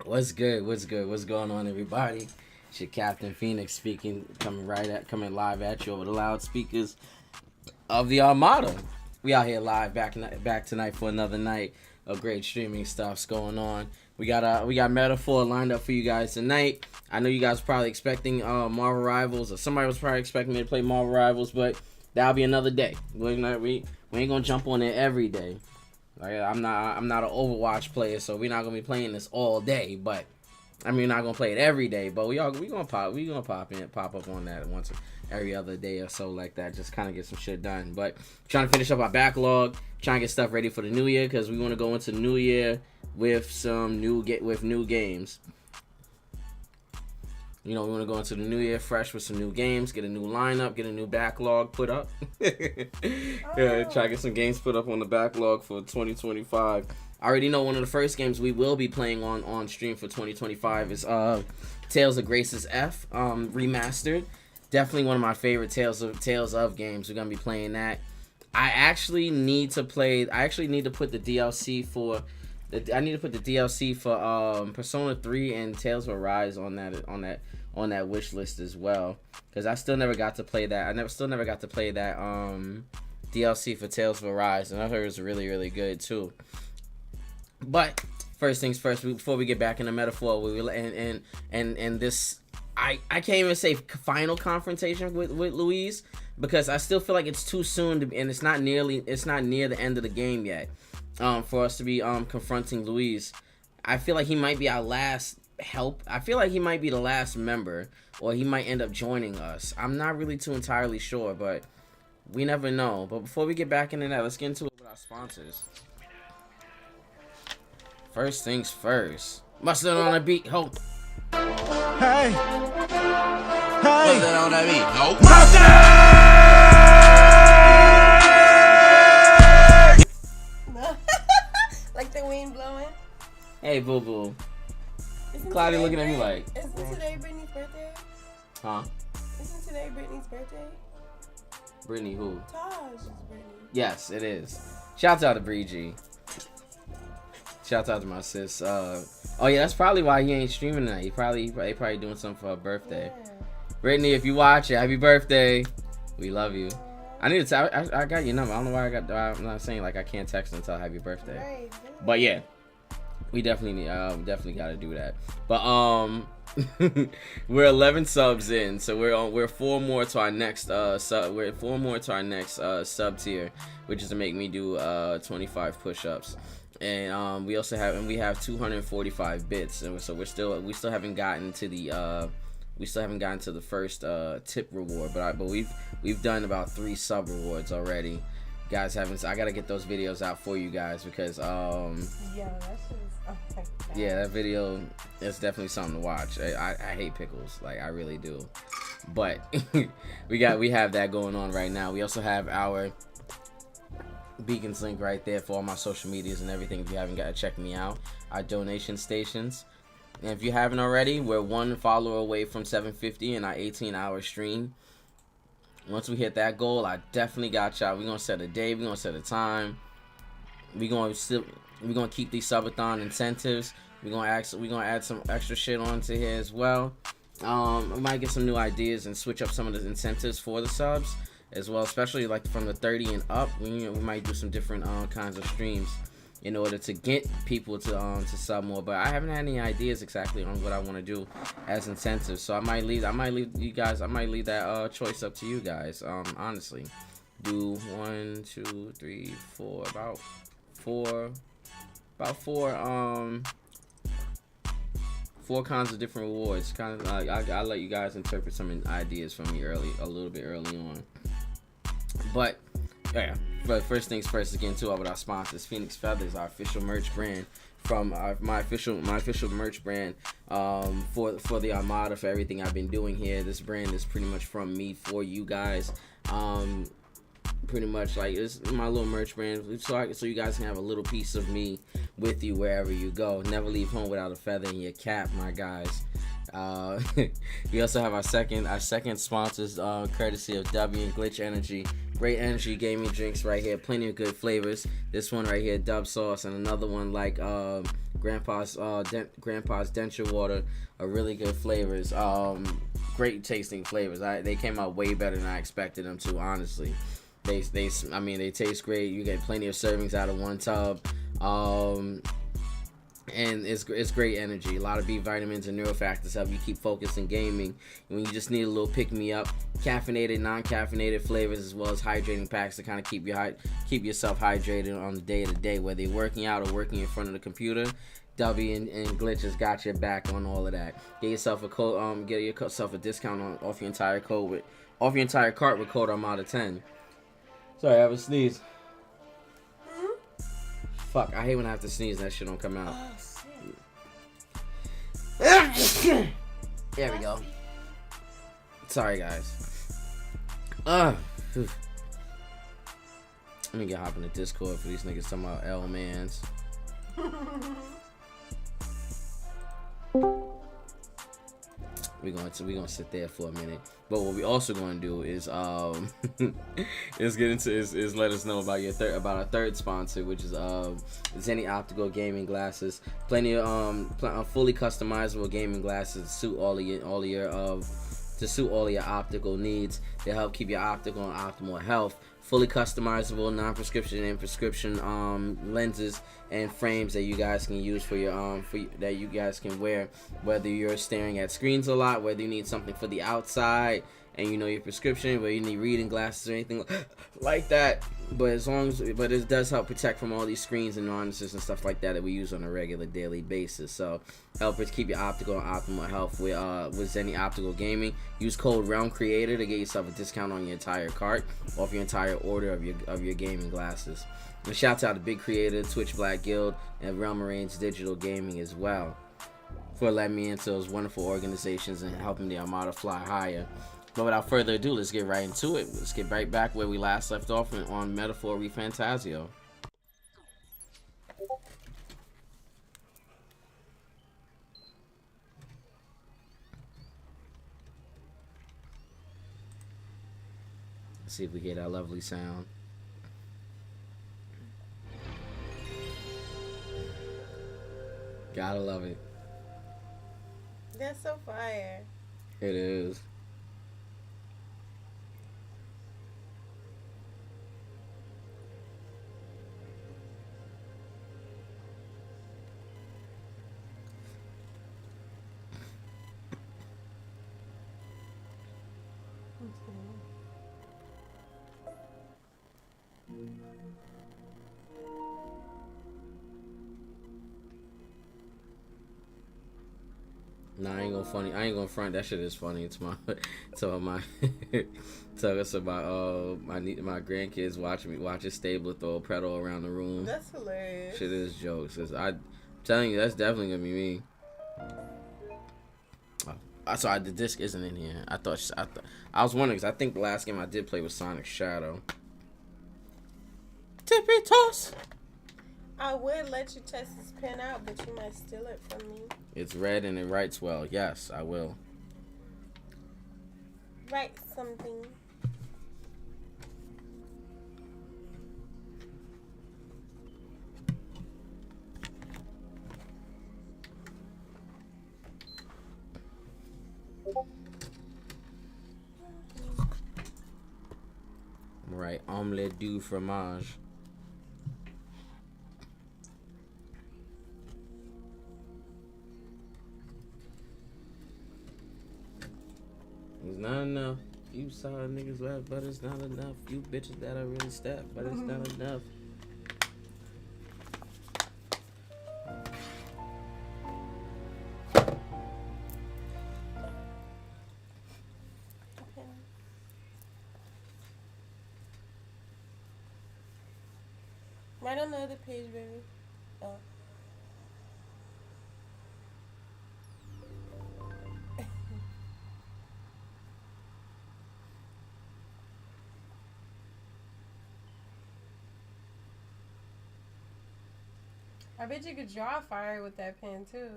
What's good? What's good? What's going on, everybody? It's your Captain Phoenix speaking, coming live at you over the loudspeakers of the Armada. We out here live back tonight for another night of great streaming stuff's going on. We got Metaphor lined up for you guys tonight. I know you guys were probably expecting Marvel Rivals, or somebody was probably expecting me to play Marvel Rivals, but that'll be another day. We ain't gonna jump on it every day. Like, I'm not an Overwatch player, so we're not gonna be playing this all day. But I mean, we're not gonna play it every day. But we gonna pop up on that once every other day or so, like that. Just kind of get some shit done. But trying to finish up our backlog, trying to get stuff ready for the new year, because we want to go into the new year with some new games. You know, we want to go into the new year fresh with some new games, get a new lineup, get a new backlog put up. Yeah, try to get some games put up on the backlog for 2025. I already know one of the first games we will be playing on stream for 2025 is Tales of Grace's F remastered. Definitely one of my favorite Tales of games. We're gonna be playing that. I actually need to put the DLC for. I need to put the DLC for Persona 3 and Tales of Arise on that wish list as well, because I still never got to play that. Still never got to play that DLC for Tales of Arise, and I heard it was really, really good too. But first things first, before we get back in the metaphor, and this, I can't even say final confrontation with Louise, because I still feel like it's too soon to, and it's not near the end of the game yet. For us to be confronting Louise. I feel like he might be our last help. I feel like he might be the last member, or he might end up joining us. I'm not really too entirely sure, but we never know. But before we get back into that, let's get into it with our sponsors. First things first. Mustard on a beat, hope. Hey! Mustard on a beat, hope. Mustard! Like the wind blowing. Hey, boo boo. Claudia looking at me like. Isn't today Brittany's birthday? Huh? Isn't today Brittany's birthday? Brittany who? Taj's Brittany. Yes, it is. Shouts out to Bree G. Shouts out to my sis. Oh yeah, that's probably why he ain't streaming tonight. He probably doing something for her birthday. Yeah. Brittany, if you watch it, happy birthday. We love you. I need to. I got your number. I don't know why I'm not saying like I can't text and tell happy birthday. Right. But yeah, we definitely got to do that. But we're 11 subs in, so we're 4 more to our next sub. We're 4 more to our next sub tier, which is to make me do 25 push-ups. And we have 245 bits, and so we still haven't gotten to the first tip reward, but we've done about 3 sub rewards already. Guys I gotta get those videos out for you guys, because yeah, that shit is yeah, that video is definitely something to watch. I hate pickles, like I really do, but we have that going on right now. We also have our Beacons link right there for all my social medias and everything. If you haven't got to check me out, our donation stations. And if you haven't already, we're 1 follower away from 750 in our 18-hour stream. Once we hit that goal, I definitely got y'all. We're gonna set a day. We're gonna set a time. We're gonna keep these subathon incentives. We're gonna add some extra shit onto here as well. We might get some new ideas and switch up some of the incentives for the subs as well, especially like from the 30 and up. We might do some different kinds of streams in order to get people to sub more, but I haven't had any ideas exactly on what I want to do as incentives. So I might leave that choice up to you guys. Honestly, do 1, 2, 3, 4, about four kinds of different rewards. Kind of I'll let you guys interpret some ideas from me a little bit early on. But yeah, but first things first, again, too, with our sponsors, Phoenix Feathers, our official merch brand, from my official merch brand for the Armada, for everything I've been doing here. This brand is pretty much from me for you guys. Pretty much like it's my little merch brand, so you guys can have a little piece of me with you wherever you go. Never leave home without a feather in your cap, my guys. Uh, we also have our second sponsors, courtesy of W and Glitch Energy. Great energy gaming drinks right here. Plenty of good flavors. This one right here, Dub Sauce, and another one like Grandpa's Denture Water are really good flavors. Great tasting flavors. They came out way better than I expected them to. Honestly, they taste great. You get plenty of servings out of one tub. And it's great energy. A lot of B vitamins and neurofactors help you keep focused in gaming. When you just need a little pick me up, caffeinated, non-caffeinated flavors, as well as hydrating packs to kind of keep yourself hydrated on the day to day, whether you're working out or working in front of the computer. W and Glitch has got your back on all of that. Get yourself a code. Get yourself a discount off your entire cart with code Armada10. Sorry, I have a sneeze. Fuck, I hate when I have to sneeze and that shit don't come out. Oh, shit. There we go. Sorry, guys. Let me get hop in the Discord for these niggas talking about L-mans. We're gonna sit there for a minute. But what we also gonna do is is let us know about our third sponsor, which is Zenny Optical Gaming Glasses. Plenty of fully customizable gaming glasses to suit all of your optical needs. They help keep your optical and optimal health. Fully customizable, non-prescription and prescription lenses and frames that you guys can use that you guys can wear, whether you're staring at screens a lot, whether you need something for the outside and you know your prescription, whether you need reading glasses or anything like that. But it does help protect from all these screens and nuances and stuff like that we use on a regular daily basis. So help us keep your optical and optimal health with Zenny Optical Gaming. Use code RealmCreator to get yourself a discount on your entire cart off your entire order of your gaming glasses. And shouts out to Big Creator, Twitch Black Guild, and Realm Marines Digital Gaming as well for letting me into those wonderful organizations and helping the Armada fly higher. But without further ado, let's get right into it. Let's get right back where we last left off on Metaphor re Fantazio. Let's see if we get that lovely sound. Gotta love it. That's so fire. It is. Nah, I ain't gonna front. That shit is funny. It's my tell us about my grandkids watching Stabler throw a pedal around the room. That's hilarious. Shit is jokes. I'm telling you, that's definitely gonna be me. The disc isn't in here. I was wondering because I think the last game I did play was Sonic Shadow. Tippy toss. I would let you test this pen out, but you might steal it from me. It's red and it writes well. Yes, I will. Write something. Right, omelette du fromage. It's not enough. You saw niggas laugh, but it's not enough. You bitches that I really step, but it's not enough. Right on the other page, baby. Oh. I bet you could draw fire with that pen too.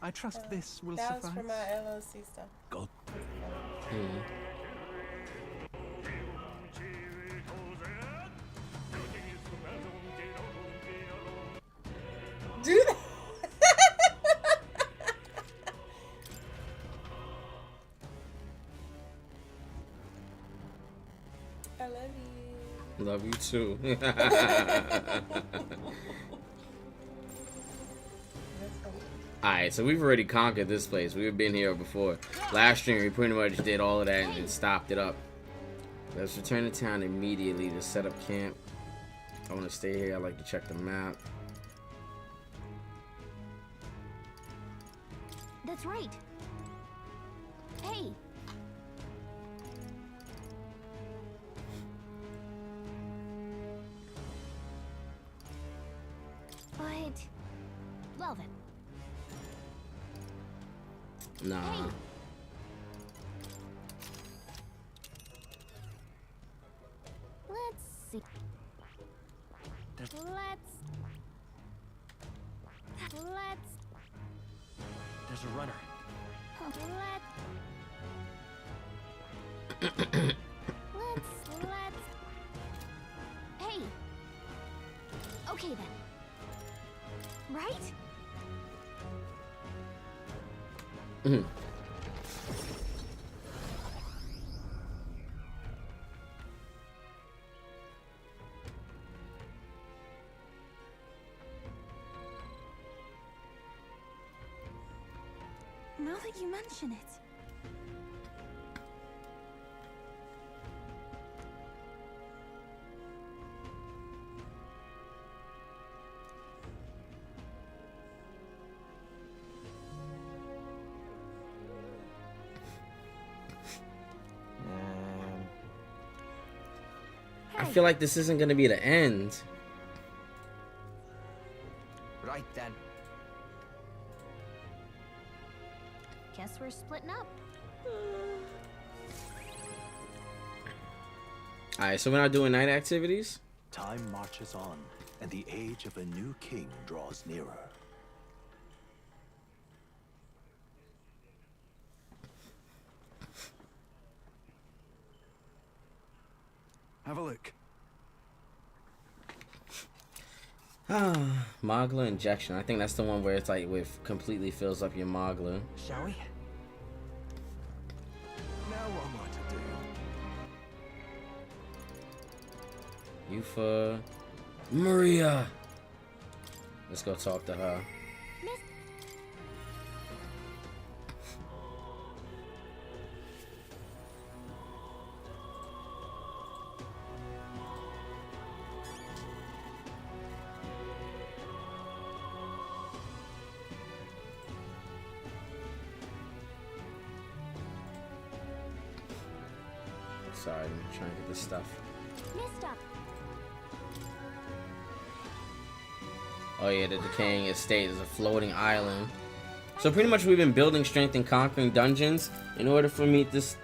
I trust this will That was suffice. for my LLC stuff. Go. Do that. I love you. Love you too. Alright, so we've already conquered this place. We've been here before. Last stream, we pretty much did all of that and then stopped it up. Let's return to town immediately to set up camp. I want to stay here. I like to check the map. That's right. Hey. But, well then. Nah. Hey. Let's see. Let's. There's a runner. Let's. Hey. Okay then. Right? Now that you mention it. I feel like this isn't gonna be the end. Right then. Guess we're splitting up. Alright, so we're not doing night activities? Time marches on, and the age of a new king draws nearer. Have a look. Mogla injection. I think that's the one where it's like with completely fills up your Mogla. Shall we? Now what am I to do? Yufa. Maria. Let's go talk to her. Sorry, I'm trying to get this stuff. Mister. Oh yeah, the decaying estate is a floating island. So pretty much we've been building strength and conquering dungeons in order for me this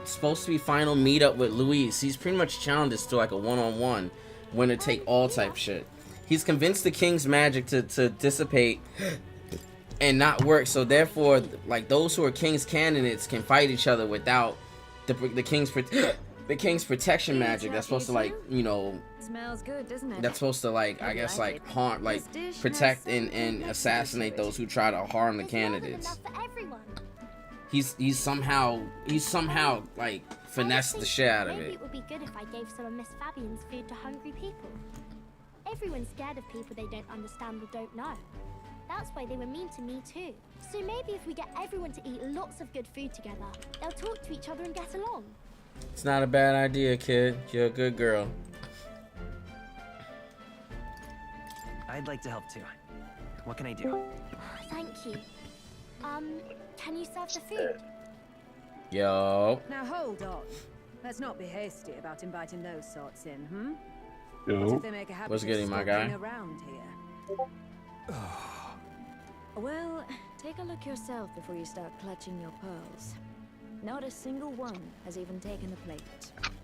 supposed to be final meetup with Luis. He's pretty much challenged us to like a one-on-one, winner take all type shit. He's convinced the king's magic to dissipate and not work. So therefore, like those who are king's candidates can fight each other without the king's protection magic. That's supposed to like, you know, Smells good, doesn't it? that's supposed to like, I guess like harm, like protect and assassinate those who try to harm the candidates. He's somehow like finessed the shit out of Maybe it. it would be good if I gave some of Miss Fabian's food to hungry people. Everyone's scared of people they don't understand or don't know. That's why they were mean to me too. So maybe if we get everyone to eat lots of good food together, they'll talk to each other and get along. It's not a bad idea, kid. You're a good girl. I'd like to help too. What can I do? Thank you. Can you serve the food? Yo. Now hold on. Let's not be hasty about inviting those sorts in, What Yo. if they make a habit What's of good, my guy? skulking around here? Well, take a look yourself before you start clutching your pearls. Not a single one has even taken the plate,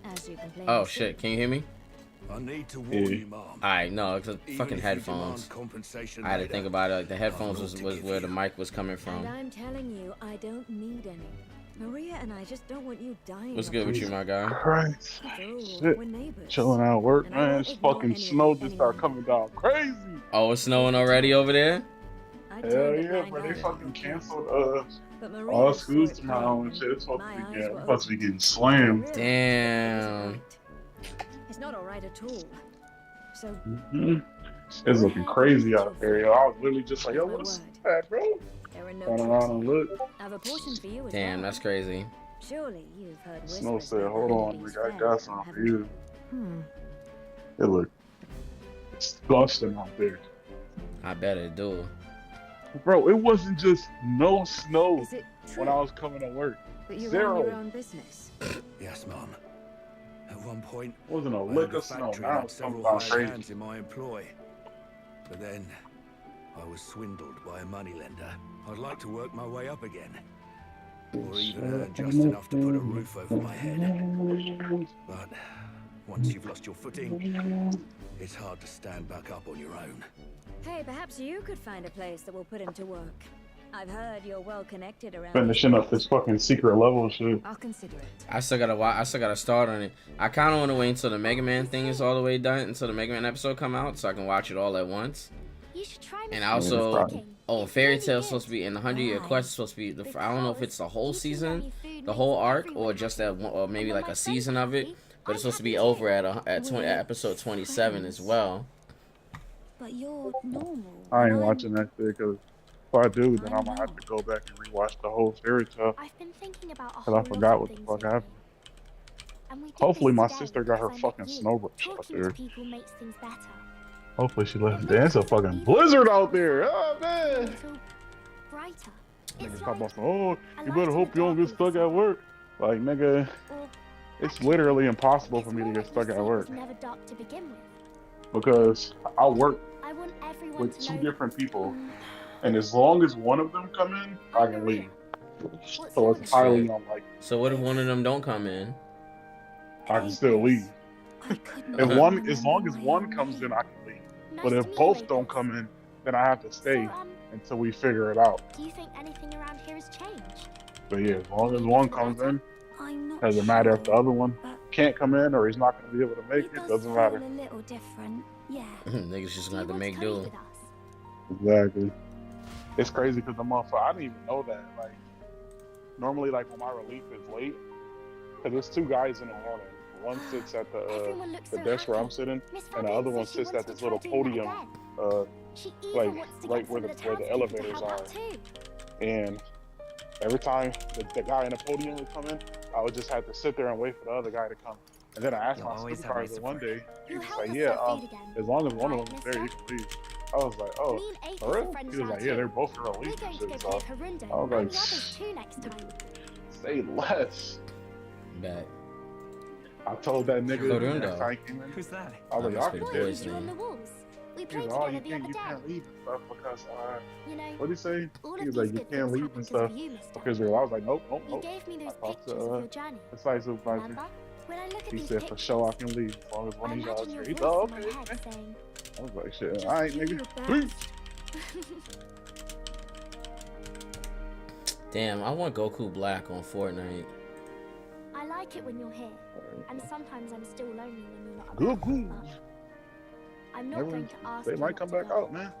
as you complained. Oh shit, can you hear me? I need to warn Yeah. you, Mom. Alright, no, it's Even fucking if you headphones. demand compensation I had to later, think about it. Like, the headphones I've was naught to give where the you. mic was coming from. And I'm telling you, I don't need any. Maria and I just don't want you dying. What's of good with you, hunger. my guy? Christ. After all, Shit. we're neighbors. Chilling out at work, And I man. won't This ignore fucking any of snow you just started anyway. coming down crazy. Oh, it's snowing already over there? I Hell turned a yeah, blind bro. They eye fucking to it, canceled but all Maria saw schools it tomorrow and plain. shit. It's supposed My to be eyes getting, were supposed to be opened. getting I slammed. realized Damn. it was right. It's not alright at all. So Mm-hmm. It's looking crazy out there, yo. I was literally just like, yo, Here's my what's word. that, bro? there are no Turn tricks around and here. look. I have a portion for you as Damn, well. that's crazy. Surely you've heard Snow whispers said, about hold the on, honeybee's nigga, I fair, got something for haven't you. Hmm. It looked disgusting out there. I better do. Bro, it wasn't just no snow Is it when true I was coming to work. that you run Zero. your own business? Yes, Mum. At one point, Wasn't a I lick had a of snow. factory Now and it's coming several down hired crazy. hands in my employ. But then, I was swindled by a moneylender. I'd like to work my way up again. Or even earn just enough to put a roof over my head. But once you've lost your footing, it's hard to stand back up on your own. Hey, perhaps you could find a place that will put him to work. I've heard you're well connected around. Finishing up this fucking secret level shit. I'll consider it. I still gotta start on it. I kind of want to wait until the Mega Man thing is all the way done, until the Mega Man episode come out, so I can watch it all at once. You should try And Miss also, Fabion's cooking. It's Fairy really Tail's good. supposed to be in the 100-year Why? quest. Is supposed to be I don't know if it's the whole Because season, eating yummy food the makes whole arc, everyone or just that one, or maybe And when like my a friend's season of it. happy, But it's I'm supposed to be happy over too. at We're episode 27 as friends. well. But you're normal. I ain't and watching that shit because if I do, then I'm I'm gonna have not. to go back and rewatch the whole Fairy Tale I've been thinking about a because whole I lot forgot of what the things fuck lately. happened. And we did Hopefully this my today sister got her because I met fucking you. snowbird out Talking there. to people makes things better. Hopefully she It left. makes Damn, it's a us fucking even blizzard out feel there. a Oh man. little brighter. Niggas It's talk like about some, oh, a you light better in hope the you don't dark get all of a stuck at sudden. work. Like, nigga, Or it's actually, literally impossible for it's me to more get like stuck you at see it work was never dark to begin with. because I work I want everyone with to two know different that, people, and as long as one of them come in, I I'm can Maria. leave. What's So your it's name? highly Shit. unlikely So what if one of them don't come in? I can still leave. I couldn't If even one, as long remember as my one own comes in, name. I can leave. Nice But to if meet you, both don't Rapus. come in, then I have to So, stay until we figure it out. do you think anything around here has changed? But yeah, as long as Maybe one for the comes better? in, I'm not doesn't matter if the sure, other one but can't come in or he's not going to be able to make it it. does Doesn't feel matter. a little different. Yeah. Niggas just Do gonna you have to want make to come eat do. with us? Exactly. It's crazy because the motherfucker, I didn't even know that. Like, normally, like when my relief is late, because there's two guys in the morning. One sits at Everyone looks the so desk where I'm happy. sitting, Miss and the Fabian other said one she sits wants at to this try little doing that podium, again. uh, She even like wants to right get where some the of the where the townspeople to elevators help are. out too. And every time the guy in the podium would come in, I would just have to sit there and wait for the other guy to come. And then I asked You'll my always have my supervisor one support. day, he You'll was help like, us yeah, to our feed again. as long as one of Right, them is there, you mister? can leave. I was like, oh, Me and Ace for are real? friends He was now like, yeah, they're too. both relief We're and going to shit. go So play Harundo I was and like, the others too next time. say less. Bet. I told that nigga Harundo. next time he came in, Who's that? I was like, y'all Must be can the stay. boys' Boys, you're on name. the walls. We He played was like, oh, together the other you day. can't leave and stuff because, You know, what did he say? all He of was these like, you good can't things leave happened and because stuff of you, mister. because you're. I was like, nope, nope, You nope. gave me I those talked pictures to of your journey. the site supervisor. Remember? When I look at He these said pictures, for sure I can leave as long as I one of y'all is imagine your here. He's voice like, in my okay. head saying, I was like, shit, just all right, do nigga. your Peace. best. Damn, I want Goku Black on Fortnite. I like it when you're here, and sometimes I'm still lonely when you're not Good, around. good. But I'm not Never- going to ask They you might not come to back go. out, man.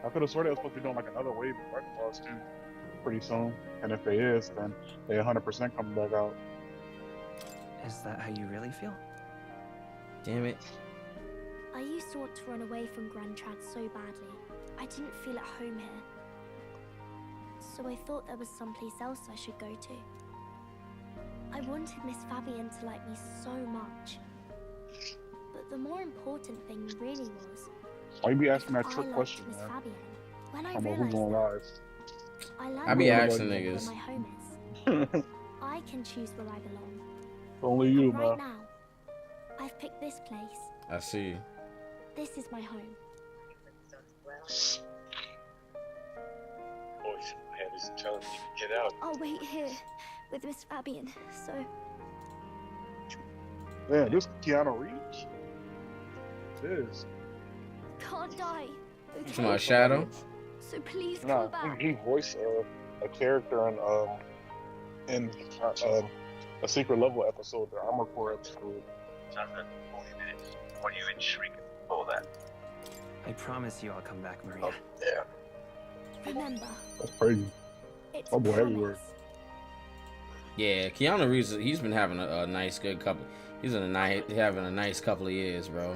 I could have sworn they was supposed to be doing like another wave of Dragon Balls too, pretty soon. And if they is, then they 100% coming back out. Is that how you really feel? Damn it. I used to want to run away from Grand Trad so badly. I didn't feel at home here. So I thought there was someplace else I should go to. I wanted Miss Fabian to like me so much. But the more important thing really was, Why you be asking that I trick liked question, Miss man? Fabian. When I I'm a who's realized on that, live. I like I be where asking where niggas. my home is. I can choose where I belong. Only you, Right man. now, I've picked this place. I see. This is my home. Boys, my head isn't telling me to get out. I'll wait here with Miss Fabian, so Yeah, this Keanu Reeves. This. Can't die. To Okay? my shadow. So please Nah, come back. he voiced a character in a secret level episode, the Armor Core episode. Jonathan, only a minute. What are you in shrieking for that? I promise you I'll come back, Maria. Oh, yeah. Remember, That's crazy. it's Oh a boy, promise. everywhere. Yeah, Keanu Reeves. He's been having a nice, good couple. He's having a nice couple of years, bro.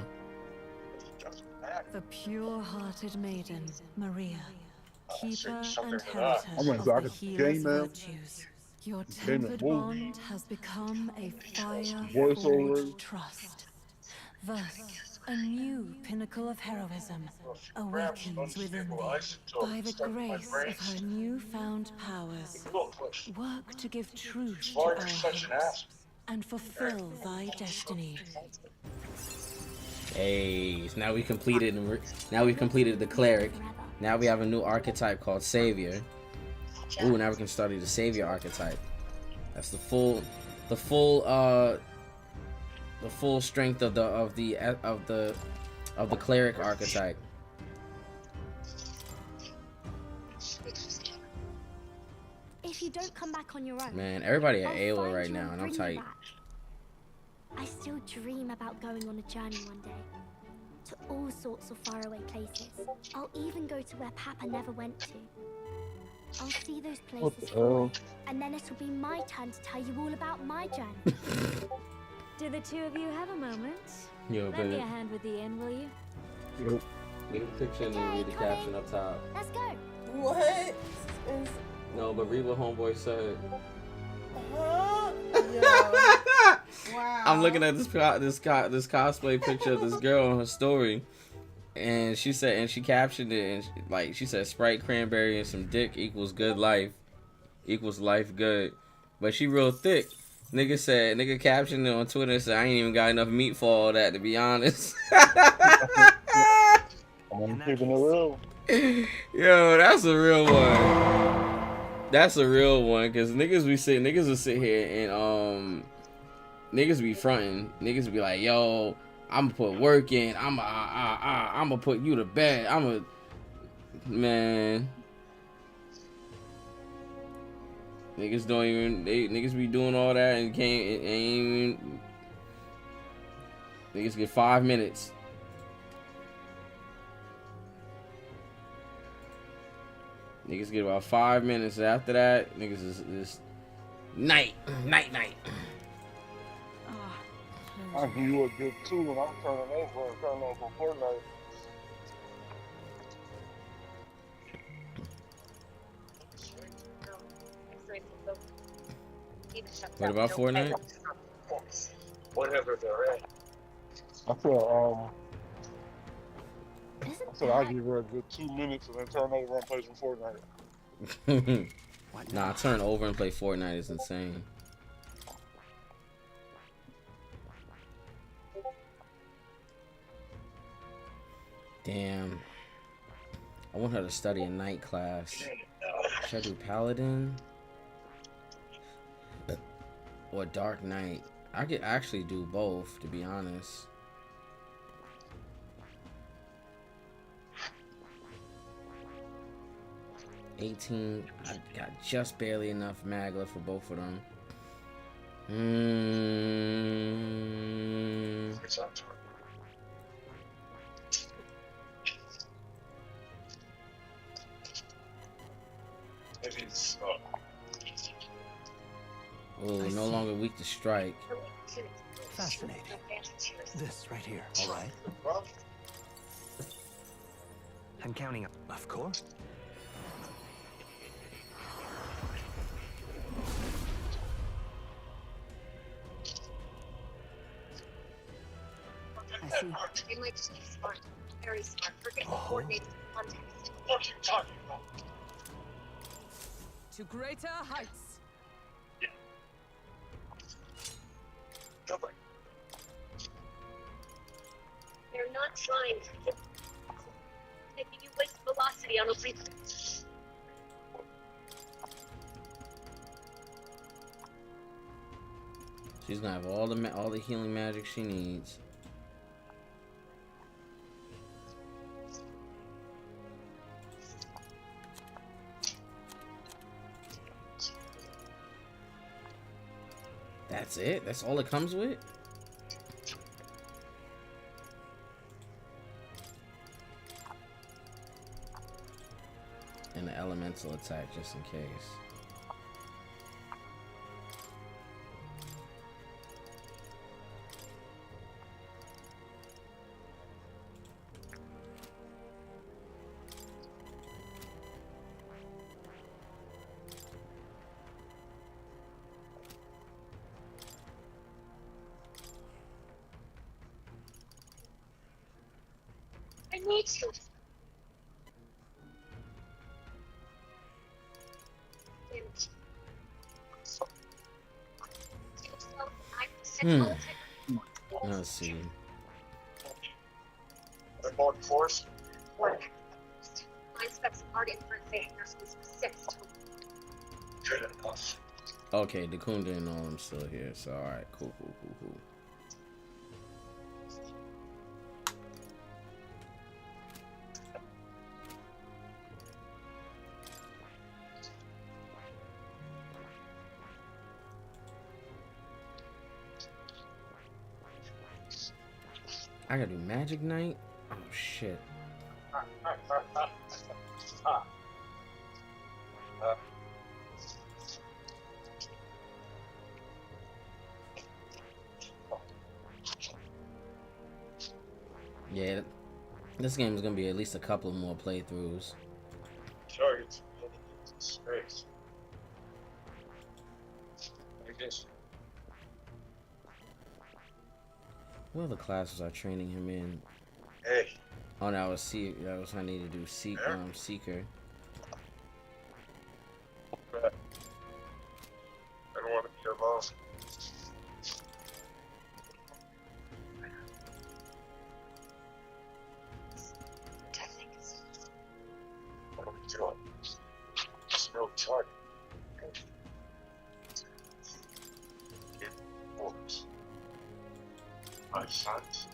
The pure-hearted maiden, Maria, keeper and something heritor I'm gonna of go the to the healer's game, man. virtues. Your Game tempered move. bond has become a Voiceover. fire-forged trust. Thus, a new pinnacle of heroism awakens within thee. By the grace of her newfound powers, work to give truth to our hopes and fulfill thy destiny. Hey, so now we completed. Now we completed the cleric. Now we have a new archetype called Savior. Ooh, now we can study the Savior archetype. That's the full strength of the cleric archetype. If you don't come back on your own, Man, everybody at I'll AOA find right you now, and and I'm bring you tight. back. I still dream about going on a journey one day. To all sorts of faraway places. I'll even go to where Papa never went to. I'll see those What places the for hell? you, and then it'll be my turn to tell you all about my journey. Do the two of you have a moment? Yo, Lend me a hand with the inn, will you? Yep. read the picture and then read the caption up top. Let's go. What? No, but read what homeboy said. Huh? Yo. Wow. I'm looking at this cosplay picture of this girl on her story, and she said, and she captioned it, and she said, Sprite, cranberry, and some dick equals good life, equals life good. But she real thick. Nigga captioned it on Twitter and said, I ain't even got enough meat for all that, to be honest. I'm keeping it real. Yo, that's a real one. That's a real one, cause niggas will sit here and niggas be fronting. Niggas be like, yo, I'ma put work in. I'ma put you to bed. Man. Niggas don't even. Niggas be doing all that and ain't even. Niggas get 5 minutes. Niggas get about 5 minutes. After that, niggas is night. I give you a good 2 and I'm turning over for Fortnite. What about Fortnite? Whatever they're at. I said I'll give her a good 2 minutes and then turn over and play some Fortnite. Nah, turn over and play Fortnite is insane. Damn. I want her to study a night class. Should I do Paladin? Or Dark Knight? I could actually do both, to be honest. $18. I got just barely enough Magla for both of them. It's on target. Maybe it's Oh, no longer weak to strike. Fascinating. This right here, all right? I'm counting up. Of course. I see. It might just be smart. Very smart. Forget the Oh. coordinates and context. what are you talking about? To greater heights. Go back. They're not trying. Making you waste velocity on a reason. She's gonna have all the healing magic she needs. That's it? That's all it comes with? And the elemental attack just in case. I need to. Let's see. Force. What? My specs are in for thing. There's specific. Good enough. Okay, Dakun didn't know I'm still here, so alright, cool. I gotta do Magic Knight? Oh shit. Yeah, this game is gonna be at least a couple more playthroughs. Targets space. I guess. What other classes are training him in? Hey. Oh, that was I need to do Seeker. I don't want to be alone. What are we doing? There's no target. Get orders. My sons.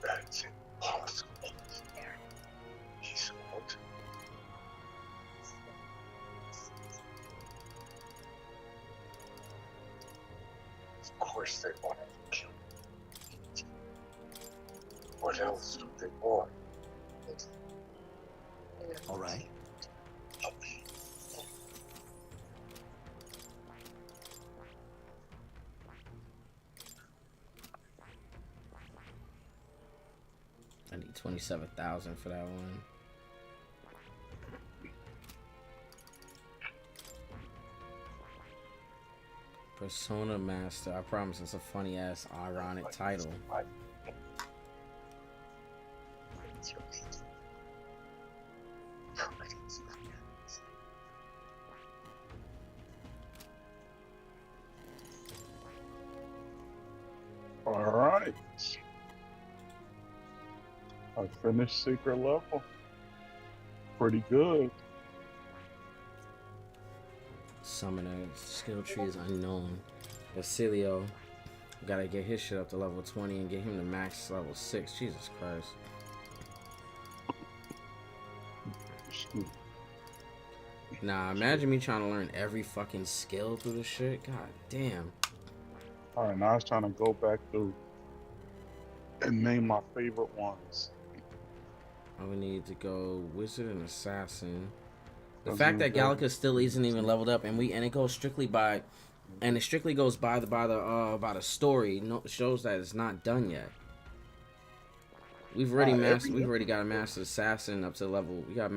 That's impossible. He's old. Of course they want to kill me. What else do they want? All right. I need 27,000 for that one. Persona Master. I promise it's a funny ass ironic title. All right. I finished secret level. Pretty good. Summoner skill tree is unknown. Basilio. Gotta get his shit up to level 20 and get him to max level 6. Jesus Christ. Nah, imagine me trying to learn every fucking skill through this shit. God damn. All right, now I was trying to go back through and name my favorite ones. I would need to go Wizard and Assassin. The fact that Gallica still isn't even leveled up, and it goes strictly by, and it strictly goes by the story. No, shows that it's not done yet. We've already got a Master Assassin up to level. We got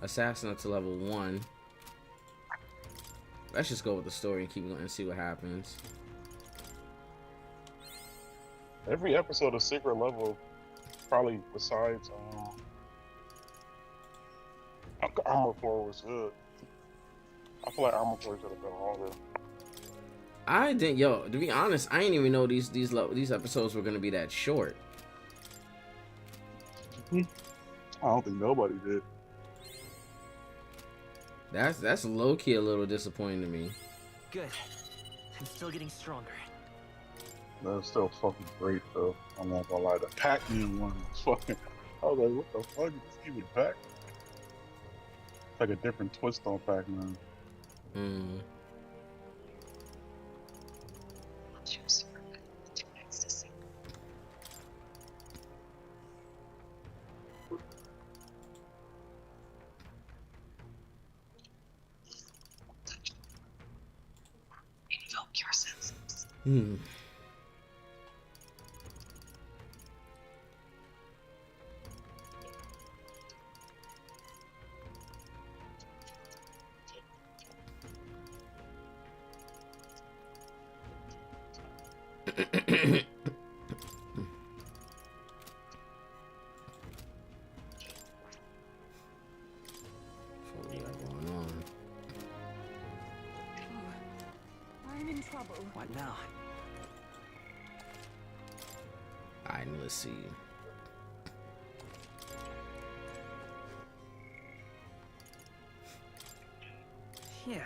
Assassin up to level 1. Let's just go with the story and keep going and see what happens. Every episode of Secret Level, probably besides Armor Core, was good. I feel like Armor Core should have been longer. I didn't, yo. To be honest, I didn't even know these episodes were gonna be that short. I don't think nobody did. That's low key a little disappointing to me. Good. I'm still getting stronger. That's still fucking great though. I'm not gonna lie. The Pac-Man one was fucking. I was like, what the fuck is this even Pac? It's like a different twist on Pac-Man. Mm. Invoke your senses. Hmm. What we got going on? I'm in trouble. What now? Alright, let's see. Yeah.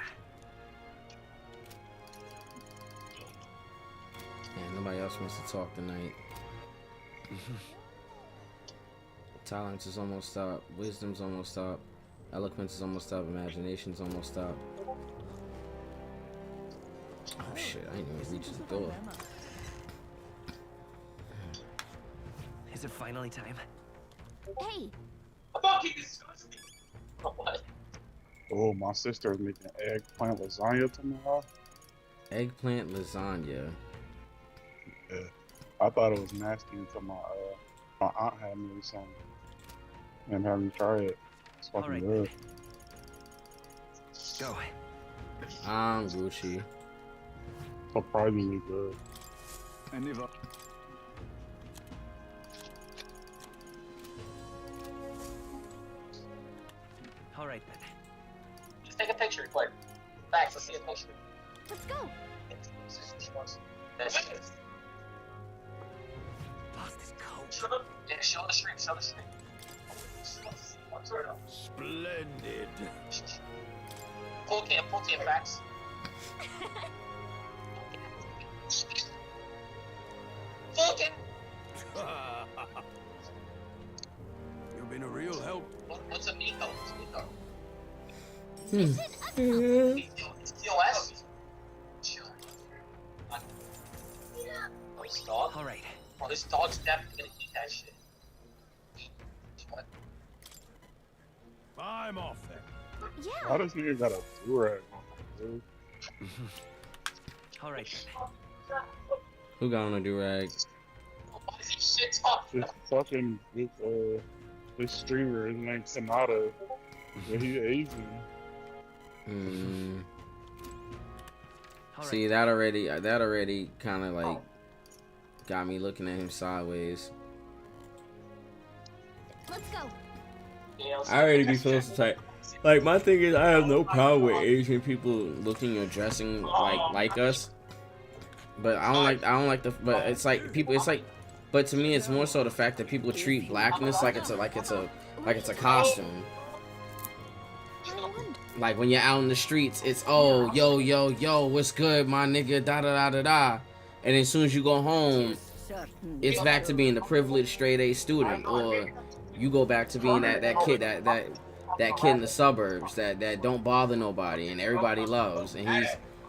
Yeah, nobody else wants to talk tonight. Tolerance is almost up. Wisdom's almost up. Eloquence is almost up. Imagination's almost up. Oh shit, I didn't even reach the door. Is it finally time? Hey, Fucking disgusting. What? Oh, my sister is making eggplant lasagna tomorrow. Eggplant lasagna. Yeah. I thought it was nasty until my aunt had made some and had me try it. It's fucking All right. good. Go. I'm Gucci. Surprisingly good. And if All right then. Just take a picture, quick. Max, let's see a picture. let's go. This is. Lost his coat. Show them. Yeah, show the stream. Show the stream. Splendid. Full cam, Max. Full cam. You've been a real help. What's a Nico? Hmm. It's TOS. Oh, this dog? All right. Oh, this dog's definitely gonna eat that shit. What? I'm off then. Yeah. Why does nigga got a do-rag on, dude? All right then. Who got on a do-rag? Why is he shit talking? This fucking this streamer, his name's Sonata. Yeah, he's Asian. Hmm. All See, right. that already kind of like got me looking at him sideways. Let's go. I already be feeling some type. Like, my thing is, I have no problem with Asian people looking or dressing like us. But I don't like the. But it's like people. It's like, but to me, it's more so the fact that people treat blackness like it's a costume. Like when you're out in the streets, it's oh yo, what's good, my nigga, da da da da da, and as soon as you go home, it's back to being the privileged straight A student, or you go back to being that kid that kid in the suburbs that don't bother nobody and everybody loves, and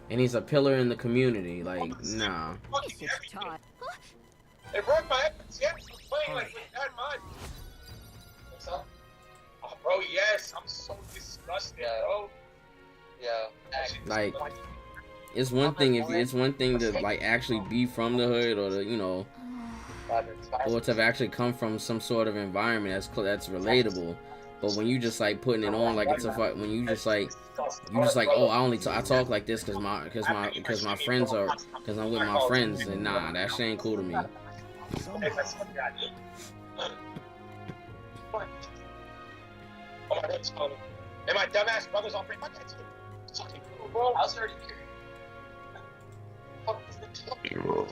he's a pillar in the community. Like, nah. It broke my heavens, yes, I'm playing like we had mine. What's up? Oh, bro, yes, I'm so disgusted, bro. Yeah. Like, it's one thing to like actually be from the hood, or to, you know, or to have actually come from some sort of environment that's relatable. But when you just like putting it on like it's a fuck, when you just like oh, I talk like this because my friends are, because I'm with my friends, and nah, that shit ain't cool to me. Oh my God, phone. And my dumbass brother's on free. My dad's fucking cool, bro. I was already here. Ew.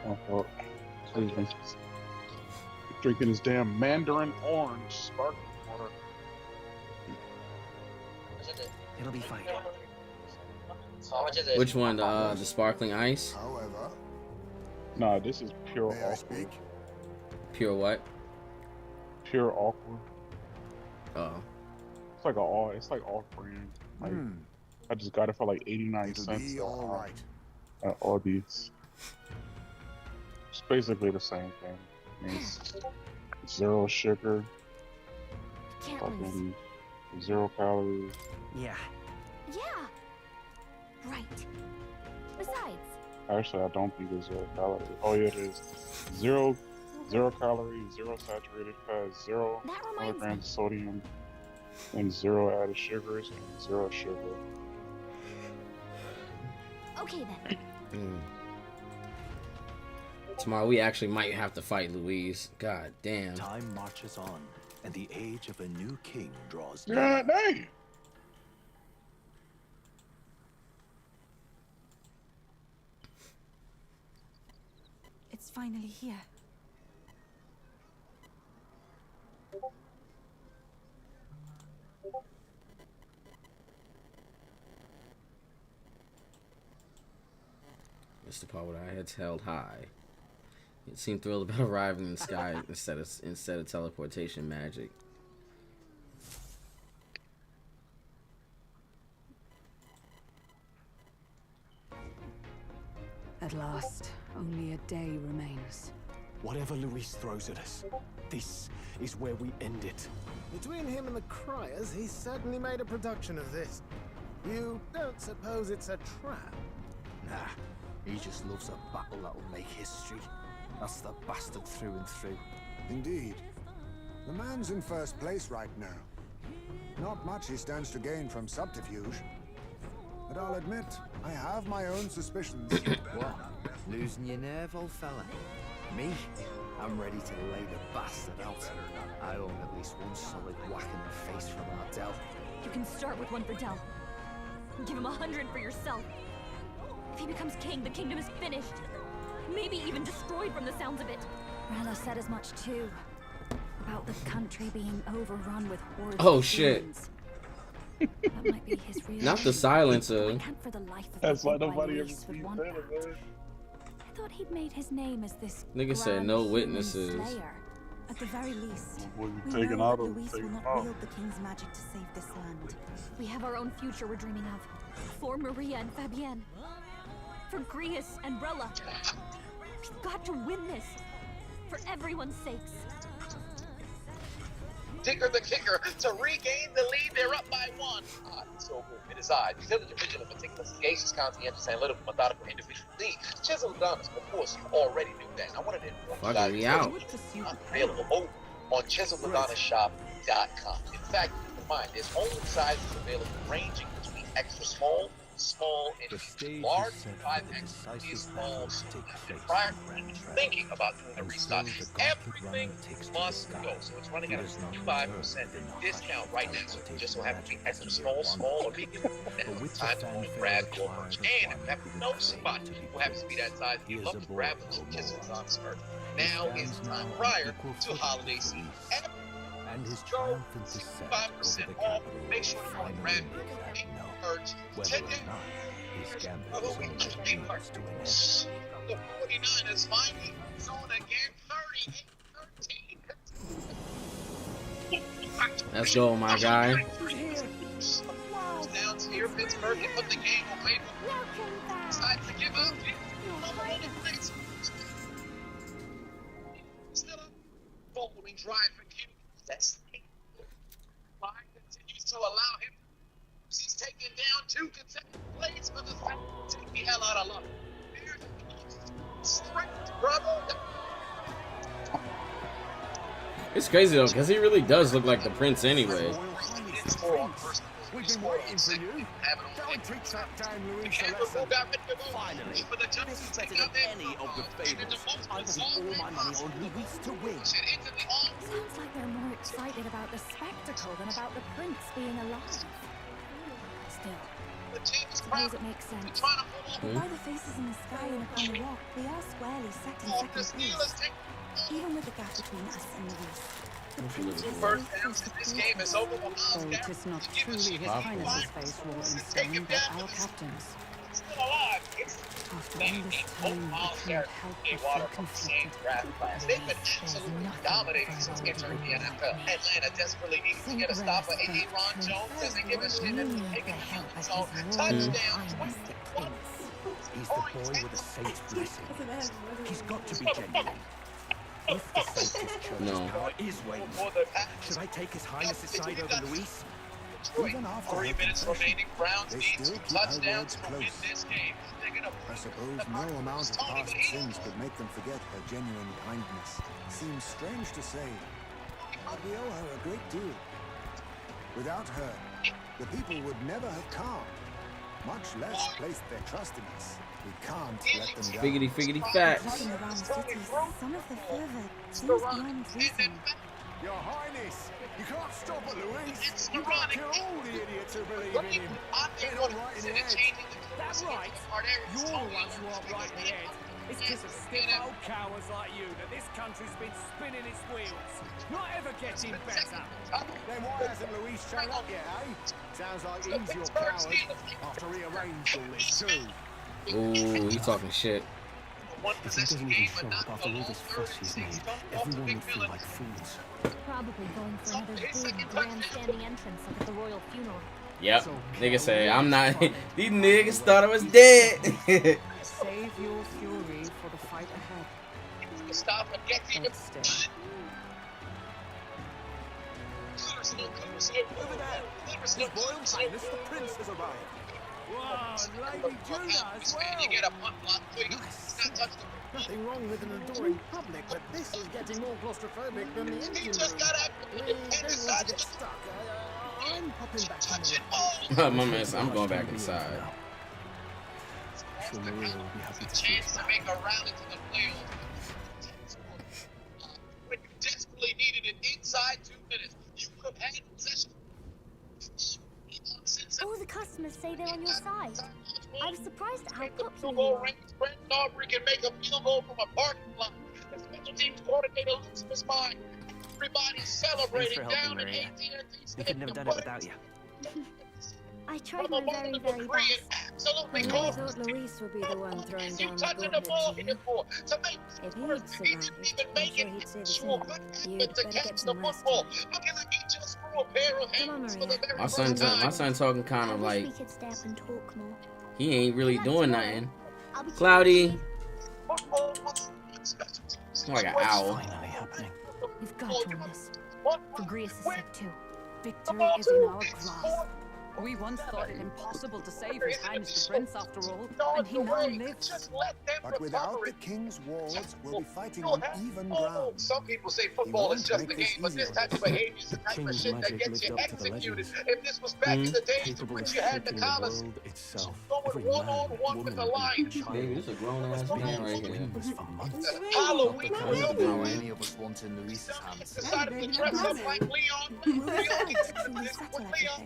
Oh, fuck. Excuse me. Drinking his damn Mandarin orange sparkling water. It'll be fine. How much is it? Which one? The sparkling ice? However, Nah, this is pure may I aqua. speak? Pure what? Pure aqua. Oh. It's like it's like off brand. Like, I just got it for like 89 It'll cents be all right. at Aldi's. It's basically the same thing. I mean, it's zero sugar, fucking 0 calories. Yeah. Yeah. Right. Besides, Actually, I don't think it's 0 calories. Oh yeah, it is. Zero calories, 0 saturated fat, 0 that reminds me. milligrams of sodium, and 0 added sugars, and 0 sugar. Okay then. Tomorrow we actually might have to fight Louise. God damn. Time marches on, and the age of a new king draws near. God dang! It's finally here. Mr. Paul with our heads held high. It seemed thrilled about arriving in the sky instead of teleportation magic. At last, only a day remains. Whatever Luis throws at us, this is where we end it. Between him and the Criers, he's certainly made a production of this. You don't suppose it's a trap? Nah, he just loves a battle that'll make history. That's the bastard through and through. Indeed. The man's in first place right now. Not much he stands to gain from subterfuge. But I'll admit, I have my own suspicions. What? Losing your nerve, old fella? Me? I'm ready to lay the bastard out. I own at least one solid whack in the face from Ardell. You can start with one for Del. Give him 100 for yourself. If he becomes king, the kingdom is finished. Maybe even destroyed from the sounds of it. Rella said as much too. About the country being overrun with hordes Oh of shit. demons. That might be his real Not the silencer. I can't for the life of That's me why think why nobody ever Luis would sees want that, that. man. I thought he'd made his name as this Nigga said grand no human witnesses. slayer. At the very least, What you we taking know out that of Luis will taking not off? wield the king's magic to save this land. We have our own future we're dreaming of. For Maria and Fabienne. For Grius and Rella. We've got to win this. For everyone's sakes. Tinker the Kicker to regain the lead. They're up by 1. So good. It is I, the division of meticulous, sagacious, conscientious, analytical, methodical, individual lead. Chisel Donis, of course, you already knew that. I wanted to inform you Fucking me out. available over on ChiselAdonisShop.com. In fact, keep in mind, there's only sizes available ranging between extra small, and large, 5X is small. Prior to thinking about doing a restock, everything must go. So it's running at a 25% discount right now. So it just so happens to be extra small, or medium. Now it's time to go and grab your merch. And if you happen to know somebody who happens to be that size, you'd love to grab them Chisels on merch. Now is the time prior to holiday season. And his Go triumphant descent over 5% the off. capital Make sure to go and grab your merch whether today. or not his gambit is only a means to an end. The 49ers finally zone again, 38-13. Let's go, my guy. Down here, Pittsburgh, they put the game away. Decided to give up. Still a following drive for him. That's line continues to allow him. He's taken down 2 consecutive plays for the second. Take the hell out of luck. Straight, brother. It's crazy though, because he really does look like the prince anyway. We've been waiting for you. Don't take that time, Luis. Finally, better than any of the favorites. I'm putting all my money on Luis to win. Sounds like they're more excited about the spectacle than about the prince being alive. Still, suppose it makes sense. But by the faces in the sky and upon the rock, we are squarely set in second place. Even with the gap between us and Luis. The prince has First down since this game is over. though it is not truly His Highness's face wrote in stone, but our captain's. Still alive. After all this time, I cannot help but feel conflicted. They've been absolutely dominating since entering the NFL. Atlanta desperately needs to get a stop of A.A. Ron Jones as they give a shit and taking the zone. Touchdown. He's the boy with the saint's blessing. He's got to be genuine. If the Saints' church power is waiting, should I take His Highness's side over Luis? Even after 3 minutes remaining. Browns need some touchdowns to win this game. I suppose no amount of past sins could make them forget her genuine kindness. Seems strange to say, but we owe her a great deal. Without her, the people would never have calmed, much less placed their trust in us. We can't let them down. Figgity facts. Looking around cities, some of the fervor seems beyond reason. Your Highness, you can't stop at Luis. You can't kill all the idiots who believe in him. They're not right in the head. That's right. You're the ones who aren't right in the head. It's because of stiff old cowards like you that this country's been spinning its wheels. Not ever getting better. Then why hasn't Luis shown up yet, eh? Sounds like he's your coward after he arranged all this too. Ooh, you talking shit. If he doesn't even show up after all this fuss he's made, everyone would feel like fools. Probably going for another big grandstanding entrance like at the royal funeral. Yep. Nigga say, I'm not. These niggas thought I was dead. Save your fury for the fight ahead. Stop and get him. Over there, His Royal Highness the Prince has arrived. Wow, Lady Judah as well. You get a punt block, please. Nothing wrong with an adoring public, but this is getting more claustrophobic than the engine room. We don't want to get stuck. I'm popping back in. My man said, I'm going back inside. Sure, Maria will be happy to see Chance to make a rally to the playoffs. When you desperately needed it inside 2 minutes, you would have had possession. All the customers say they're on your side. I was surprised at how popular you are. Brent Aubrey can make a field goal from a parking lot. The special teams coordinator loses his mind. Everybody's celebrating down at AT&T Stadium. We couldn't have done it without you. I tried my very, very best. Absolutely I thought Luis would be the one throwing down the gauntlet to you. If he'd survived, I'm sure he'd say the same. You'd better get some rest. Come on, Maria. My son talking kind of like We could stay up and talk more. he ain't really doing nothing. Cloudy. Like an owl. finally happening. We've got to win this. Fagrius is sick too. Victory is in our grasp. We once thought it impossible to save His Highness the Prince after all, and he now lives. But without the king's wards, we'll be fighting on even ground. Some people say football is just a game, but this type of behavior is the type of shit that gets you executed. If this was back in the days in which you had the collars, going one-on-one with the Lions. Baby, this is a grown ass man right here. Halloween. How many of us want in Luis's hands? Decided to dress up like Leon.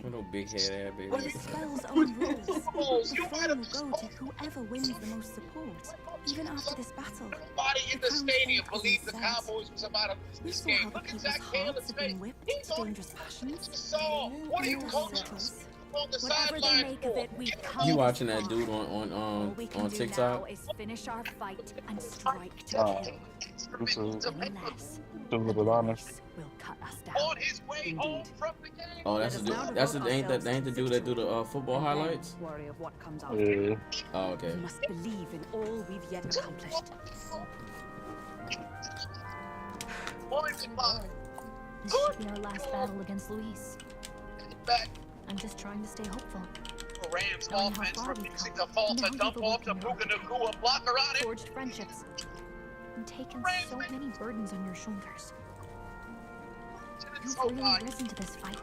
Little big head ass baby. With the spell's own rules, the throne will go to whoever wins the most support, even after this battle. Everybody in the stadium believed the Cowboys was about to lose this game. Look at Zach Taylor's face. He's on dangerous passions. saw. What are you coaching on the Whatever they sideline make of for? it, we come You to watching that fight. dude All we can on do TikTok? now is finish our fight and strike to kill. This is Unless a little honest. will cut us down. On his way home from the game. Oh, that's the dude. That's the ain't the dude that do the football highlights. Worry of what comes out. Yeah. Oh, okay. We must believe in all we've yet accomplished. This should be our last battle against Luis. I'm just trying to stay hopeful. Rams Knowing how offense far we've refusing come. to falter, Now dump people off to looking over. Puka Nakua, blocker on it. Forged friendships. And taken so many burdens on your shoulders. You've really risen to this fight.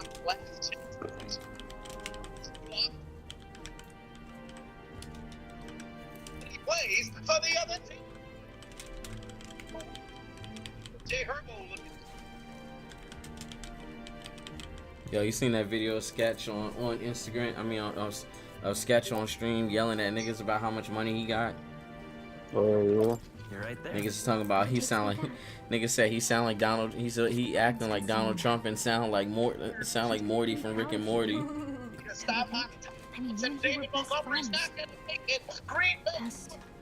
He plays for the other team. Jay Herbo looking. Yo, you seen that video sketch on Instagram? I mean, on of Sketch on stream yelling at niggas about how much money he got. Oh yeah. You're right there. Niggas is talking about he sound like niggas said he sound like Donald. He acting like Donald Trump and sound like Morty from Rick and Morty. Stop. I mean, Except David Montgomery's not gonna make it. Green Bay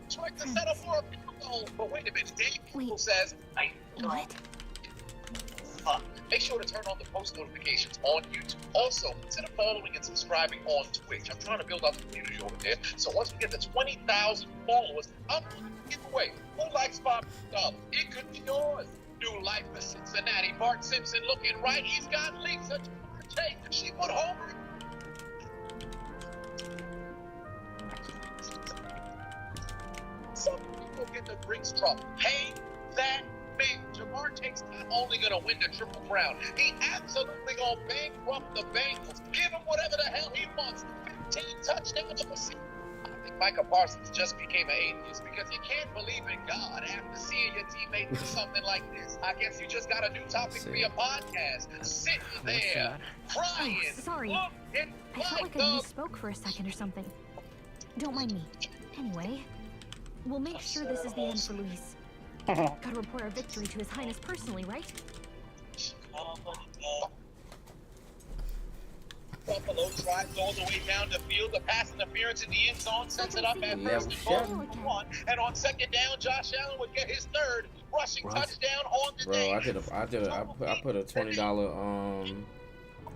tried to set up for a field goal. But wait a minute, Dave says, what? Make sure to turn on the post notifications on YouTube. Also, consider following and subscribing on Twitch. I'm trying to build out the community over there. So once we get to 20,000 followers, I'm going to give away. Who likes $5? It could be yours. New life for Cincinnati. Bart Simpson looking right. He's got Lisa. She put Homer. Some people get the drinks drop. Pay that big. Jamar Chase's not only going to win the Triple Crown, he absolutely going to bankrupt the Bengals. Give him whatever the hell he wants. 15 touchdowns of a season. I think Micah Parsons just became an atheist because you can't believe in God after seeing your teammate do something like this. I guess you just got a new topic for your podcast. Sitting there, crying. Oh, sorry. I felt like I misspoke for a second or something. Don't mind me. Anyway, we'll make sure this is the end for Luis. Gotta report our victory to His Highness personally, right? Buffalo drives all the way down the field. The pass interference in the end zone sets it up at first and goal for 1. And on second down, Josh Allen would get his third rushing touchdown on the day. Bro, I put a $20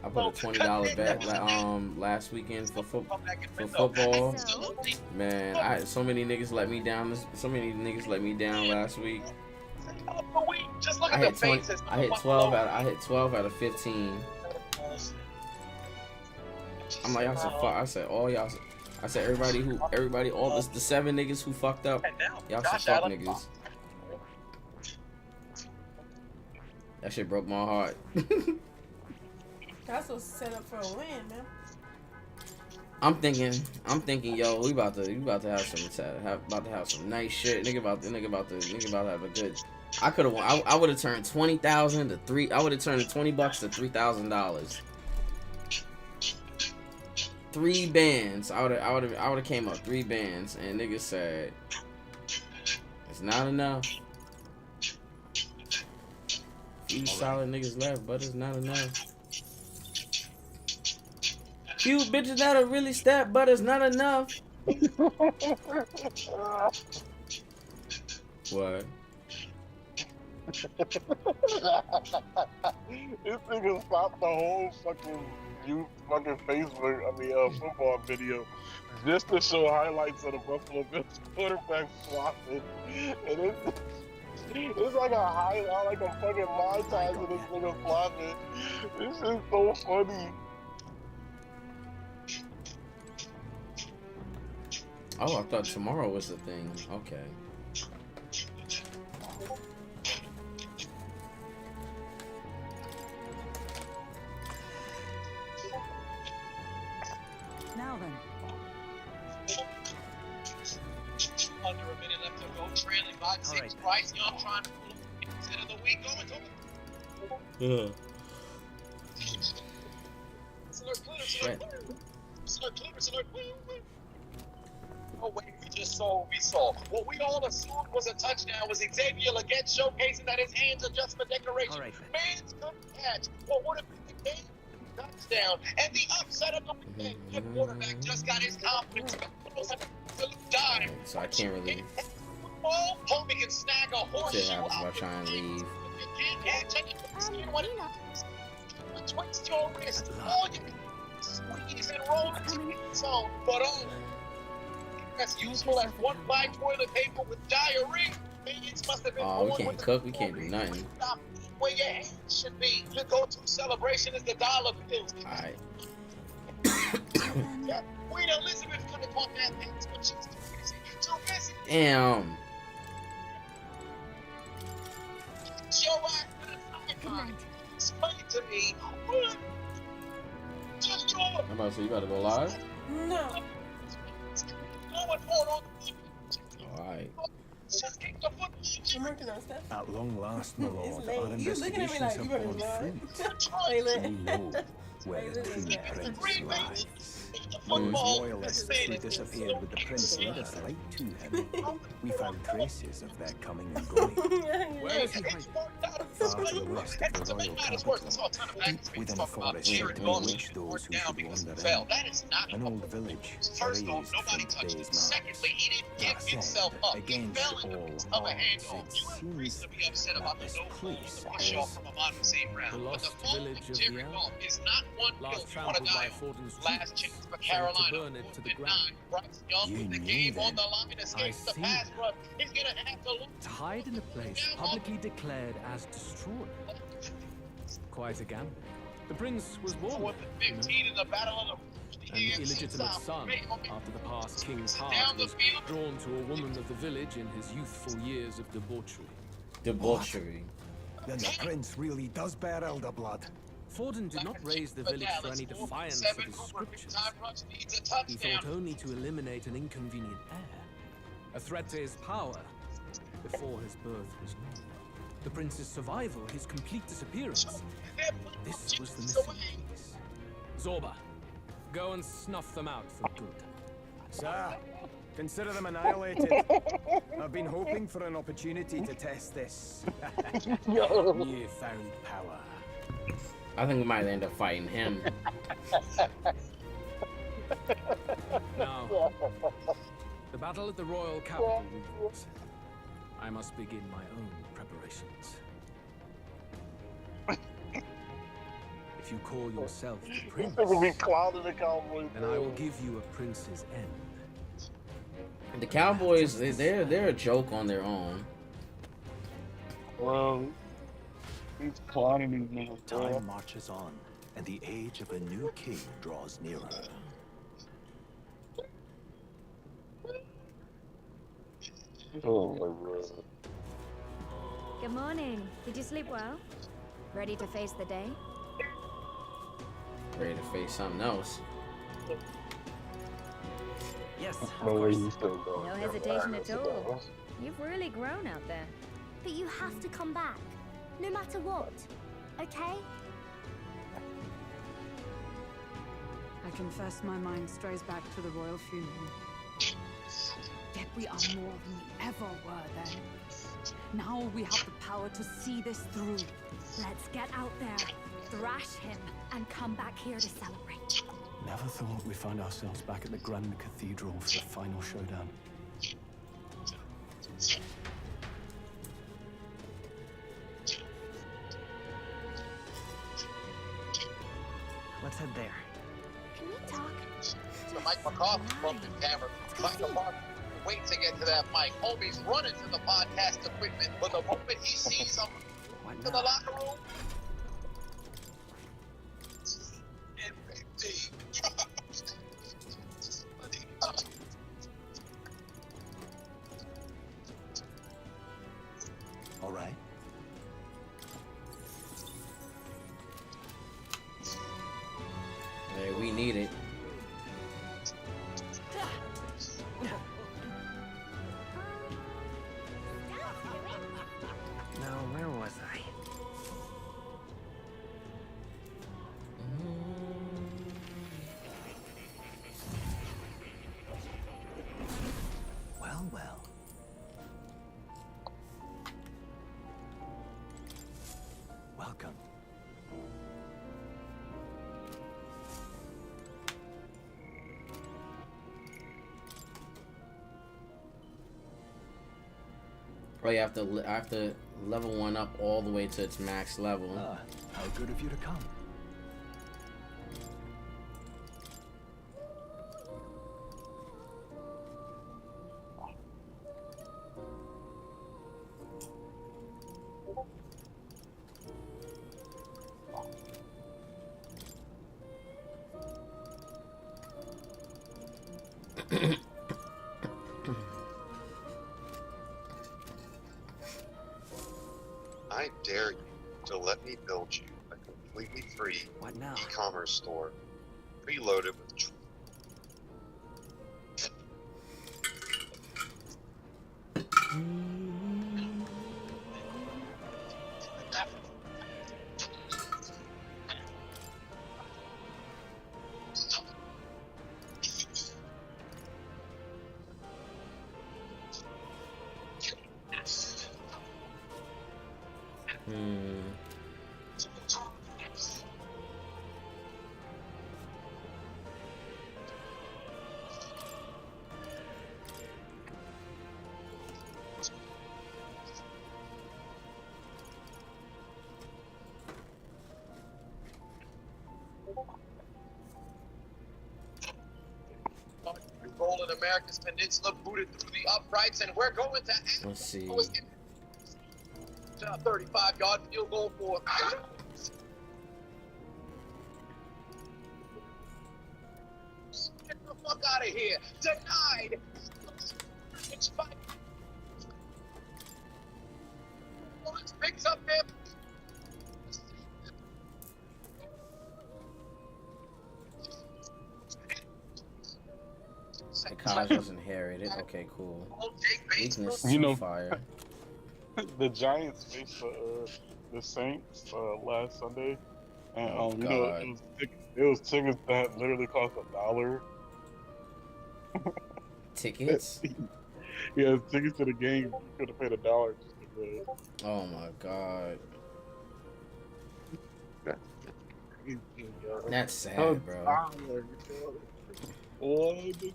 I put a $20 bet last weekend for football. Man, so many niggas let me down. So many niggas let me down last week. I hit 12 out of 15. I'm like, I said all y'all. I said everybody, all the 7 niggas who fucked up. Y'all some fuck niggas. That shit broke my heart. That's what's set up for a win, man. I'm thinking, yo, we about to have some nice shit. Nigga about to have a good. I could have won. I would have turned $20,000 to $3. I would have turned $20 to $3,000. 3 bands. I would have came up 3 bands, and niggas said it's not enough. Few solid niggas left, but it's not enough. Few bitches that'll really step, but it's not enough. What? This nigga stopped the whole fucking football video just to show highlights of the Buffalo Bills quarterback flopping. And it's like a highlight, like a fucking montage of this nigga flopping. This is so funny. Oh, I thought tomorrow was the thing. Okay. Now then. Under a minute left to go, trailing by 6. Bryce Young trying to pull up instead of the week going to Oh wait, we saw. What we all assumed was a touchdown was Xavier again showcasing that his hands are just for decoration. Man's couldn't catch what would have been the game touchdown. And the upset of the weekend, the quarterback just got his confidence. So I can't really. Hope he can snag a horseshoe. Shit happens if I try and leave. Twist your wrist. All you can squeeze and roll into the zone. But that's useful as 1-ply toilet paper with diarrhea. Oh, we can't cook. We can't do nothing. Where your hands should be. Your go-to celebration is the dollar bills. Alright. Queen Elizabeth could have caught that pass, but she's too busy. Damn. Show us explain to me. Just draw. I'm about to say, you about to go live? No. Alright. I'm working on stuff. At long last, my lord, our You looking at me investigations like you have better borne lie. fruit. We know where the true prince lies. Those royalists who disappeared with the prince led us right to him. We found traces of their coming and going. Where is he hiding? Far to the west of the royal capital, deep within a forest that we wish those who should wander in. An old village, raised from today's Mars. That said, against all odds, it seems that this place is the lost village of the elves. Last trampled by Fortin's troops, sent to burn it to the ground. You knew then. I see. Tied in a place publicly declared as destroyed. Quite a gamble. The prince was born, you know. An illegitimate son, after the past king's heart was drawn to a woman of the village in his youthful years of debauchery. Debauchery. Then the prince really does bear elder blood. Forden did not raise the village for any defiance of his scriptures. He thought only to eliminate an inconvenient heir, a threat to his power, before his birth was known. The prince's survival, his complete disappearance. This was the missing piece. Zorba, go and snuff them out for good. Sir, consider them annihilated. I've been hoping for an opportunity to test this newfound power. I think we might end up fighting him. Now, the battle at the royal capital begins. I must begin my own preparations. If you call yourself the prince, then I will give you a prince's end. The Cowboys, they're a joke on their own. Well, he's clowning these niggas. Time marches on, and the age of a new king draws nearer. Oh my god. Good morning. Did you sleep well? Ready to face the day? Ready to face something else. Yes, of No way course. you still going. No hesitation at all. You've really grown out there. But you have to come back, no matter what. Okay? I confess my mind strays back to the royal funeral. Yet we are more than we ever were then. Now we have the power to see this through. Let's get out there, thrash him, and come back here to celebrate. Never thought we'd find ourselves back at the Grand Cathedral for the final showdown. Let's head there. Can we talk? The Mike McCarthy from the camera. Mike McCarthy wait to get to that mic. Homie's running to the podcast equipment, but the moment he sees him to the locker room, All right. Hey, we need it. Now, where was I? Well, well. Welcome. Oh, you have to level one up all the way to its max level. Ah, how good of you to come. I dare you to let me build you a completely free e-commerce store, preloaded with Rolling America's Peninsula, booted through the uprights, and we're going to. Let's see. 35-yard field goal for. Get the fuck out of here! Denied. It's fine. Picks up him. The college was inherited. Okay, cool. Weakness to You know, fire. the Giants faced the Saints last Sunday, and Oh, you know God. it was tickets that literally cost $1. Tickets? Yeah, tickets to the game you could have paid $1 just to go. Oh my God. That's sad, bro. $1.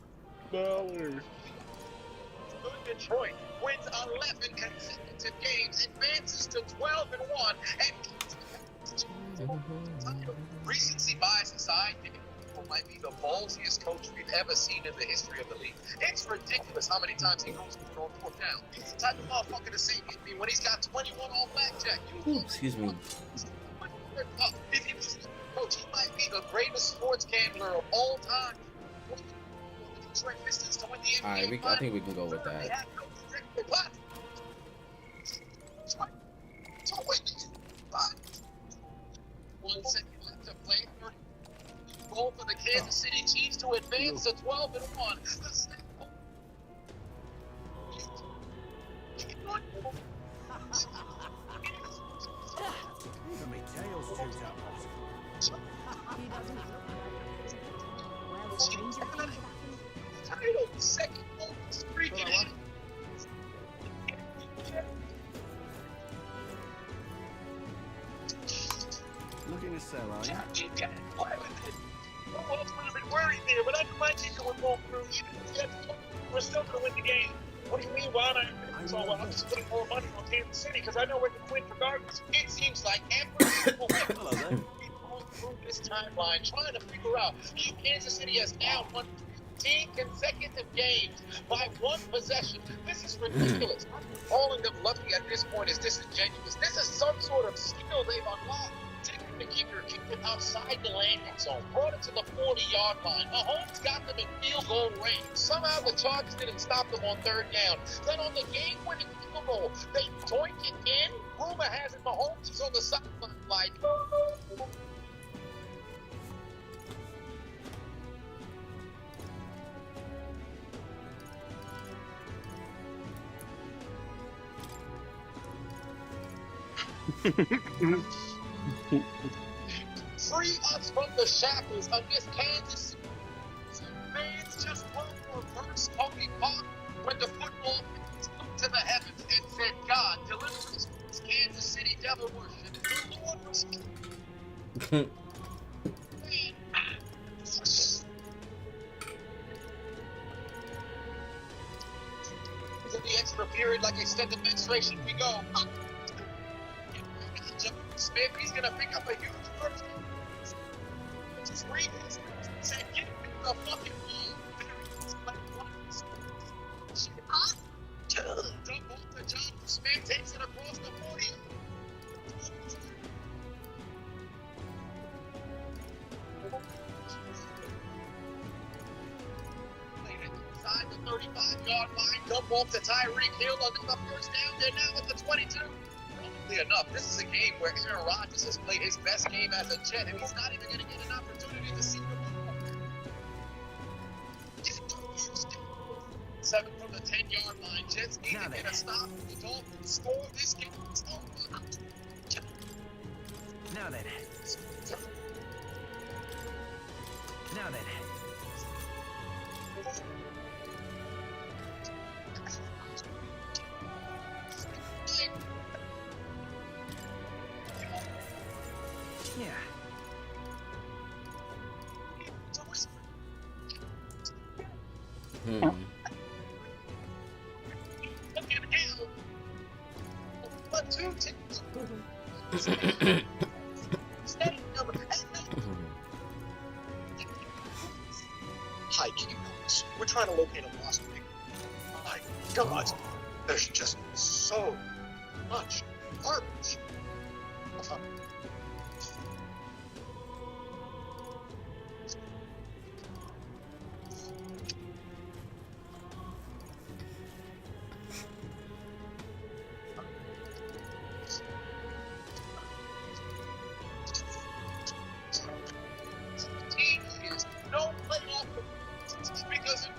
Detroit wins 11 consecutive games, advances to 12-1, and recency bias aside, might be the ballsiest coach we've ever seen in the history of the league. It's ridiculous how many times he goes for it on 4th down. He's the type of motherfucker to see. I mean, when he's got 21 on blackjack, Excuse me. If he was coach, he might be the greatest sports gambler of all time. Alright, I think we can go with that. One second left to play. Goal for the Kansas City Chiefs to advance to 12-1. Even my tail's chewed up. Well, stranger things have happened. Title, second goal, freaking out. Looking to sell, are you? I was a little bit worried there, but I knew my teacher would go through. We're still going to win the game. What do you mean, why not? So I'm just putting more money on Kansas City because I know we're going to win regardless. It seems like every single one of them going through this timeline trying to figure out how Kansas City has now won 15 consecutive games by one possession. This is ridiculous. Calling them lucky at this point is disingenuous. This is some sort of skill they've unlocked. Taking the kicker, kicked it outside the landing zone, brought it to the 40-yard line. Mahomes got them in field goal range. Somehow the Chargers didn't stop them on 3rd down. Then on the game-winning field goal, they doink it in. Rumor has it Mahomes is on the sideline like. Free us from the shackles against Kansas City. Fans just run reverse Tony Park when the football looked to the heavens and said, God, deliver us from this Kansas City devil worship. The Lord was... In the extra period, like extended menstruation, we go. Smith, he's gonna pick up a huge first. Just read this. Said, get the fucking Smith takes it across the 40. Inside the 35-yard line, dump off to Tyreek Hill, another first down. They're now at the 22. Enough. This is a game where Aaron Rodgers has played his best game as a Jet, and he's not even going to get an opportunity to see the ball. 7 from the 10-yard line. Jets need to get a stop. The Dolphins score this game. Now then. Now then. Yeah. Hi, can you help us? We're trying to locate a lost pig. My God, there's just so much garbage. Don't play off the because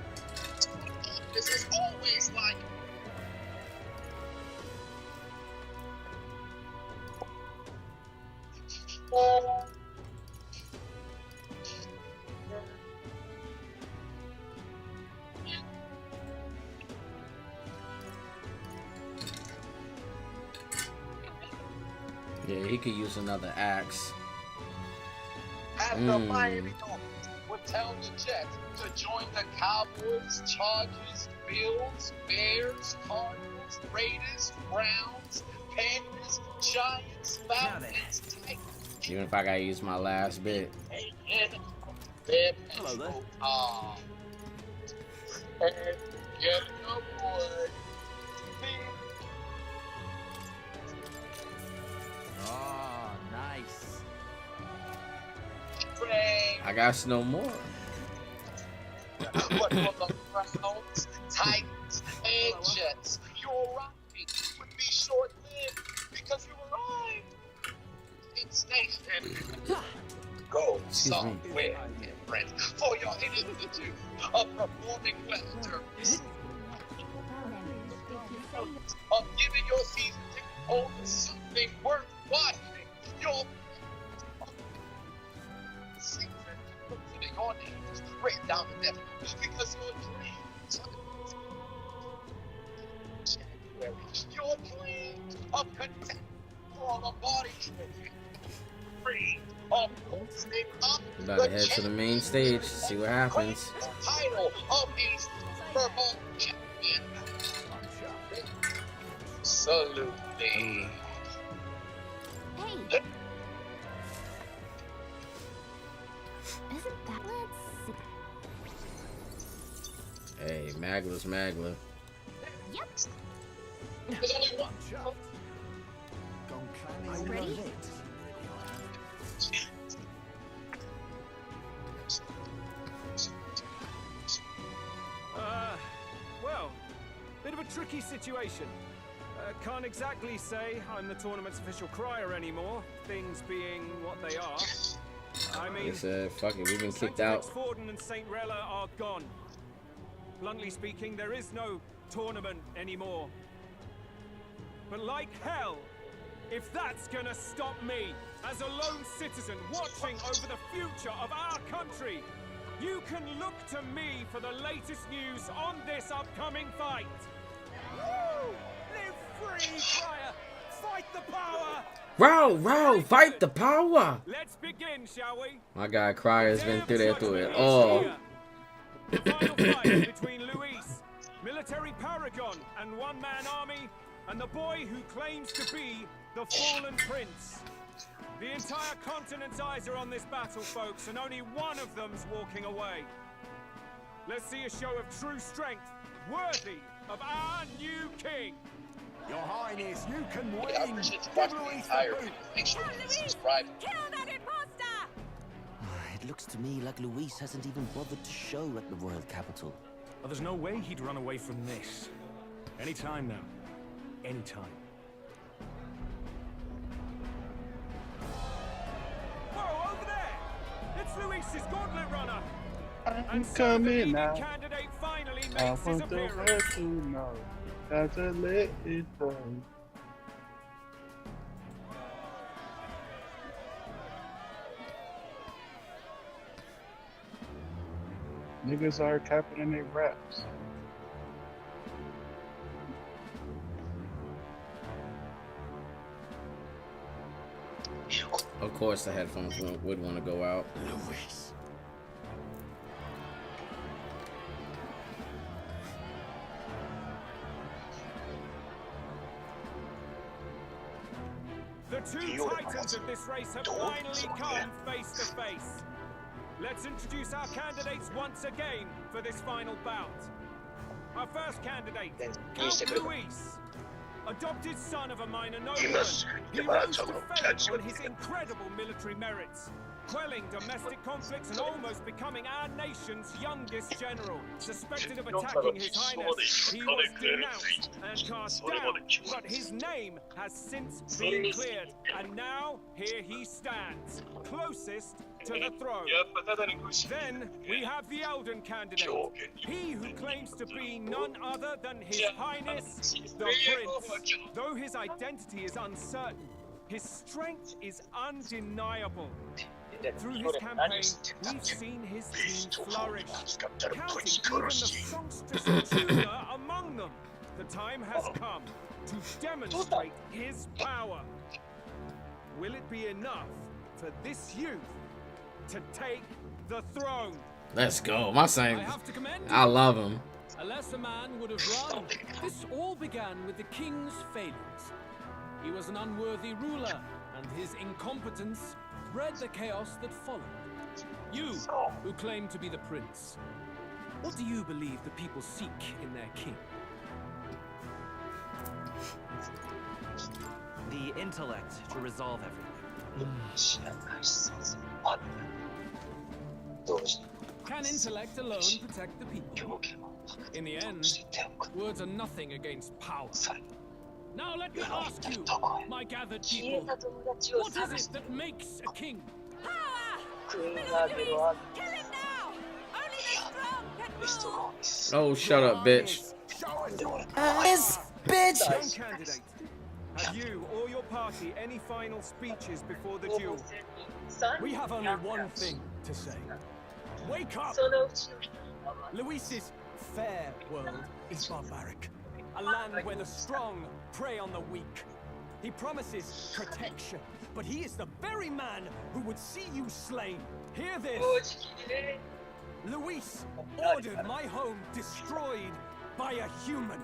this is always like. Yeah, he could use another axe. At the Miami Dolphins would tell the Jets to join the Cowboys, Chargers, Bills, Bears, Cardinals, Raiders, Browns, Panthers, Giants, Falcons, Titans. Even if I gotta use my last bit. Hello there. And get aboard. Oh, nice. I got no more. But for the Browns, Titans, and Jets, your ride would be short-lived because you arrived in station. Go somewhere different for your institute of performing westerns. Of giving your season ticket over something worth watching. Your season putting your names written down the devil because your dreams January. Your dreams of content for the body free of posting up. About to head to the main stage, see what happens. Title of a Super Bowl champion. Absolutely. Hey. Isn't that Hey, Magla's Magla. Yep. There's only one. Ready? Well, bit of a tricky situation. Can't exactly say I'm the tournament's official crier anymore, things being what they are. I mean, They said, fuck it, we've been kicked out. Forden and St. Rella are gone. Bluntly speaking, there is no tournament anymore. But like hell, if that's gonna stop me, as a lone citizen watching over the future of our country, you can look to me for the latest news on this upcoming fight. Woo! Live free, Crier! Fight the power! Row, fight the power! Let's begin, shall we? My guy Crier's been through it all. The final fight between Luis, military paragon and one-man army, and the boy who claims to be the fallen prince. The entire continent's eyes are on this battle, folks, and only one of them's walking away. Let's see a show of true strength, worthy of our new king. Your Highness, you can win. I appreciate you watching the entire video. Make sure you subscribe. Kill that imposter! It looks to me like Luis hasn't even bothered to show at the royal capital. Well, there's no way he'd run away from this. Anytime now. Anytime. Whoa, over there! It's Luis's gauntlet runner! I'm coming now. Candidate finally I makes his want the appearance. world to know. Got to let it go. Niggas are capping in their raps. Of course, the headphones would want to go out. Luis. The two titans of this race have finally come face to face. Let's introduce our candidates once again for this final bout. Our first candidate, Count Luis. Adopted son of a minor nobleman, he rose to fame on his incredible military merits, quelling domestic conflicts and almost becoming our nation's youngest general. Suspected of attacking His Highness, he was denounced and cast down, but his name has since been cleared, and now here he stands, closest to the throne. Then we have the Elden candidate, he who claims to be none other than His Highness, the Prince. Though his identity is uncertain, his strength is undeniable. Through his campaign, we've seen his team flourish, counting even the songstress tuner among them. The time has come to demonstrate his power. Will it be enough for this youth to take the throne? Let's go. My son, I love him. A lesser man would have run. This all began with the king's failings. He was an unworthy ruler, and his incompetence bred the chaos that followed. You, who claim to be the prince, what do you believe the people seek in their king? The intellect to resolve everything. Can intellect alone protect the people? In the end, words are nothing against power. Now let me ask you, my gathered people, what is it that makes a king? Oh, shut up, bitch. This bitch! Young candidate, have you or your party any final speeches before the duel? We have only one thing to say. Wake up! Luis's fair world is barbaric. A land where the strong prey on the weak. He promises protection, but he is the very man who would see you slain. Hear this. Luis ordered my home destroyed by a human.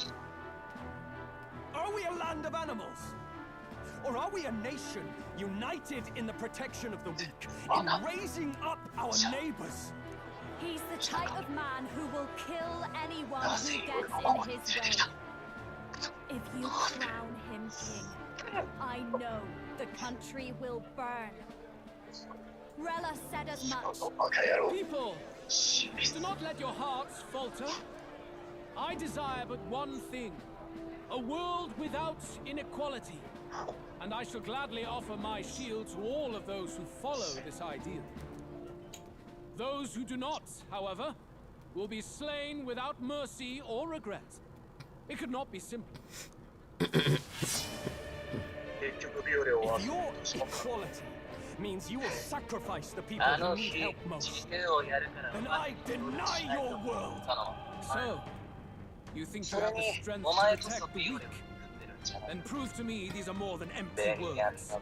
Are we a land of animals? Or are we a nation united in the protection of the weak, in raising up our neighbors? He's the type of man who will kill anyone who gets in his way. If you crown him king, I know the country will burn. Rella said as much. People, do not let your hearts falter. I desire but one thing, a world without inequality. And I shall gladly offer my shield to all of those who follow this ideal. Those who do not, however, will be slain without mercy or regret. It could not be simpler. If your equality means you will sacrifice the people who need help most, then I deny your world. So, you think you have the strength to protect the weak? Then prove to me these are more than empty words.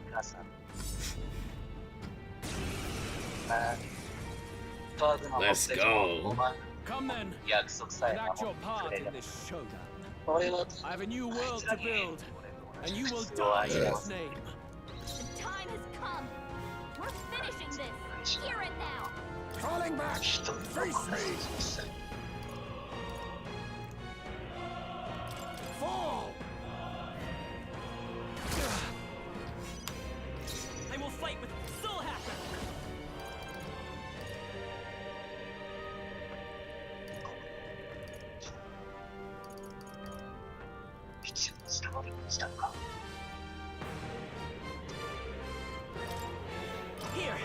Let's go. Come then, enact your part in this showdown. I have a new world to build, and you will die in its name. The time has come. We're finishing this. Here and now. Falling back! Face me! Fall! I will fight with Zulhacker! Here!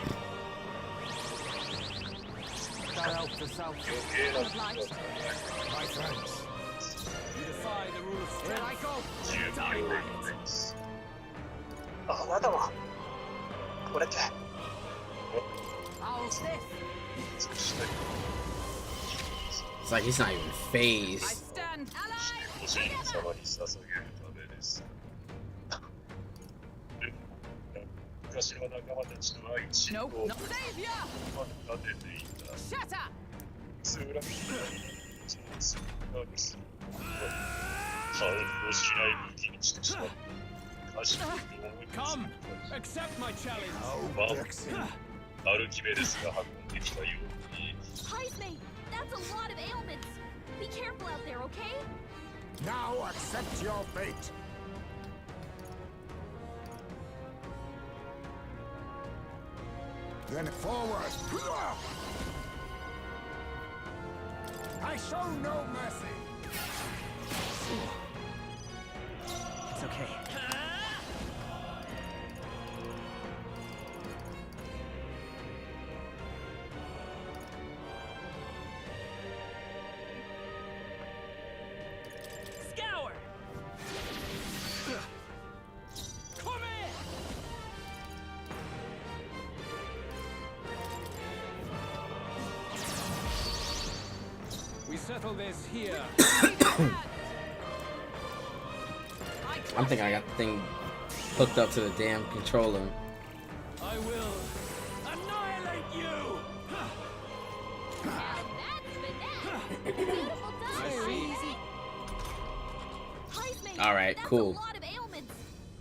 That helped us out. My friends. You defy the rule of strength. Here I go! Dynamite! How's this? It's like he's not even phased. Stand 昔の仲間たちとは一度を立てていた。スーラミーの実がです。反応しない武器にしてしまった。確かに思いついた。アルキメデスが運んできたように。That's a lot of ailments. Be careful out there, okay? Now accept your fate. Then forward. I show no mercy. It's okay. Scour! Come in! We settle this here. I'm thinking I got the thing hooked up to the damn controller. I will annihilate you! All right, cool.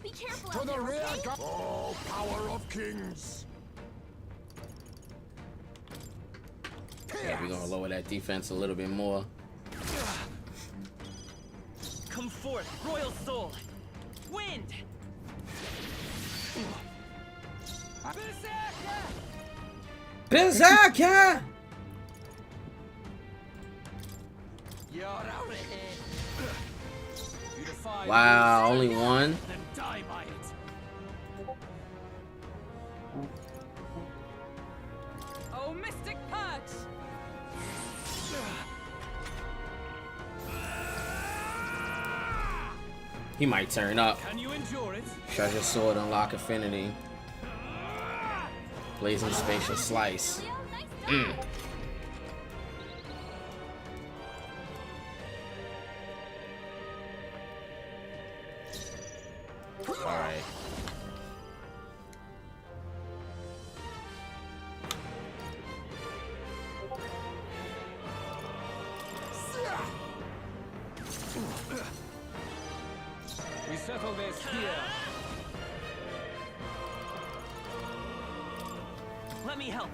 Be careful To out the there, rear, okay? oh, power of kings. Yeah, we're gonna lower that defense a little bit more. Come forth, royal soul. Wind. Berserker! You're out of here. You defy Wow, only one? then die by it. Oh, Mystic Purge! He might turn up. Can you endure it? Treasure sword, unlock affinity. Blazing spatial slice. Alright. We settle this here. Let me help.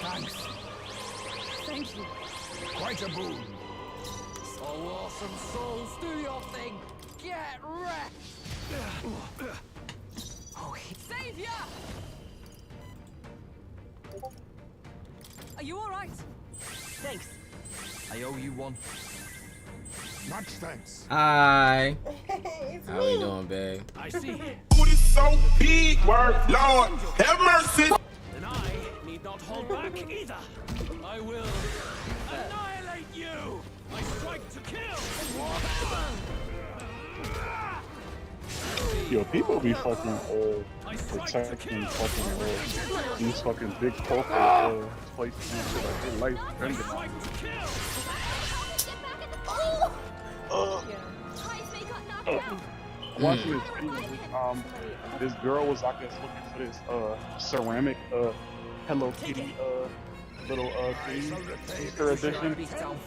Thanks. Thank you. Quite a boon. So awesome souls, do your thing. Get wrecked. Oh, Savior! Are you all right? Thanks. I owe you one. Much thanks. Hi. It's How we me. doing, babe? I see. Booty so big, word, Lord, have mercy. Then I need not hold back either. I will annihilate you. I strike to kill. Yo, people be fucking protecting fucking these fucking big corporate places and shit like their life depending on it. Watching this video, this girl was, I guess, looking for this ceramic Hello Kitty little thing, Easter edition,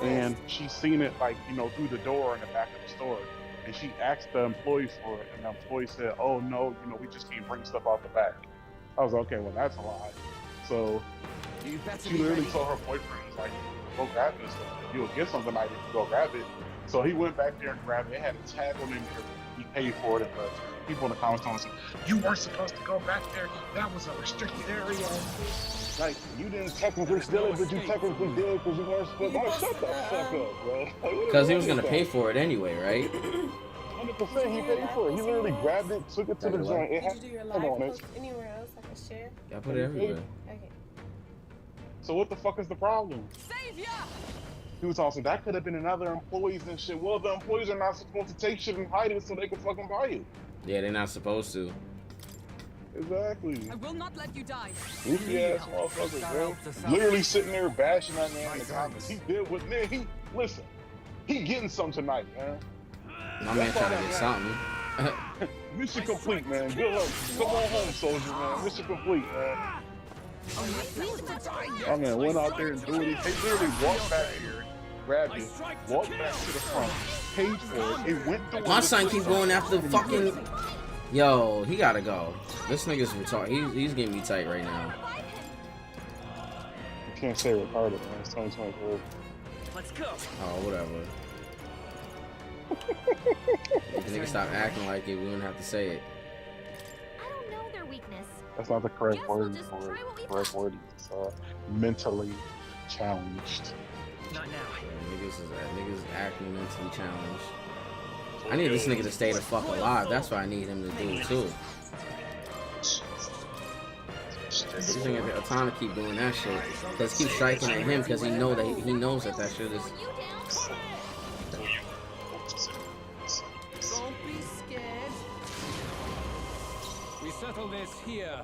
and she seen it like, you know, through the door in the back of the store, and she asked the employee for it, and the employee said, "Oh no, you know, we just can't bring stuff out the back." I was like, okay, well that's a lie. So she literally told her boyfriend, like, go grab this stuff. If you'll get something like it, go grab it. So he went back there and grabbed it. It had a tag on it. He paid for it, but people in the comments told him, "You weren't supposed to go back there. That was a restricted area." Like, you didn't technically steal it, but you technically did because you weren't supposed to. Like, shut the fuck up, bro. Because he was gonna pay for it anyway, right? 100% he paid for it. He literally grabbed it, took it to the joint. It Did had you do your tag live on it. post anywhere else I can share? I put it everywhere. Okay. So what the fuck is the problem? Savior! He was also, that could have been another employees and shit. Well, the employees are not supposed to take shit and hide it so they can fucking buy it. Yeah, they're not supposed to. Exactly. I will not let you die. Goofy ass motherfucker, bro. Literally sitting there bashing that man in the comments. He did what, man, listen, he getting some tonight, man. My man trying to get something. Mission complete, man. Good luck. Come on home, soldier, man. Mission complete, man. Oh man, went out there and do it. They literally walked back here, grabbed it, walked back to the front, paid for it, and went through. My son keep going after fucking. Yo, he gotta go. This nigga's retarded. He's getting me tight right now. You can't say retarded, man. It's 2024. Let's go. Oh, whatever. If the nigga stop acting like it, we wouldn't have to say it. I don't know their weakness. That's not the correct word for it. The correct word is mentally challenged. Not now. Yeah, niggas acting mentally challenged. I need this nigga to stay the fuck alive. That's what I need him to do too. This nigga got time to keep doing that shit. Cause keep striking at him because he knows that shit is. Don't be scared. We settle this here.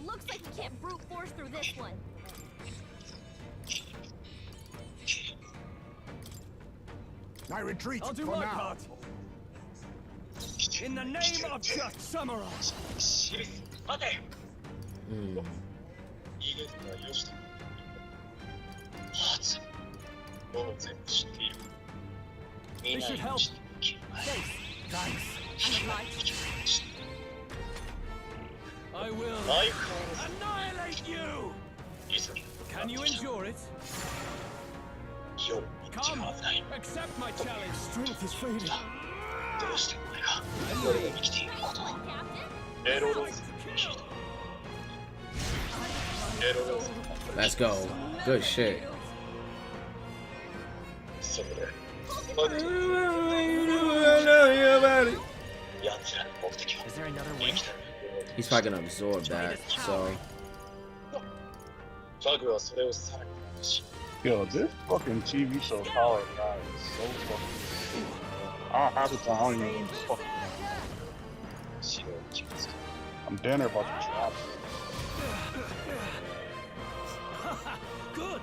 Looks like we can't brute force through this one. I retreat. I'll do for my now. part. In the name of just samurai. This should help. Thanks. I will annihilate you. Can you endure it? Come, accept my challenge. Strength is fading. Let's go. Good shit. Is there another way? He's probably gonna absorb that, so. Yo, this fucking TV show Power God is so fucking cool. I don't even know what the fuck. I'm damn near about to drop it. Good.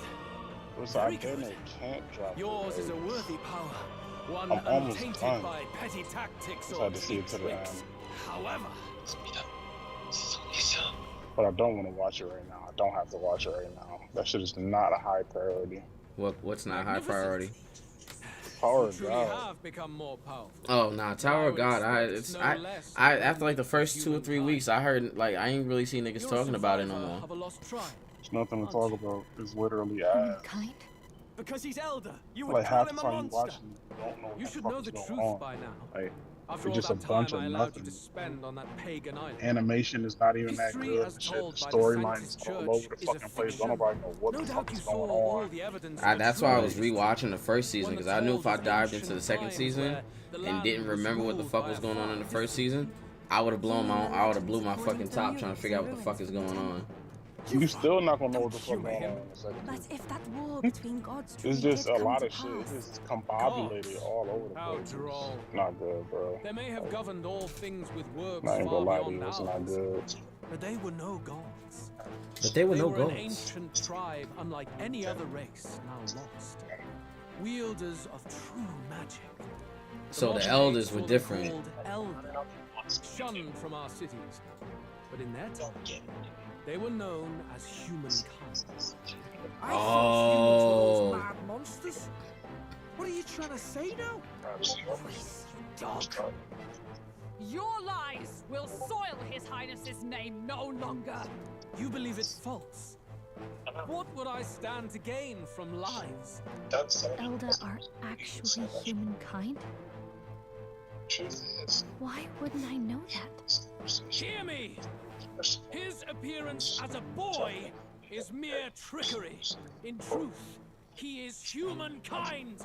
Which I damn near can't drop it. Yours is a worthy power. One I'm almost untainted done. by petty tactics Just or had to see it to the tricks. end. However, But I don't want to watch it right now. I don't have to watch it right now. That shit is not a high priority. What's not high priority? Power you of truly God. have become more powerful. Oh nah, Tower of God. I after like the first 2 or 3 weeks, I heard like I ain't really seen niggas talking about it no more. Of a lost tribe. There's nothing to talk about. It's literally ass. Kind? Because he's elder, you would Like call half him the a time you monster. watch it, you don't know what You the should fuck know is the going truth on. by now. Like, After it's all just a that bunch time of I allowed you nothing. to spend on that pagan island. Animation is not even that History good. as The shit, told the by the storyline is Sanctus all Church over the is a fucking place. fiction. Don't nobody know what No the doubt fuck you is saw going all on. the evidence That's of why I the was truth. rewatching the first season One because that I knew if I tells of dived ancient into the second times season where the and land didn't was remember what the ruled fuck by was a going on in the father. first season, I would have blown my fucking top trying to figure out what the fuck is going on. You still not gonna know what the fuck going on in a second. But if that war between gods It's truly just did a come lot to of shit. pass, It's just combobulated all over the How place. droll. It's not good, bro. They may have governed all things with works Not even far gonna lie to beyond you, it's not ours, good. but they were no gods. But they were no an gods. ancient tribe unlike any other race, now lost. Wielders of true magic. So the modern elders days were were different. called elder, shunned from our cities. But in their time, they were known as humankind. I thought you were Oh. those mad monsters. What are you trying to say now? Dog. Your lies will soil His Highness's name no longer. You believe it false. What would I stand to gain from lies? Elder are actually humankind? Why wouldn't I know that? Hear me! His appearance as a boy is mere trickery. In truth, he is humankind.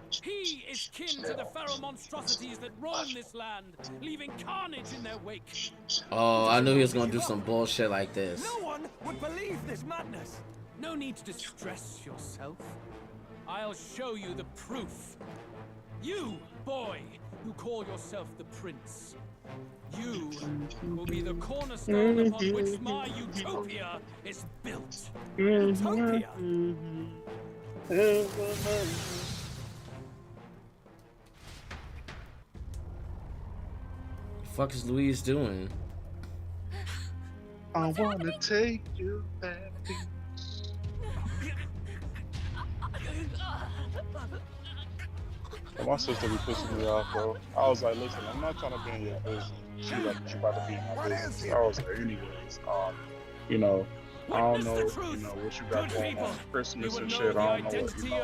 He is kin to the feral monstrosities that roam this land, leaving carnage in their wake. Oh, I knew he was gonna do some bullshit like this. No one would believe this madness. No need to distress yourself. I'll show you the proof. You, boy, who call yourself the prince. You will be the cornerstone upon which my utopia is built. Utopia? fuck is Louise doing? I wanna take you back. My sister be pissing me off, bro. I was like, listen, I'm not trying to be in your business. She like, you about to be in my business. I was like, anyways, you know, I don't know, what you got going on for Christmas and shit. I don't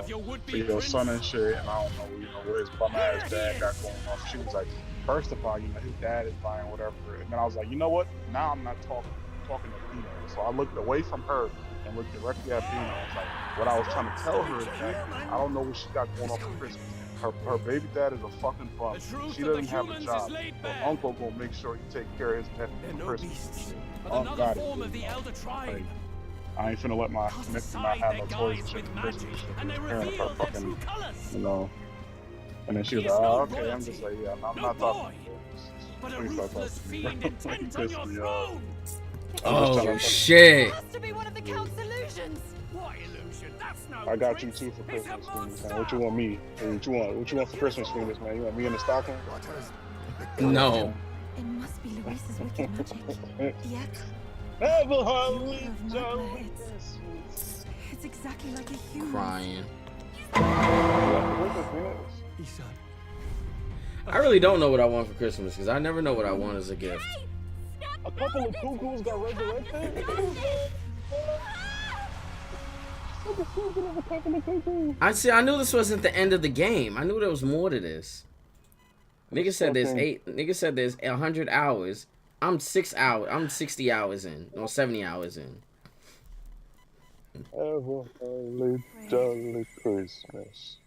know what, for your son and shit, and I don't know, what his bum ass dad got going on. She was like, first of all, his dad is buying whatever, and then I was like, you know what? Now I'm not talking to Pino. So I looked away from her and looked directly at Pino. It's like, what I was trying to tell her is that I don't know what she got going on for Christmas. Her baby dad is a fucking bum. She doesn't have a job. Her uncle gonna make sure he take care of his nephew for Christmas. Oh God, like, I ain't finna let my nephew not have no toys and shit for Christmas. His parents are fucking, And then she was like, oh, okay. I'm just like, yeah, I'm not talking to you. Please stop talking to me. You pissed me off. Oh shit! It has to be one of the Count's illusions. What illusion? That's no I got you too for Christmas, Phoenix, man. What you want me? What you want for Christmas, Phoenix, man? You want me in the stocking? No. It must be Luis's wicked magic. Yet, it's exactly like a human. Crying. I really don't know what I want for Christmas because I never know what I want as a gift. A couple of cuckoos got resurrected. I knew this wasn't the end of the game. I knew there was more to this. Nigga said there's 100 hours. I'm 6 hours. I'm 60 hours in. No, 70 hours in. Have a holly jolly Christmas.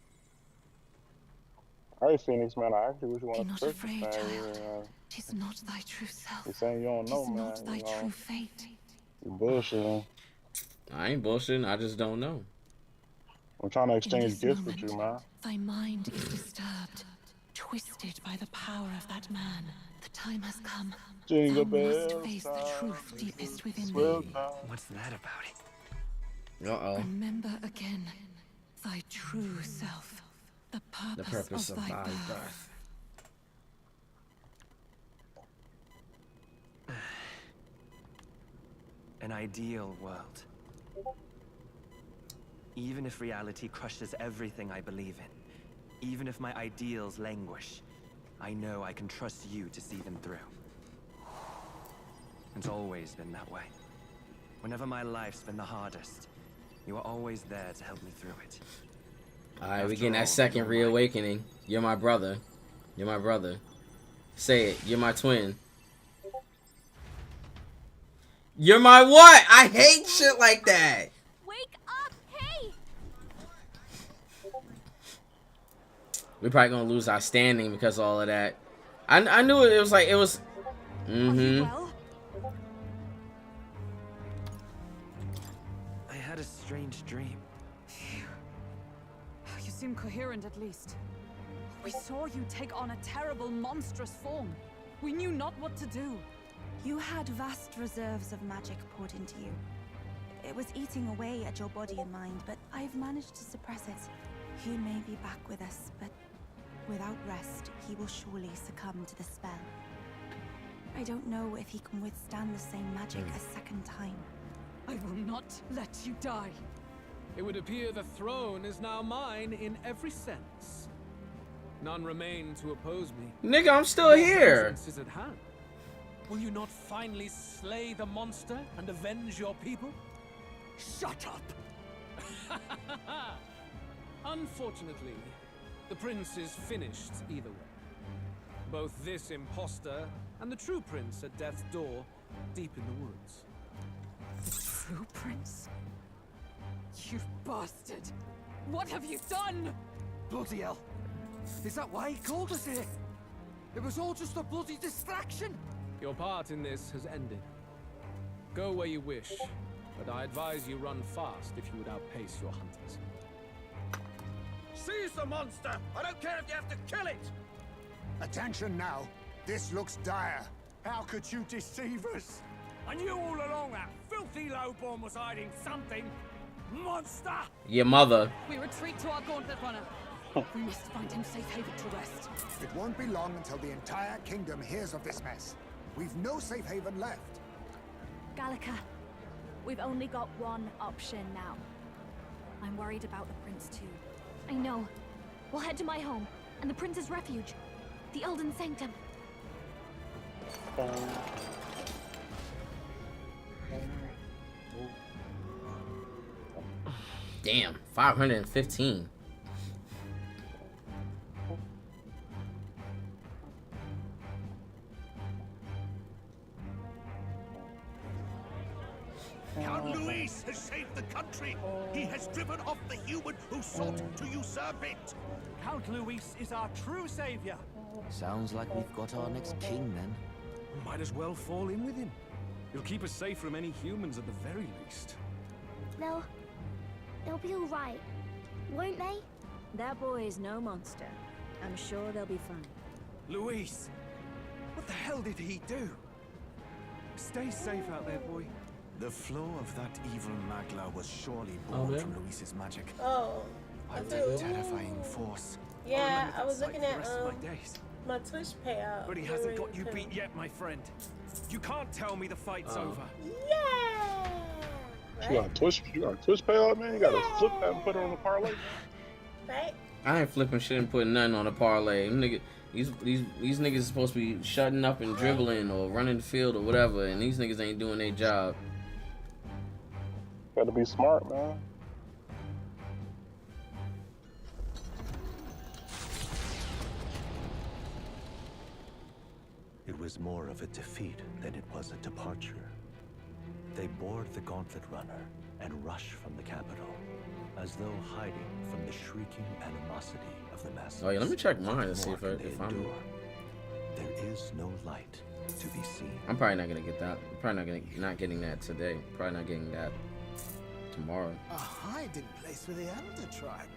Alright, Phoenix, man. I actually wish you wanted not to afraid, Christmas, child. man. Tis not thy true self. You're saying you don't know, Tis man. not thy true fate. You bullshitting. I ain't bullshitting. I just don't know. I'm trying to exchange this gifts moment, with you, man. Thy mind is disturbed, twisted by the power of that man. The time has come. Jingle Thou must bells, face the truth deepest within well thee. What's that about? Uh-oh. Remember again thy true self, the purpose of thy birth. An ideal world. Even if reality crushes everything I believe in, even if my ideals languish, I know I can trust you to see them through. It's always been that way. Whenever my life's been the hardest, you are always there to help me through it. Alright, we getting that second reawakening. You're my brother. You're my brother. Say it. You're my twin. You're my what? I hate shit like that. Wake up, hey! We're probably gonna lose our standing because of all of that. I knew it was like, it was... I had a strange dream. You seem coherent at least. We saw you take on a terrible, monstrous form. We knew not what to do. You had vast reserves of magic poured into you. It was eating away at your body and mind, but I've managed to suppress it. He may be back with us, but without rest, he will surely succumb to the spell. I don't know if he can withstand the same magic a second time. I will not let you die. It would appear the throne is now mine in every sense. None remain to oppose me. Nigga, I'm still here. Vengeance is at hand. Will you not finally slay the monster and avenge your people? Shut up! Unfortunately, the prince is finished either way. Both this imposter and the true prince at death's door, deep in the woods. The true prince? You bastard! What have you done? Bloody hell! Is that why he called us here? It was all just a bloody distraction! Your part in this has ended. Go where you wish, but I advise you run fast if you would outpace your hunters. Seize the monster! I don't care if you have to kill it! Attention now. This looks dire. How could you deceive us? I knew all along that filthy lowborn was hiding something. Monster! Your mother. We retreat to our gauntlet runner. We must find him safe haven to rest. It won't be long until the entire kingdom hears of this mess. We've no safe haven left. Gallica, we've only got one option now. I'm worried about the prince too. I know. We'll head to my home and the prince's refuge, the Elden Sanctum. Damn, 515. Count Luis has saved the country. He has driven off the human who sought to usurp it. Count Luis is our true savior. Sounds like we've got our next king then. Might as well fall in with him. He'll keep us safe from any humans at the very least. They'll be all right, won't they? That boy is no monster. I'm sure they'll be fine. Luis! What the hell did he do? Stay safe out there, boy. The flow of that evil magla was surely born from Luis's magic. Oh. A terrifying force. Yeah, I was looking at my Twitch payout. But he hasn't got you beat yet, my friend. You can't tell me the fight's over. Yeah. Right? You got a Twitch payout, man. You got to flip that and put it on the parlay. Right? I ain't flipping shit and putting nothing on a parlay. These niggas is supposed to be shutting up and dribbling or running the field or whatever, and these niggas ain't doing their job. Gotta be smart, man. It was more of a defeat than it was a departure. They board the Gauntlet Runner and rush from the capital, as though hiding from the shrieking animosity of the masses. Oh yeah, let me check mine to see if I'm. There is no light to be seen. I'm probably not gonna get that. I'm probably not getting that today. Probably not getting that tomorrow. A hiding place for the Elder tribe.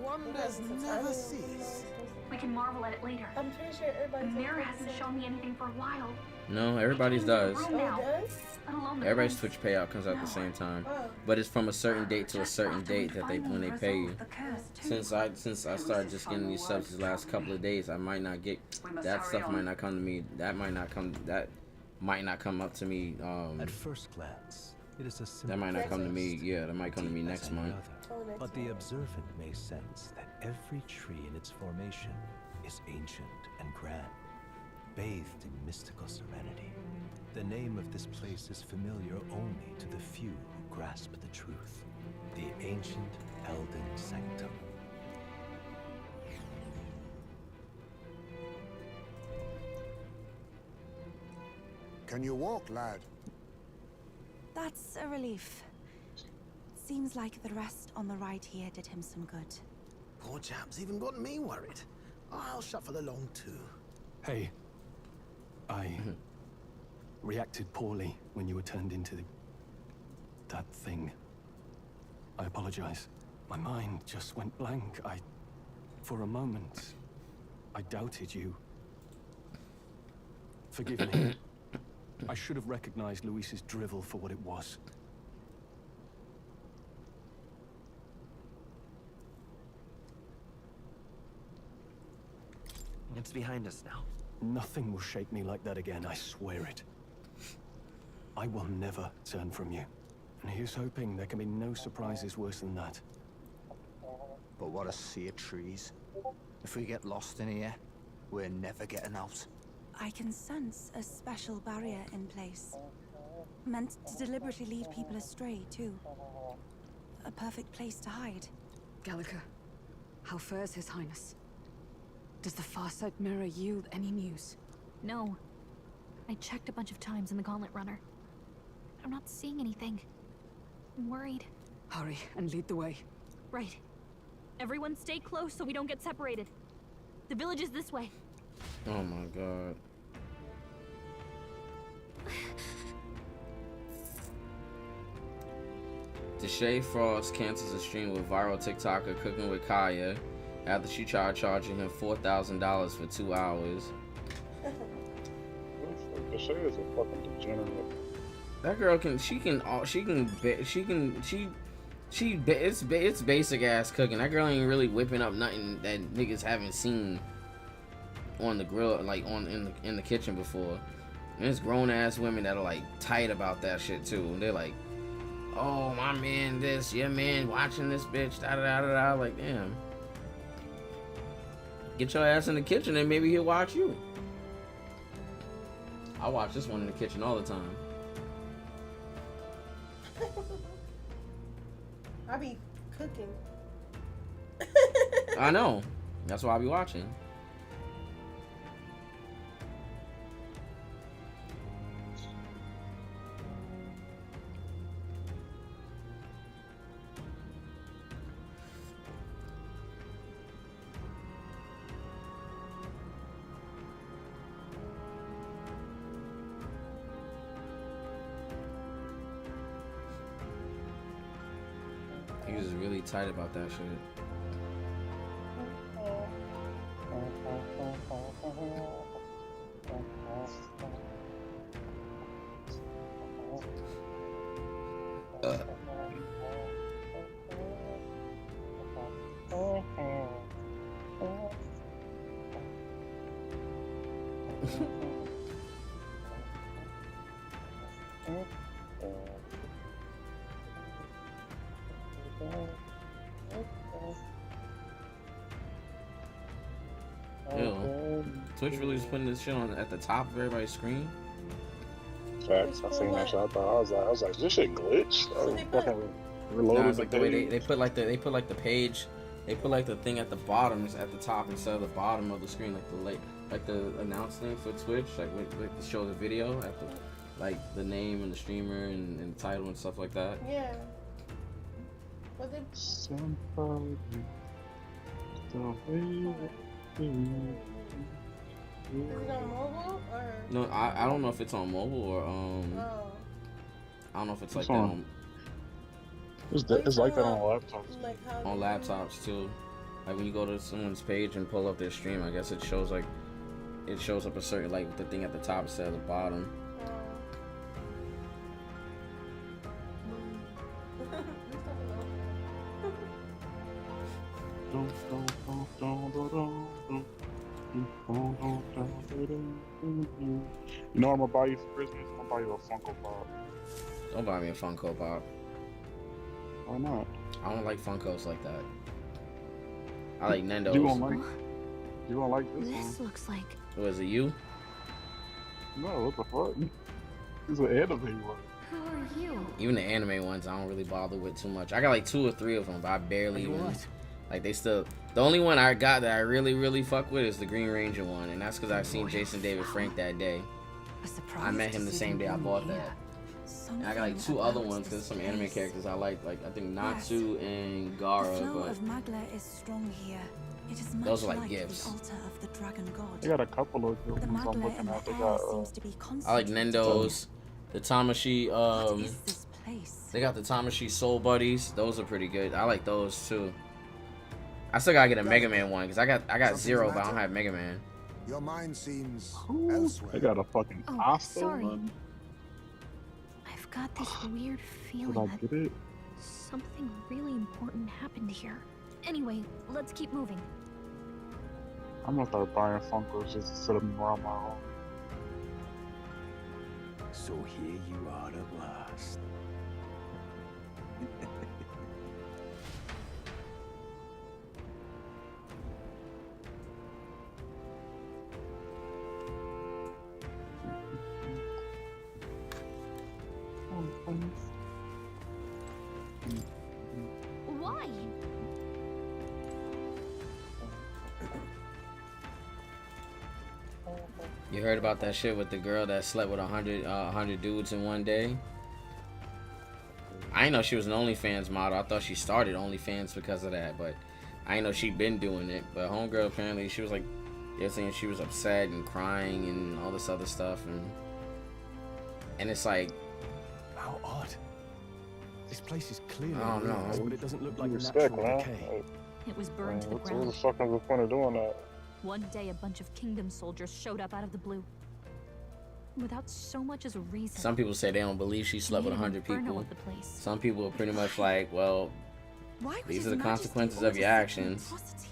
Wonders never cease. We can marvel at it later. I'm pretty sure everybody's. The mirror hasn't shown me anything for a while. No, everybody's does. Oh, Everybody's Twitch payout comes out at the same time, but it's from a certain date to a certain date that when they pay you. Since I started just getting these subs these last couple of days, I might not get that stuff. Might not come to me. That might not come up to me. At first glance, it is a simple. That might not come to me. Yeah, that might come to me next month. But the observant may sense that every tree in its formation is ancient and grand, bathed in mystical serenity. The name of this place is familiar only to the few who grasp the truth. The ancient Elden Sanctum. Can you walk, lad? That's a relief. Seems like the rest on the right here did him some good. Poor chap's even got me worried. I'll shuffle along too. Hey, I reacted poorly when you were turned into that thing. I apologize. My mind just went blank. For a moment, I doubted you. Forgive me. I should have recognized Luis's drivel for what it was. It's behind us now. Nothing will shake me like that again, I swear it. I will never turn from you. And here's hoping there can be no surprises worse than that. But what a sea of trees. If we get lost in here, we're never getting out. I can sense a special barrier in place. Meant to deliberately lead people astray, too. A perfect place to hide. Gallica, how fares His Highness? Does the Farsight mirror yield any news? No. I checked a bunch of times in the Gauntlet Runner. I'm not seeing anything. I'm worried. Hurry and lead the way. Right. Everyone stay close so we don't get separated. The village is this way. Oh my god. Deshae Frost cancels a stream with viral TikToker cooking with Kaya after she tried charging him $4,000 for 2 hours. Deshae is a fucking degenerate. That girl can It's basic ass cooking. That girl ain't really whipping up nothing that niggas haven't seen on the grill, like in the kitchen before. And there's grown ass women that are like tight about that shit too. They're like, oh my man, this, your man watching this bitch, da da da da da. Like, damn. Get your ass in the kitchen and maybe he'll watch you. I watch this one in the kitchen all the time. I be cooking. I know. That's why I be watching. He was really tight about that shit. Ew. Twitch really was putting this shit on at the top of everybody's screen. Facts. I seen that shit. I was like, this shit glitched. I was fucking reloaded. Nah, it's like the way they put like the page, they put like the thing at the bottom at the top instead of the bottom of the screen, like the announce thing for Twitch, like to show the video at the, like the name and the streamer and the title and stuff like that. Yeah. Was it? Somebody. Is it on mobile or? No, I don't know if it's on mobile or Oh. I don't know if it's like It's on- that on. It's like that on laptops. Like how On laptops too. Like when you go to someone's page and pull up their stream, I guess it shows up a certain, like the thing at the top instead of the bottom. You know what I'm gonna buy you for Christmas? I'm gonna buy you a Funko Pop. Don't buy me a Funko Pop. Why not? I don't like Funkos like that. I like Nendos. You gonna like this This one? looks like. Was it you? No, what the fuck? It's an anime one. Who are you? Even the anime ones, I don't really bother with too much. I got like 2 or 3 of them, but I barely even. Like they still. The only one I got that I really fuck with is the Green Ranger one, and that's because I seen Jason David Frank that day. I met him the same day I bought that. And I got like 2 other ones because some anime characters I like I think Natsu and Gaara, The flow but of Magla is strong here. It is much those are like like gifts. the altar of the dragon god. They got a couple of good The ones I'm Magla looking in at. They the got air seems to be I like concentrated. Nendos, the Tamashi. What is this place? They got the Tamashi Soul Buddies. Those are pretty good. I like those too. I still gotta get a Mega Man one because I got Zero, but I don't have Mega Man. Your mind seems They elsewhere. got a fucking Oh, Asta sorry. one. I've got this weird Did feeling I that get it? something really important happened here. Anyway, let's keep moving. I'm gonna start buying Funkos just to set them around my home. So here you are at last. Why? You heard about that shit with the girl that slept with 100 dudes in one day? I didn't know she was an OnlyFans model. I thought she started OnlyFans because of that, but I didn't know she'd been doing it. But homegirl apparently she was like, they're saying she was upset and crying and all this other stuff, and it's like, How odd. This place is clearly I don't know. ruins, but it doesn't look like a Respect, natural man. decay. It was burned to the What the ground. fuck is the point of doing that? One day, a bunch of kingdom soldiers showed up out of the blue. Without so much as a reason. some people say they don't believe she slept with 100 Inferno people. of the place. Some people are pretty much like, well, Why would these His are the Majesty consequences order of your such actions. atrocity?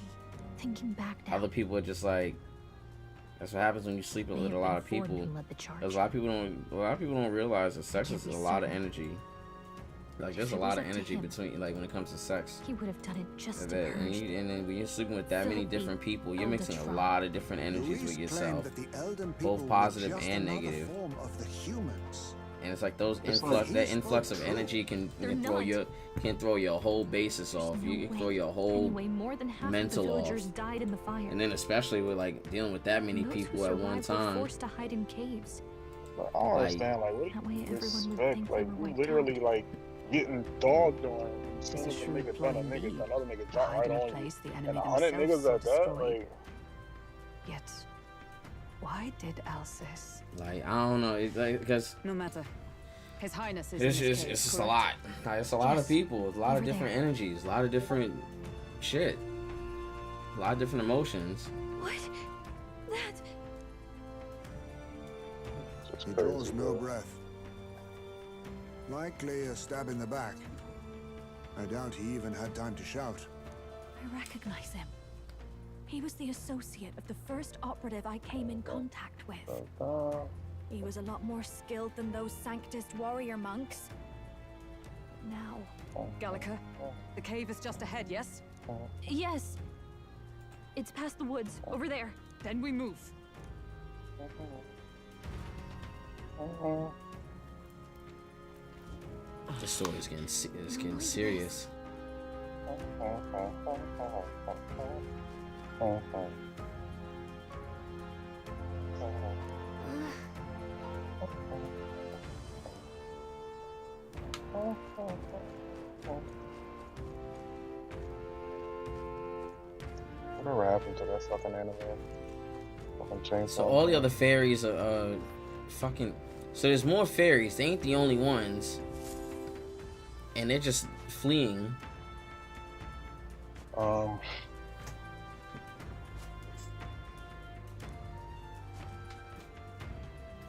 Thinking back now, Other people are just like, that's what happens when you sleep may with have a lot been of people. Ford who led the charge. Because a lot of people don't realize that sex Can't is be a lot of certain. energy. Like there's If a it lot was of up to energy him, between, like when it comes to sex. He would have done it just to That, purge. and then when you're sleeping with that many Filthy different people, you're elder mixing a trauma. lot of different energies Louise with claimed yourself, that the Elden people both were positive just and another negative. form of the humans. And it's like those It's influx, like that he influx spoke of true. energy can They're throw your whole basis off. No You can way. throw your whole Anyway, more than half mental of the off. villagers died in the fire. And then especially with like dealing with that many Those people who at one survived were time. forced to hide in caves. But I don't understand, like, what That do way you everyone would expect? think Like, they were you wiped literally, like, getting dogged on. As soon It's a as a shrewd nigga done, a plan nigga, indeed. another nigga jump Hide right in a on you. place the And enemy 100 niggas themselves at so that, destroyed. like, Yet, why did Alcis? Like I don't know, it's like because No matter. His Highness is it's in his just cave, it's just a correct? lot. Like, it's a lot of Yes. people, it's a lot of Over different there. energies, a lot of different shit, a lot of different emotions. What? That... He draws no breath. Likely a stab in the back. I doubt he even had time to shout. I recognize him. He was the associate of the first operative I came in contact with. He was a lot more skilled than those Sanctist warrior monks. Now... Gallica, the cave is just ahead, yes? Yes. It's past the woods, over there. Then we move. The story is getting serious. whatever happened to that fucking anime? Fucking chainsaw. So all the other fairies are fucking. So there's more fairies. They ain't the only ones, and they're just fleeing.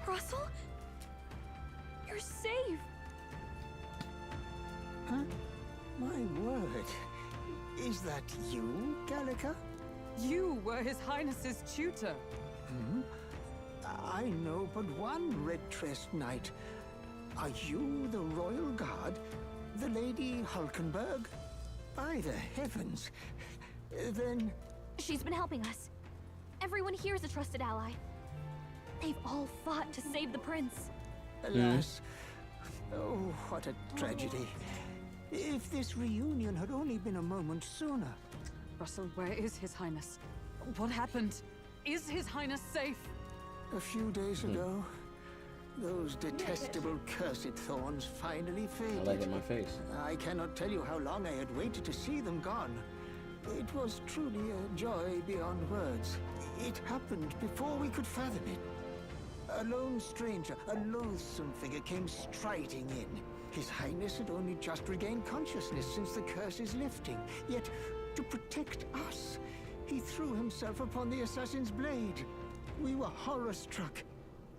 Russell? You're safe. Huh? My word. Is that you, Gallica? You were His Highness's tutor. Hmm? I know but one red-tressed knight. Are you the royal guard? The Lady Hulkenberg? By the heavens. Then... She's been helping us. Everyone here is a trusted ally. They've all fought to save the prince. Alas. Oh, what a tragedy. If this reunion had only been a moment sooner. Russell, where is His Highness? What happened? Is His Highness safe? A few days ago, those detestable cursed thorns finally faded. I like it in my face. I cannot tell you how long I had waited to see them gone. It was truly a joy beyond words. It happened before we could fathom it. A lone stranger, a loathsome figure came striding in. His Highness had only just regained consciousness since the curse's lifting. Yet, to protect us, he threw himself upon the assassin's blade. We were horror-struck.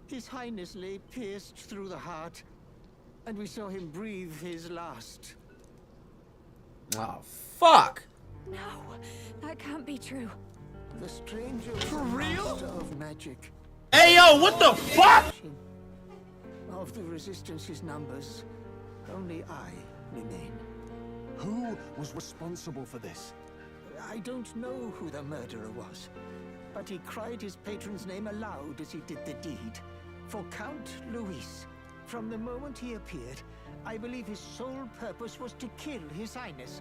His Highness lay pierced through the heart, and we saw him breathe his last. Oh, fuck! No, that can't be true. The stranger was For a real? master of magic. Hey, yo, what the fuck? Of the Resistance's numbers, only I remain. Who was responsible for this? I don't know who the murderer was, but he cried his patron's name aloud as he did the deed. For Count Luis, from the moment he appeared, I believe his sole purpose was to kill His Highness.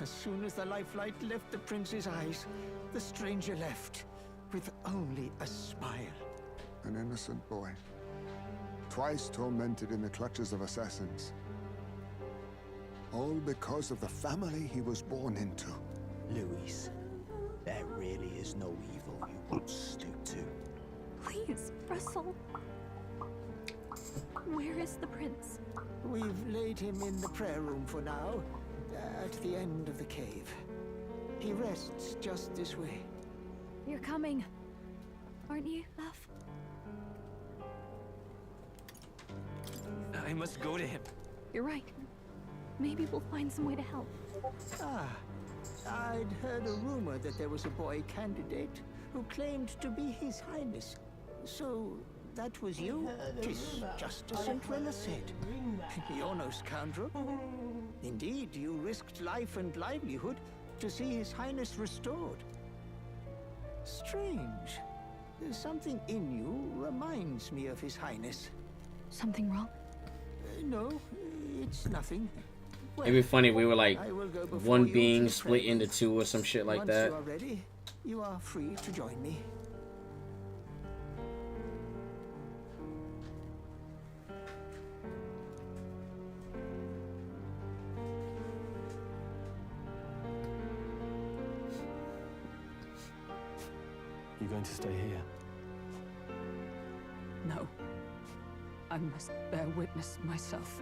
As soon as the lifelight left the prince's eyes, the stranger left, with only a smile. An innocent boy. Twice tormented in the clutches of assassins. All because of the family he was born into. Luis, there really is no evil you won't stoop to. Please, Russell. Where is the prince? We've laid him in the prayer room for now, at the end of the cave. He rests just this way. You're coming, aren't you, love? I must go to him. You're right. Maybe we'll find some way to help. Ah, I'd heard a rumor that there was a boy candidate who claimed to be His Highness. So that was you? 'Tis just as Cinderella said. You're no scoundrel. Indeed, you risked life and livelihood to see His Highness restored. Strange. Something in you reminds me of His Highness. Something wrong? No, it's nothing. It'd be funny if we were like I will go before one you being to the split presence. into two or some shit like Once that. you are ready, you are free to join me. You going to stay here? No. I must bear witness myself.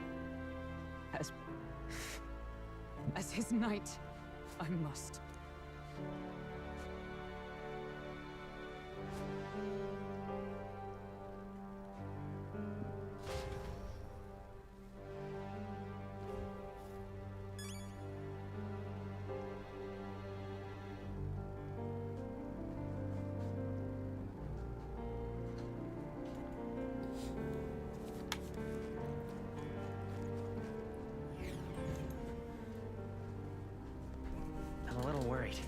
As his knight, I must. I'm a little worried.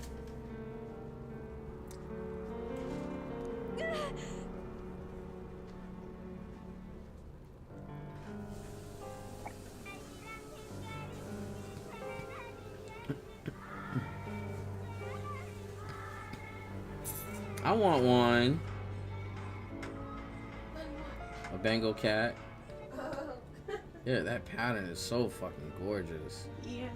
I want one. A Bengal cat. Yeah, that pattern is so fucking gorgeous. Yeah.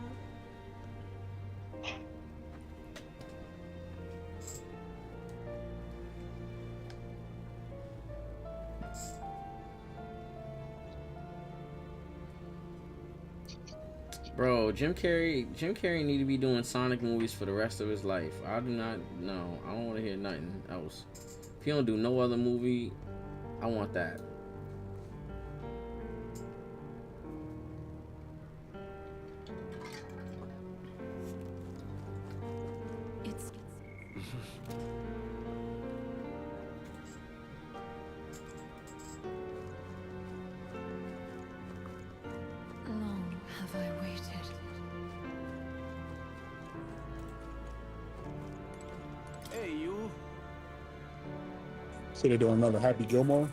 Bro, Jim Carrey need to be doing Sonic movies for the rest of his life. I do not know. I don't want to hear nothing else. If he don't do no other movie, I want that. It's... Long have I waited. Hey, you. So they're doing another Happy Gilmore?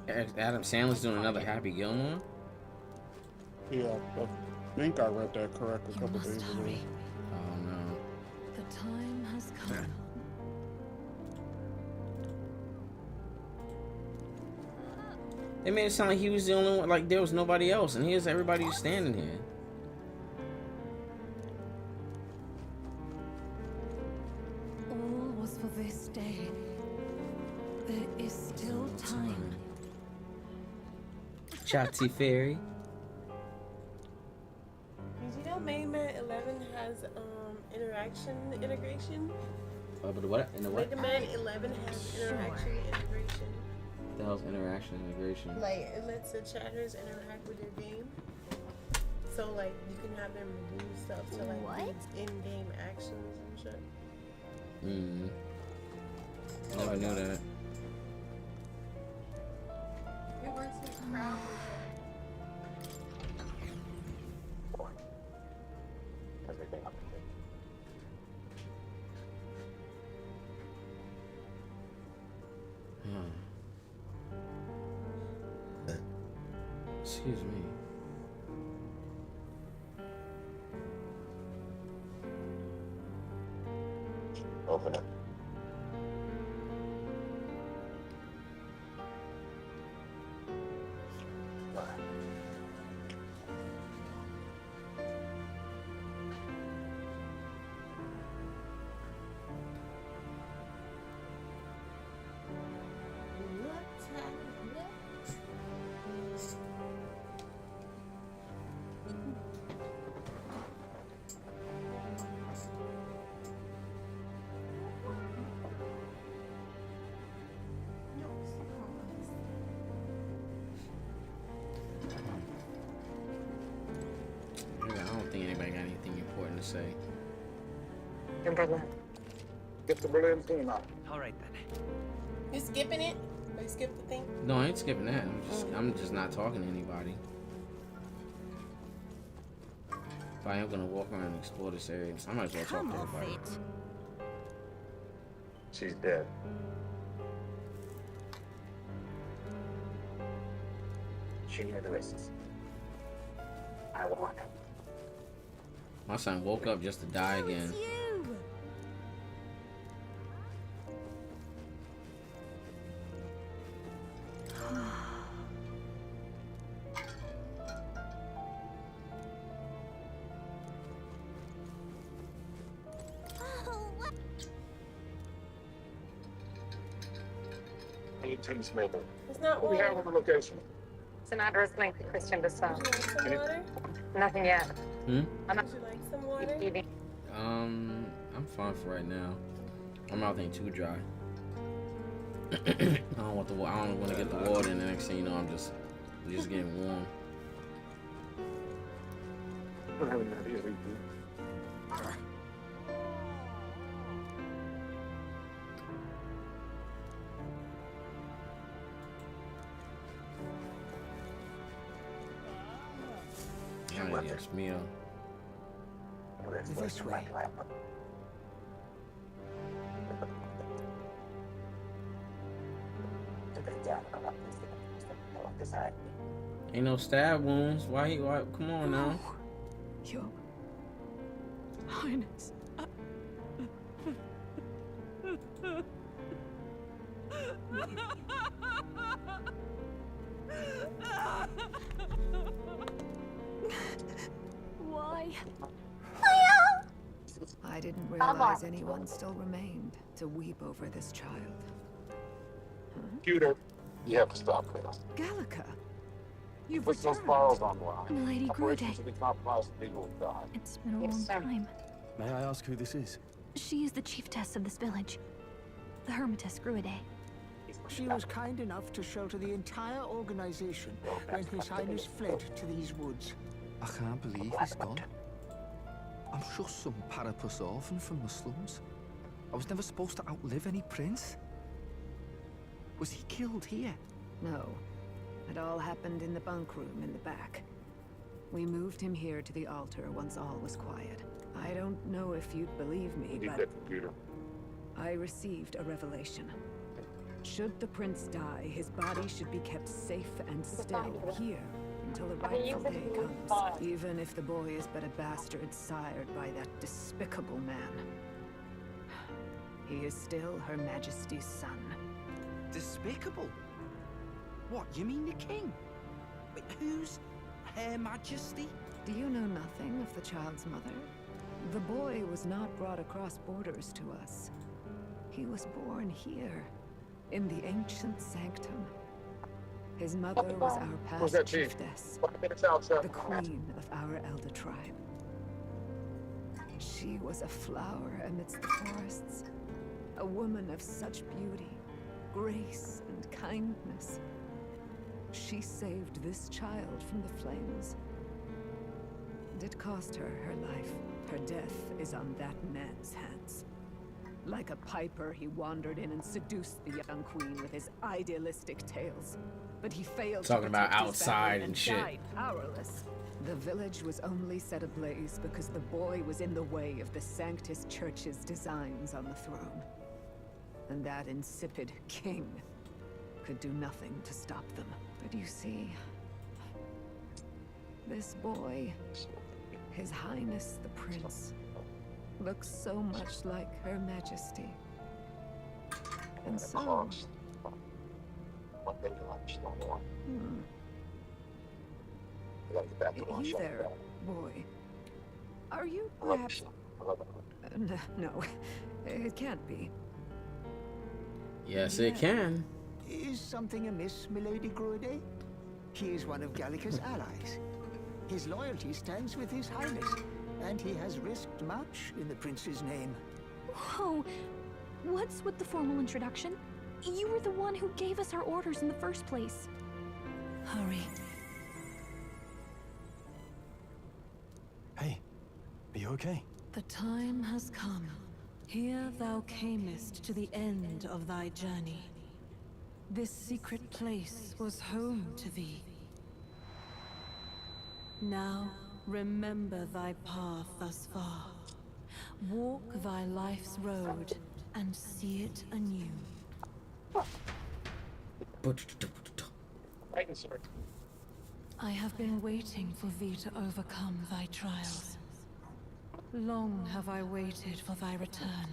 Adam Sandler's doing another Happy Gilmore? Yeah, I think I read that correct a couple days ago. Oh no. The time has come. It made it sound like he was the only one, like there was nobody else, and here's everybody just standing here. All was for this day. There is still time. Chatty Fairy. Did you know Mega Man 11 has integration? But what? In the what? Mega Man 11 has interaction integration. The hell's interaction integration? Like it lets the chatters interact with your game. So like you can have them do stuff to like in-game actions and shit. Never knew that. It works in crowd. Excuse me. Open it. say. In Berlin. Get the Berlin team out. All right then. You skipping it? Or you skip the thing? No, I ain't skipping that. I'm just not talking to anybody. If I am gonna walk around and explore this area, I might as well talk to everybody. She's dead. She knew the risks. I warned her. My son woke up just to die again. It's not We water. have on the location. Sinatra's linked Christian to some. Some water? Nothing yet. Hmm? I'm Would you like some water? eating. I'm fine for right now. My mouth ain't too dry. I don't want to get the water, and the next thing you know, I'm just getting warm. I don't have any ideas. Ay, Dios mío. This way. Ain't no stab wounds. Why? Come on now. Your Highness. Why? I didn't realize anyone still remained to weep over this child. Computer, you have to stop this. Gallica, you've Put those returned. files online. Milady Operations Grude. will be compromised and people will die. It's been a long time. May I ask who this is? She is the chiefess of this village. The Hermitess Gruide. She was kind enough to shelter the entire organization when His Highness fled to these woods. I can't believe he's gone. I'm just some parapus orphan from the slums. I was never supposed to outlive any prince. Was he killed here? No. It all happened in the bunk room in the back. We moved him here to the altar once all was quiet. I don't know if you'd believe me, Need but that computer. I received a revelation. Should the prince die, his body should be kept safe and still here until the rightful day comes, even if the boy is but a bastard sired by that despicable man. He is still Her Majesty's son. Despicable? What, you mean the king? Wait, who's Her Majesty? Do you know nothing of the child's mother? The boy was not brought across borders to us. He was born here, in the ancient sanctum. His mother was our Who's past that chief? chiefess, 5 minutes out, sir. the queen of our elder tribe. She was a flower amidst the forests, a woman of such beauty, grace, and kindness. She saved this child from the flames. And it cost her her life. Her death is on that man's hands. Like a piper, he wandered in and seduced the young queen with his idealistic tales. But he failed to Talking about protect his outside family and shit. died powerless. The village was only set ablaze because the boy was in the way of the Sanctus Church's designs on the throne. And that insipid king could do nothing to stop them. But you see, this boy, His Highness the Prince, looks so much like Her Majesty. And so... One day lunch, no more. Hmm. You gotta get back to lunch. Hey there, boy. Are you perhaps... No, it can't be. Yes, it can. Is something amiss, Milady Gruide? He is one of Gallica's allies. His loyalty stands with His Highness, and he has risked much in the prince's name. Whoa! What's with the formal introduction? You were the one who gave us our orders in the first place. Hurry. Hey, are you okay? The time has come. Here thou camest to the end of thy journey. This secret place was home to thee. Now, remember thy path thus far. Walk thy life's road and see it anew. I have been waiting for thee to overcome thy trials. Long have I waited for thy return.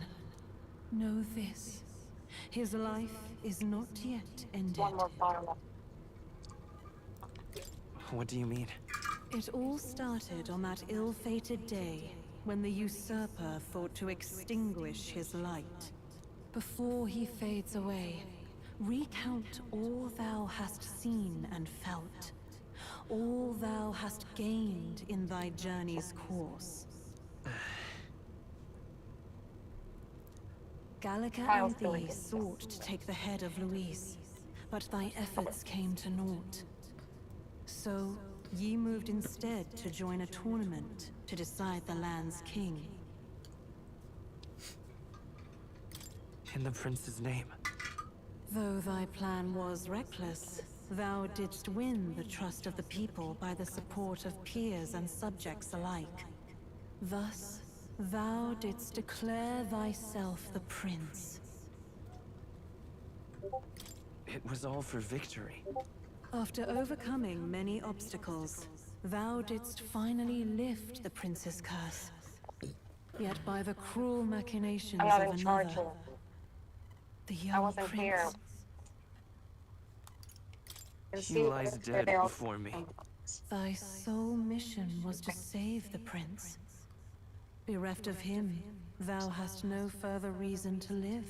Know this, his life is not yet ended. What do you mean? It all started on that ill-fated day when the usurper thought to extinguish his light. Before he fades away, recount all thou hast seen and felt, all thou hast gained in thy journey's course. Gallica and thee sought to take the head of Luis, but thy efforts came to naught. So, ye moved instead to join a tournament to decide the land's king. In the prince's name. Though thy plan was reckless, thou didst win the trust of the people by the support of peers and subjects alike. Thus, thou didst declare thyself the prince. It was all for victory. After overcoming many obstacles, thou didst finally lift the prince's curse. Yet by the cruel machinations of another, the young prince... He lies dead before me. Thy sole mission was to save the prince. Bereft of him, thou hast no further reason to live.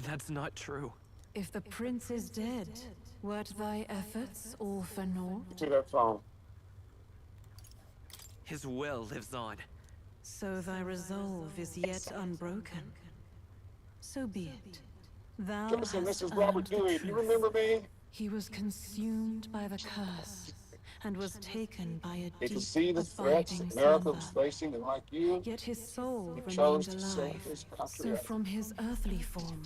That's not true. If the prince is dead, wert thy efforts all for naught? To that phone. His will lives on. So thy resolve is yet unbroken. So be it. Thou hast This is earned Robert the Dewey. truth. You remember me? He was consumed by the curse and was taken by a They deep, could see the threats abiding America slumber. was facing, and like you, Yet his soul he chose remained to serve alive. his country. So from his earthly form,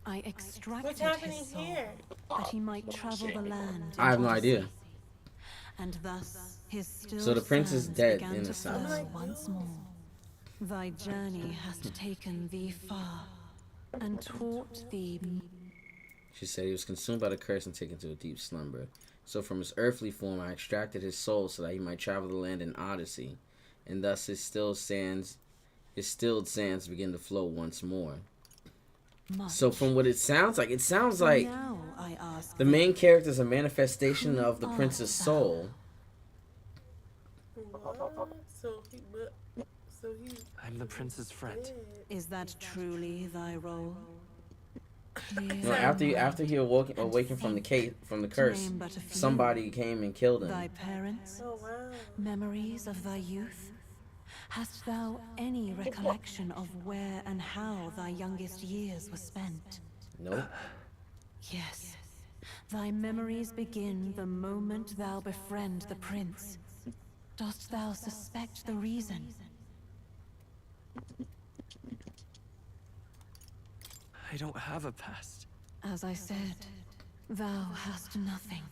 I extracted What's happening his soul here? that he might travel the land. I have in no idea. odyssey. And thus his still So the prince is sands dead began in to a sense. flow once more. Thy journey hast taken thee far, and taught thee. She said he was consumed by the curse and taken to a deep slumber. So from his earthly form I extracted his soul so that he might travel the land in odyssey, and thus his stilled sands begin to flow once more. So from what it sounds like Now I ask the main character is a manifestation of the prince's soul. What? So he I'm the prince's friend. Is that truly thy role? No, after he awakened from the curse, somebody came and killed him. Thy parents? Oh, wow. Memories of thy youth? Hast thou any recollection of where and how thy youngest years were spent? Nope. Yes. Thy memories begin the moment thou befriend the prince. Dost thou suspect the reason? I don't have a past. As I said, thou hast nothing.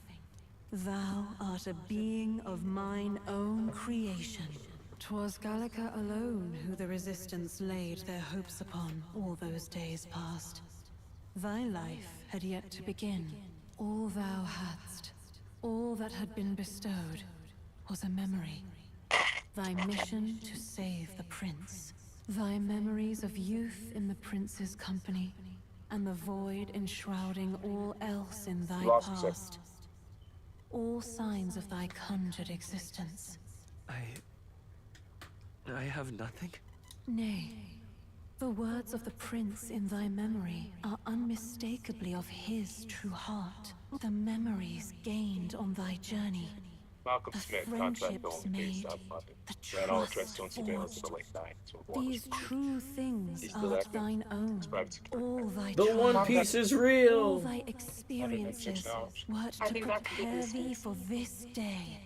Thou art a being of mine own creation. 'Twas Gallica alone who the resistance laid their hopes upon all those days past. Thy life had yet to begin. All thou hadst, all that had been bestowed, was a memory. Thy mission to save the prince. Thy memories of youth in the prince's company, and the void enshrouding all else in thy past. All signs of thy conjured existence. I have nothing? Nay, the words of the prince in thy memory are unmistakably of his true heart. The memories gained on thy journey. Malcolm The Smith contract friendships on made, the the ran all trust trends on surveillance in the forged. late 90s. These true things He's still art active. thine own. All thy The One trials, Piece is real. all thy experiences were to prepare thee for this day.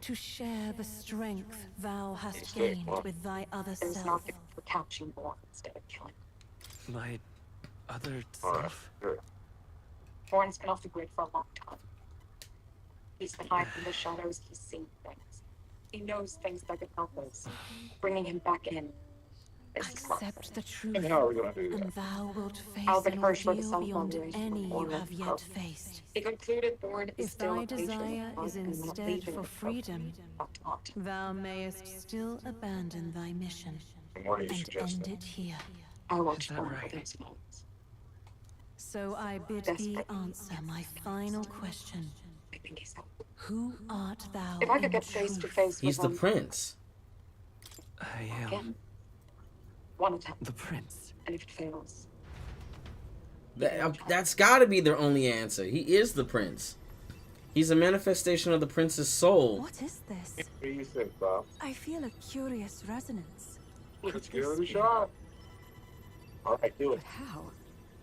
to share the strength thou hast gained with thy other self. For catching more instead of killing. My other self? Thorn's been off the grid for a long time. He's been hiding in the shadows. He's seen things. He knows things that could help us. Bringing him back in. Accept the truth, And how are we gonna do that? and thou wilt face Albert an Hirsch wrote a ordeal song beyond called any you Born have of yet Hope. faced. He concluded Born is If still thy a patient desire of is God and not instead leaving for the freedom, thou mayest still abandon thy mission What are you and suggesting? end it here. I watched Born for those moments. So I bid thee answer my final question. Who art thou If I could in get face to truth? face He's with the him prince. I am again, one attempt, the prince. and if it fails, That's got to be their only answer. He is the prince. He's a manifestation of the prince's soul. What is this? What do you think, Bob? I feel a curious resonance. Let's give it a shot. All right, do it. How?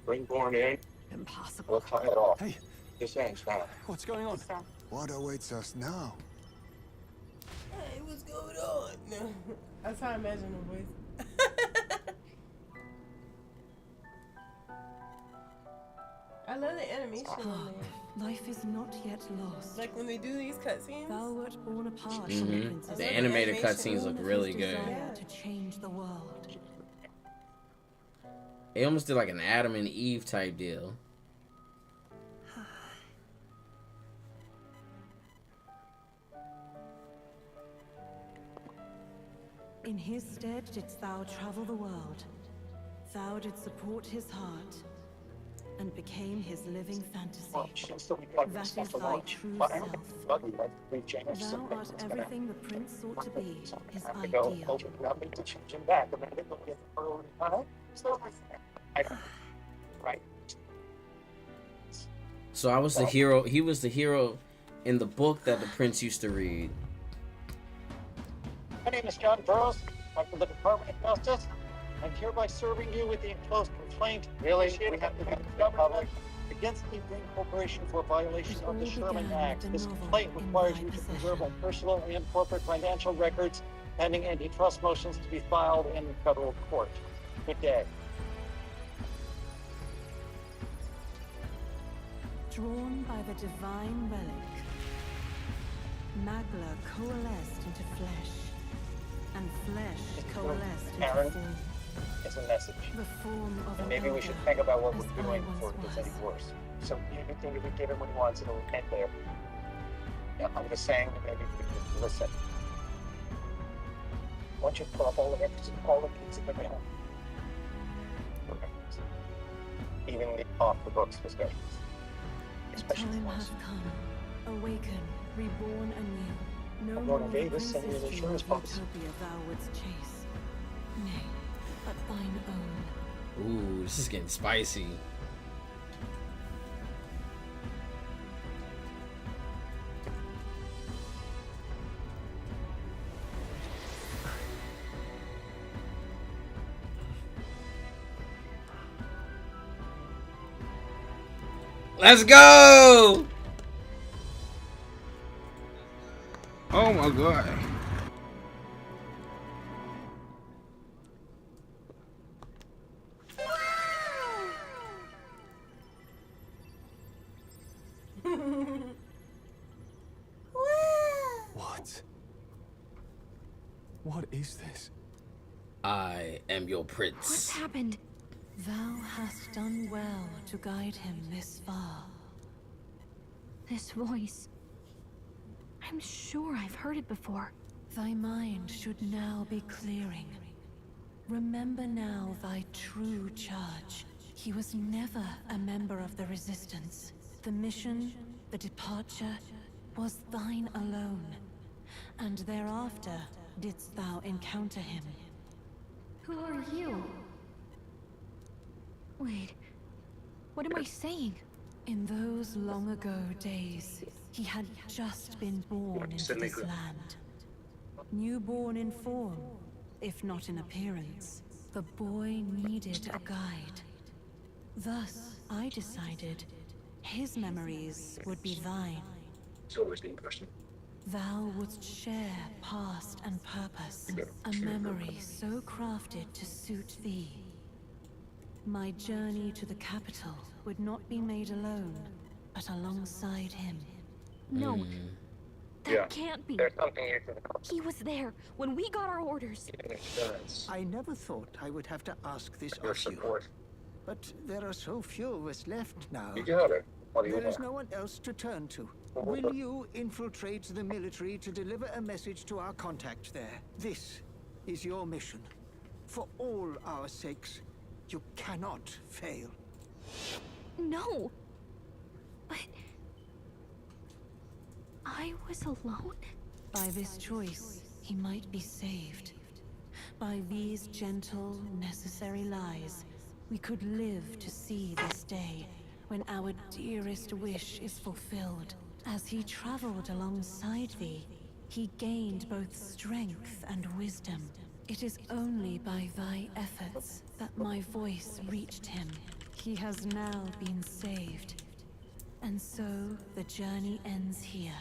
Bring Born in. Impossible. We'll tie it off. Hey, this ends now. what's going on? What awaits us now? Hey, what's going on? No. That's how I imagine the voice. I love the animation on there. Life is not yet lost. Like when they do these cutscenes. Thou wert born apart from the princess. The animated cutscenes look really His good. desire to change the world. They almost did like an Adam and Eve type deal. In his stead didst thou travel the world. Thou didst support his heart and became his living fantasy. That is thy true self. Thou art everything the prince sought to be, his ideal. Right. So I was the hero. He was the hero in the book that the prince used to read. My name is John Burroughs. I'm from the Department of Justice. I'm hereby serving you with the enclosed complaint. Really? We have to be public against the Green Corporation for violation of the Sherman Act. This complaint requires you to preserve all personal and corporate financial records pending antitrust motions to be filed in federal court. Good day. Drawn by the divine relic, Magla coalesced into flesh, and flesh coalesced into Aaron, form. it's a message. The form of And maybe we should think about what we're doing before it gets any worse. So anything that we give him when he wants, it'll end there. Yeah, I'm just saying that maybe we could listen. Why don't you pull up all the records and all the kids in the mail? Even the off the books discussions. The time hath come. Awaken, reborn anew. No I'm more going the to Vegas and prince's the dream insurance of policy. utopia thou wouldst chase. Nay, but thine own. Ooh, this is getting spicy. Let's go! Oh my god. What? What is this? I am your prince. What's happened? Thou hast done well to guide him this far. This voice. I'm sure I've heard it before. Thy mind should now be clearing. Remember now thy true charge. He was never a member of the Resistance. The mission, the departure, was thine alone. And thereafter didst thou encounter him. Who are you? Wait, what am I saying? In those long ago days, he had just been born into this land. Newborn in form, if not in appearance, the boy needed a guide. Thus, I decided his memories would be thine. It's always been a question. Thou wouldst share past and purpose, a memory so crafted to suit thee. My journey to the capital would not be made alone, but alongside him. No, that can't be. He was there when we got our orders. I never thought I would have to ask this of you. But there are so few of us left now. There is no one else to turn to. Will you infiltrate the military to deliver a message to our contact there? This is your mission. For all our sakes, you cannot fail. No. But I was alone? By this choice, he might be saved. By these gentle, necessary lies, we could live to see this day when our dearest wish is fulfilled. As he traveled alongside thee, he gained both strength and wisdom. It is only by thy efforts that my voice reached him. He has now been saved. And so the journey ends here.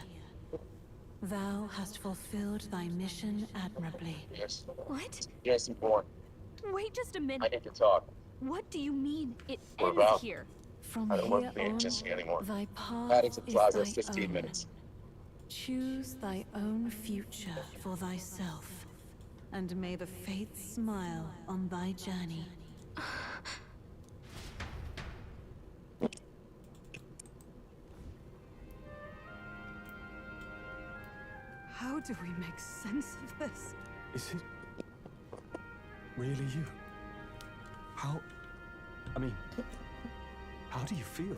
Thou hast fulfilled thy mission admirably. Yes. What? Yes, born. Wait just a minute. I need to talk. What do you mean it What ends about? here? From I don't here want to be on, existing anymore. thy path Paddington is Plaza, thy 15 own. minutes. Choose thy own future for thyself, and may the fates smile on thy journey. How do we make sense of this? Is it really you? How? I mean, how do you feel?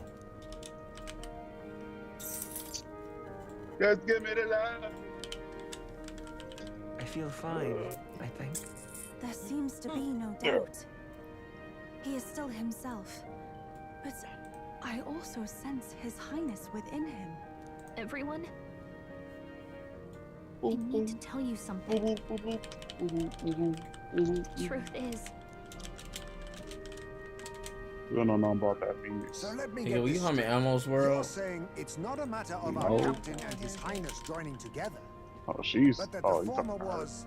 Just give me the line. I feel fine, I think. There seems to be no doubt. He is still himself. But I also sense His Highness within him. Everyone? I need to tell you something. Truth is, We don't know about that Phoenix. So let me Nigga, get we this come in straight. Elmo's You're world. saying it's not a matter of No. our captain and His Highness joining together, Oh, she's. but that Oh, the you former talking about her. was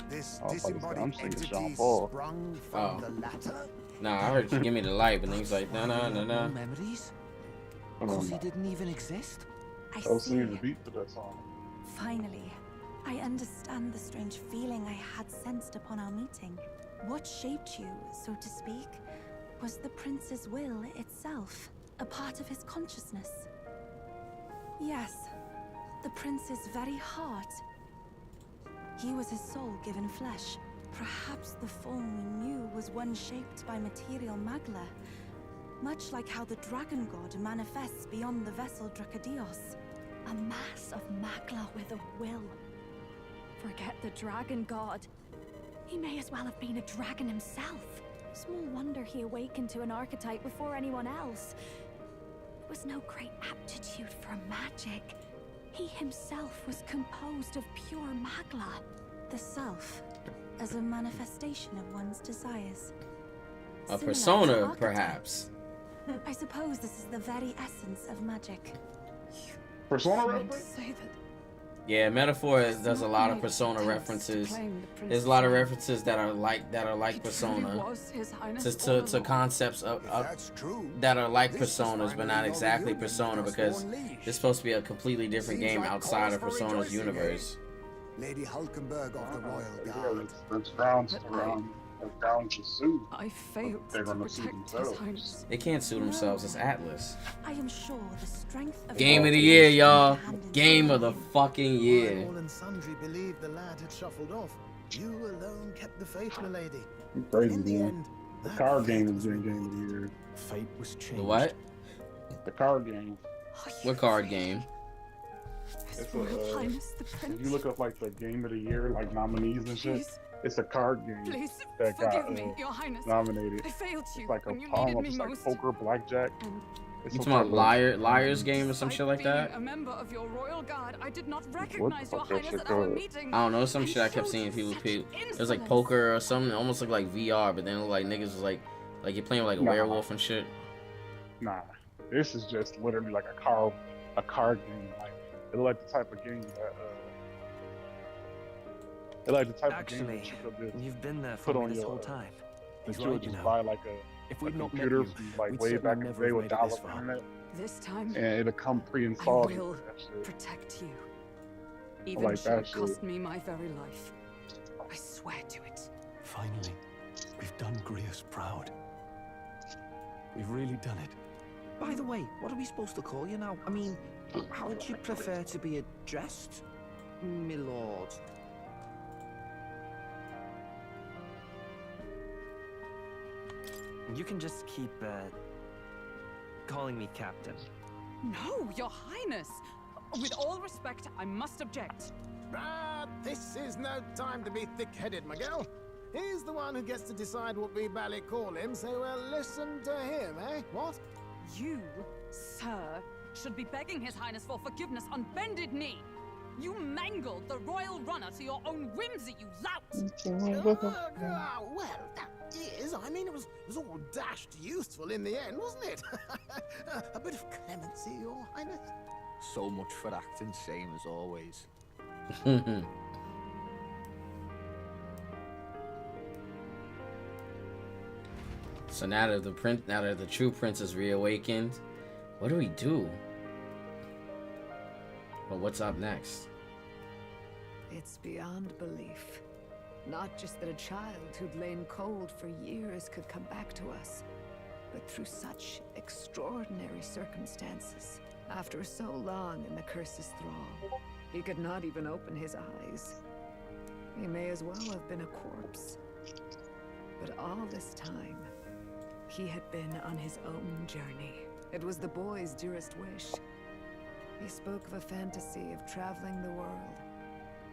this I was about to say, I'm disembodied singing entity Jean Paul. sprung from Oh. the latter? Nah, I heard you give me the light, but then he's like, nah, nah, nah, No nah. memories? Come Because on, he man. didn't even exist? I I'll see. see the beat to that song. Finally, I understand the strange feeling I had sensed upon our meeting. What shaped you, so to speak, was the prince's will itself, a part of his consciousness. Yes, the prince's very heart. He was his soul given flesh. Perhaps the form we knew was one shaped by material magla, much like how the dragon god manifests beyond the vessel Dracadios. a mass of magla with a will. Forget the dragon god. He may as well have been a dragon himself. Small wonder he awakened to an archetype before anyone else. It was no great aptitude for magic. He himself was composed of pure magla. The self, as a manifestation of one's desires. A Similar to persona, archetypes. perhaps. I suppose this is the very essence of magic. Persona Meant to reference? say that Yeah, Metaphor does a lot of Persona references. There's a lot of references that are like Persona. was His Highness To concepts of That's true. that are like This is Personas, but finally not your exactly reunion, Persona, First because Born Liege. it's supposed to be a completely different Seems game like outside cause of for Persona's rejoicing, eh? universe. Lady Hulkenberg of the Royal Yeah, Guard. that's down to sue. I failed They're to gonna sue protect His themselves. Highness. They can't sue themselves. It's Atlas. I am sure the strength of Game of the your year, hand y'all. in Game hand. of the fucking year. All and sundry believed the lad had shuffled off. You alone kept the faith, my lady. You crazy, In the man. end, The that card faith game was is in Game rewarded. of the Year. Fate was changed. The what? The card game. What card game? It's Royal Highness the if Prince. you look up like the Game of the Year, like nominees and shit, Please, it's a card game please, that got forgive me, Your Highness. nominated. I failed you It's like a when you palm needed up, me it's like most. poker, blackjack. And It's You some talking type about of- Liar's Game or some shit like being that? a member of your royal guard, I did not What the recognize Your fuck that Highness shit at our called? meeting. I don't know, some and shit I kept showed seeing people such it was like insolence. poker or something. It almost looked like VR, but then it looked like niggas was like you're playing with like a Nah. werewolf and shit. Nah, this is just literally like a card game. Like It's like the type of game that it's like the type Actually, of game that you could just you've been there put for me on this your whole time. that He's you would right, just you know. buy like If a we'd not met computer you, from like we'd way certainly back in the never day have with made it this dial-up far. internet, This time, and it'll come I pre-installed. will into that shit. protect you. I Even like should that it shit. cost me my very life. I swear to it. Finally, we've done Grius proud. We've really done it. By the way, what are we supposed to call you now? I mean, how would you prefer to be addressed, my lord? You can just keep, calling me Captain. No, Your Highness! With all respect, I must object. Ah, this is no time to be thick-headed, Miguel. He's the one who gets to decide what we bally call him, so listen to him, eh? What? You, sir, should be begging His Highness for forgiveness on bended knee. You mangled the royal runner to your own whimsy, you lout! Well, that is, I mean, it was all dashed useful in the end, wasn't it? A bit of clemency, Your Highness. So much for acting same as always. So now that the true prince is reawakened, what do we do? Well, what's up next? It's beyond belief. Not just that a child who'd lain cold for years could come back to us, but through such extraordinary circumstances. After so long in the curse's thrall, he could not even open his eyes. He may as well have been a corpse. But all this time, he had been on his own journey. It was the boy's dearest wish. He spoke of a fantasy of traveling the world,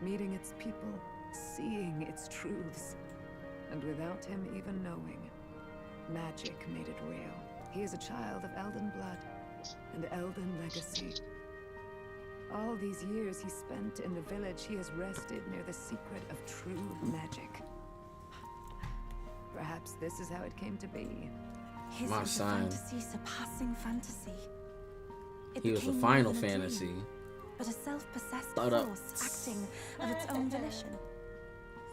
meeting its people, seeing its truths. And without him even knowing, magic made it real. He is a child of Elden blood and Elden legacy. All these years he spent in the village, he has rested near the secret of true magic. Perhaps this is how it came to be. His My was a son. fantasy surpassing fantasy. It He was a became Final more than a dream, Fantasy. but a self-possessed Thought up. force acting of its own volition.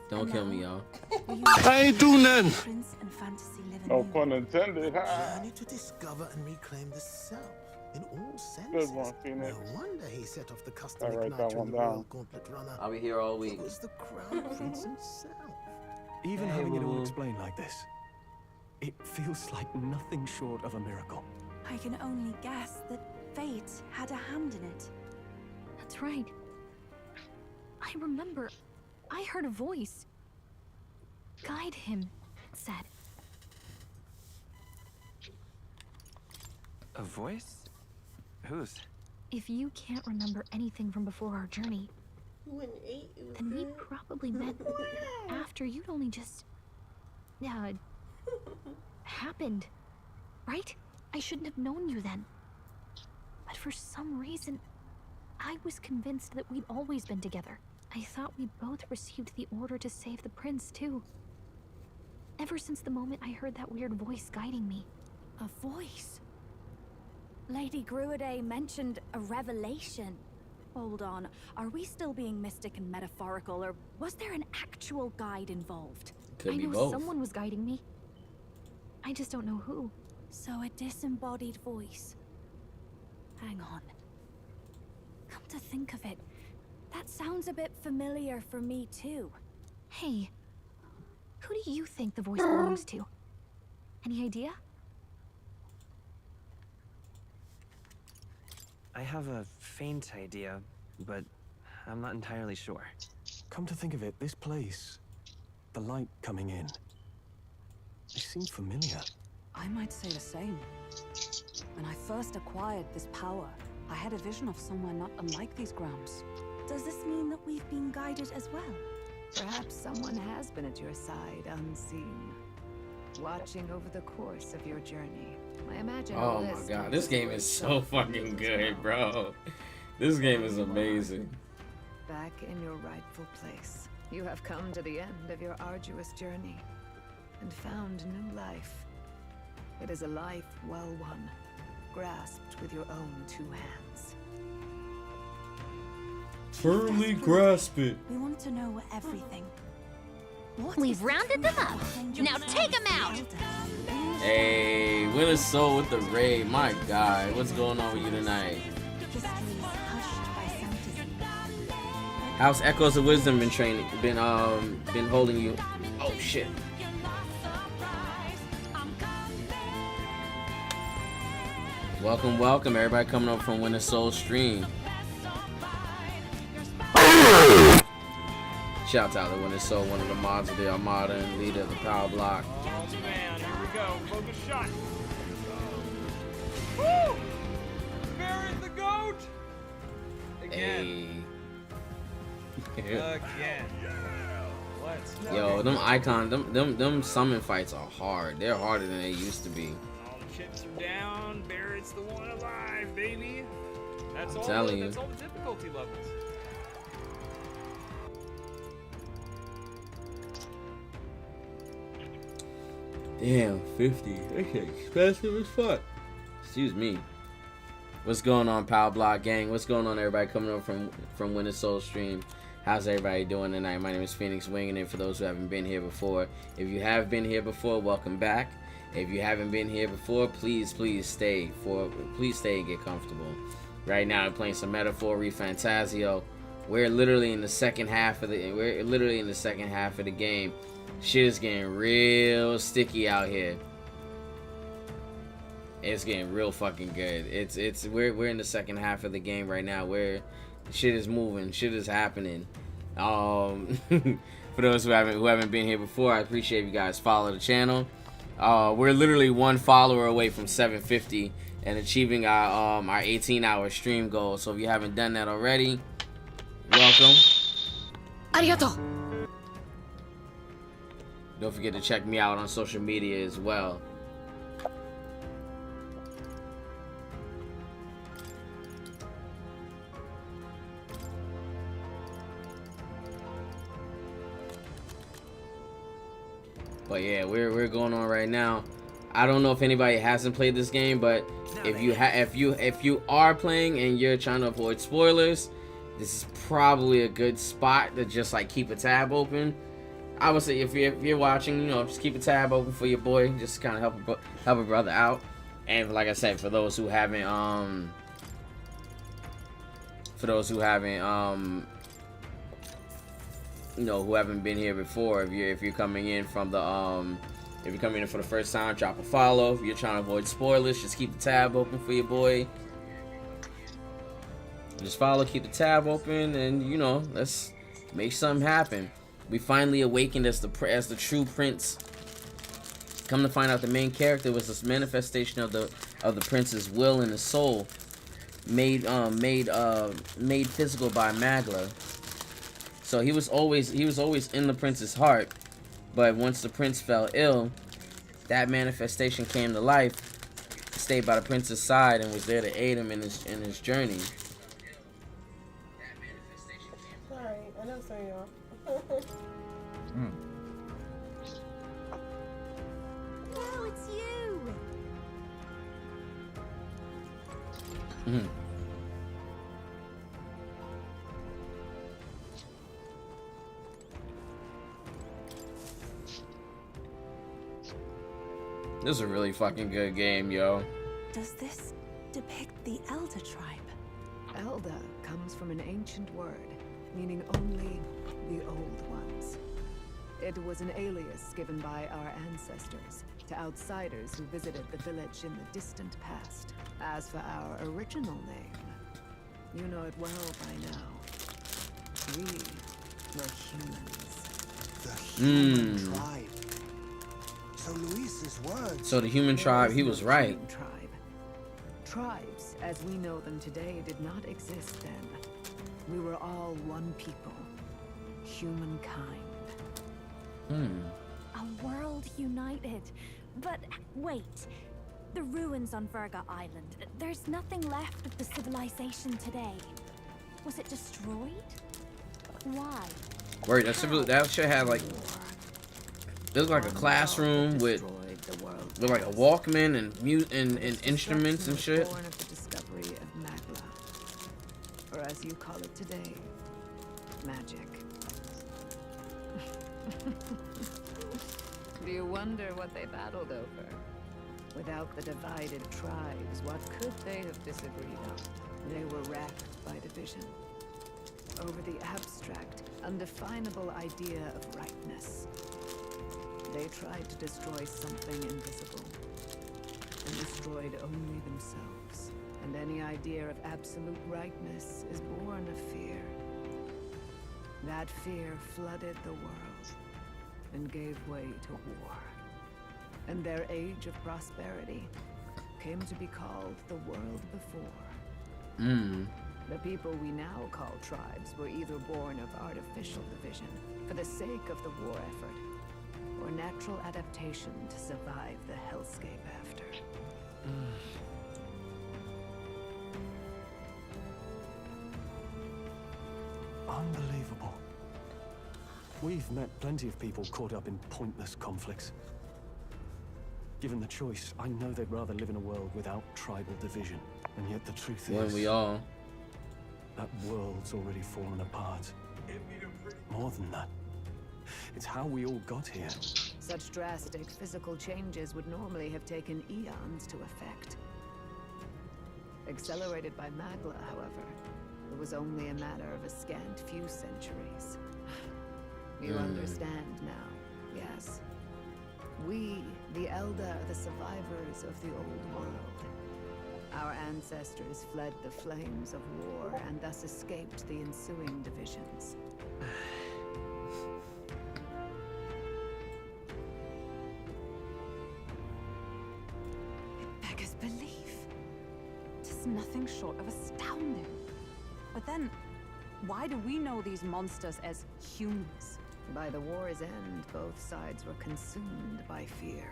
Don't kill me, y'all. I ain't do nothing. Prince and fantasy live in No you. pun intended. Journey to discover and reclaim the self in all senses. Good one, Phoenix. No wonder he set off the I'll custom write that igniter one in the down. Royal Gauntlet Runner. I'll be here all week. It was the Crown Prince himself. Even Hey, having it all Lulu. explained like this, it feels like nothing short of a miracle. I can only guess that fate had a hand in it. That's right. I remember. I heard a voice. Guide him, it said. A voice? Whose? If you can't remember anything from before our journey, You went 8. It was then we good. probably met after you'd only just... happened. Right? I shouldn't have known you then. But for some reason, I was convinced that we'd always been together. I thought we both received the order to save the prince, too. Ever since the moment I heard that weird voice guiding me. A voice? Lady Gruaday mentioned a revelation. Hold on, are we still being mystic and metaphorical, or was there an actual guide involved? Could I be know both. someone was guiding me. I just don't know who. So a disembodied voice. Hang on. Come to think of it, that sounds a bit familiar for me too. Hey, who do you think the voice belongs to? Any idea? I have a faint idea, but I'm not entirely sure. Come to think of it, this place, the light coming in, they seem familiar. I might say the same. When I first acquired this power, I had a vision of somewhere not unlike these grounds. Does this mean that we've been guided as well? Perhaps someone has been at your side unseen, watching over the course of your journey. I imagine. Oh my god, this game is so fucking good, bro. This game is amazing. Back in your rightful place. You have come to the end of your arduous journey and found new life. It is a life well won, grasped with your own 2 hands. Firmly grasp it. We want to know everything. We've rounded them up. Now take them out. Hey, Winter Soul with the raid. My God, what's going on with you tonight? House Echoes of Wisdom been holding you. Oh shit. Welcome, welcome, everybody coming up from Winter Soul stream. Shout out to Winter Soul, one of the mods of the Armada and leader of the Power Block. Oh man, here we go. Focus shot. Woo! Barrett the goat. Again. Hey. Again. Let's go. Yo, them icon, them summon fights are hard. They're harder than they used to be. All the chips are down. Barrett's the one alive, baby. That's I'm all. telling you. That's all the difficulty levels. Damn, 50. That's expensive as fuck. Excuse me. What's going on, Power Block Gang? What's going on, everybody coming up from Winter Soul stream? How's everybody doing tonight? My name is Phoenix Winging it for those who haven't been here before. If you have been here before, welcome back. If you haven't been here before, please stay and get comfortable. Right now, I'm playing some Metaphor Fantazio. We're literally in the second half of the game. Shit is getting real sticky out here. It's getting real fucking good. We're in the second half of the game right now where shit is moving, shit is happening. For those who haven't been here before, I appreciate you guys follow the channel. We're literally one follower away from 750 and achieving our 18-hour stream goal. So if you haven't done that already, welcome. Arigato. Don't forget to check me out on social media as well. But yeah, we're going on right now. I don't know if anybody hasn't played this game, but if you are playing and you're trying to avoid spoilers, this is probably a good spot to just like keep a tab open. I would say if you're watching, you know, just keep a tab open for your boy, just kind of help a brother out. And like I said, for those who haven't you know, who haven't been here before, if you're coming in from the if you're coming in for the first time, drop a follow. If you're trying to avoid spoilers, just keep the tab open for your boy. Just follow, keep the tab open, and you know, let's make something happen. We finally awakened as the true prince. Come to find out, the main character was this manifestation of the prince's will and his soul, made physical by Magla. So he was always in the prince's heart, but once the prince fell ill, that manifestation came to life, stayed by the prince's side, and was there to aid him in his journey. Sorry, I know so y'all. No, it's you. This is a really fucking good game, yo. Does this depict the Elder tribe? Elder comes from an ancient word, meaning only the old ones. It was an alias given by our ancestors to outsiders who visited the village in the distant past. As for our original name, you know it well by now. We were humans. The human tribe. So Luis's words. So the human tribe, he was right. Tribes, as we know them today, did not exist then. We were all one people. Humankind. A world united. But wait. The ruins on Virga Island. There's nothing left of the civilization today. Was it destroyed? Why? Wait, that shit had like, it was like a classroom with like a Walkman and instruments and shit. Born of the discovery of Magla, or as you call it today, magic. Do you wonder what they battled over? Without the divided tribes, what could they have disagreed on? They were racked by division over the abstract, undefinable idea of rightness. They tried to destroy something invisible, and destroyed only themselves. And any idea of absolute rightness is born of fear. That fear flooded the world and gave way to war. And their age of prosperity came to be called the world before. The people we now call tribes were either born of artificial division for the sake of the war effort, or natural adaptation to survive the hellscape after. Unbelievable. We've met plenty of people caught up in pointless conflicts. Given the choice, I know they'd rather live in a world without tribal division. And yet the truth is... we all? That world's already fallen apart. More than that, it's how we all got here. Such drastic physical changes would normally have taken eons to effect. Accelerated by Magla, however, it was only a matter of a scant few centuries. You understand now, yes? We, the Elder, are the survivors of the old world. Our ancestors fled the flames of war and thus escaped the ensuing divisions. It beggars belief. It is nothing short of astounding. But then, why do we know these monsters as humans? By the war's end, both sides were consumed by fear.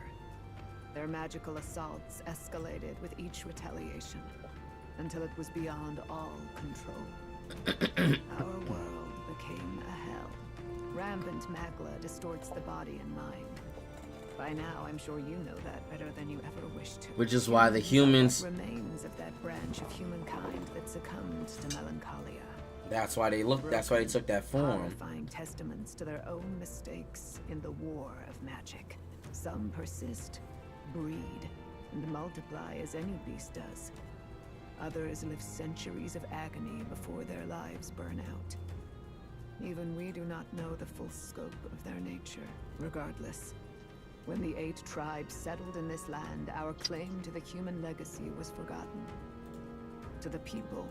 Their magical assaults escalated with each retaliation, until it was beyond all control. Our world became a hell. Rampant Magla distorts the body and mind. By now, I'm sure you know that better than you ever wished to. Which is why the humans... Remains of that branch of humankind that succumbed to melancholia. That's why they look. That's why they took that form. Horrifying testaments to their own mistakes in the war of magic. Some persist, breed, and multiply as any beast does. Others live centuries of agony before their lives burn out. Even we do not know the full scope of their nature. Regardless, when the 8 tribes settled in this land, our claim to the human legacy was forgotten. To the people,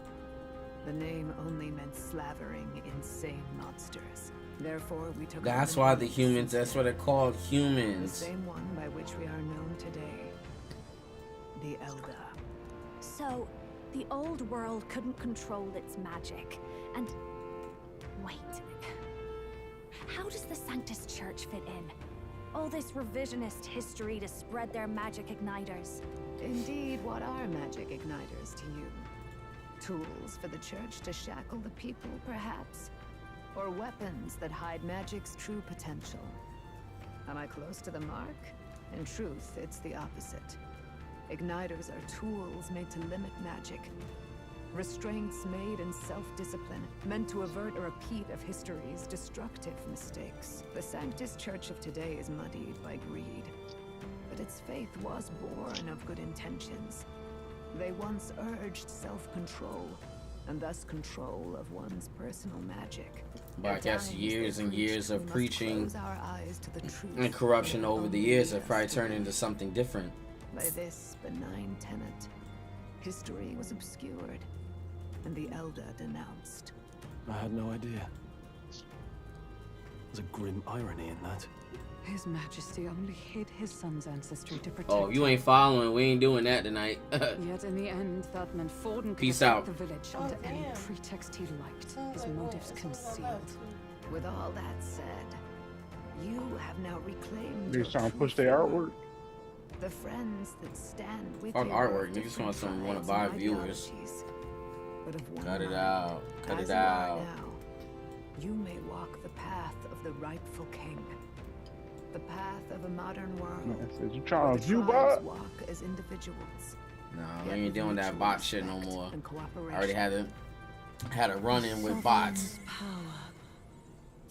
the name only meant slavering insane monsters. Therefore, we took... That's why the humans, that's what they're called, humans. The same one by which we are known today. The Elder. So, the old world couldn't control its magic, and... Wait. How does the Sanctus Church fit in? All this revisionist history to spread their magic igniters. Indeed, what are magic igniters to you? Tools for the church to shackle the people, perhaps? Or weapons that hide magic's true potential? Am I close to the mark? In truth, it's the opposite. Igniters are tools made to limit magic. Restraints made in self-discipline, meant to avert a repeat of history's destructive mistakes. The Sanctus Church of today is muddied by greed. But its faith was born of good intentions. They once urged self-control, and thus control of one's personal magic. But I guess years and years of preaching our eyes to the truth and corruption over the years have probably turned into something different. By this benign tenet, history was obscured, and the Elder denounced. I had no idea. There's a grim irony in that. His Majesty only hid his son's ancestry to protect Oh, you ain't following. We ain't doing that tonight. Yet in the end, that meant Forden Peace could out. the village under any pretext he liked. His motives concealed. With all that said, you have now reclaimed They your trying to true push their artwork. The friends that stand with Fuck you. artwork. You just want some want to buy viewers. But of one Cut it mind, out. Cut as it you are out. now, you may walk the path of the rightful king. The path of a modern world. Man, said you trying where to the view tribes bot? walk as individuals. No, Yet we ain't with doing that mutual bot shit no respect more. and I already had a run-in with bots. Power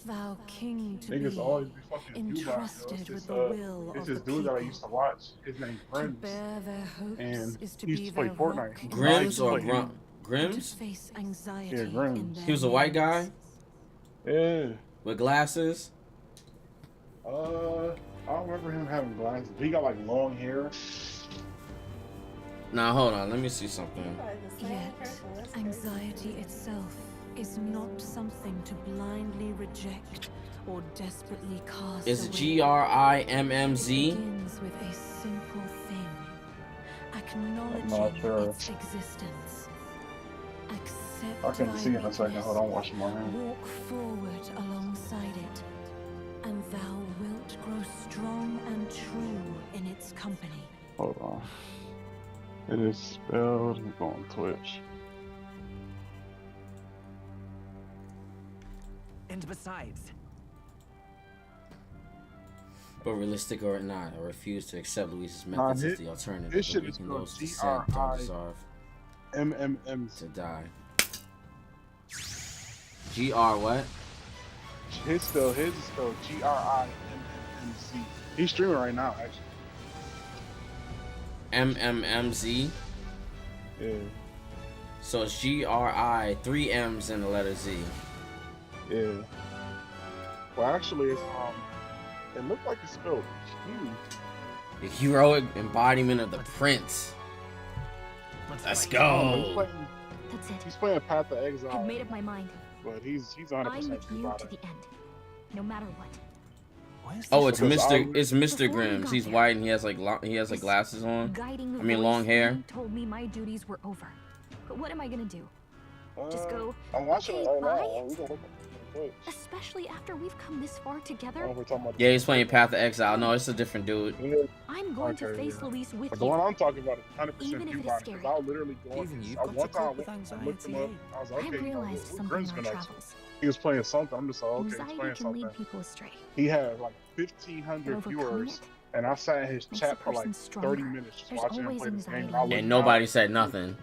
thou king to Niggas be, always be fucking entrusted with the will it's of this the dude that I people. used to watch. His name's To Grims. bear their hopes And is to he used be to play their Fortnite. rock in Grims the or storm, and to Grims? face anxiety Yeah, in Grims. their He was a white guy names. Yeah. with glasses. I don't remember him having glasses. He got like long hair. Now hold on, let me see something. Yet, anxiety itself is not something to blindly reject or desperately cast Is away. it GRIMMZ? It begins with a simple thing: acknowledging its existence. Accept I couldn't see in thy a second. Hold on, weakness, washing my hands. walk forward alongside it, and thou wilt grow strong and true in its company. Hold on. It is spelled. Let me go on Twitch. And besides, But realistic or not, I refuse to accept Luis's Nah, methods as his- the alternative. his shit The is weak and spelled those descent don't deserve GRIMMZ. to die. GR what? His is spelled GRIMMZ. He's streaming right now, actually. MMMZ. Yeah. So it's GRI, 3 M's and the letter Z. Yeah. Well, actually, it's it looked like it's spelled Q. The heroic embodiment of the prince. Let's go. That's it. He's playing Path of Exile. I've made up my mind. But he's I'm 100% with you about to it. the end, no matter what. Oh, it's Because Mr. Before we Grims. got He's there, white and he has like glasses on. Guiding I mean long hair. told me my duties were over. But what am I gonna do? Just go. I'm watching it right bye? now. We can look at it. Especially after we've come this far together. Oh, we're talking about Yeah, he's playing Path of Exile. No, it's a different dude. I'm going to Okay, face yeah. Luis with But the you. one I'm talking about is 100% Even if it is Viewbot, scary. 'cause I was literally going. Even you've I got one to cope time with I looked him up. anxiety. I was like, I okay, realized what something Grim's on our been up to? travels. He was playing something. I'm just like, okay, he's Anxiety playing can lead something. people astray. He had like 1,500 Overcoming viewers, it and I sat in his makes chat a for like person 30 stronger. minutes just There's watching him always play this game. anxiety. And I looked And down. nobody said nothing.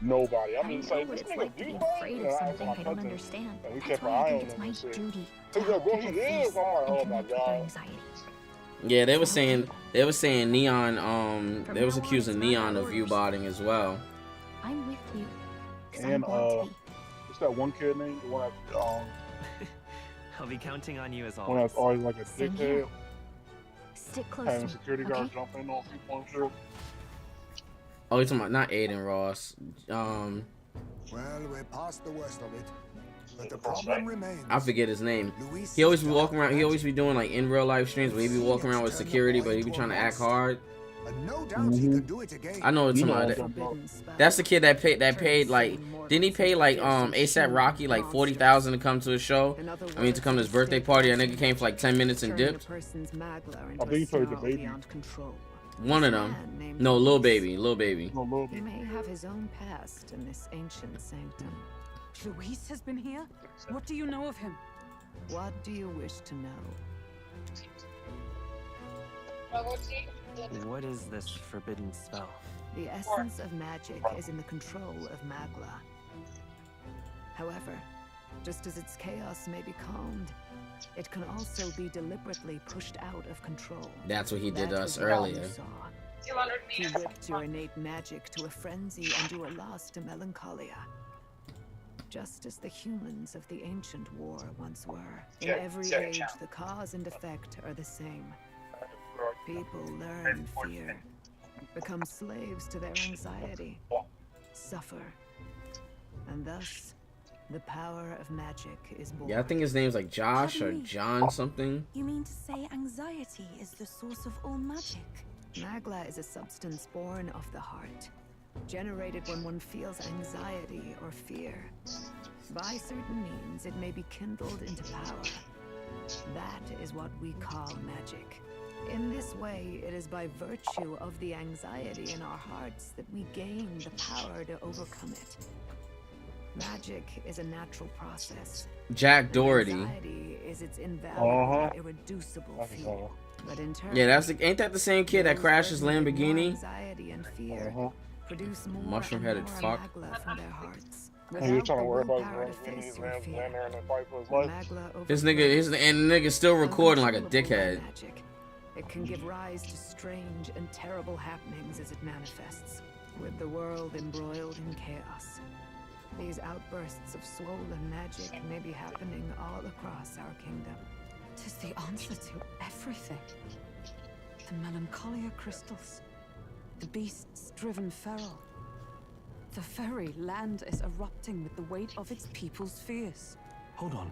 Nobody. I I mean, it's know like, what this it's nigga like to be Viewbot? afraid And of I was something my I don't cousin, understand. and we That's kept why our I eye think on it's him my and shit. duty He to was like, help bro, people he is. face I'm like, and oh my connect with their god. anxiety. Yeah, they were saying Neon. They was now on, accusing it's not Neon of orders. viewbotting as well. I'm with you. 'Cause And I want to be. what's that one kid name? The one that I'll be counting on you as one always. that's always like a Same here. dickhead, Stick close to having me, security okay? guards jumping on people and shit. Oh, you're talking about not Aiden Ross. Well, we're past the worst of it. But the problem remains. I forget his name. He always be walking around. He always be doing like in real life streams where he be walking around with security, but he be trying to act hard. And no doubt he can do it again. I know it's about it. That's the kid that paid like, didn't he pay like ASAP Rocky like 40,000 to come to his show? I mean to come to his birthday party. That nigga came for like 10 minutes and dipped. I think he played the baby. One of them. No, Lil Baby. He may have his own past in this ancient sanctum. Luis has been here? What do you know of him? What do you wish to know? What is this forbidden spell? The essence of magic is in the control of Magla. However, just as its chaos may be calmed, it can also be deliberately pushed out of control. That's what he did to That us was what you earlier. saw. He whipped your innate magic to a frenzy and you were lost to melancholia. Just as the humans of the ancient war once were. In every age, the cause and effect are the same. People learn fear, become slaves to their anxiety, suffer, and thus the power of magic is born. Yeah, I think his name's like Josh or John something. You mean to say anxiety is the source of all magic? Magla is a substance born of the heart, generated when one feels anxiety or fear. By certain means, it may be kindled into power. That is what we call magic. In this way, it is by virtue of the anxiety in our hearts that we gain the power to overcome it. Magic is a natural process. Jack Doherty. Anxiety is its invaluable, irreducible fear. But in turn, Yeah, ain't that the same kid that crashed his Lamborghini? anxiety and fear produce more Mushroom-headed and more fuck. Magla from their hearts. He was Without trying the to worry about willpower to his face enemies, your man. fear, Ran there and then fight for his the life. Magla This nigga still recording like a dickhead. magic. It can give rise to strange and terrible happenings as it manifests, with the world embroiled in chaos. These outbursts of swollen magic may be happening all across our kingdom. 'Tis the answer to everything. The melancholia crystals, the beasts driven feral. The very land is erupting with the weight of its people's fears. Hold on.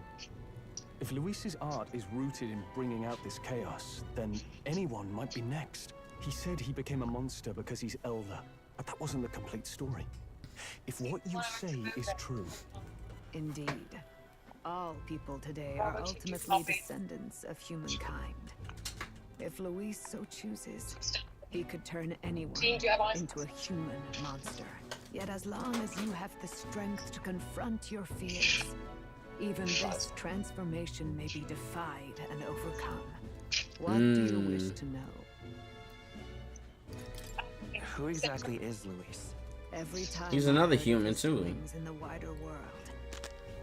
If Luis's art is rooted in bringing out this chaos, then anyone might be next. He said he became a monster because he's elder, but that wasn't the complete story. If what you say is true... Indeed. All people today are ultimately descendants of humankind. If Luis so chooses, he could turn anyone into a human monster. Yet as long as you have the strength to confront your fears, even this transformation may be defied and overcome. What do you wish to know? Who exactly is Luis? Every time He's another human too. in the wider world,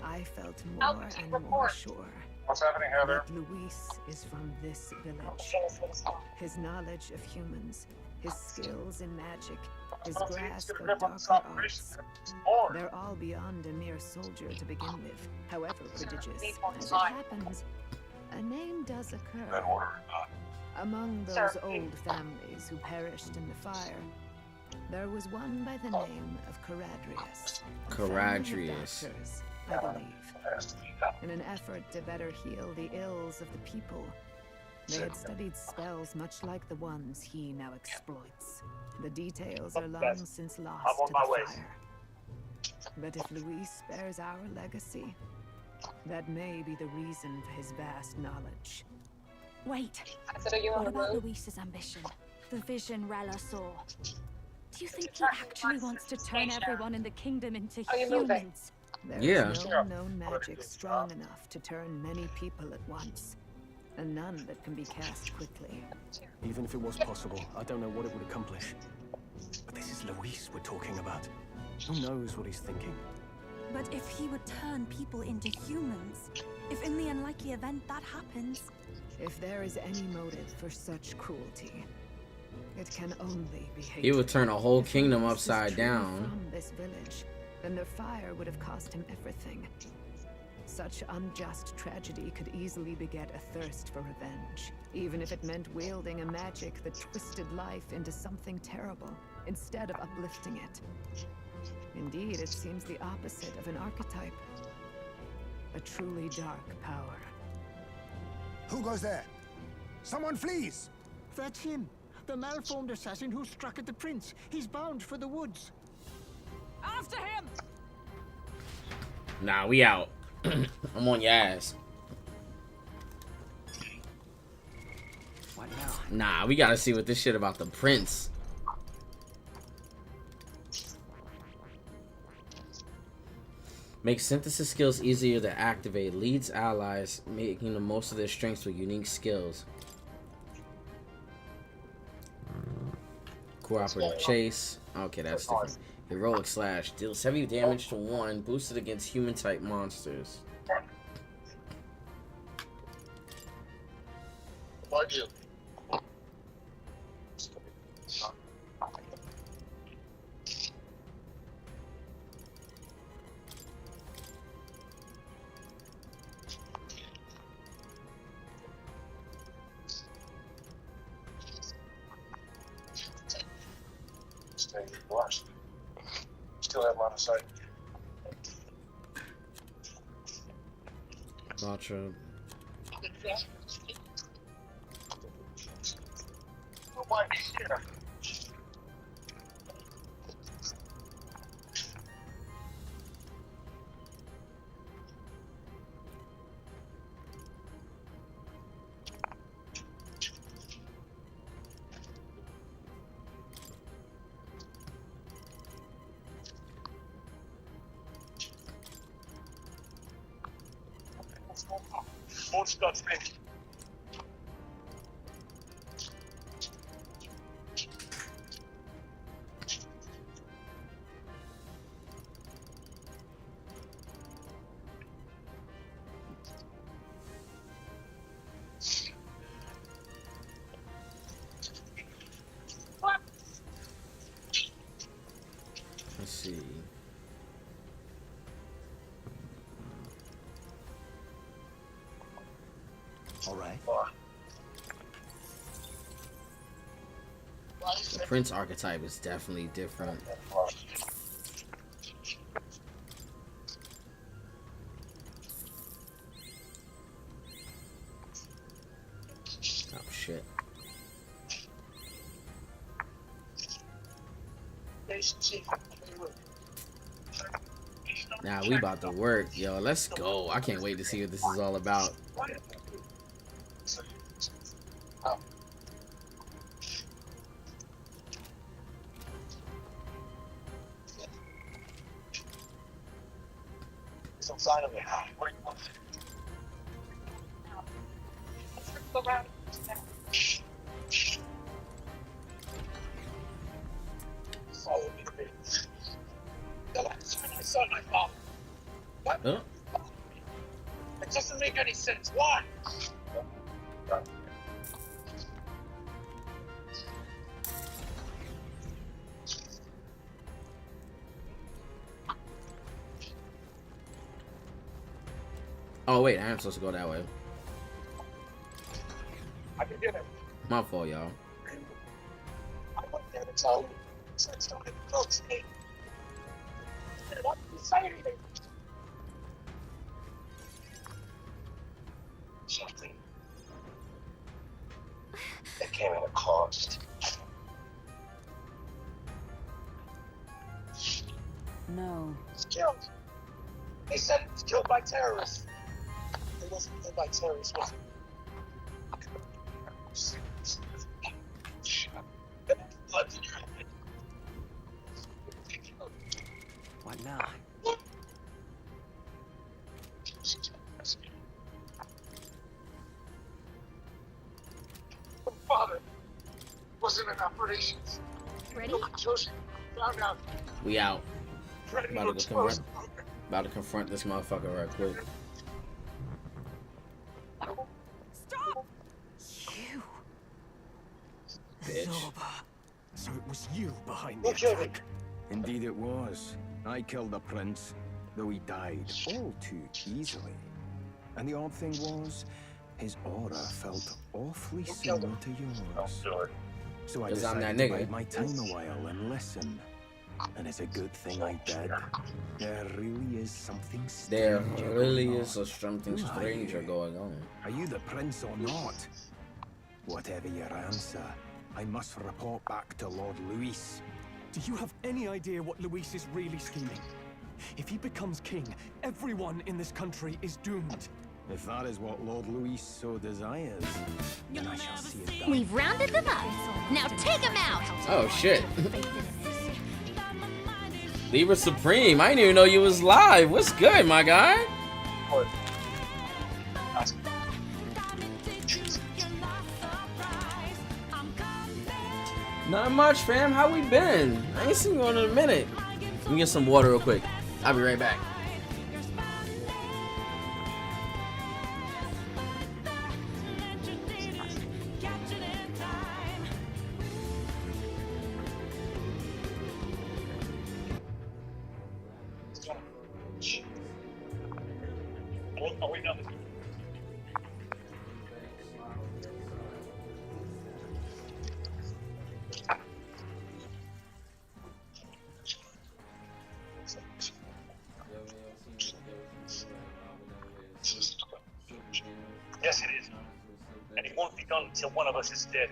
I felt more and more sure What's happening, Heather? that Luis is from this village. His knowledge of humans, his skills in magic, his grasp of darker arts, they're all beyond a mere soldier to begin with, however prodigious. As it happens, a name does occur. Among those old families who perished in the fire, there was one by the name of Caradrius. Caradrius. I believe. In an effort to better heal the ills of the people, they had studied spells much like the ones he now exploits. The details are long since lost to the fire. But if Luis spares our legacy, that may be the reason for his vast knowledge. Wait, what about Luis's ambition? The vision Rella saw? Do you think he actually wants to turn everyone in the kingdom into humans? There is no known magic strong enough to turn many people at once, and none that can be cast quickly. Even if it was possible, I don't know what it would accomplish. But this is Luis we're talking about. Who knows what he's thinking? But if he would turn people into humans, if in the unlikely event that happens... If there is any motive for such cruelty, it can only be hatred. He would turn a whole kingdom If upside Luis is truly down. From this village, then the fire would have cost him everything. Such unjust tragedy could easily beget a thirst for revenge, even if it meant wielding a magic that twisted life into something terrible, instead of uplifting it. Indeed, it seems the opposite of an archetype. A truly dark power. Who goes there? Someone flees! That's him. The malformed assassin who struck at the prince. He's bound for the woods. After him! Nah, we out. I'm on your ass. What now? Nah, we gotta see what this shit about the prince. Makes synthesis skills easier to activate. Leads allies, making the most of their strengths with unique skills. Cooperative chase. Okay, that's different. Heroic slash deals heavy damage to one, boosted against human type monsters. What do you? Still have line of sight. Ultra. All right. The Prince archetype is definitely different. Oh shit. Nah, we about to work, yo. Let's go. I can't wait to see what this is all about. Some sign of it. Follow me, please. I saw my father. What? Huh? It doesn't make any sense. Why? Oh wait, I am supposed to go that way. I can get him. My fault, y'all. I went there to tell you. Said something close to me. What did you say anything? Something. It came at a cost. No. It's killed. They said it was killed by terrorists. It wasn't killed by terrorists, was it? Blood in your head. What now? My father wasn't in operations. Ready? Found out. We out. Freddy About to, was go close. about to confront this motherfucker right quick. Stop! You. Bitch. So it was you behind Who the killed him? attack? Indeed it was. I killed the prince, though he died all too easily. And the odd thing was, his aura felt awfully similar to yours. So I 'Cause I'm decided that to nigga. bide my time a while and listen. And it's a good thing I did. There really is something There strange really going is on. a something Who are stranger you? going on. Are you the prince or not? Whatever your answer, I must report back to Lord Luis. Do you have any idea what Luis is really scheming? If he becomes king, everyone in this country is doomed. If that is what Lord Luis so desires, then I shall see it done. We've rounded them up. Now take them out. Oh shit. Libra Supreme, I didn't even know you was live. What's good, my guy? Not much, fam. How we been? I ain't seen you in a minute. Let me get some water real quick. I'll be right back. Oh, we know. Yes, it is. And it won't be done until one of us is dead.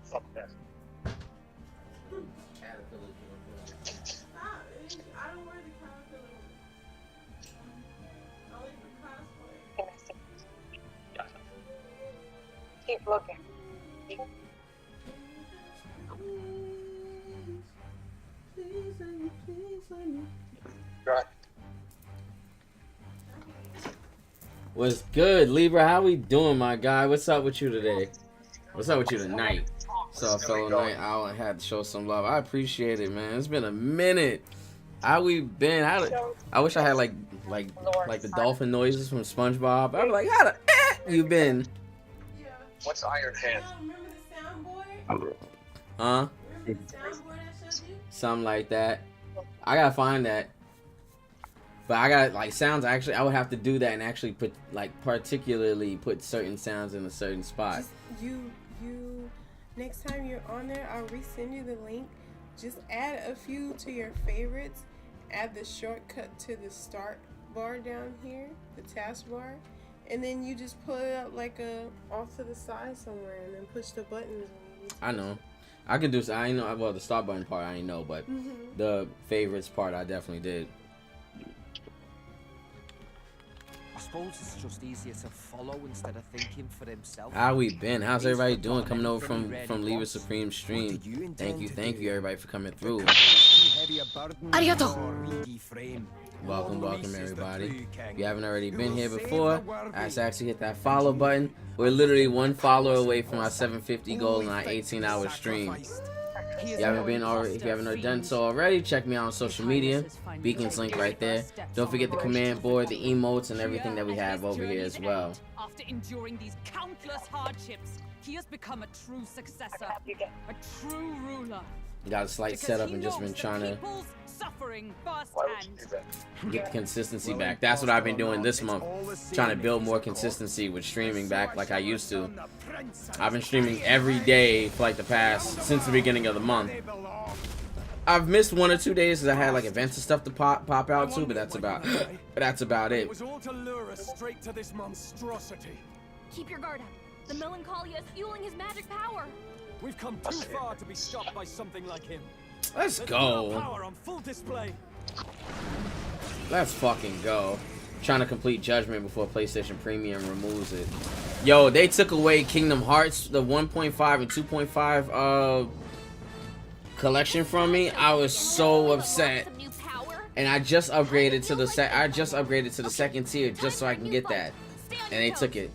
Fuck that. I don't wear the caterpillar. Only for cosplay. Keep looking. Right. What's good, Libra? How we doing, my guy? What's up with you today? What's up with you tonight? Saw a fellow night owl and had to show some love. I appreciate it, man. It's been a minute. How we been? I wish I had like the dolphin noises from SpongeBob. I'd be like, how the you been? What's Iron Hand? Remember the soundboard? Huh? Remember the soundboard I showed you? Something like that. I gotta find that. But I got like sounds. Actually, I would have to do that and actually put like particularly put certain sounds in a certain spot. Just you next time you're on there, I'll resend you the link. Just add a few to your favorites. Add the shortcut to the start bar down here, the taskbar, and then you just pull it up like off to the side somewhere, and then push the buttons. I know. I can do. I ain't know. Well, the start button part I ain't know, but the favorites part I definitely did. I suppose it's just easier to follow instead of thinking for himself. How we been? How's everybody doing? Coming over from Lever Supreme stream. Thank you everybody for coming through. Arigato. Welcome everybody. If you haven't already been here before, actually hit that follow button. We're literally one follower away from our 750 goal in our 18-hour stream. If you haven't done so already, check me out on social media. Beacon's link right there. Don't forget the command board, the emotes, and everything that we have over here as well. After enduring these countless hardships, he has become a true successor, a true ruler. Got a slight setup and just been trying to suffering firsthand. get the consistency back. That's what I've been doing this month. Trying to build more consistency with streaming back like I used to. I've been streaming every day for like since the beginning of the month. I've missed 1 or 2 days because I had like events and stuff to pop out to, but that's about it. It was all to lure us straight to this monstrosity. Keep your guard up. The Melancholia is fueling his magic power. We've come too far to be stopped by something like him. Let's go. Power on full display. Let's fucking go. Trying to complete Judgment before PlayStation Premium removes it. Yo, they took away Kingdom Hearts, the 1.5 and 2.5 collection from me. I was so upset. And I just upgraded to the second tier just so I can get that. And they took it.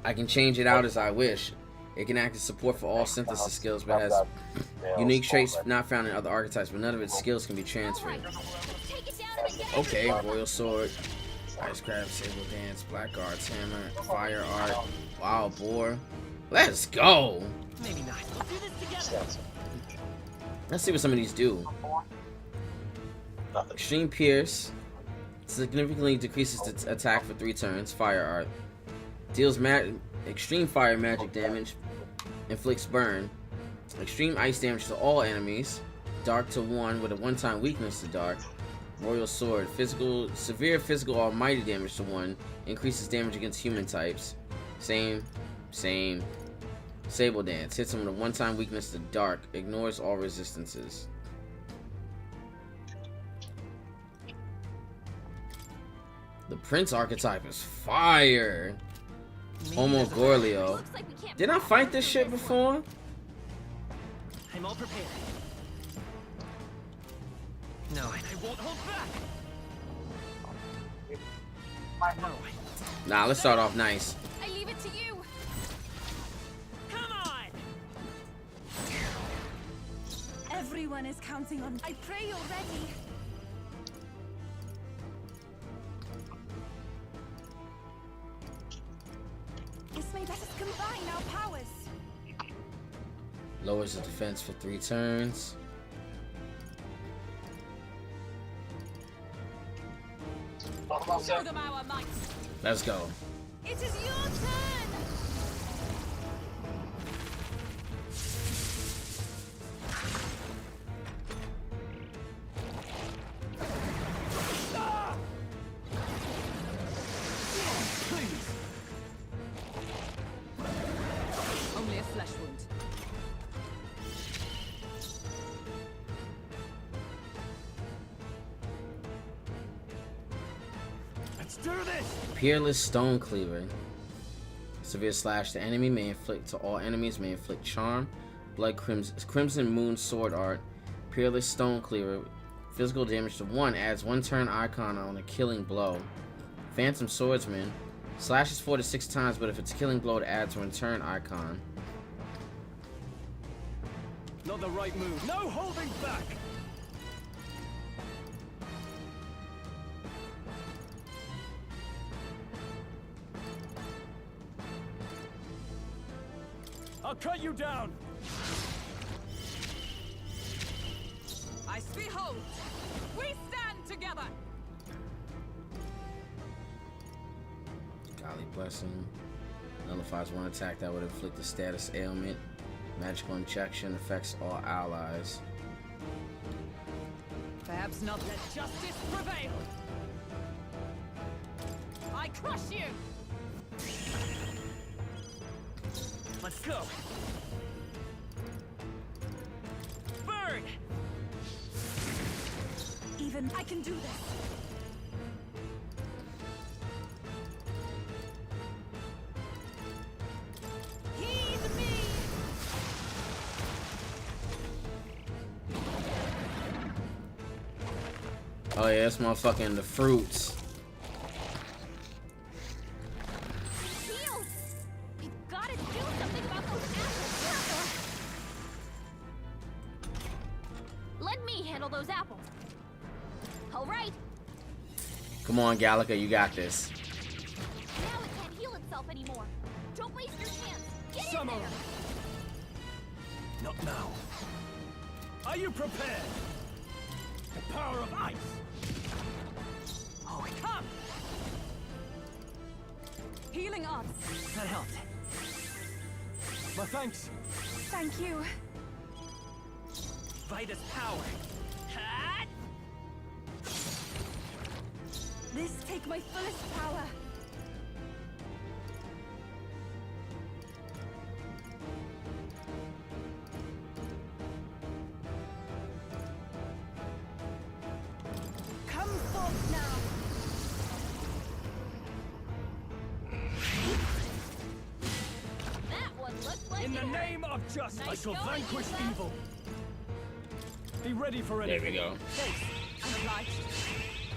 I can change it out as I wish. It can act as support for all synthesis skills, but has unique traits not found in other archetypes, but none of its skills can be transferred. Okay, Royal Sword, Ice Crab, Sable Dance, Black Arts, Hammer, Fire Art, Wild Boar. Let's go! Maybe not. We'll do this together. Let's see what some of these do. Extreme Pierce significantly decreases its attack for 3 turns. Fire Art deals extreme fire magic damage, inflicts burn, extreme ice damage to all enemies, dark to 1 with a 1-time weakness to dark. Royal Sword, severe physical almighty damage to 1, increases damage against human types. Same. Sable Dance hits him with a 1-time weakness to dark, ignores all resistances. The Prince archetype is fire. Homo Gorlio. Did I fight this shit before? I'm all prepared. No, I won't hold back. No. Nah, let's start off nice. I leave it to you. Come on. Everyone is counting on. I pray you're ready. Let us combine our powers. Lowers the defense for 3 turns. Show them our might. Let's go. It is your turn. Only a flesh wound. Let's do this. Peerless Stone Cleaver. Severe slash to enemy may inflict to all enemies, may inflict charm. Blood Crimson Moon Sword Art. Peerless Stone Cleaver. Physical damage to 1, adds 1 turn icon on a killing blow. Phantom Swordsman. Slashes 4 to 6 times, but if it's killing blow, it adds 1 turn icon. Not the right move. No holding back. I'll cut you down. I behold, we stand together. Golly bless him. Nullifies one attack that would inflict a status ailment. Magical injection affects all allies. Perhaps not let justice prevail. I crush you. Let's go. Burn. Even I can do this. Heed me. Oh yeah, it's motherfucking the fruits. Shield! We've got to do something about those apples. Let me handle those apples. All right. Come on, Gallica, you got this. Now it can't heal itself anymore. Don't waste your chance. Get in Summer. there. Not now. Are you prepared? The power of ice. Oh, come. Healing arms. That helped. My thanks. Thank you. Vitus power. This take my fullest power. Come forth now. That one looks like In the it hurt. name of justice, I Nice shall going, vanquish Eva. evil. Be ready for There anything. we go. I'm obliged.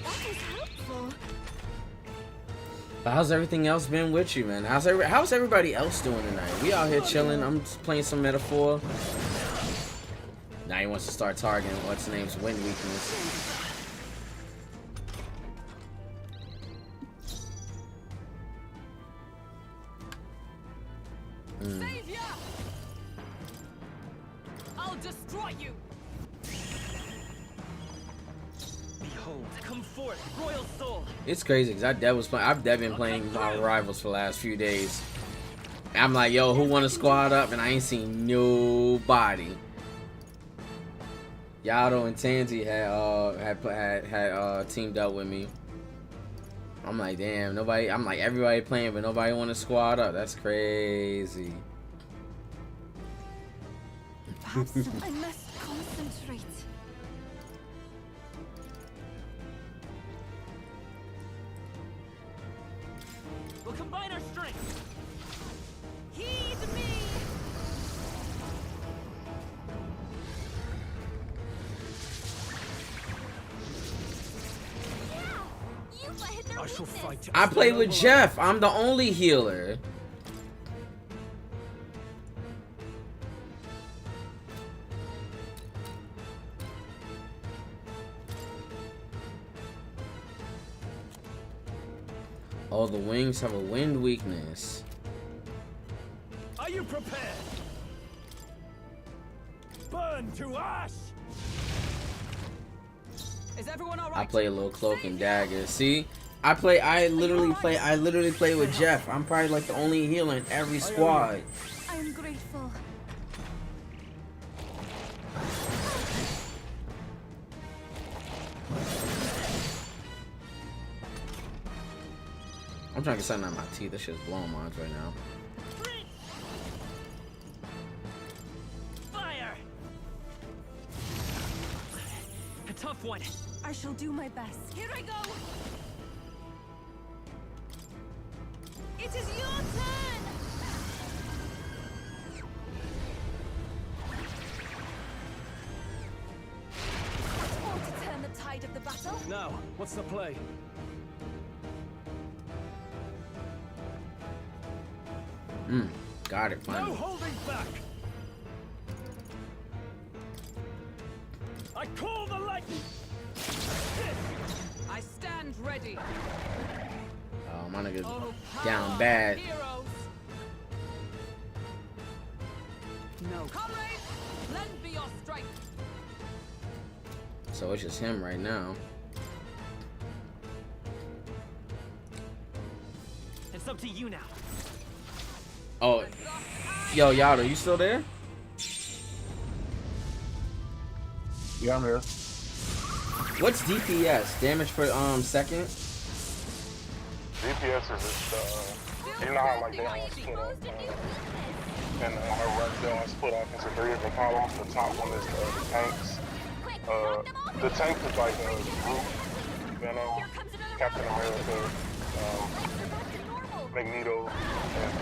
That was helpful. But how's everything else been with you, man? How's everybody else doing tonight? We out here chilling. I'm just playing some Metaphor. Now he wants to start targeting what's the name's wind weakness. Savior! I'll destroy you. Behold, come forth, royal soul. It's crazy because I've been playing my rivals for the last few days. I'm like, yo, who want to squad up? And I ain't seen nobody. Yado and Tansy had teamed up with me. I'm like, damn, nobody. I'm like, everybody playing, but nobody want to squad up. That's crazy. Perhaps I must concentrate. We'll combine our strength. Heed me. I shall fight. I play with Jeff. I'm the only healer. Oh, the wings have a wind weakness. Are you prepared? Burn to ash. Is everyone all right? I play a little cloak and dagger. See? I literally play with Jeff. I'm probably like the only healer in every squad. I am grateful. I'm trying to get something out of my teeth. This shit's blowing my eyes right now. Fire. A tough one. I shall do my best. Here I go. It is your turn. Want to turn the tide of the battle? Now, what's the play? Got it, No finally. holding back. I call the lightning. I stand ready. Oh, my nigga's Oh, down power, bad. heroes. know. Comrades, lend me your strength. So it's just him right now. It's up to you now. Oh, yo, Yada, you still there? Yeah, I'm here. What's DPS? Damage per second? DPS is just, you know how like they all split up, and they all split up into 3 different columns. The top one is the tanks. The tanks is like Groot, Venom, Captain America, Magneto, and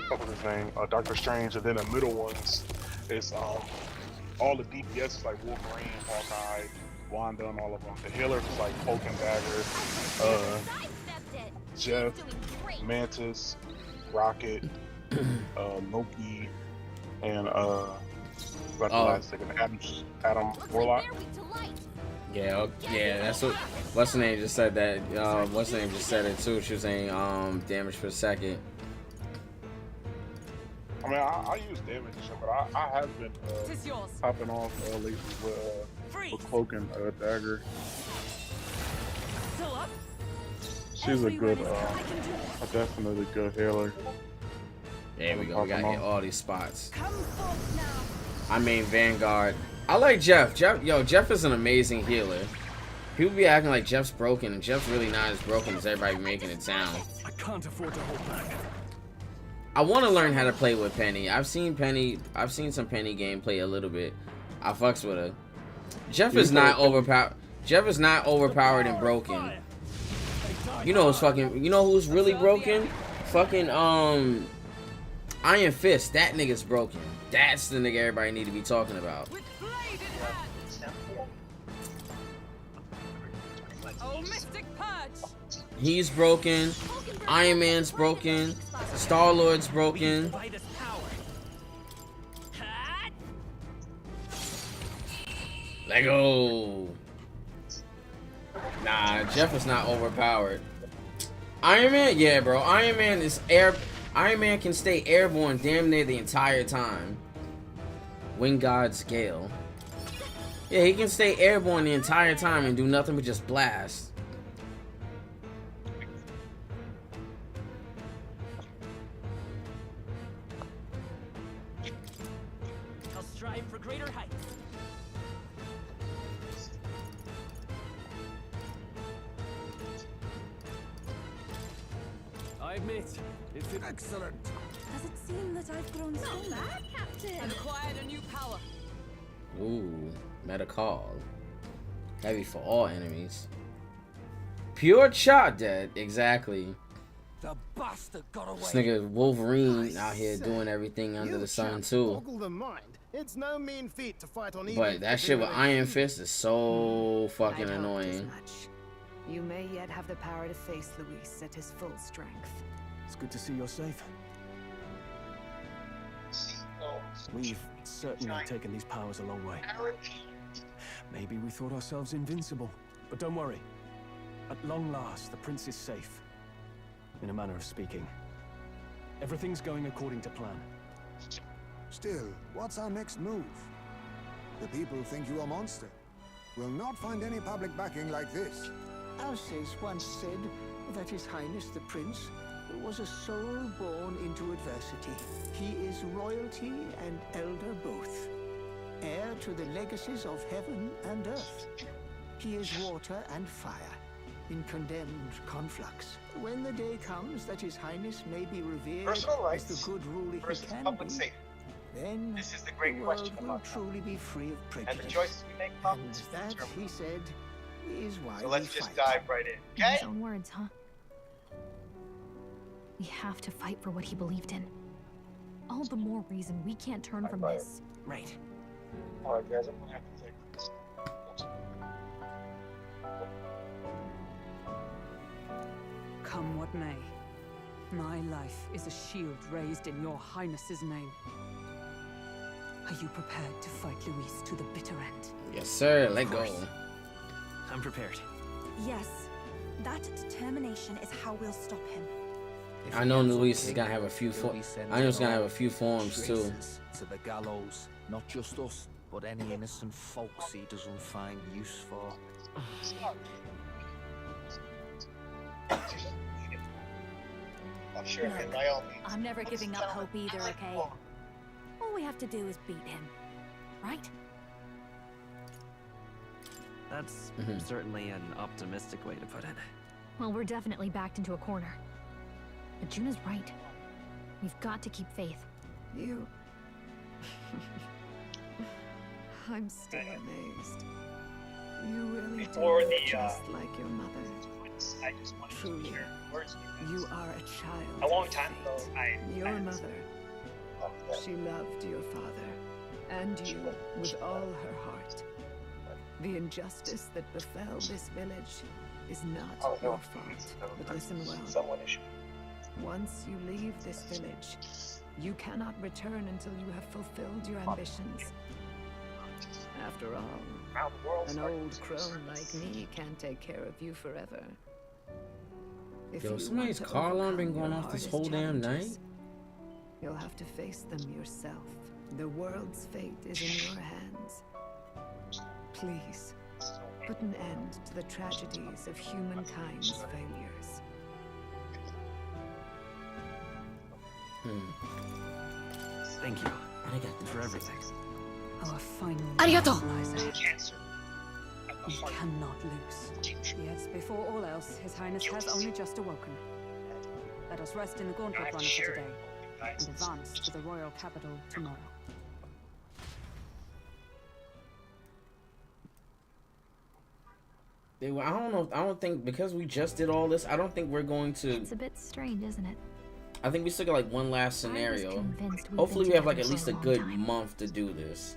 what was his name? Doctor Strange. And then the middle ones is all the DPS is like Wolverine, Hawkeye, Wanda, and all of them. The healers is like Hulk and Dagger, Jeff, Mantis, Rocket, Loki, and Adam Warlock. Yeah, yeah, that's what. What's the name just said that? What's the name just said it too? She was saying damage per second. I mean, I use damage and shit, but I have been popping off lately with Cloak and Dagger. She's a good, definitely good healer. There we go. We gotta hit all these spots. I mean, Vanguard. I like Jeff. Jeff is an amazing healer. People be acting like Jeff's broken, and Jeff's really not as broken as everybody making it sound. I can't afford to hold back. I want to learn how to play with Penny. I've seen some Penny gameplay a little bit. I fucks with her. Jeff is not overpowered. Jeff is not overpowered and broken. You know who's fucking. You know who's really broken? Fucking Iron Fist. That nigga's broken. That's the nigga everybody need to be talking about. He's broken. Iron Man's broken. Star-Lord's broken. Let go. Nah, Jeff is not overpowered. Iron Man, yeah, bro. Iron Man can stay airborne damn near the entire time. Wind God's Gale. Yeah, he can stay airborne the entire time and do nothing but just blast. I'll strive for greater heights. I admit, it's excellent. Does it seem that I've grown so bad, Captain? Acquired a new power. Ooh, Metacall. Heavy for all enemies. Pure shot dead, exactly. The bastard got away. This nigga Wolverine out here doing everything under the sun too. The mind. It's no mean feat to fight on But that shit with Iron Fist is so fucking annoying. You may yet have the power to face Luis at his full strength. It's good to see you're safe. We've certainly taken these powers a long way. Maybe we thought ourselves invincible, but don't worry. At long last, the prince is safe. In a manner of speaking. Everything's going according to plan. Still, what's our next move? The people think you a monster. We'll not find any public backing like this. Alces once said that His Highness the Prince was a soul born into adversity. He is royalty and elder both, heir to the legacies of heaven and earth. He is water and fire, in condemned conflux. When the day comes that His Highness may be revered as the good ruler he can be, then this is the great the world question will truly be free of prejudice. And the choices we make, and that, he said, is why so let's we just fight. dive right in, In okay? his own words, huh? We have to fight for what he believed in. All the more reason we can't turn from this. Right. Alright guys, I'm gonna have to take this. Come what may, my life is a shield raised in your highness's name. Are you prepared to fight Luis to the bitter end? Yes, sir. Let go. I'm prepared. Yes, that determination is how we'll stop him. If I he know ends up Luis is king, gonna have a few. he'll be sent I know he's on gonna have all a few forms too. traces to the gallows. Not just us, but any innocent folks he doesn't find use for. I'm sure Look, in my own means. I'm never giving up hope either, okay? All we have to do is beat him, right? That's certainly an optimistic way to put it. Well, we're definitely backed into a corner. But Juna's right. We've got to keep faith. You... I'm still amazed. You really Before do the, look just like your mother. I just wanted Truly, to share words with you are a child. A long of time ago, fate. Your I mother, she loved your father, and you with all her heart. The injustice that befell this village is not your fault, but listen well. Once you leave this village, you cannot return until you have fulfilled your ambitions. After all, an old crone like me can't take care of you forever. If Yo, you somebody's want to car alarm been overcome going your off this hardest whole damn challenges, night. you'll have to face them yourself. The world's fate is in your hands. Please, put an end to the tragedies of humankind's failures. Thank you. For everything. Our final Arigato. lies ahead. We cannot lose. Yes, before all else, His Highness has only just awoken. Let us rest in the gauntlet runner for today, and advance to the royal capital tomorrow. I don't know. I don't think because we just did all this. I don't think we're going to. It's a bit strange, isn't it? I think we still got like one last scenario. convinced we've Hopefully, been we have like together at least for a a long good time. month to do this.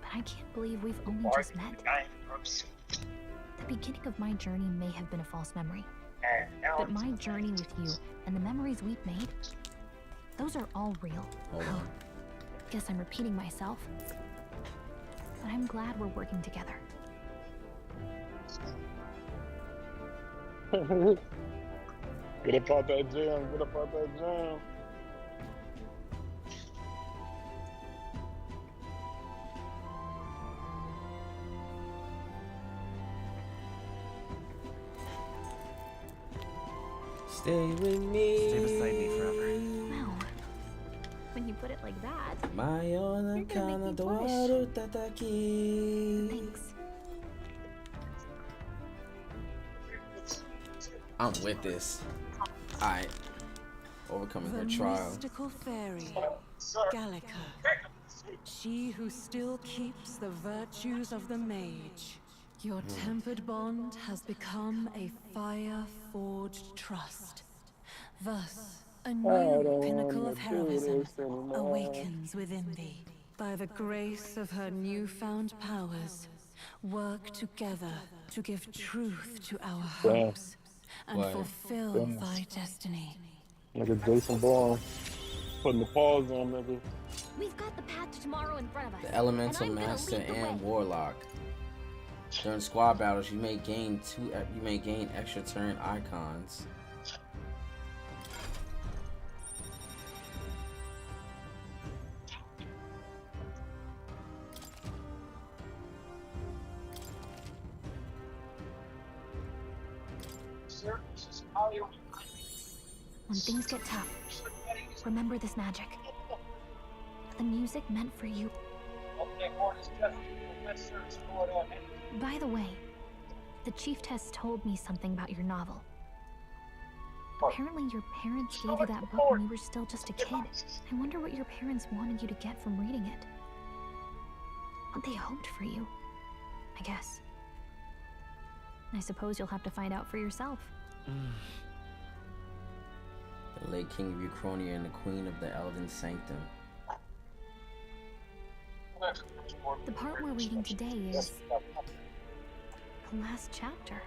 But I can't believe we've only just met. The beginning of my journey may have been a false memory. But my journey with you and the memories we've made, those are all real. Hold on. Guess I'm repeating myself. But I'm glad we're working together. Get up out that jam. Get up out that jam. Stay with me. Stay beside me forever. Wow. When you put it like that, You're gonna make me blush. Thanks. I'm with this. Alright. Overcoming her trial. Mystical fairy, Gallica. She who still keeps the virtues of the mage. Your tempered bond has become a fire-forged trust. Thus, a new pinnacle of heroism awakens within thee. By the grace of her newfound powers, work together to give truth to our hopes and Wow. fulfill Damn. thy destiny. Nigga Jason Bourne putting the pause on, nigga. We've got the path to tomorrow in front of us. The Elemental and I'm gonna Master lead the and way. Warlock. During squad battles, you may gain extra turn icons. When things get tough, remember this magic. The music meant for you. By the way, the Chieftess told me something about your novel. Apparently your parents gave you that book when you were still just a kid. I wonder what your parents wanted you to get from reading it. What they hoped for you, I guess. I suppose you'll have to find out for yourself. The late King of Uchronia and the Queen of the Elden Sanctum. The part we're reading today is the last chapter.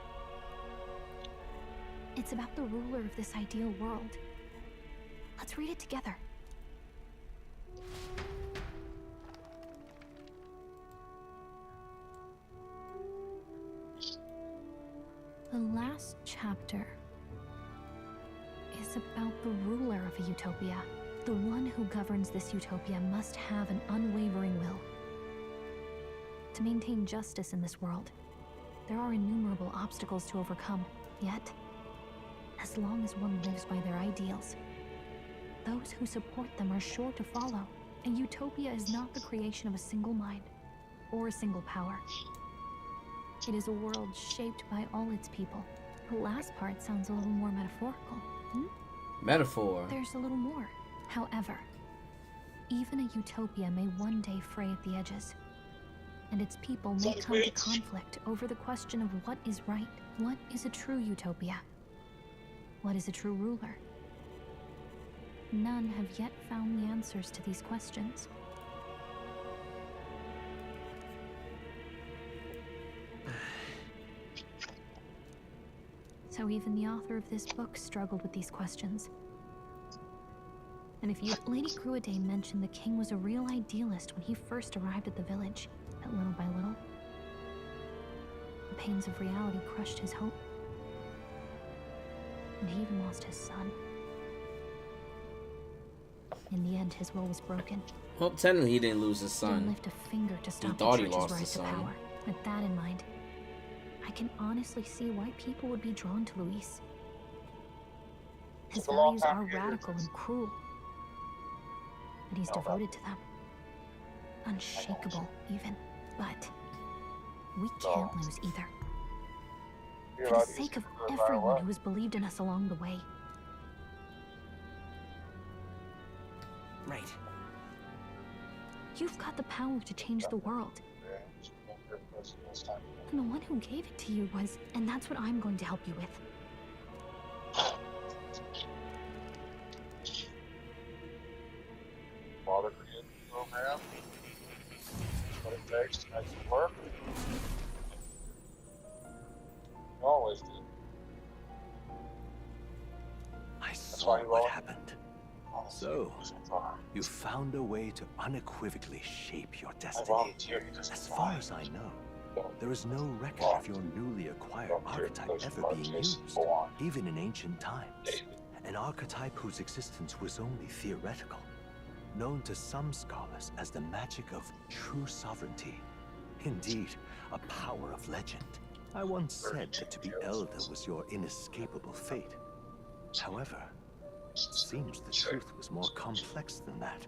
It's about the ruler of this ideal world. Let's read it together. The last chapter is It's about the ruler of a utopia. The one who governs this utopia must have an unwavering will. To maintain justice in this world, there are innumerable obstacles to overcome. Yet, as long as one lives by their ideals, those who support them are sure to follow. A utopia is not the creation of a single mind or a single power. It is a world shaped by all its people. The last part sounds a little more metaphorical. Metaphor. There's a little more. However, even a utopia may one day fray at the edges, and its people may come to conflict over the question of what is right. What is a true utopia? What is a true ruler? None have yet found the answers to these questions. So even the author of this book struggled with these questions. And if you... Lady Gruadane mentioned the king was a real idealist when he first arrived at the village, but little by little, the pains of reality crushed his hope. And he even lost his son. In the end, his will was broken. Well, technically he didn't lose his He didn't son. lift a finger to stop He thought the he church's lost right his to son. power. With that in mind, I can honestly see why people would be drawn to Luis. His values are radical and cruel, but he's devoted to them. Unshakable, even. But we can't lose either. For the sake of everyone who has believed in us along the way. Right. You've got the power to change the world. And the one who gave it to you was... And that's what I'm going to help you with. Father created the program. What it takes to make it work. You always do. I saw what happened. So, you found a way to unequivally shape your destiny. As far as I know, there is no record of your newly acquired archetype ever being used, even in ancient times. An archetype whose existence was only theoretical, known to some scholars as the magic of true sovereignty. Indeed, a power of legend. I once said that to be elder was your inescapable fate. However, it seems the truth was more complex than that.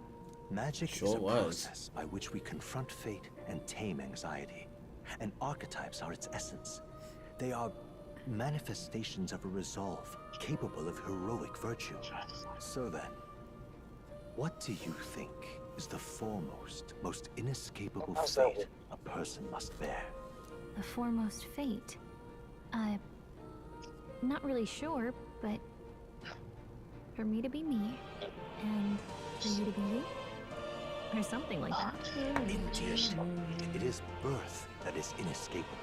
Magic is a process by which we confront fate and tame anxiety. And archetypes are its essence. They are manifestations of a resolve capable of heroic virtue. So then, what do you think is the foremost, most inescapable fate a person must bear? The foremost fate? I'm not really sure, but for me to be me, and for you to be you, or something like that. Indeed. It is birth that is inescapable.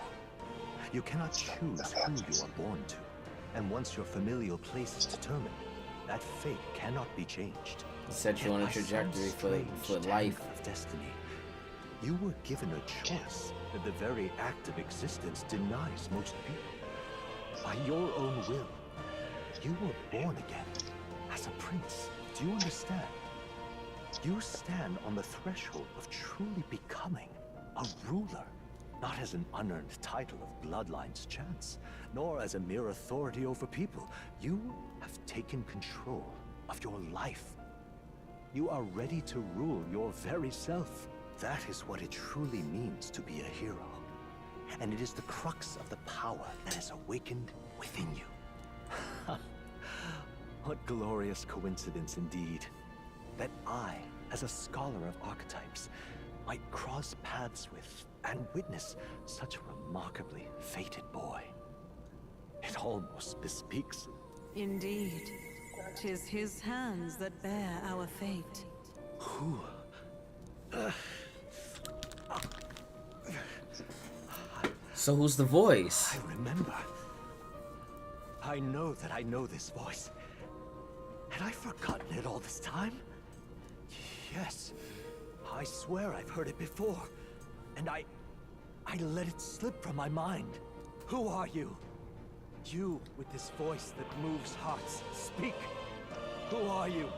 You cannot choose who you are born to, and once your familial place is determined, that fate cannot be changed. Set you on a trajectory for life. Of destiny. You were given a choice that the very act of existence denies most people. By your own will, you were born again as a prince. Do you understand? You stand on the threshold of truly becoming a ruler, not as an unearned title of bloodline's chance, nor as a mere authority over people. You have taken control of your life. You are ready to rule your very self. That is what it truly means to be a hero. And it is the crux of the power that is awakened within you. What glorious coincidence indeed, that I, as a scholar of archetypes, might cross paths with and witness such a remarkably fated boy. It almost bespeaks... Indeed. 'Tis his hands that bear our fate. Who? So who's the voice? I remember. I know that I know this voice. Had I forgotten it all this time? Yes. I swear I've heard it before. And I let it slip from my mind. Who are you? You with this voice that moves hearts. Speak. Who are you?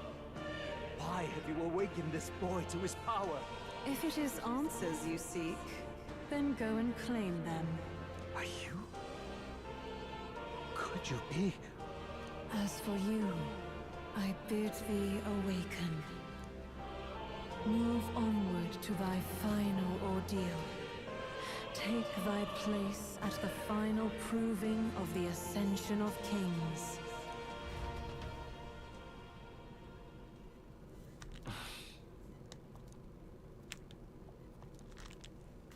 Why have you awakened this boy to his power? If it is answers you seek, then go and claim them. Are you? Could you be? As for you, I bid thee awaken. Move onward to thy final ordeal. Take thy place at the final proving of the ascension of kings.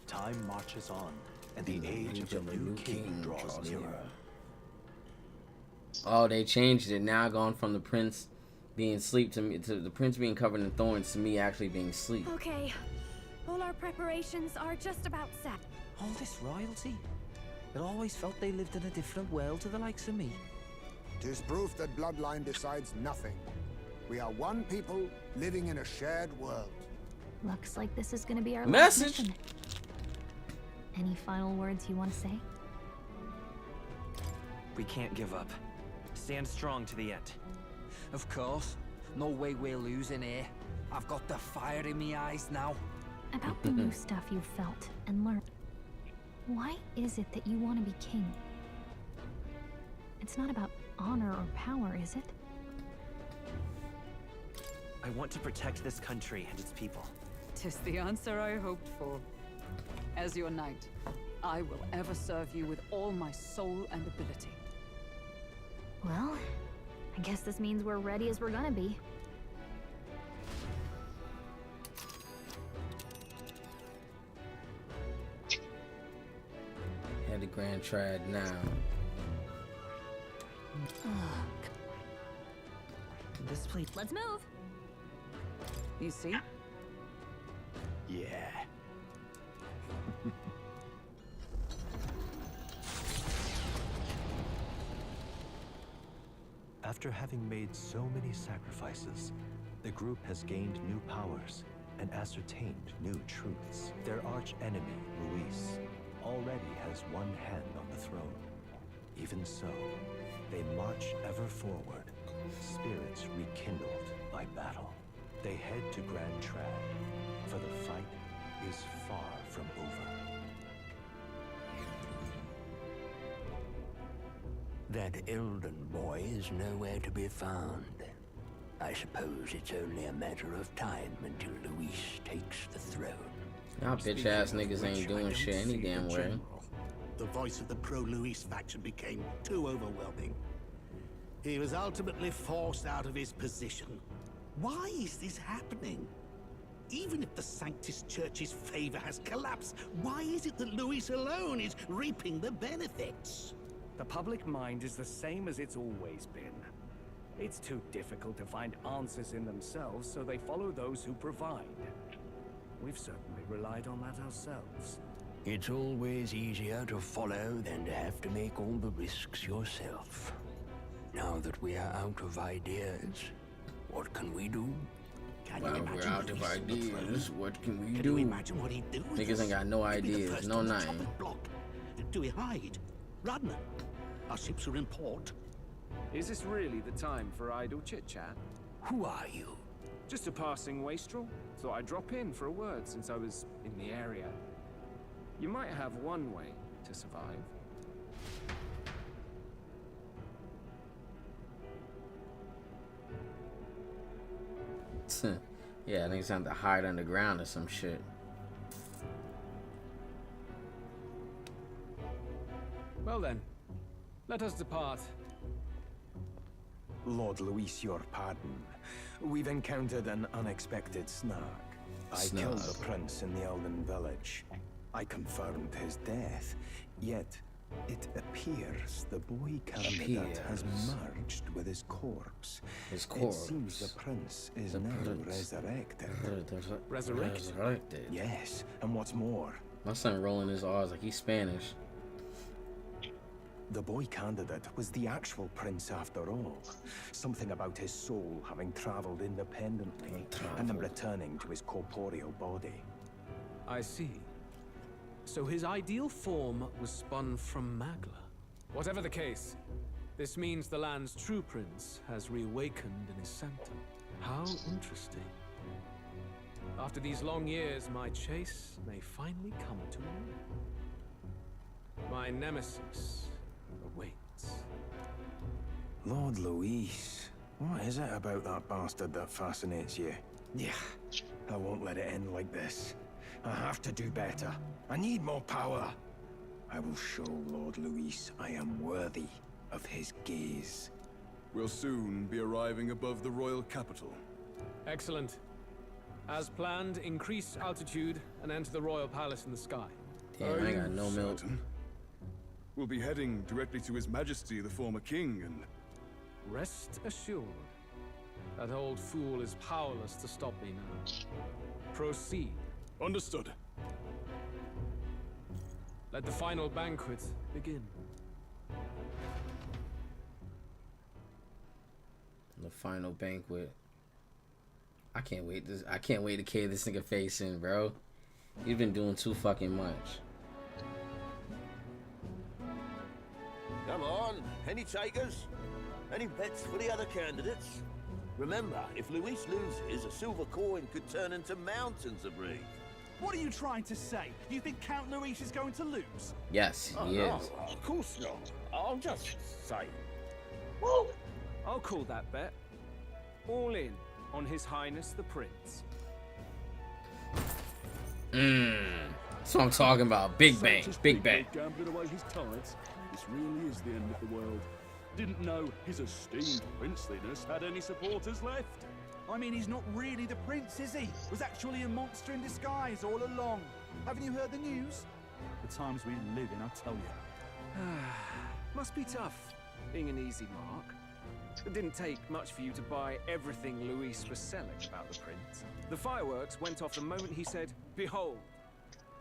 Time marches on, and the age of the new king draws nearer. Oh, they changed it. Now gone from the prince being asleep to me, to the prince being covered in thorns, to me actually being asleep. Okay, all our preparations are just about set. All this royalty? It always felt they lived in a different world to the likes of me. 'Tis proof that bloodline decides nothing. We are one people living in a shared world. Looks like this is gonna be our Message. last mission. Any final words you want to say? We can't give up. Stand strong to the end. Of course. No way we're losing here. I've got the fire in my eyes now. About the new stuff you felt and learned. Why is it that you want to be king? It's not about honor or power, is it? I want to protect this country and its people. 'Tis the answer I hoped for. As your knight, I will ever serve you with all my soul and ability. Well, I guess this means we're ready as we're gonna be. Head to Grand Trad now. This place. Let's move. You see? Yeah. After having made so many sacrifices, the group has gained new powers and ascertained new truths. Their arch-enemy, Luis, already has one hand on the throne. Even so, they march ever forward, spirits rekindled by battle. They head to Grand Trad, for the fight is far from over. That Elden boy is nowhere to be found. I suppose it's only a matter of time until Luis takes the throne. Y'all bitch ass niggas ain't doing shit any damn way. The voice of the pro-Luis faction became too overwhelming. He was ultimately forced out of his position. Why is this happening? Even if the Sanctus Church's favor has collapsed, why is it that Luis alone is reaping the benefits? The public mind is the same as it's always been. It's too difficult to find answers in themselves, so they follow those who provide. We've certainly relied on that ourselves. It's always easier to follow than to have to make all the risks yourself. Now that we are out of ideas, what can we do? Well, we're out of ideas. What can we Can do? you imagine what he'd do with Niggas us? ain't got no He'd be the ideas, first no on the nothing. chopping block. Do we hide? Run? Our ships are in port. Is this really the time for idle chit-chat? Who are you? Just a passing wastrel. Thought I'd drop in for a word since I was in the area. You might have one way to survive. Yeah, niggas have to hide underground or some shit. Well then, let us depart. Lord Luis, your pardon. We've encountered an unexpected snag. I killed the prince in the Elven village. I confirmed his death, yet it appears the boy candidate has merged with his corpse. His corpse. It seems the prince is now resurrected. Resurrected? Yes, and what's more, my son rolling his R's like he's Spanish. the boy candidate was the actual prince after all. Something about his soul having traveled independently and then returning to his corporeal body. I see. So his ideal form was spun from Magla. Whatever the case, This means the land's true prince has reawakened in his sanctum. How interesting. After these long years, my chase may finally come to an end. My nemesis awaits. Lord Luis, what is it about that bastard that fascinates you? Yeah, I won't let it end like this. I have to do better. I need more power. I will show Lord Luis I am worthy of his gaze. We'll soon be arriving above the royal capital. Excellent. As planned, increase altitude and enter the royal palace in the sky. Damn, I got no milk. We'll be heading directly to His Majesty, the former king, and... Rest assured, that old fool is powerless to stop me now. Proceed. Understood. Let the final banquet begin. The final banquet. I can't wait to cave this nigga face in, bro. He's been doing too fucking much. Come on, any takers? Any bets for the other candidates? Remember, if Luis loses, a silver coin could turn into mountains of reef. What are you trying to say? You think Count Luis is going to lose? Yes, he is. No, of course not. I'm just saying. Woo! I'll call that bet. All in on His Highness the Prince. That's what I'm talking about. Big bang, big bang. Gambling away his tides. This really is the end of the world. Didn't know his esteemed princeliness had any supporters left. I mean, he's not really the prince, is he? Was actually a monster in disguise all along. Haven't you heard the news? The times we live in, I tell you. Must be tough, being an easy mark. It didn't take much for you to buy everything Luis was selling about the prince. The fireworks went off the moment he said, "Behold."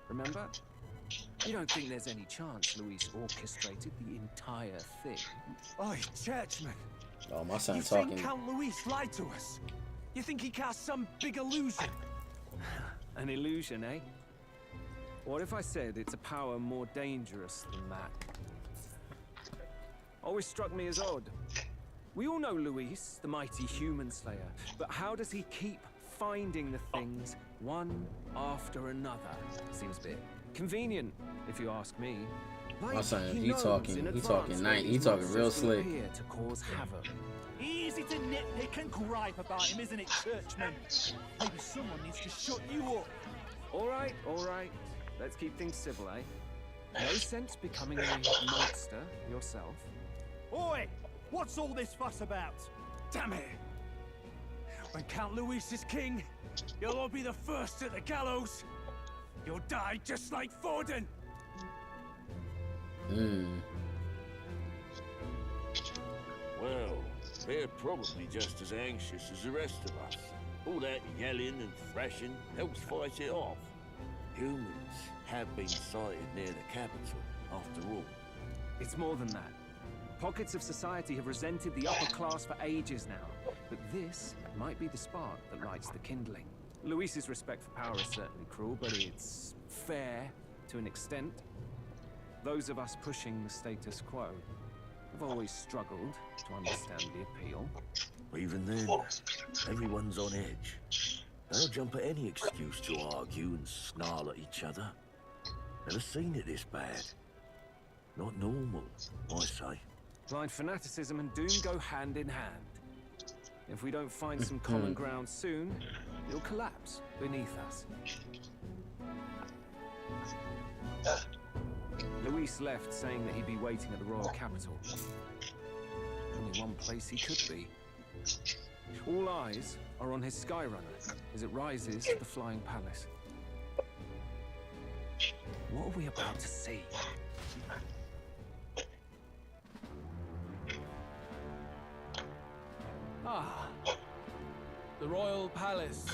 Remember? You don't think there's any chance Luis orchestrated the entire thing? Oi, churchman. Oh, my son You talking. think Count Luis lied to us? You think he cast some big illusion? An illusion, eh? What if I said it's a power more dangerous than that? Always struck me as odd. We all know Luis, the mighty human slayer, but how does he keep finding the things one after another? Seems a bit convenient, if you ask me. My son, he talking real slick. To cause havoc. Easy to nitpick and gripe about him, isn't it, churchman? Maybe someone needs to shut you up. All right. Let's keep things civil, eh? No sense becoming a monster yourself. Oi! What's all this fuss about? Damn it! When Count Luis is king, you'll all be the first at the gallows. You'll die just like Forden. Well, they're probably just as anxious as the rest of us. All that yelling and thrashing helps fight it off. Humans have been sighted near the capital, after all. It's more than that. Pockets of society have resented the upper class for ages now, but this might be the spark that lights the kindling. Luis's respect for power is certainly cruel, but it's fair to an extent. Those of us pushing the status quo have always struggled to understand the appeal. Even then, everyone's on edge. They'll jump at any excuse to argue and snarl at each other. Never seen it this bad. Not normal, I say. Blind fanaticism and doom go hand in hand. If we don't find some common ground soon, it'll collapse beneath us. Luis left saying that he'd be waiting at the royal capital. Only one place he could be. All eyes are on his Skyrunner as it rises to the flying palace. What are we about to see? Ah, the royal palace.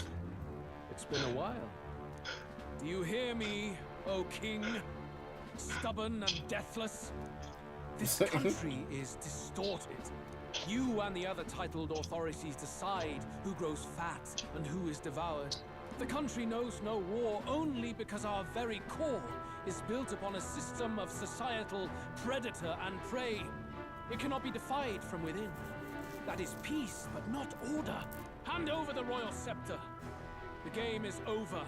It's been a while. Do you hear me, O king? Stubborn and deathless? This country is distorted. You and the other titled authorities decide who grows fat and who is devoured. The country knows no war only because our very core is built upon a system of societal predator and prey. It cannot be defied from within. That is peace, but not order. Hand over the royal scepter. The game is over.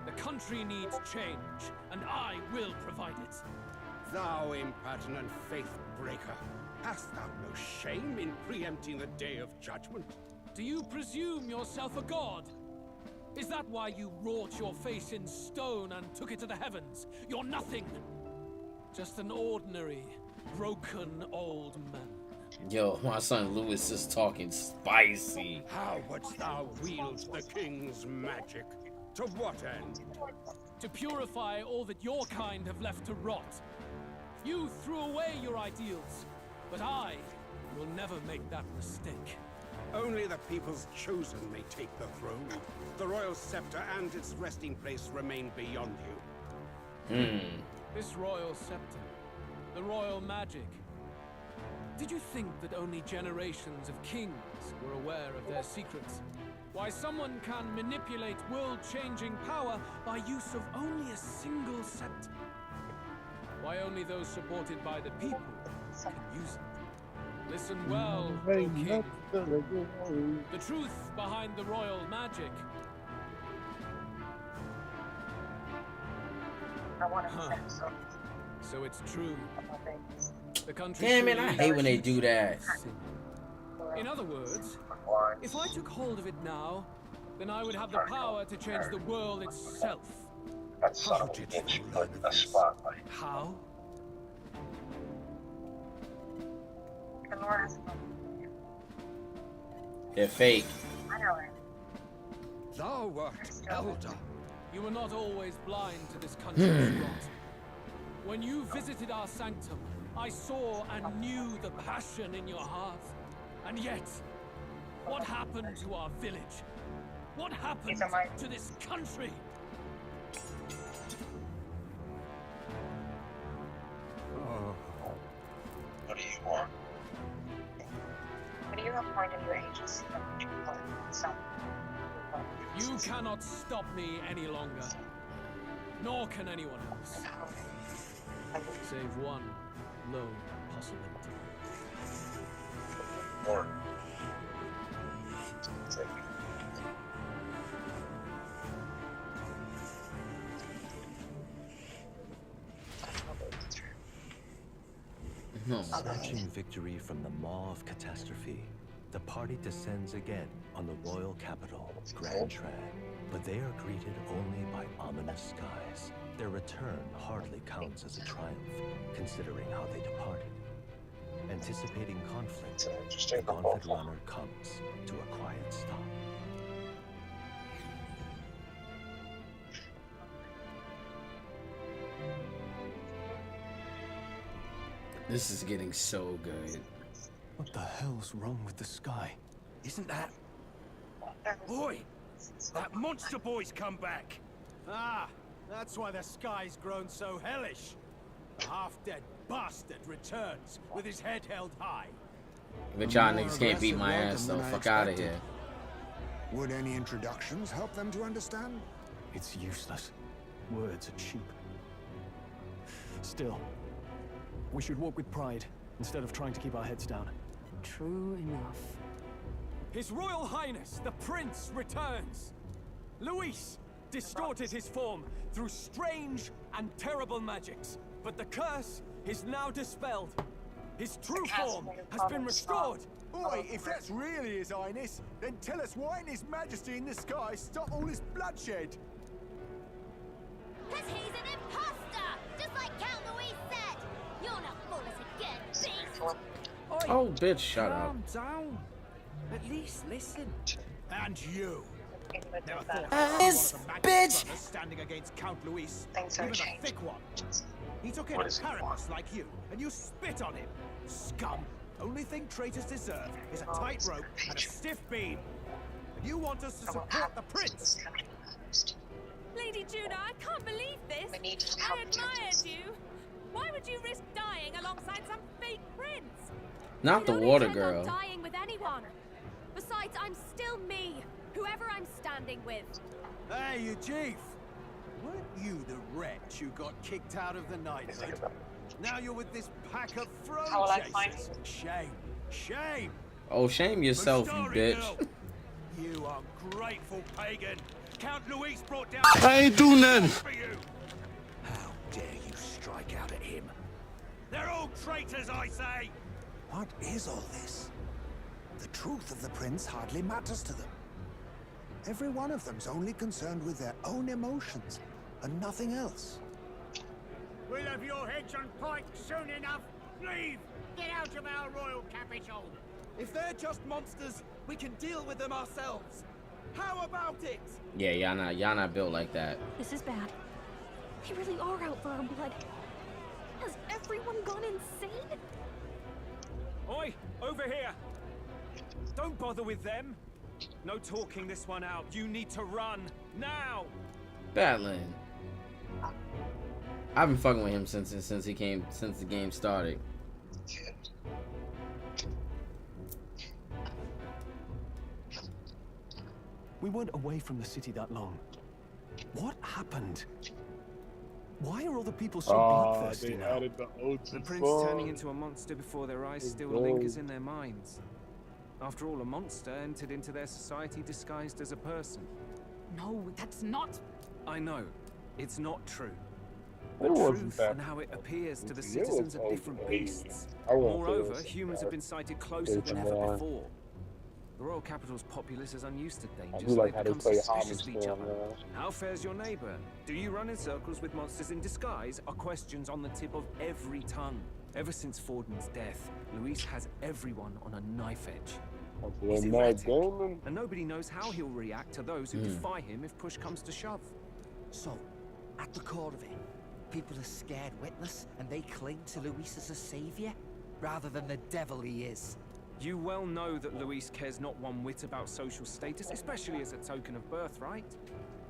The country needs change, and I will provide it. Thou impertinent faith breaker, hast thou no shame in preempting the day of judgment? Do you presume yourself a god? Is that why you wrought your face in stone and took it to the heavens? You're nothing. Just an ordinary, broken old man. Yo, my son Lewis is talking spicy. How wouldst thou wield the king's magic? To what end? To purify all that your kind have left to rot. You threw away your ideals, but I will never make that mistake. Only the people's chosen may take the throne. The royal scepter and its resting place remain beyond you. This royal scepter, the royal magic. Did you think that only generations of kings were aware of their secrets? Why someone can manipulate world-changing power by use of only a single scepter? Why only those supported by the people can use it? Listen well, O king. The truth behind the royal magic. So it's true. The country. Damn it, I hate when they do that. In other words, if I took hold of it now, then I would have the power to change the world itself. How did you learn of this? How? They're fake. Thou wert elder. You were not always blind to this country's rot. When you visited our sanctum, I saw and knew the passion in your heart. And yet, what happened to our village? What happened to this country? What do you want? What do you have point in your agency? You cannot stop me any longer. Nor can anyone else. Save one low possibility. Or Snatching victory from the maw of catastrophe, the party descends again on the royal capital, Grand Tran. But they are greeted only by ominous skies. Their return hardly counts as a triumph, considering how they departed. Anticipating conflict, the Gauntlet Runner comes to a quiet stop. This is getting so good. What the hell's wrong with the sky? Isn't that... Boy! That monster boy's come back! Ah, that's why the sky's grown so hellish. The half-dead bastard returns with his head held high. But y'all niggas can't beat my ass, so fuck out of here. Would any introductions help them to understand? It's useless. Words are cheap. Still, we should walk with pride instead of trying to keep our heads down. True enough. His Royal Highness, the Prince, returns. Luis distorted his form through strange and terrible magics, but the curse is now dispelled. His true form has been restored. Boy, if that's really His Highness, then tell us why in His Majesty in the sky stop all this bloodshed? Because he's an imposter! Just like Count Louis said! You're not fool us again, beast! Oh, bitch, shut up. Calm down. At least listen. And you. Never thought This bitch! standing against Count Luis, Things even don't a change. thick one. He took in a carapace like you, and you spit on him. Scum. Only thing traitors deserve is a tight rope and a stiff beam. And you want us to support the prince? Lady Juna, I can't believe this. I admired you. Why would you risk dying alongside some fake prince? Not the I don't water intend on girl. dying with anyone. Besides, I'm still me, whoever I'm standing with. Hey, you chief. Weren't you the wretch who got kicked out of the knighthood? Now you're with this pack of throne How will I find chasers. Shame. Shame. Oh, shame yourself, you Mustari bitch. girl. You ungrateful pagan. Count Luis brought down. I ain't do nothing. For you. How dare you strike out at him? They're all traitors, I say. What is all this? The truth of the prince hardly matters to them. Every one of them's only concerned with their own emotions and nothing else. We'll have your heads on pike soon enough. Leave! Get out of our royal capital! If they're just monsters, we can deal with them ourselves. How about it? Yeah, y'all not built like that. This is bad. They really are out for our blood. Has everyone gone insane? Oi, over here! Don't bother with them. No talking this one out. You need to run now. Battling. I've been fucking with him since the game started. We weren't away from the city that long. What happened? Why are all the people so bloodthirsty they now? added the OG The prince song. turning into a monster before their eyes still gold. lingers in their minds. After all, a monster entered into their society disguised as a person. No, that's not. I know, it's not true. It But wasn't truth that and how it appears to the It citizens was are different okay. beasts. I won't say Moreover, it's humans bad. have been sighted closer than Jason ever Bourne. before. The royal capital's populace is unused to I danger, do so like they how they become play suspicious homage of each to other. him, man. How fares your neighbor? Do you run in circles with monsters in disguise? Are questions on the tip of every tongue. Ever since Fordman's death, Luis has everyone on a knife edge. He's erratic, and nobody knows how he'll react to those who defy him if push comes to shove. So, at the core of it, people are scared witless and they cling to Luis as a savior, rather than the devil he is. You well know that Luis cares not one whit about social status, especially as a token of birthright.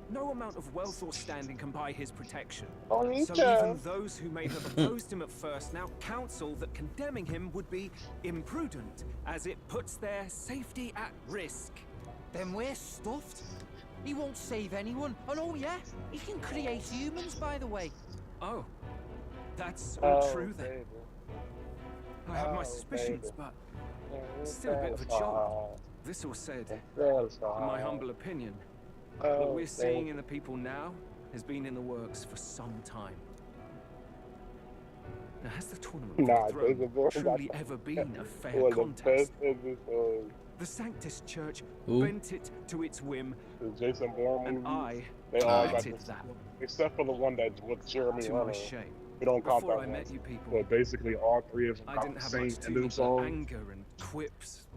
No amount of wealth or standing can buy his protection. So even those who may have opposed him at first now counsel that condemning him would be imprudent, as it puts their safety at risk. Then we're stuffed. He won't save anyone. And oh yeah, he can create humans, by the way. Oh, that's all true then. I have my suspicions, but still a bit of a job. This all said, in my humble opinion, what we're seeing in the people now has been in the works for some time. Now, has the tournament for the throne truly ever been a fair contest? The Sanctus Church bent it to its whim, Jason Bourne and I they all got permitted this, that. except for the one that with Jeremy To my Renner. shame. We don't count Before that I one. met you people, But basically, all three of them I got didn't the have same much to ending but song. anger and quips.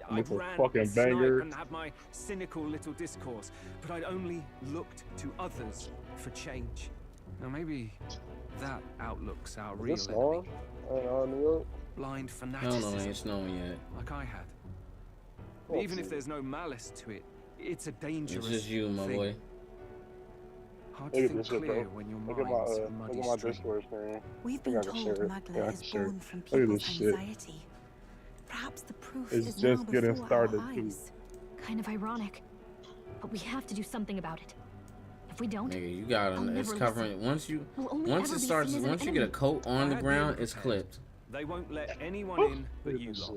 I With a ran fucking and sniped banger. and had my cynical little discourse, but I'd only looked to others for change. Now maybe that outlook's our real This enemy. song? Blind Hell no, fanaticism, ain't snowing yet. like I had. Oh, Even if there's no malice to it, it's a dangerous It's just you, my thing. boy. Hard Look to at think this shit, clear bro. when your Look at my, mind's a look muddy at my stream. Discord screen. We've I been think I can told share it. Magla Yeah, I is can share it. born from Look at people's this shit. anxiety. Perhaps the proof It's is just now getting before started, our too. eyes. Kind of ironic. But we have to do something about it. If we don't, Nigga, you got I'll it's never covering listen. once We'll only once ever it be starts seen as an once you get a enemy. coat on the I had ground, been it's prepared. clipped. They won't let anyone in but you lot.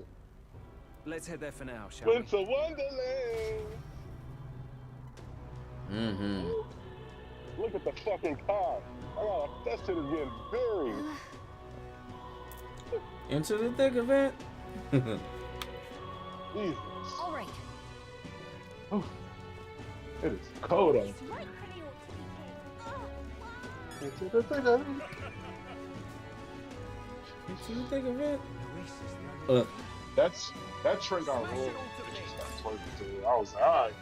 Let's head there for now, shall we? Winter Wonderland. Mm-hmm. Look at the fucking car. That shit is getting buried. Into the thick of it. Jesus. All right. It is cold out. Into the thick of it. Into the thick of it. That trick got rolled. I was like, alright.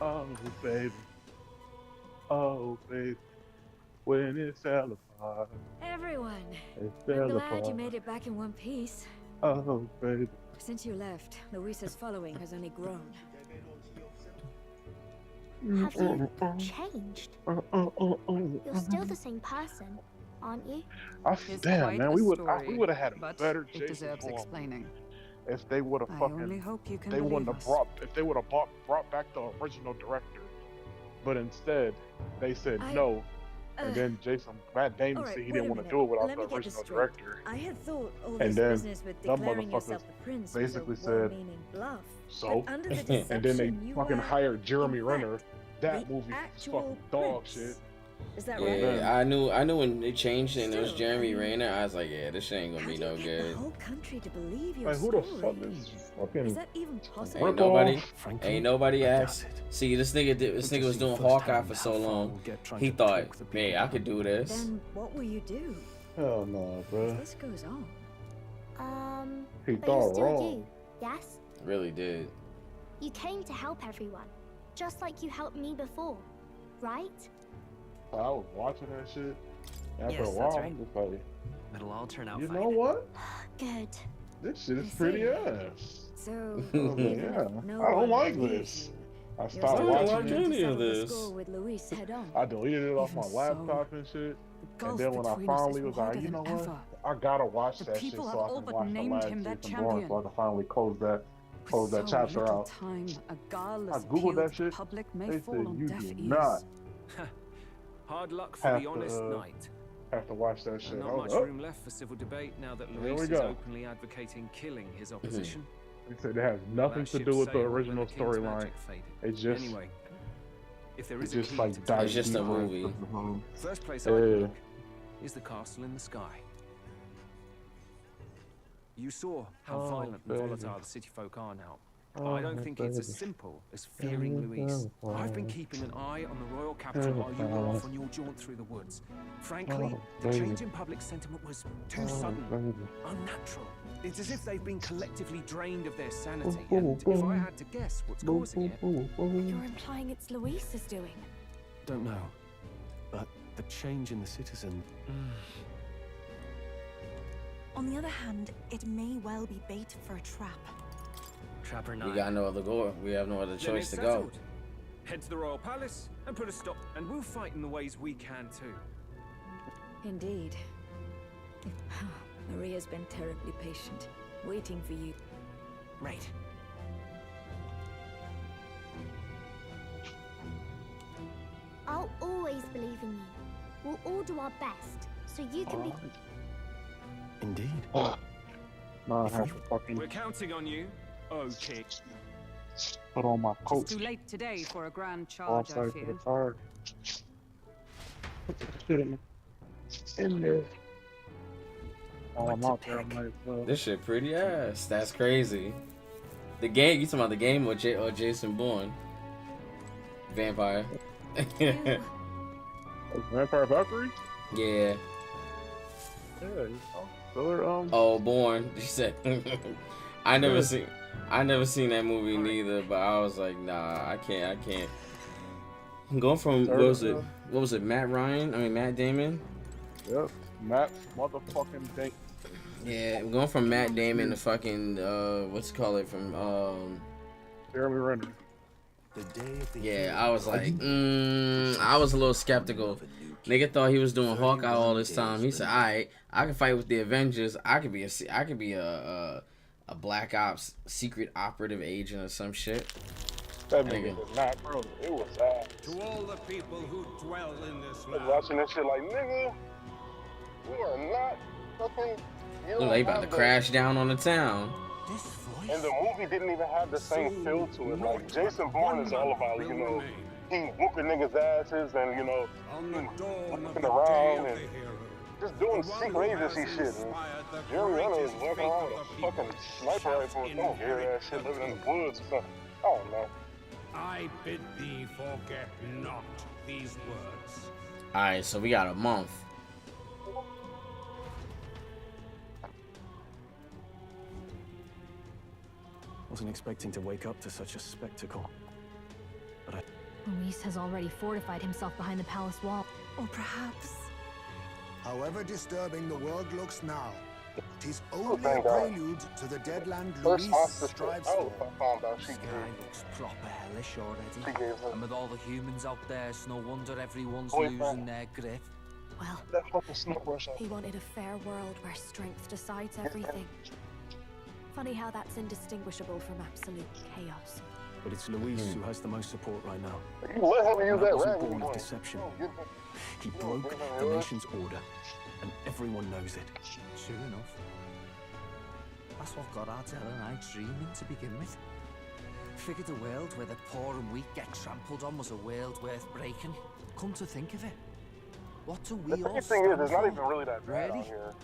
Oh baby, oh baby, when it fell apart, Everyone, it I'm fell glad you apart. made it back in one piece. Oh baby, Since you left, Luisa's following has only grown. Have you changed? You're still the same person, aren't you? damn man, we would have had a but better it Jason deserves Bourne explaining. if they would have I fucking only hope you can they wouldn't believe have us. brought if they would have brought back the original director. but instead they said no. And then Matt Damon said he didn't want to do it without the original director. I had thought all And this then business with them declaring motherfuckers yourself the prince was a basically said, well-meaning bluff. so, But under the and then deception, they you fucking were, hired Jeremy in Renner. That the movie was actual fucking dog prince. shit. Is that right? Yeah, I knew when it changed and it was Still, Jeremy Renner. I was like, yeah, this shit ain't gonna be no The good. whole country to believe your Like, who the story. fuck is fucking? Is that even possible? Ain't nobody asked. See, this nigga was doing Hawkeye for so long. He thought, man, I could do this. Then what will you do? Hell no, bro. This goes on. He But thought you still wrong. do, yes? Really did. You came to help everyone, just like you helped me before, right? I was watching that shit. After Yes, a that's while, right. I'm just like, It'll all turn out you fine. know what? Good. This shit is pretty ass. So, I was like, even yeah, if no I don't one like believes this. you, I you're stopped still watching determined to it. settle the score with Luis head on. I deleted it off Even my so, laptop and shit. gulf And then when I between us finally is was like, wider you know than what? ever. I gotta watch The that shit people so have I all can but watch the named last him their season more, champion. so I can finally close that So chapter little out. time, a I guileless googled appeal that to shit. public may They fall said on you deaf do ears. not Hard luck for have the honest to knight. have to watch that shit. Not I was much like, oh. room left for civil debate now that Here Luis we is go. openly advocating killing his opposition. They said it has nothing That to ship do with the sailed when original the king's storyline. magic faded. It's just Anyway, if there it's is a just key like to dive It's just a deeper movie. into the home. first place I'd Yeah. look is the castle in the sky. You saw how Oh, violent and baby. volatile the city folk are now. But Oh, I don't my think it's as baby. simple as fearing Luis. I've been keeping an eye on the royal capital while you were off on your jaunt through the woods. Frankly, Oh, the baby. change in public sentiment was too sudden, unnatural. It's as if they've been collectively drained of their sanity, and if I had to guess what's causing it, You're implying it's Luis's doing. Don't know. But the change in the citizen. On the other hand, it may well be bait for a trap. Trapper We 9. got no other go. We have no other then choice it's to go. settled. Head to the royal palace and put a stop, and we'll fight in the ways we can too. Indeed. Maria's been terribly patient, waiting for you. Right. I'll always believe in you. We'll all do our best, so you can be. Indeed. Now I have to fucking We're counting on you, okay. put on my coat. It's too late today for a grand All charge, I side to the fear. card. Put the shit in there. Oh, I'm out there. I might as well. This shit pretty ass. That's crazy. The game, you talking about the game or Jason Bourne? Vampire. Vampire Valkyrie? Yeah. Yeah, you know. So Oh, Bourne. She said. I never seen that movie neither, but I was like, nah, I can't. Going from what was it? Matt Damon. Yep, Matt motherfucking Damon. Yeah, going from Matt Damon to fucking what's it called from Jeremy Renner. Yeah, I was like, I was a little skeptical. Nigga thought he was doing Hawkeye all this time. He said, "Alright, I can fight with the Avengers. I could be a Black Ops secret operative agent or some shit." That nigga was not, bro. It was ass. To all the people who dwell in this I was watching that shit like, nigga, you are not fucking. You Look, they about to crash down on the town. And the movie didn't even have the same feel to it. Like Jason Bourne is all about, you know, he whooping niggas' asses and, you know, looking around and just doing secret agency shit. And Jeremy Renner is walking around with a fucking sniper rifle or some weird ass shit living in the woods or something. I don't know. I bid thee forget not these words. Alright, so we got a month. Wasn't expecting to wake up to such a spectacle. But Luis has already fortified himself behind the palace wall. Or perhaps... However disturbing the world looks now, it is only a thank God. prelude to the deadland First Luis monster strives oh, for. I found out she Sky gave. looks proper hellish She already. gave her. And with all the humans out there, it's no wonder everyone's Boyfriend. losing their grip. Well, That fucking smoke rush out. he wanted a fair world where strength decides everything. Funny how that's indistinguishable from absolute chaos. But it's Luis who has the most support right now. You let him use that wasn't rag born of anymore. deception. He broke the nation's order, and everyone knows it. Sure enough. That's what got Ardell and I dreaming to begin with. Figured a world where the poor and weak get trampled on was a world worth breaking. Come to think of it, what do we all The stand thing is, it's not for? even really that bad Really? out here.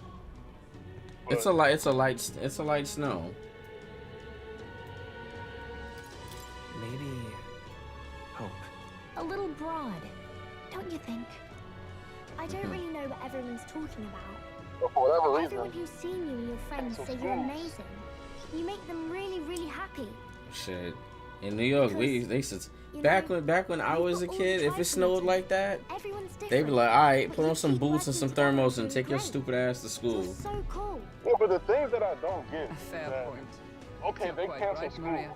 It's a light snow. Maybe hope. A little broad, don't you think? I don't really know what everyone's talking about. But for whatever reason, Everyone who's seen you and your friends say you're amazing. You make them really, really happy. Shit. In New York, they used to, back when I was a kid, if it snowed like that, they'd be like, all right, put on some boots and some thermos and take your stupid ass to school. So cool. Yeah, but the things that I don't get is Fair that, point. okay, You're they quite cancel right, school. Maria.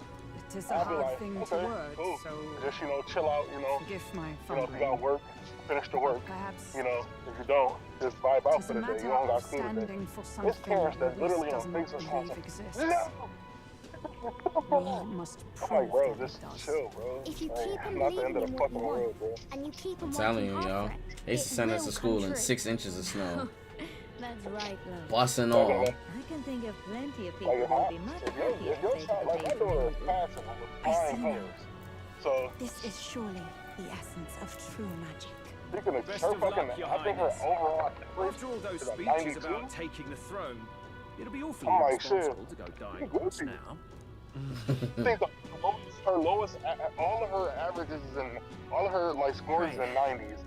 It is a I'll be hard like, thing okay, to word, cool. so Just, chill out, forgive my if fumbling. you got work, finish the work. Perhaps If you don't, just vibe out it's for a the day. matter You don't got of school today. standing for It's something parents that Luis literally on does not Facebook believe content. exists. No! We must I'm prove like, bro, that just it does. chill, bro. If you Like, keep on not the end believing of in the what fucking you world, bro. want, and you keep on I'm telling working you, hard y'all. for it, They used to it send us will to school come in true. 6 inches of snow. That's right, love. Busting all. I can think of plenty of people who would be much happier If your if they child, could like, pay my for daughter is music. passing with I flying see now. colors. So, This is surely the essence of true magic. speaking of Best her of luck, fucking, Your I think her Highness. overall After all those is a speeches 92. about taking the throne, it'll be awfully I'm like, shit. irresponsible to go dying on us now. I think her lowest, all of her averages is in, all of her scores is in 90s,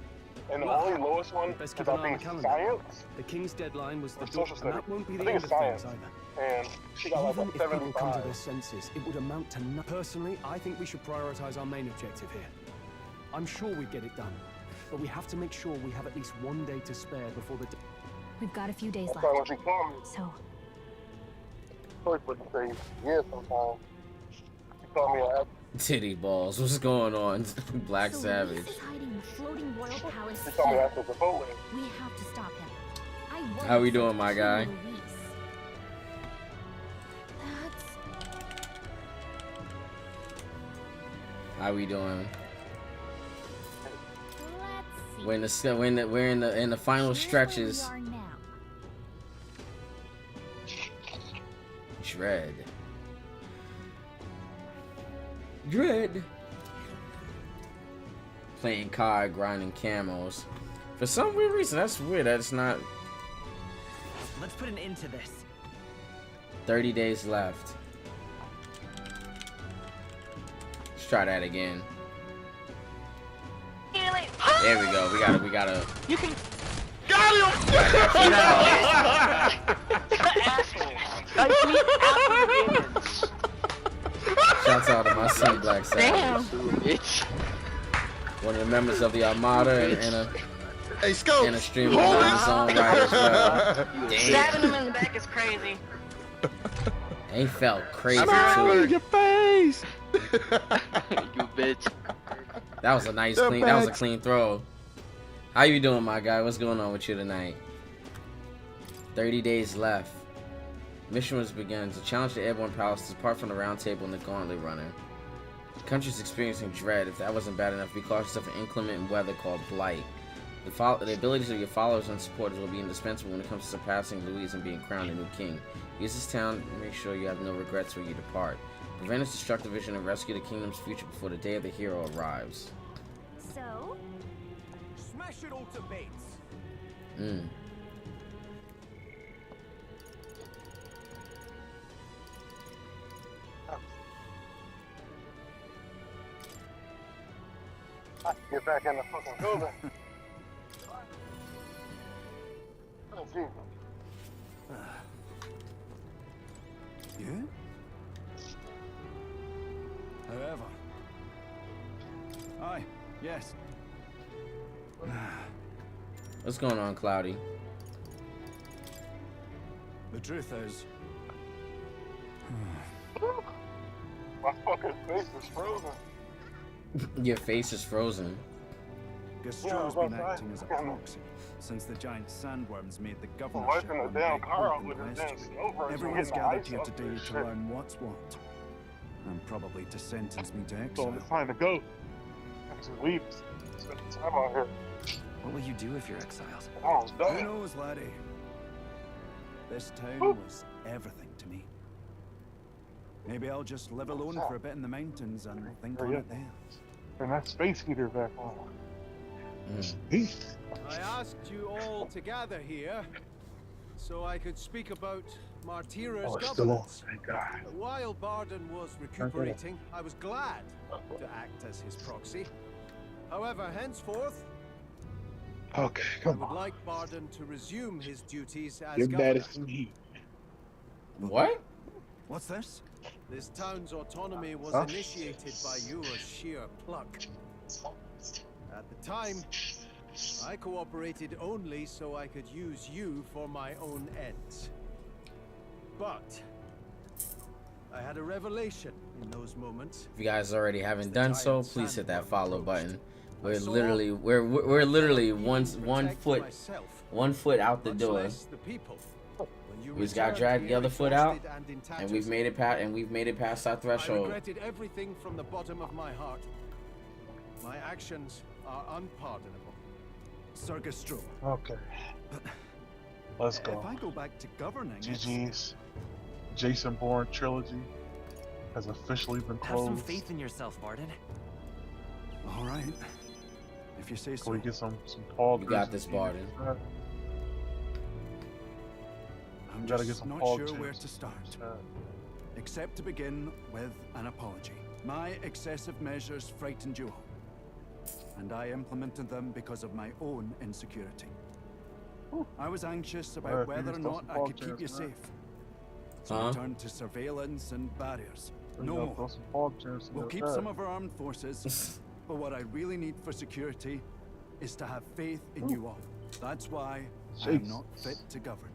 and the Well, only lowest one best is keep an I eye on think the calendar. science The king's deadline was the or door, social and studies. that won't be I the think end it's of things science, either. and she got Even like if a people come to 75. their senses, it would amount to nothing. Personally, I think we should prioritize our main objective here. I'm sure we get it done, but we have to make sure we have at least one day to spare before the. We've got a few days That's why when left. she called me, So, first would say, yeah, sometimes. She called me an Titty balls. What's going on? Black So Savage. Luis is hiding in the floating royal palace She told me here. after Chipotle. We have to stop him. I want How we to doing, my kill guy? Luis. That's How we doing? let's see. We're in the final Here's stretches. where we are now. Dread. Playing card, grinding camos. For some weird reason, that's weird. That's not. Let's put an end to this. 30 days left. Let's try that again. There we go. We gotta. You can. Got him! Shouts out to my son, Black Savage. Bitch. One of the members of the Armada and a Scope. and a streamer on his own right as well. Stabbing him in the back is crazy. He felt crazy Smile too. your face. You bitch. That was a nice The clean. That was a back. clean throw. How you doing, my guy? What's going on with you tonight? 30 days left. Mission was begun to challenge the airborne palaces apart from the round table and the gauntlet runner. The country's experiencing dread. If that wasn't bad enough, be cautious of an inclement weather called blight. The abilities of your followers and supporters will be indispensable when it comes to surpassing Luis and being crowned a new king. Use this town to make sure you have no regrets when you depart. Prevent its destructive vision and rescue the kingdom's future before the day of the hero arrives. So, Smash it all to bits. I can get back in the fucking building. Oh, gee. Yeah? However. Aye, yes. What's going on, Cloudy? The truth is, My fucking face is frozen. Your face is frozen. Gastro's Yeah, been well, acting as a I- proxy since the giant sandworms made the I'm governorship wiping one the damn big car off open with this damn question. snow first and Everyone's getting the gathered ice here off today this to shit. learn what's what. and probably to sentence me to So exile. it's time to go. I just leave. Spend time out here. What will you do if you're exiled? Oh, Who knows, laddie? This town was everything to me. Maybe I'll just live alone for a bit in the mountains and think on it there. Turn that space heater back on. I asked you all to gather here so I could speak about Martira's it's still on. governance. Thank God. While Barden was recuperating, I was glad to act as his proxy. However, henceforth, Okay, I come would on. like Barden to resume his duties as Give governor. Daddy some heat. What? What's this? This town's autonomy was Huh? initiated by your sheer pluck. At the time, I cooperated only so I could use you for my own ends. But I had a revelation in those moments. If you guys already haven't done so, please hit that follow button. We're literally we're literally one foot out the door. We just got dragged the other foot out, and we've made it past our I threshold. regretted everything from the bottom of my heart. My actions are unpardonable. Sergestro. Okay. Let's go. If I go back to governing, GG's. Jason Bourne trilogy has officially been Have closed. some faith in yourself, Barden. all right. If you say so. Can we get some Paul? You got this, Barden. I'm Gotta just get some not Paul sure James. where to start. Except to begin with an apology. My excessive measures frightened you all, and I implemented them because of my own insecurity. I was anxious about whether or not I could keep you safe. So I turned to surveillance and barriers. No more. We'll keep some of our armed forces, but what I really need for security is to have faith in you all. That's why I'm not fit to govern.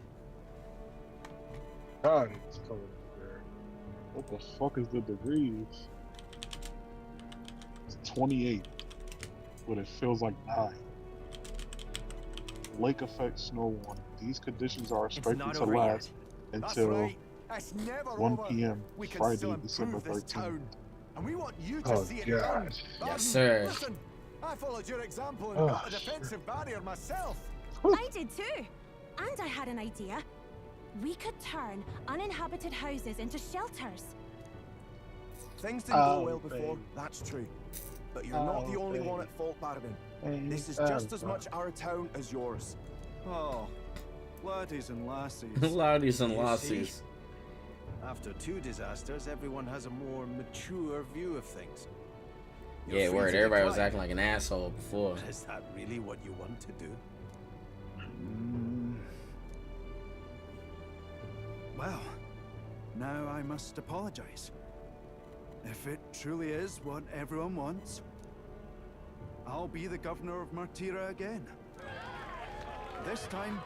God, it's cold there. What the fuck is the degrees? It's 28, but it feels like 9. Lake effect snow warning. These conditions are expected to last until 1 p.m. Friday, December 13th. And we want you to Oh, see it done. God. Yes, sir. Listen, I followed your example and built a defensive barrier myself. I did too. And I had an idea. We could turn uninhabited houses into shelters. Things didn't go well before, that's true. But you're not the only one at fault, Barden. This is just as much our town as yours. Oh, laddies and lassies. Laddies and You see? lassies. After 2 disasters, everyone has a more mature view of things. You're Yeah, free word. to Everybody was decline. acting like an asshole before. But is that really what you want to do? Well, now I must apologize. If it truly is what everyone wants, I'll be the governor of Martira again. This time,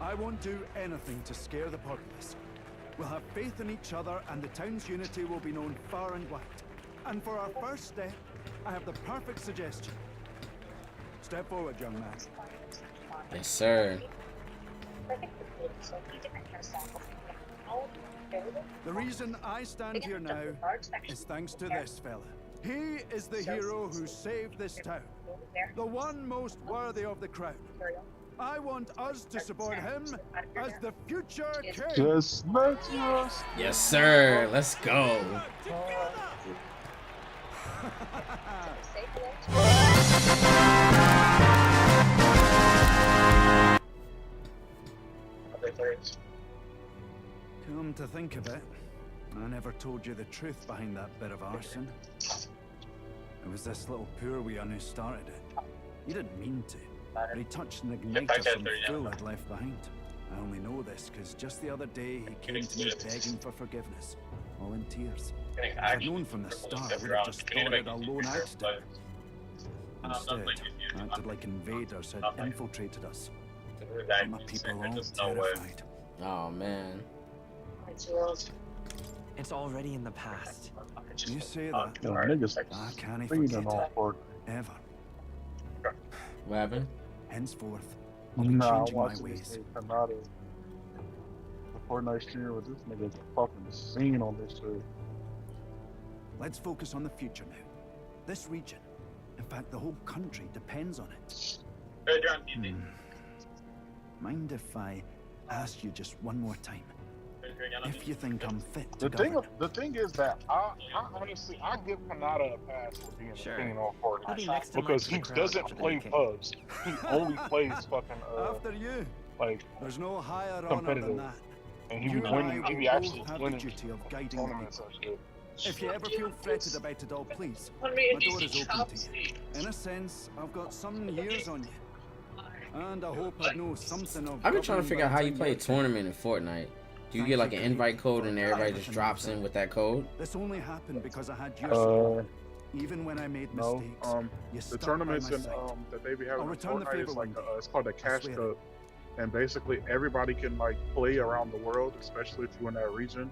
I won't do anything to scare the populace. We'll have faith in each other, and the town's unity will be known far and wide. And for our first step, I have the perfect suggestion. Step forward, young man. Yes, sir. The reason I stand here now is thanks to this fella. He is the hero who saved this town. The one most worthy of the crown. I want us to support him as the future king. Just let us. Yes, sir. Let's go. Come to think of it, I never told you the truth behind that bit of arson. It was this little poor wee who started it. He didn't mean to, but he touched an igniter from fuel I'd left behind. I only know this because just the other day he came to me begging for forgiveness, all in tears. If I'd known from the start, I would have just thought it a lone accident. Instead, I acted like invaders had infiltrated us. Got my people all terrified. Oh, man. It's already in the past. You say that, Yo, niggas I can't freedom forget all it. for Ever. What happened? Henceforth, I'll be Nah, changing my watching this ways. thing come out of the Fortnite streamer with this nigga's a fucking scene on this shit. Let's focus on the future now. This region, in fact, the whole country depends on it. Mind if I ask you just one more time? If you think I'm fit to govern. The thing is that I honestly I give Panada a pass for being a king on Fortnite because he doesn't play pubs. He only plays fucking After you. like There's no higher honor competitive, than that. and he be You and winning. I He will be actually both have winning the duty of guiding tournaments people. and shit. If you ever feel fretted about it all, please. My door is open to you. In a sense, I've got some years on you. And I hope I know something of. I've been trying to figure out how you play a tournament in Fortnite. Do you get like an invite code and everybody just drops in with that code? This only happened because I had your support. Even when I made mistakes, the tournaments in, that they be having in Fortnite is like it's called a Cash Cup, and basically everybody can like play around the world, especially if you're in that region.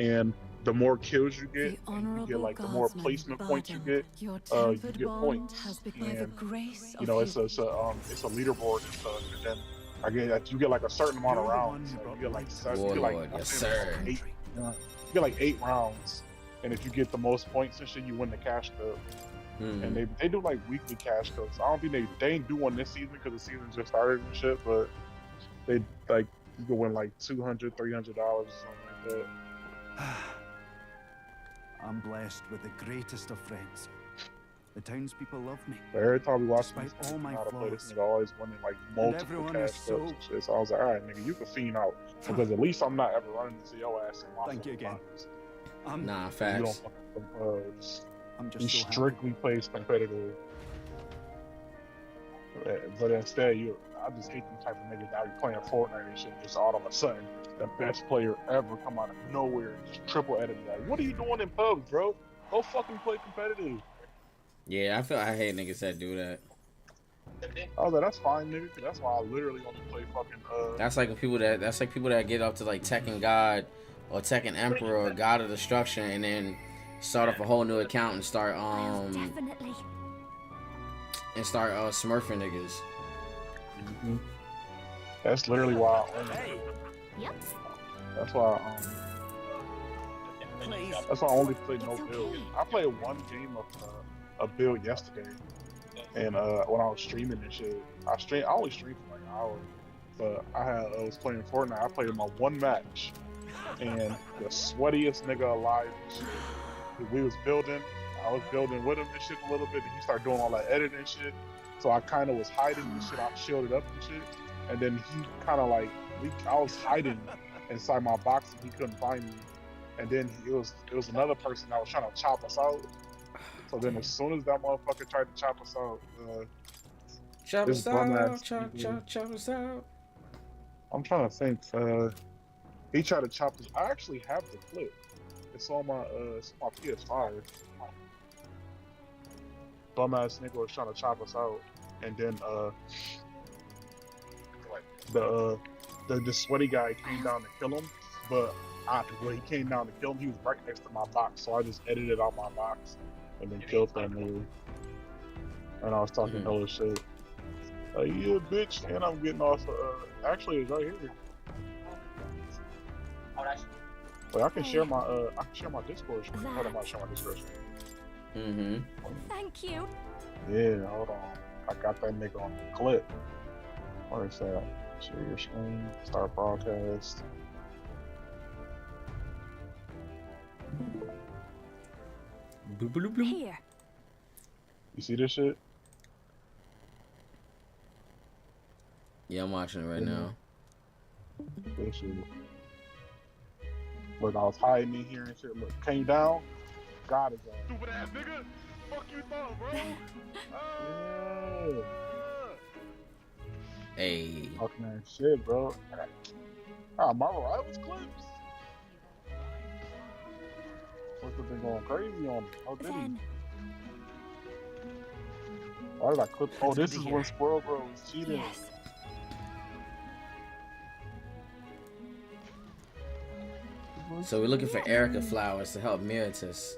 And the more kills you get, the more placement points you get points. And you know, it's a leaderboard and stuff. And then I get you get like a certain amount of rounds. So you get like yes, sir. You get like 8 rounds, and if you get the most points and shit, you win the Cash Cup. And they do like weekly Cash Cups. I don't think they ain't do one this season because the season just started and shit. But they like you can win like $200, $300 or something like that. I'm blessed with the greatest of friends. The townspeople love me. Every time we watch Despite all my flaws, this nigga always winning like multiple Cash Cups and shit. So I was like, all right, nigga, you can fiend out because at least I'm not ever running into your ass in my Thank you again. Nah, facts. He strictly plays competitive. But instead, I just hate them type of niggas that be playing Fortnite and shit. Just all of a sudden, the best player ever come out of nowhere and just triple edit me. Like, what are you doing in pubs, bro? Go fucking play competitive. Yeah, I hate niggas that do that. I was like, that's fine, nigga. That's why I literally only play fucking. That's like people that get up to like Tekken God or Tekken Emperor or God of Destruction and then start up a whole new account and start smurfing niggas. That's literally why I only. Yep. That's why I only play no build. I played one game of a build yesterday, and when I was streaming and shit, I only streamed for like an hour, but I was playing Fortnite. I played my one match, and the sweatiest nigga alive and shit. We was building. I was building with him and shit a little bit, and he started doing all that editing and shit. So I kind of was hiding and shit. I shielded up and shit, and then he kind of like I was hiding inside my box and he couldn't find me. And then it was another person that was trying to chop us out. So then as soon as that motherfucker tried to chop us out, chop us out, chop us out. I'm trying to think. He tried to chop us. I actually have the clip. It's on my PS5. Dumbass nigga was trying to chop us out, and then the sweaty guy came down to kill him, but when he came down to kill him, he was right next to my box, so I just edited out my box and then killed that nigga. And I was talking hella shit. Like, yeah, bitch, and I'm getting off. Actually, it's right here. Like, I can share my Discord screen. Hold on, I might share my Discord screen. Thank you. Yeah, hold on. I got that nigga on the clip. Where is that? Share your screen. Start broadcast. Here. You see this shit? Yeah, I'm watching it right now. This shit. Look, I was hiding in here and shit. Look, came down. God is on. Stupid ass nigga. Fuck you thought, bro. Hey. Fucking that shit, bro. My rivals clips. What's the thing going crazy on me? Oh, did he? Why did I clip? Oh, this is when Squirrel Bro was cheating. Yes. So we're looking for Erica flowers to help Meritus.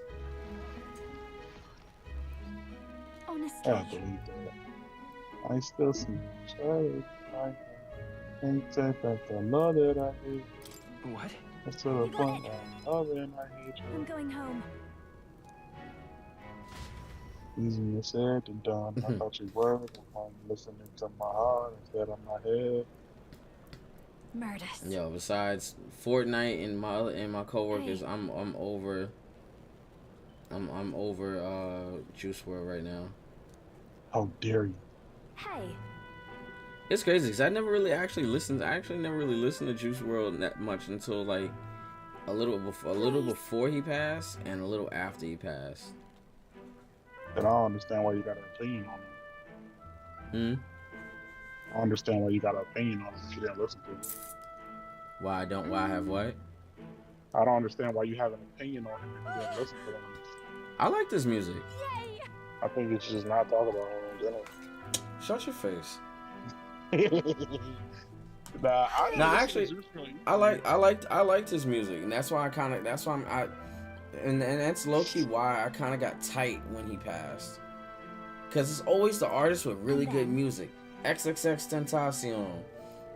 Honestly. I don't believe that. I still see shadows. I think that the love that I hate. What? That's to the point I love and I hate you. I'm going home. Easier said than done. I thought you were the one listening to my heart instead of my head. Murders. Yo, besides Fortnite and my coworkers, I'm over. I'm over Juice World right now. How dare you? Hey. It's crazy because I never really actually listened. I actually never really listened to Juice World that much until like a little before he passed and a little after he passed. And I don't understand why you got an opinion on it. I don't understand why you got an opinion on it if you didn't listen to it. Why I have what? I don't understand why you have an opinion on it if you didn't listen to it. I like this music. I think you should just not talk about it in general. Shut your face. I liked his music, and that's why and that's low key why I kind of got tight when he passed, cause it's always the artist with really good music. XXX Tentacion,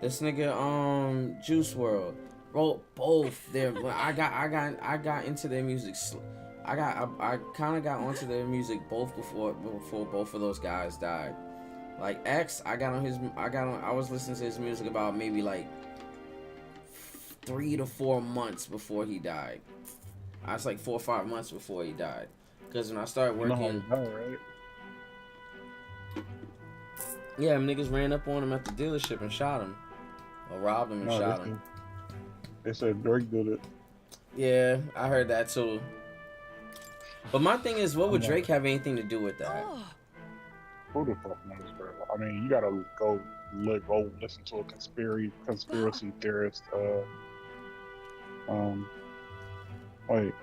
this nigga Juice World wrote both. I got into their music. I kind of got onto their music before both of those guys died. Like X, I was listening to his music about maybe like 3 to 4 months before he died. I was like 4 or 5 months before he died. Because when I started working, right? Yeah, them niggas ran up on him at the dealership and shot him, or robbed him and shot him. They said Drake did it. Yeah, I heard that too. But my thing is, what would Drake have anything to do with that? Who the fuck knows, bro? I mean, you gotta go listen to a conspiracy theorist. Wait,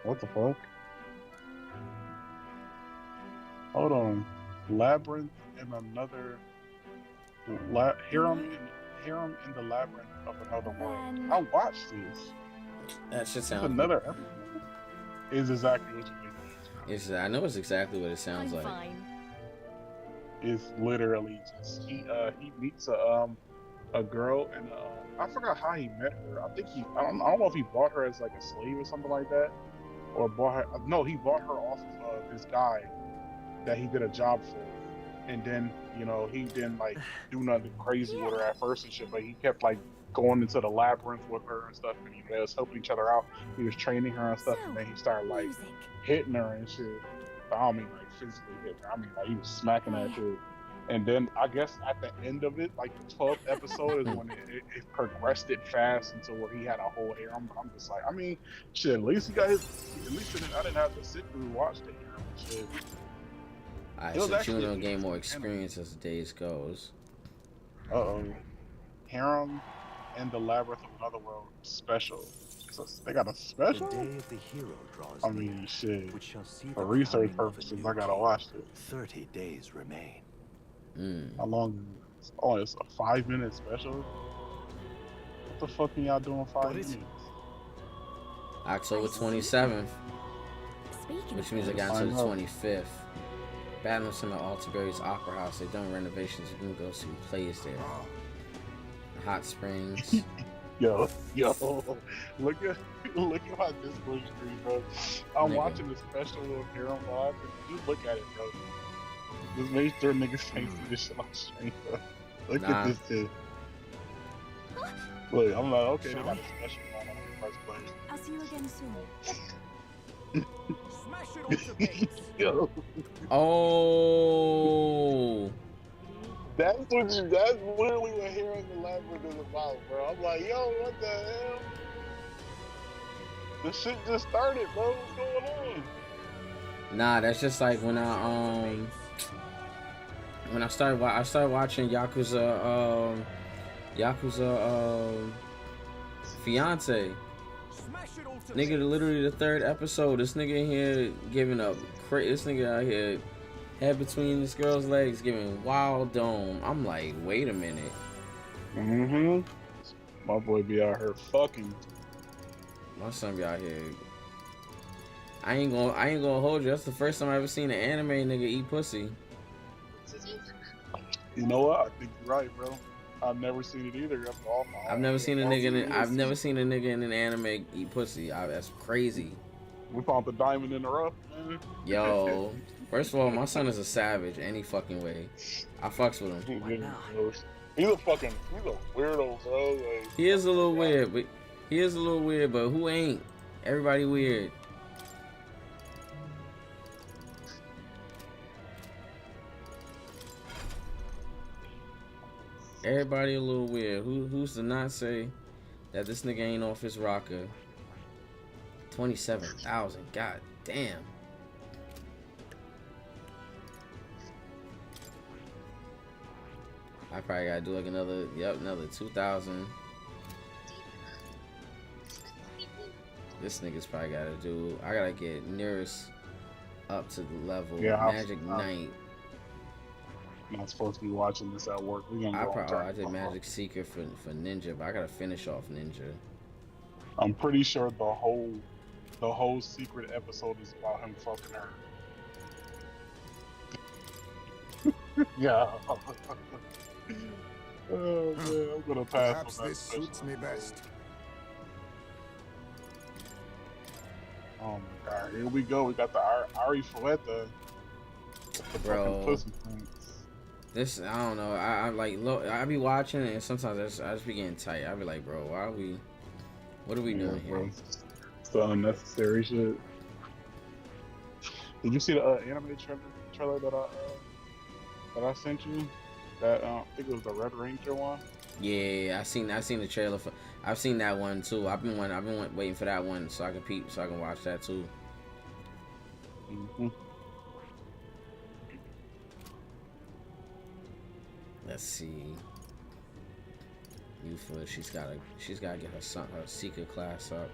what the fuck? Hold on, Labyrinth and another. Hear him in the labyrinth of another world. I watched this. That shit sounds. Another episode. Is exactly what you think. I know it's exactly what it sounds like. Fine. It's literally just he meets a girl and I forgot how he met her. I think I don't know if he bought her as like a slave or something like that, or bought her. No, he bought her off of this guy that he did a job for, and then he didn't like do nothing crazy with her at first and shit, but he kept like going into the labyrinth with her and stuff, and they was helping each other out. He was training her and stuff, and then he started like hitting her and shit. I don't mean like physically hitting her. I mean like he was smacking that shit. And then I guess at the end of it, like the 12th episode is when it progressed it fast until where he had a whole harem. But I'm just like, I mean, shit. At least he got his. At least I didn't have to sit through and watch the harem and shit. Alright, so Juno gain more experience as the days goes. Harem and the Labyrinth of Another World special. So they got a special? The day of the hero draws I mean, shit. which shall see For the research crowning of a purposes, new I gotta king. watch it. 30 days remain. How long? Oh, it's a 5-minute special. What the fuck are y'all doing 5 minutes? October 27th, which means I got until the 25th. Badminton at Altaberry's Opera House. They've done renovations. You can go see who plays there. Hot Springs. Yo, look at my Discord stream, bro. I'm watching the special of Harem Live, and just look at it, bro. Just make sure niggas can't see this shit on stream, bro. Look at this shit. Look, I'm like, okay, they got a special on in the first place. I'll see you again soon. Smash it onto base. Yo. Oh. That's literally what Hearing the Labyrinth is about, bro. I'm like, yo, what the hell? The shit just started, bro. What's going on? Nah, that's just like when I started watching Yakuza Fiance. Nigga, literally the 3rd episode. This nigga in here giving up. This nigga out here, head between this girl's legs, giving wild dome. I'm like, wait a minute. My boy be out here fucking. My son be out here. I ain't gonna hold you. That's the first time I ever seen an anime nigga eat pussy. You know what? I think you're right, bro. I've never seen it either. I've never seen a nigga in an anime eat pussy. That's crazy. We found the diamond in the rough, man. Yo, first of all, my son is a savage any fucking way. I fucks with him. He's a weirdo, bro. Like, He is a little weird, but who ain't? Everybody weird. Everybody a little weird. Who's to not say that this nigga ain't off his rocker? 27,000. God damn. I probably gotta do like another 2,000. This nigga's probably gotta do. I gotta get nearest up to the level Magic Knight. I'm not supposed to be watching this at work. I did Magic Seeker for Ninja, but I gotta finish off Ninja. I'm pretty sure the whole secret episode is about him fucking her. Yeah. Oh man, I'm gonna pass. Perhaps this suits me best. Oh my god, here we go. We got the Ari Fueta. Bro, this I don't know. I like look. I be watching and sometimes I just be getting tight. I be like, bro, what are we doing here? So unnecessary shit. Did you see the anime trailer that I sent you? That I think it was the Red Ranger one. Yeah, I seen the trailer for. I've seen that one too. I've been waiting for that one so I can watch that too. Mm-hmm. Let's see. Yufa, she's gotta get her Seeker class up.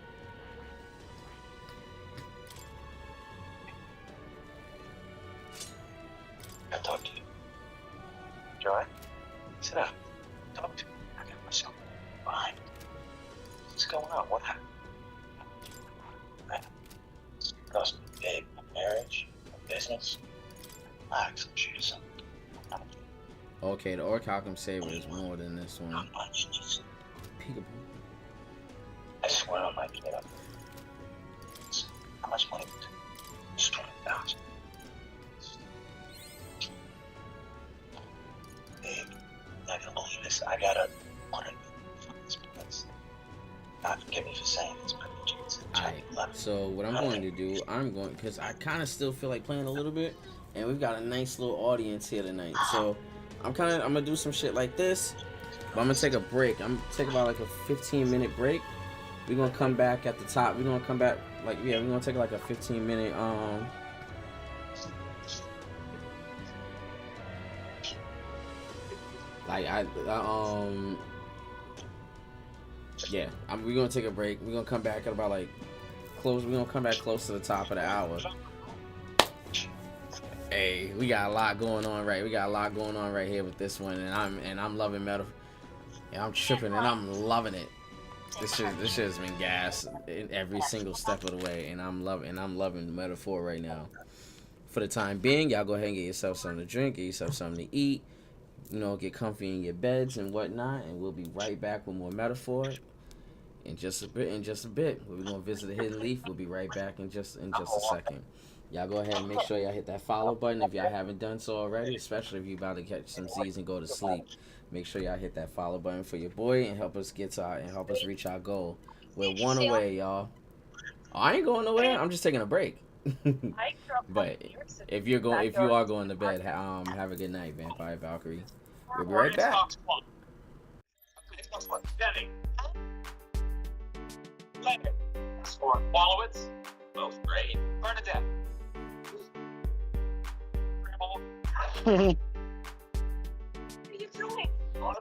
I'll talk to you. Joy, sit up. Talk to me. I got myself behind. What's going on? What happened? Cost me big. My marriage, my business. Relax and shoot something. Okay, the Orichalcum Saber is more than this one. Not much, just peekaboo. I swear I might get up. How much money would it? Just 20,000. Babe, you're not gonna believe this. I gotta put it from this place. God forgive me for saying this, but it's Alright, so what I'm going to do, because I kind of still feel like playing a little bit, and we've got a nice little audience here tonight, so I'm gonna do some shit like this, but I'm gonna take a break. I'm gonna take about like a 15-minute break. We're gonna come back at the top. We're gonna come back we're gonna take like a 15-minute we're gonna take a break. We're gonna come back at about we're gonna come back close to the top of the hour. Hey, we got a lot going on right here with this one, and I'm loving metal. And I'm tripping and I'm loving it. This shit has been gas in every single step of the way, and I'm loving Metaphor right now. For the time being, y'all go ahead and get yourself something to drink, get yourself something to eat, get comfy in your beds and whatnot, and we'll be right back with more Metaphor in just a bit. We're gonna visit the Hidden Leaf. We'll be right back in just a second. Y'all go ahead and make sure y'all hit that follow button if y'all haven't done so already, especially if you're about to catch some Z's and go to sleep. Make sure y'all hit that follow button for your boy and help us reach our goal. We're one away, y'all. Oh, I ain't going nowhere. I'm just taking a break. But if you are going to bed, have a good night, Vampire Valkyrie. We'll be right back. Or Wallowitz, both great. Bernadette. What are you doing? You know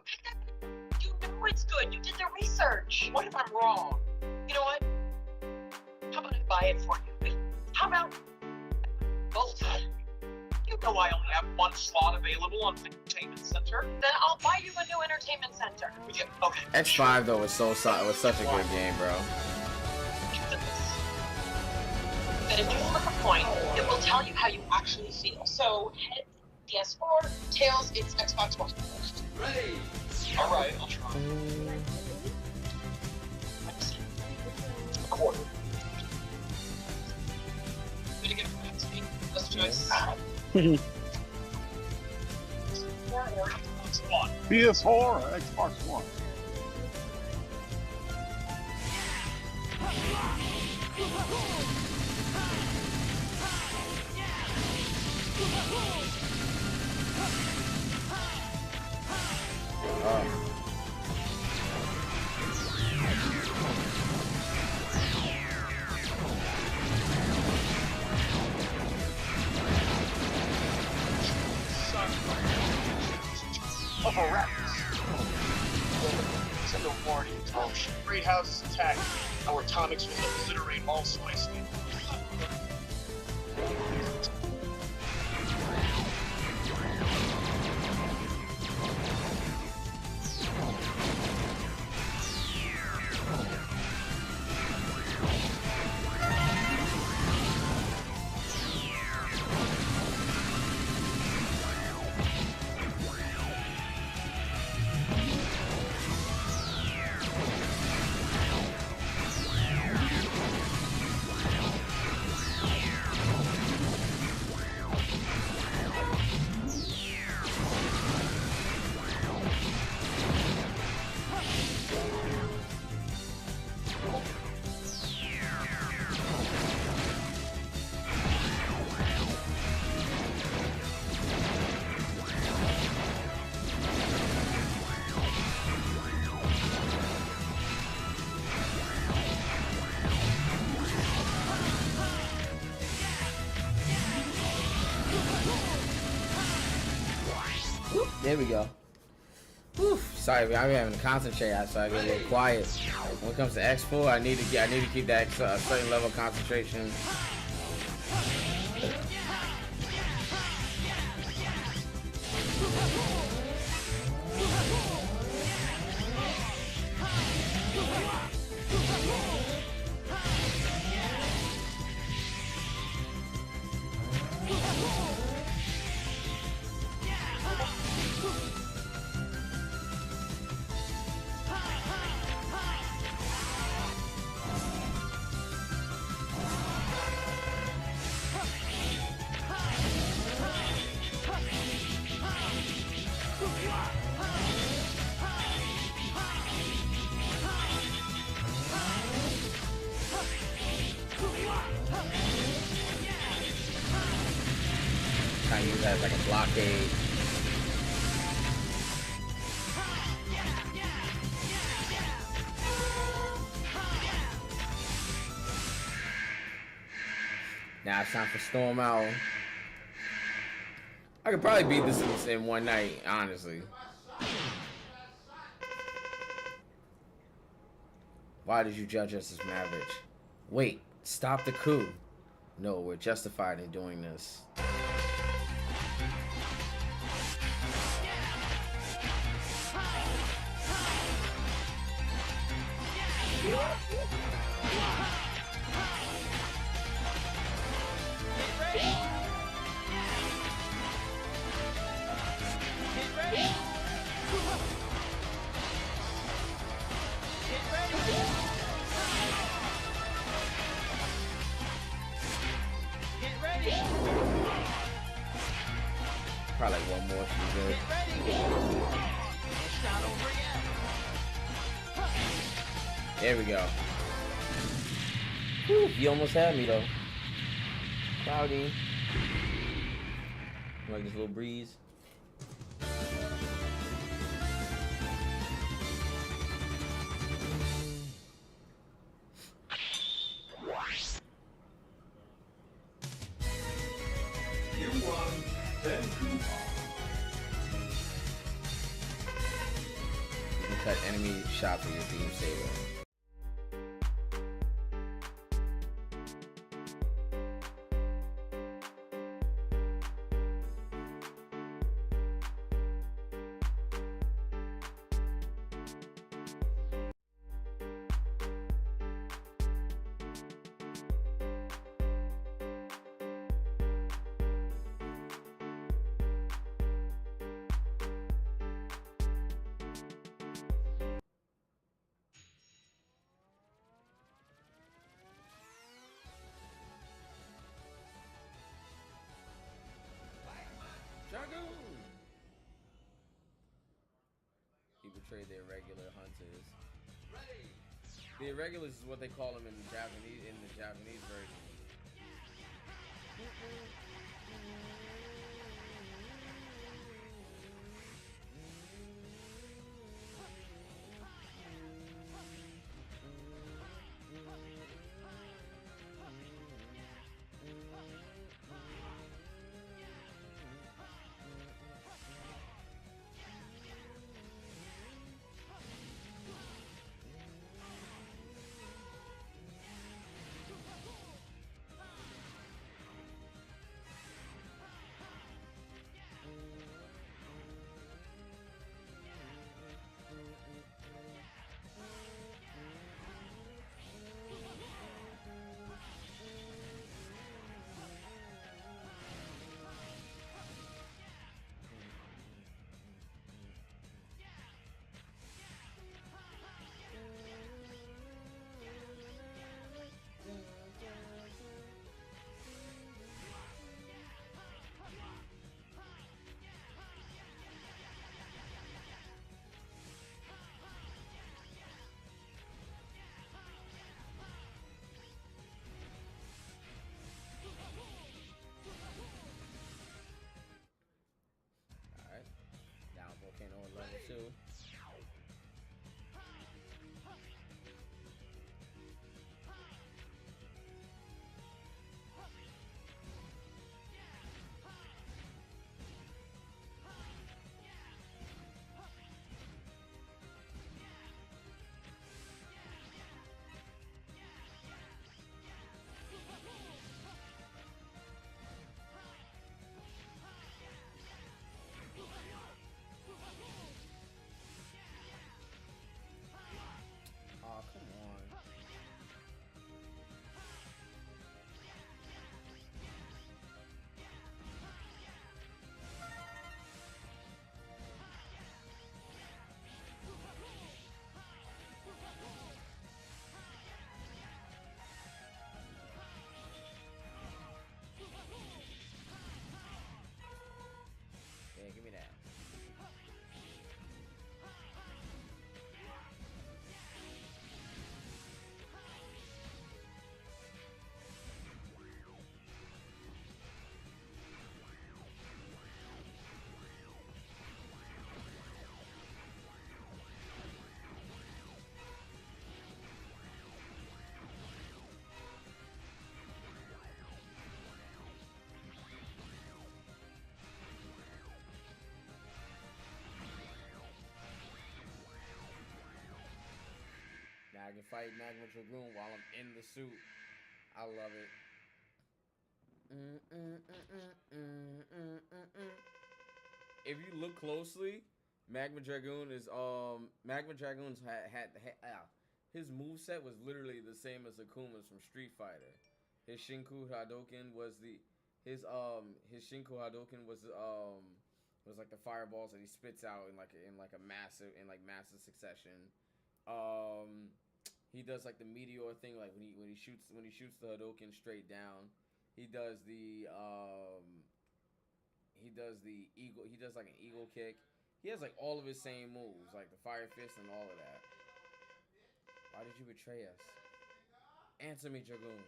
it's good. You did the research. What if I'm wrong? You know what? How about I buy it for you? How about both? You know I only have one slot available on the entertainment center. Then I'll buy you a new entertainment center. Yeah, okay. X5 though was such a good game, bro. That if you flip a coin, it will tell you how you actually feel. So, heads, PS4, tails, it's Xbox One. Ready. All right, I'll try. A quarter. PS4 or Xbox One? Of a rat. Send a warning. Great houses attack. Our atomics will obliterate all spice. There we go. Whew. Sorry, I'm having to concentrate. So I get a little quiet. When it comes to X4, I need to keep that certain level of concentration. Trying to use that as like a blockade. Now it's time for Storm Owl. I could probably beat this in one night, honestly. Why did you judge us as Maverick? Wait, stop the coup. No, we're justified in doing this. Probably like one more should be good. There we go. Whew, you almost had me though. Cloudy. Like this little breeze. You can cut enemy shots with your beam saber. portray the irregular hunters. The irregulars is what they call them in the Japanese version. Alright. Down volcano at level 2. Oh, come on. Yeah, give me that. Now I can fight Magma Dragoon while I'm in the suit. I love it. If you look closely, Magma Dragoon is Magma Dragoon's his moveset was literally the same as Akuma's from Street Fighter. His Shinku Hadouken was was like the fireballs that he spits out in massive succession. He does like the meteor thing, like when he shoots the Hadouken straight down. He does the eagle. He does like an eagle kick. He has like all of his same moves, like the fire fist and all of that. Why did you betray us? Answer me, Dragoon.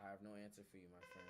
I have no answer for you, my friend.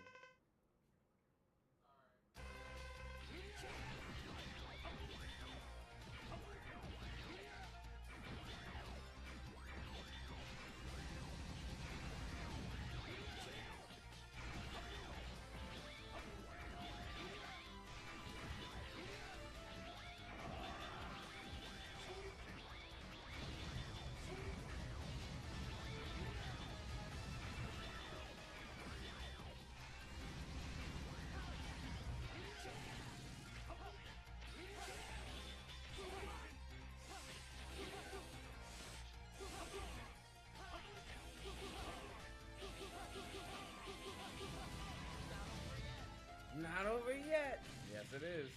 Not over yet. Yes, it is.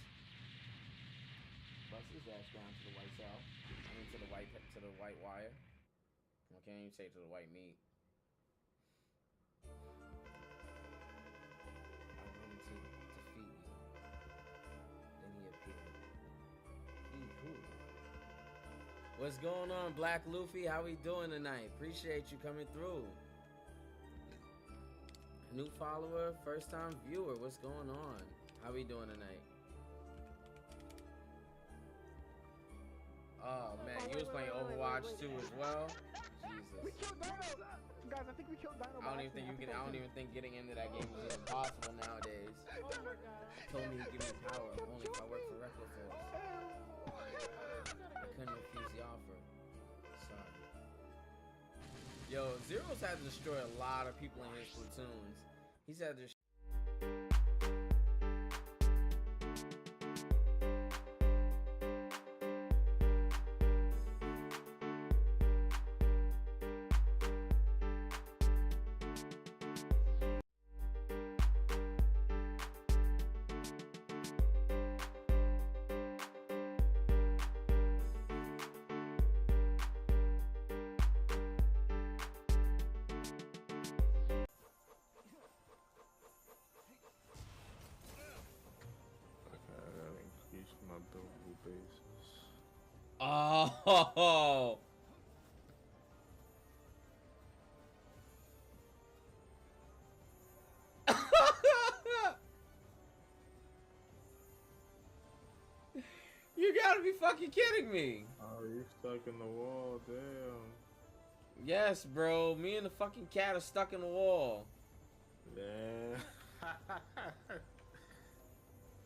Bust his ass down to the white south. I mean, to the white wire. I can't even say to the white meat. I'm ready to defeat you. Then he appeared. He who? What's going on, Black Luffy? How we doing tonight? Appreciate you coming through. New follower, first time viewer. What's going on? How we doing tonight? Oh man, you was playing Overwatch 2 as well? Jesus. We killed Dino! Guys, I think we killed Dino. I don't even think getting into that game is even possible nowadays. Oh my god. He told me to give me power only if I work for Reckless Force. I couldn't refuse the offer. Sorry. Yo, Zero's had to destroy a lot of people in his platoons. He's had to my buildable basis. Oh! You gotta be fucking kidding me! Oh, you're stuck in the wall, damn. Yes, bro. Me and the fucking cat are stuck in the wall. Yeah.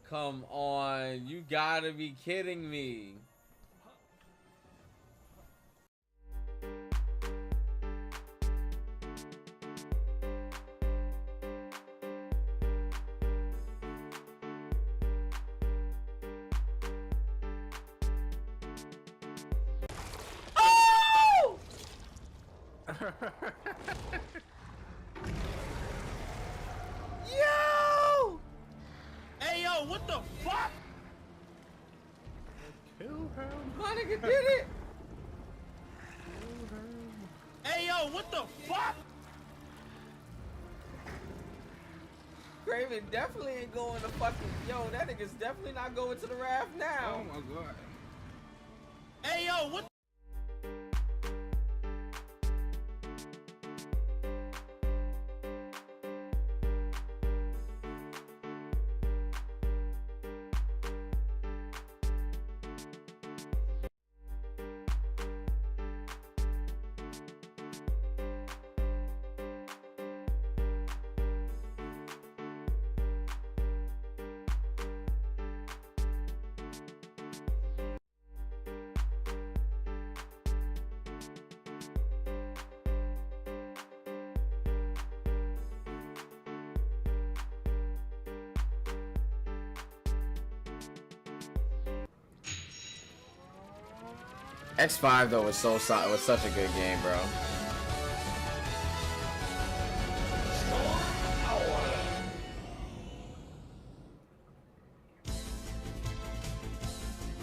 Come on, you gotta be kidding me. Oh! Yo! Hey yo, what the fuck? Kill him. My nigga did it. Hey yo, what the fuck? Craven definitely ain't going to fucking. Yo, that nigga's definitely not going to the raft now. Oh my god. Hey yo, what? X5 though was so solid. Was such a good game, bro.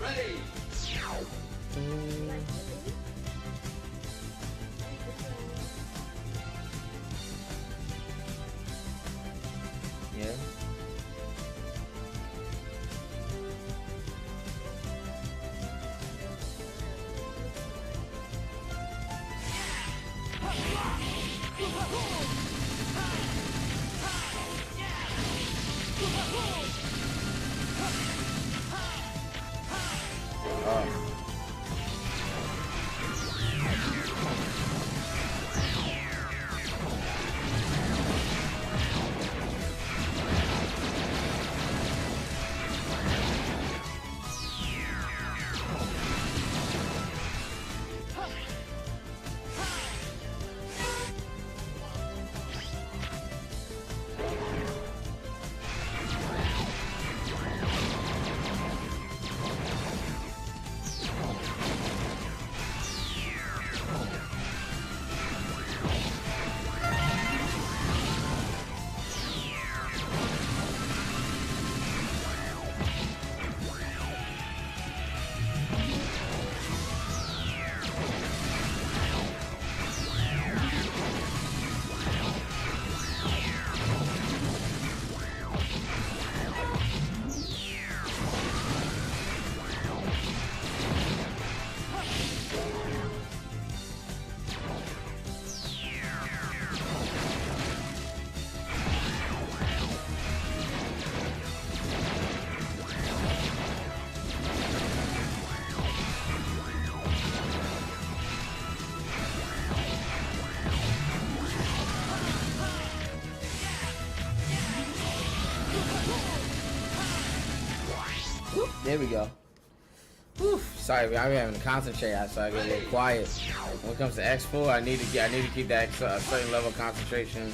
Ready. Yeah. There we go. Whew. Sorry, I'm having to concentrate. So I get a little quiet. When it comes to X4, I need to keep that a certain level of concentration.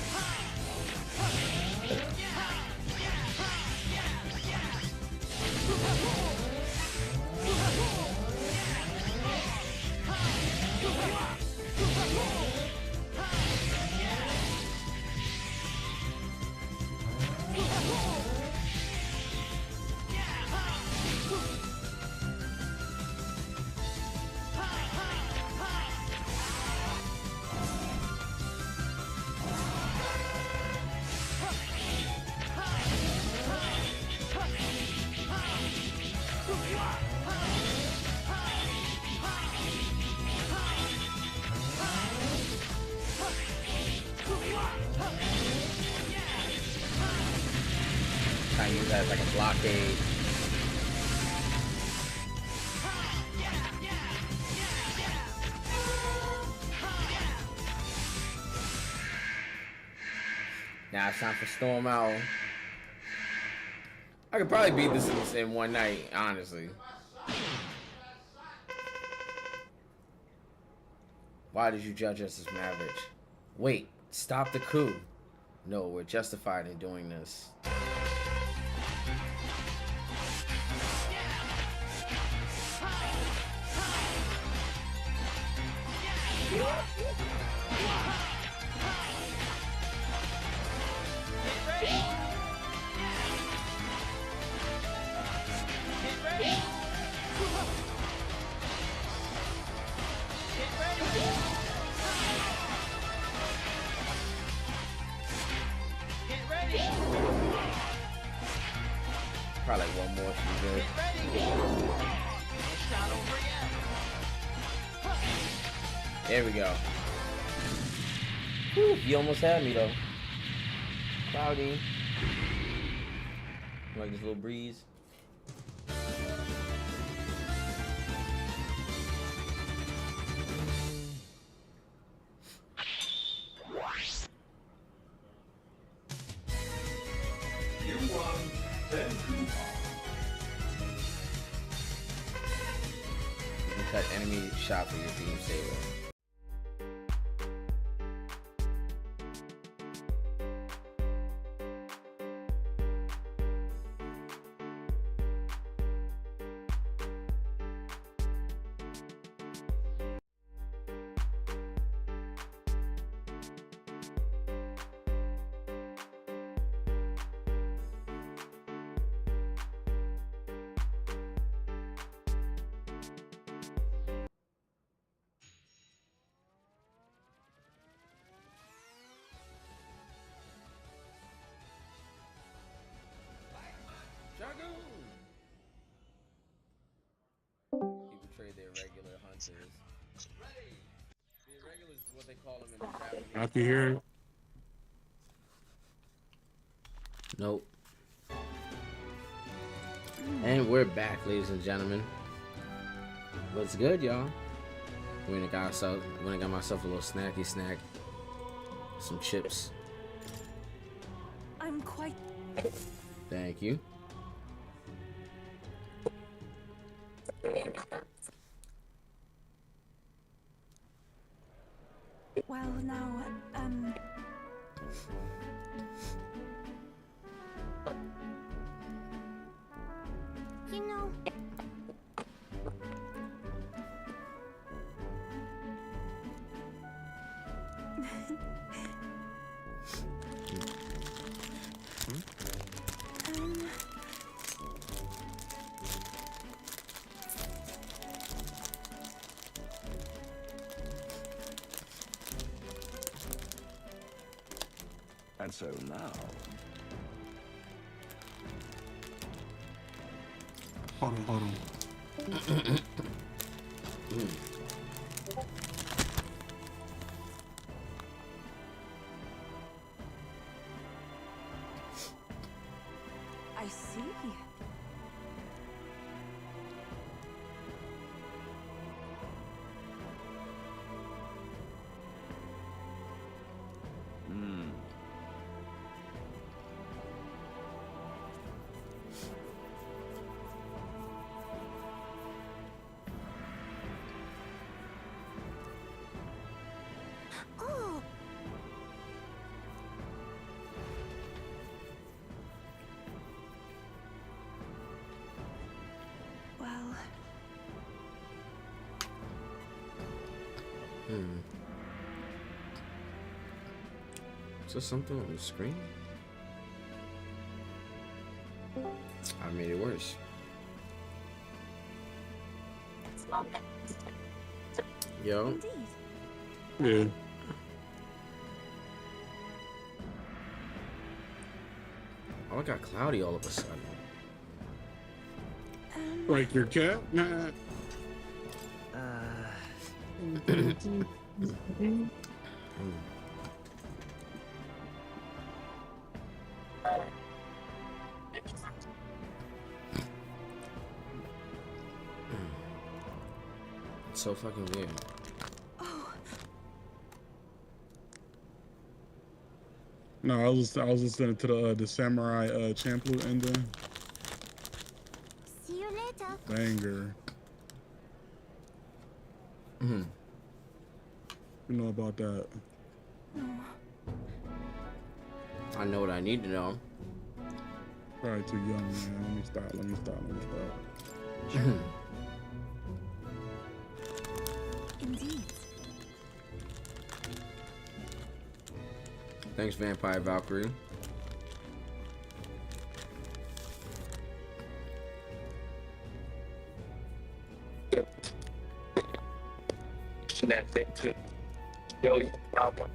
Trying to use that as like a blockade. Now it's time for Storm Owl. I could probably beat this in one night, honestly. Why did you judge us as Mavericks? Wait, stop the coup. No, we're justified in doing this. Probably like one more should be good. There we go. Whew, you almost had me though. Cloudy. Like this little breeze. You won 10 coupons. You can cut enemy shot for your beam saber. He betrayed their regular hunters. The irregulars is what they call them in the Japanese. I can hear it. Nope. And we're back, ladies and gentlemen. What's good, y'all? Went and got myself a little snacky snack. Some chips. I'm quite... Thank you. Well, now, you know... And so now... Hold on. I see. Is there something on the screen? I made it worse. Yo. Yeah. Oh, it got cloudy all of a sudden. Like your cat? Nah. It's so fucking weird. No, I was listening to the Samurai Champloo ending. See you later. Banger. You know about that? I know what I need to know. Probably too young, man. Let me stop. Indeed. Thanks, Vampire Valkyrie. That thing too. Yo, problem.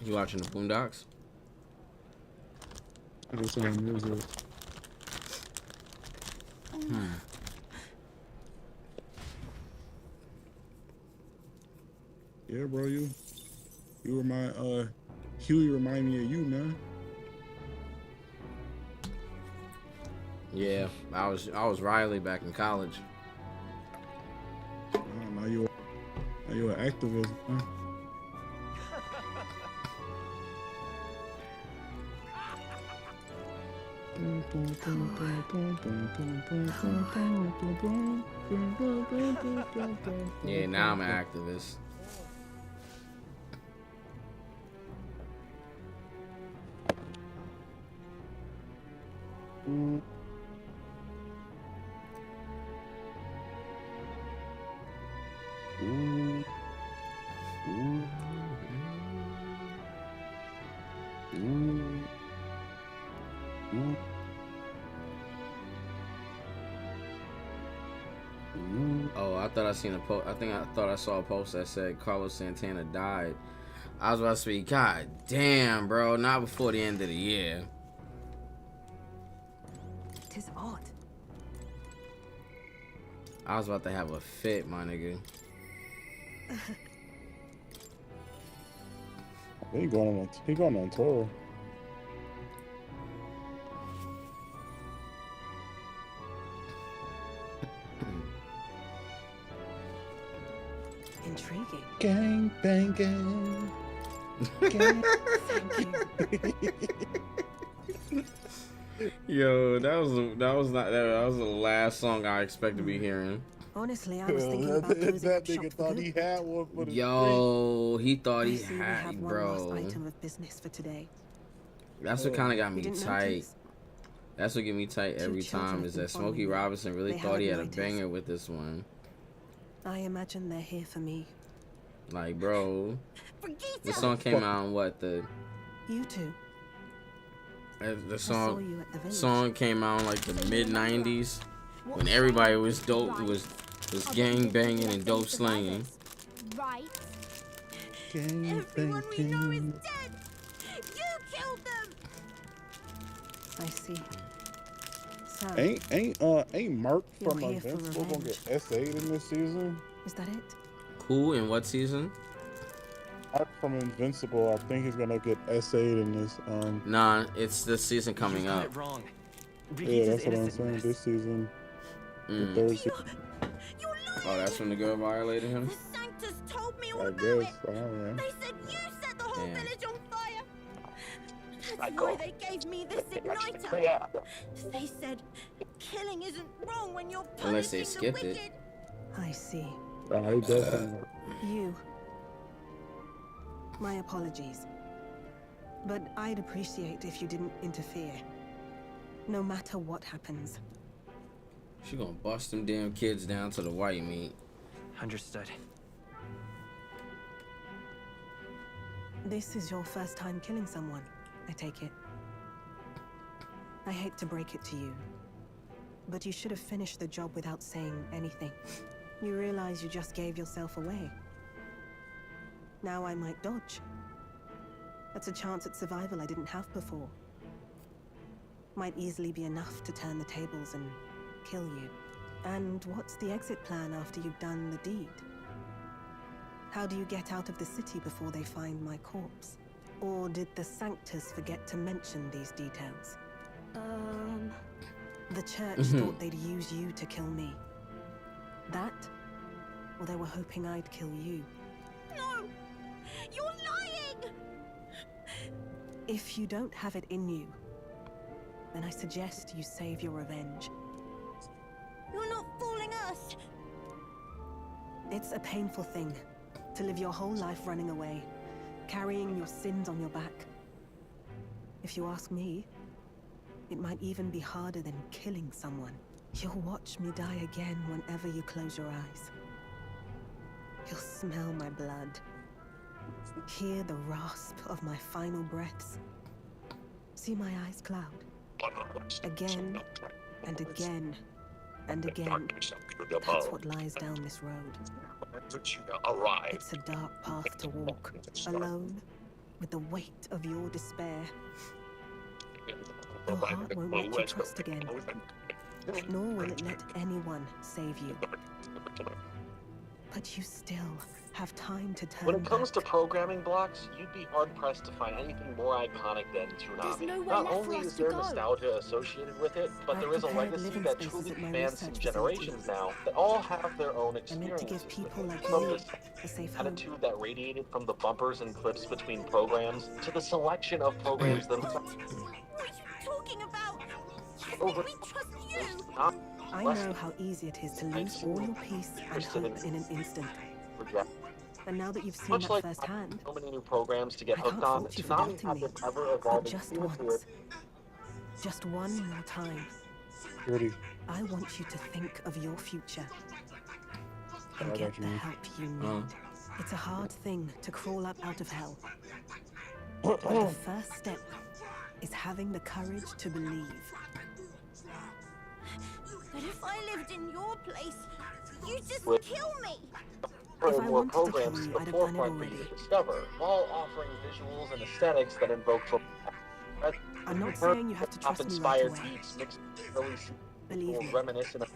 You watching the Boondocks? I just want music. Yeah, bro, you remind Huey remind me of you, man. Yeah, I was Riley back in college. Now you're an activist, huh? Yeah, now I'm an activist. Oh, I thought I seen a post. I thought I saw a post that said Carlos Santana died. I was about to say, God damn, bro, not before the end of the year. It is odd. I was about to have a fit, my nigga. He going on tour. Intriguing. Gang banging. Gang. Yo, that was the last song I expected to be hearing. Honestly, I was thinking about closing that up shop nigga for thought good. he had one for the Yo, he thought he I see we had, have one last bro. item of business for today. That's what kind of got You me didn't tight. notice? That's what get me tight every children time have is been that Smokey following me. Robinson really They thought he had a haven't banger noticed. with this one. I imagine they're here for me. Like, bro, the song came out in what You too. the saw you at the village. song came out in like the mid '90s when everybody was dope was gang banging and dope slanging. Right. Gang Everyone we know is banging. dead! You killed them! I see. So, Ain't Mark You're from here for Invincible gonna revenge. get SA'd in this season? is that it? Who in what season? Mark from Invincible, I think he's gonna get SA'd in this. Nah, it's this season coming You got up. it wrong. Yeah, that's what I'm saying. This season, the third season. Oh, that's when the girl violated him? Sanctus told me all I about guess. it. I don't know. They said you set the whole Damn. village on fire. why they gave me this igniter. They said killing isn't wrong when you're Unless they punishing the skipped it. wicked. I see. He definitely. You. My apologies. But I'd appreciate if you didn't interfere. No matter what happens. She gonna bust them damn kids down to the white meat. Understood. This is your first time killing someone, I take it. I hate to break it to you, but you should have finished the job without saying anything. You realize you just gave yourself away. Now I might dodge. That's a chance at survival I didn't have before. Might easily be enough to turn the tables and kill you. And what's the exit plan after you've done the deed? How do you get out of the city before they find my corpse? Or did the Sanctus forget to mention these details? The church thought they'd use you to kill me. That? Or they were hoping I'd kill you? No! You're lying! If you don't have it in you, then I suggest you save your revenge. You're not fooling us! It's a painful thing to live your whole life running away, carrying your sins on your back. If you ask me, it might even be harder than killing someone. You'll watch me die again whenever you close your eyes. You'll smell my blood, hear the rasp of my final breaths, see my eyes cloud. Again and again and again. That's what lies down this road. It's a dark path to walk, alone, with the weight of your despair. Your heart won't let you trust again, nor will it let anyone save you. But you still have time to turn When it comes back. to programming blocks, you'd be hard-pressed to find anything more iconic than Toonami. no way Not left for only us is to there go. nostalgia associated with it, but there is a prepared legacy living that spaces truly at my spans some research generations facility. now that all have their own I meant to experiences. give people like From you the a safe home. attitude that radiated from the bumpers and clips between programs to the selection of programs themselves. What are you talking about? Over We trust you! I know how easy it is to lose all your peace and hope in an instant. And now that you've seen Much that like firsthand, so many new programs to get I hooked can't on, fault you for Toonami doubting had me. this But ever-evolving just feel to once, it. just one more time, Ready. I want you to think of your future and I get got the you. help you need. It's a hard thing to crawl up out of hell. But the first step is having the courage to believe. But if I lived in your place, you'd just With- kill me! If I more wanted to kill programs you, to the I'd have done it forefront for you already. to discover, while offering visuals and aesthetics that invoke I'm not saying you have to trust me right inspired away. beats mixed with early Believe me. reminiscent of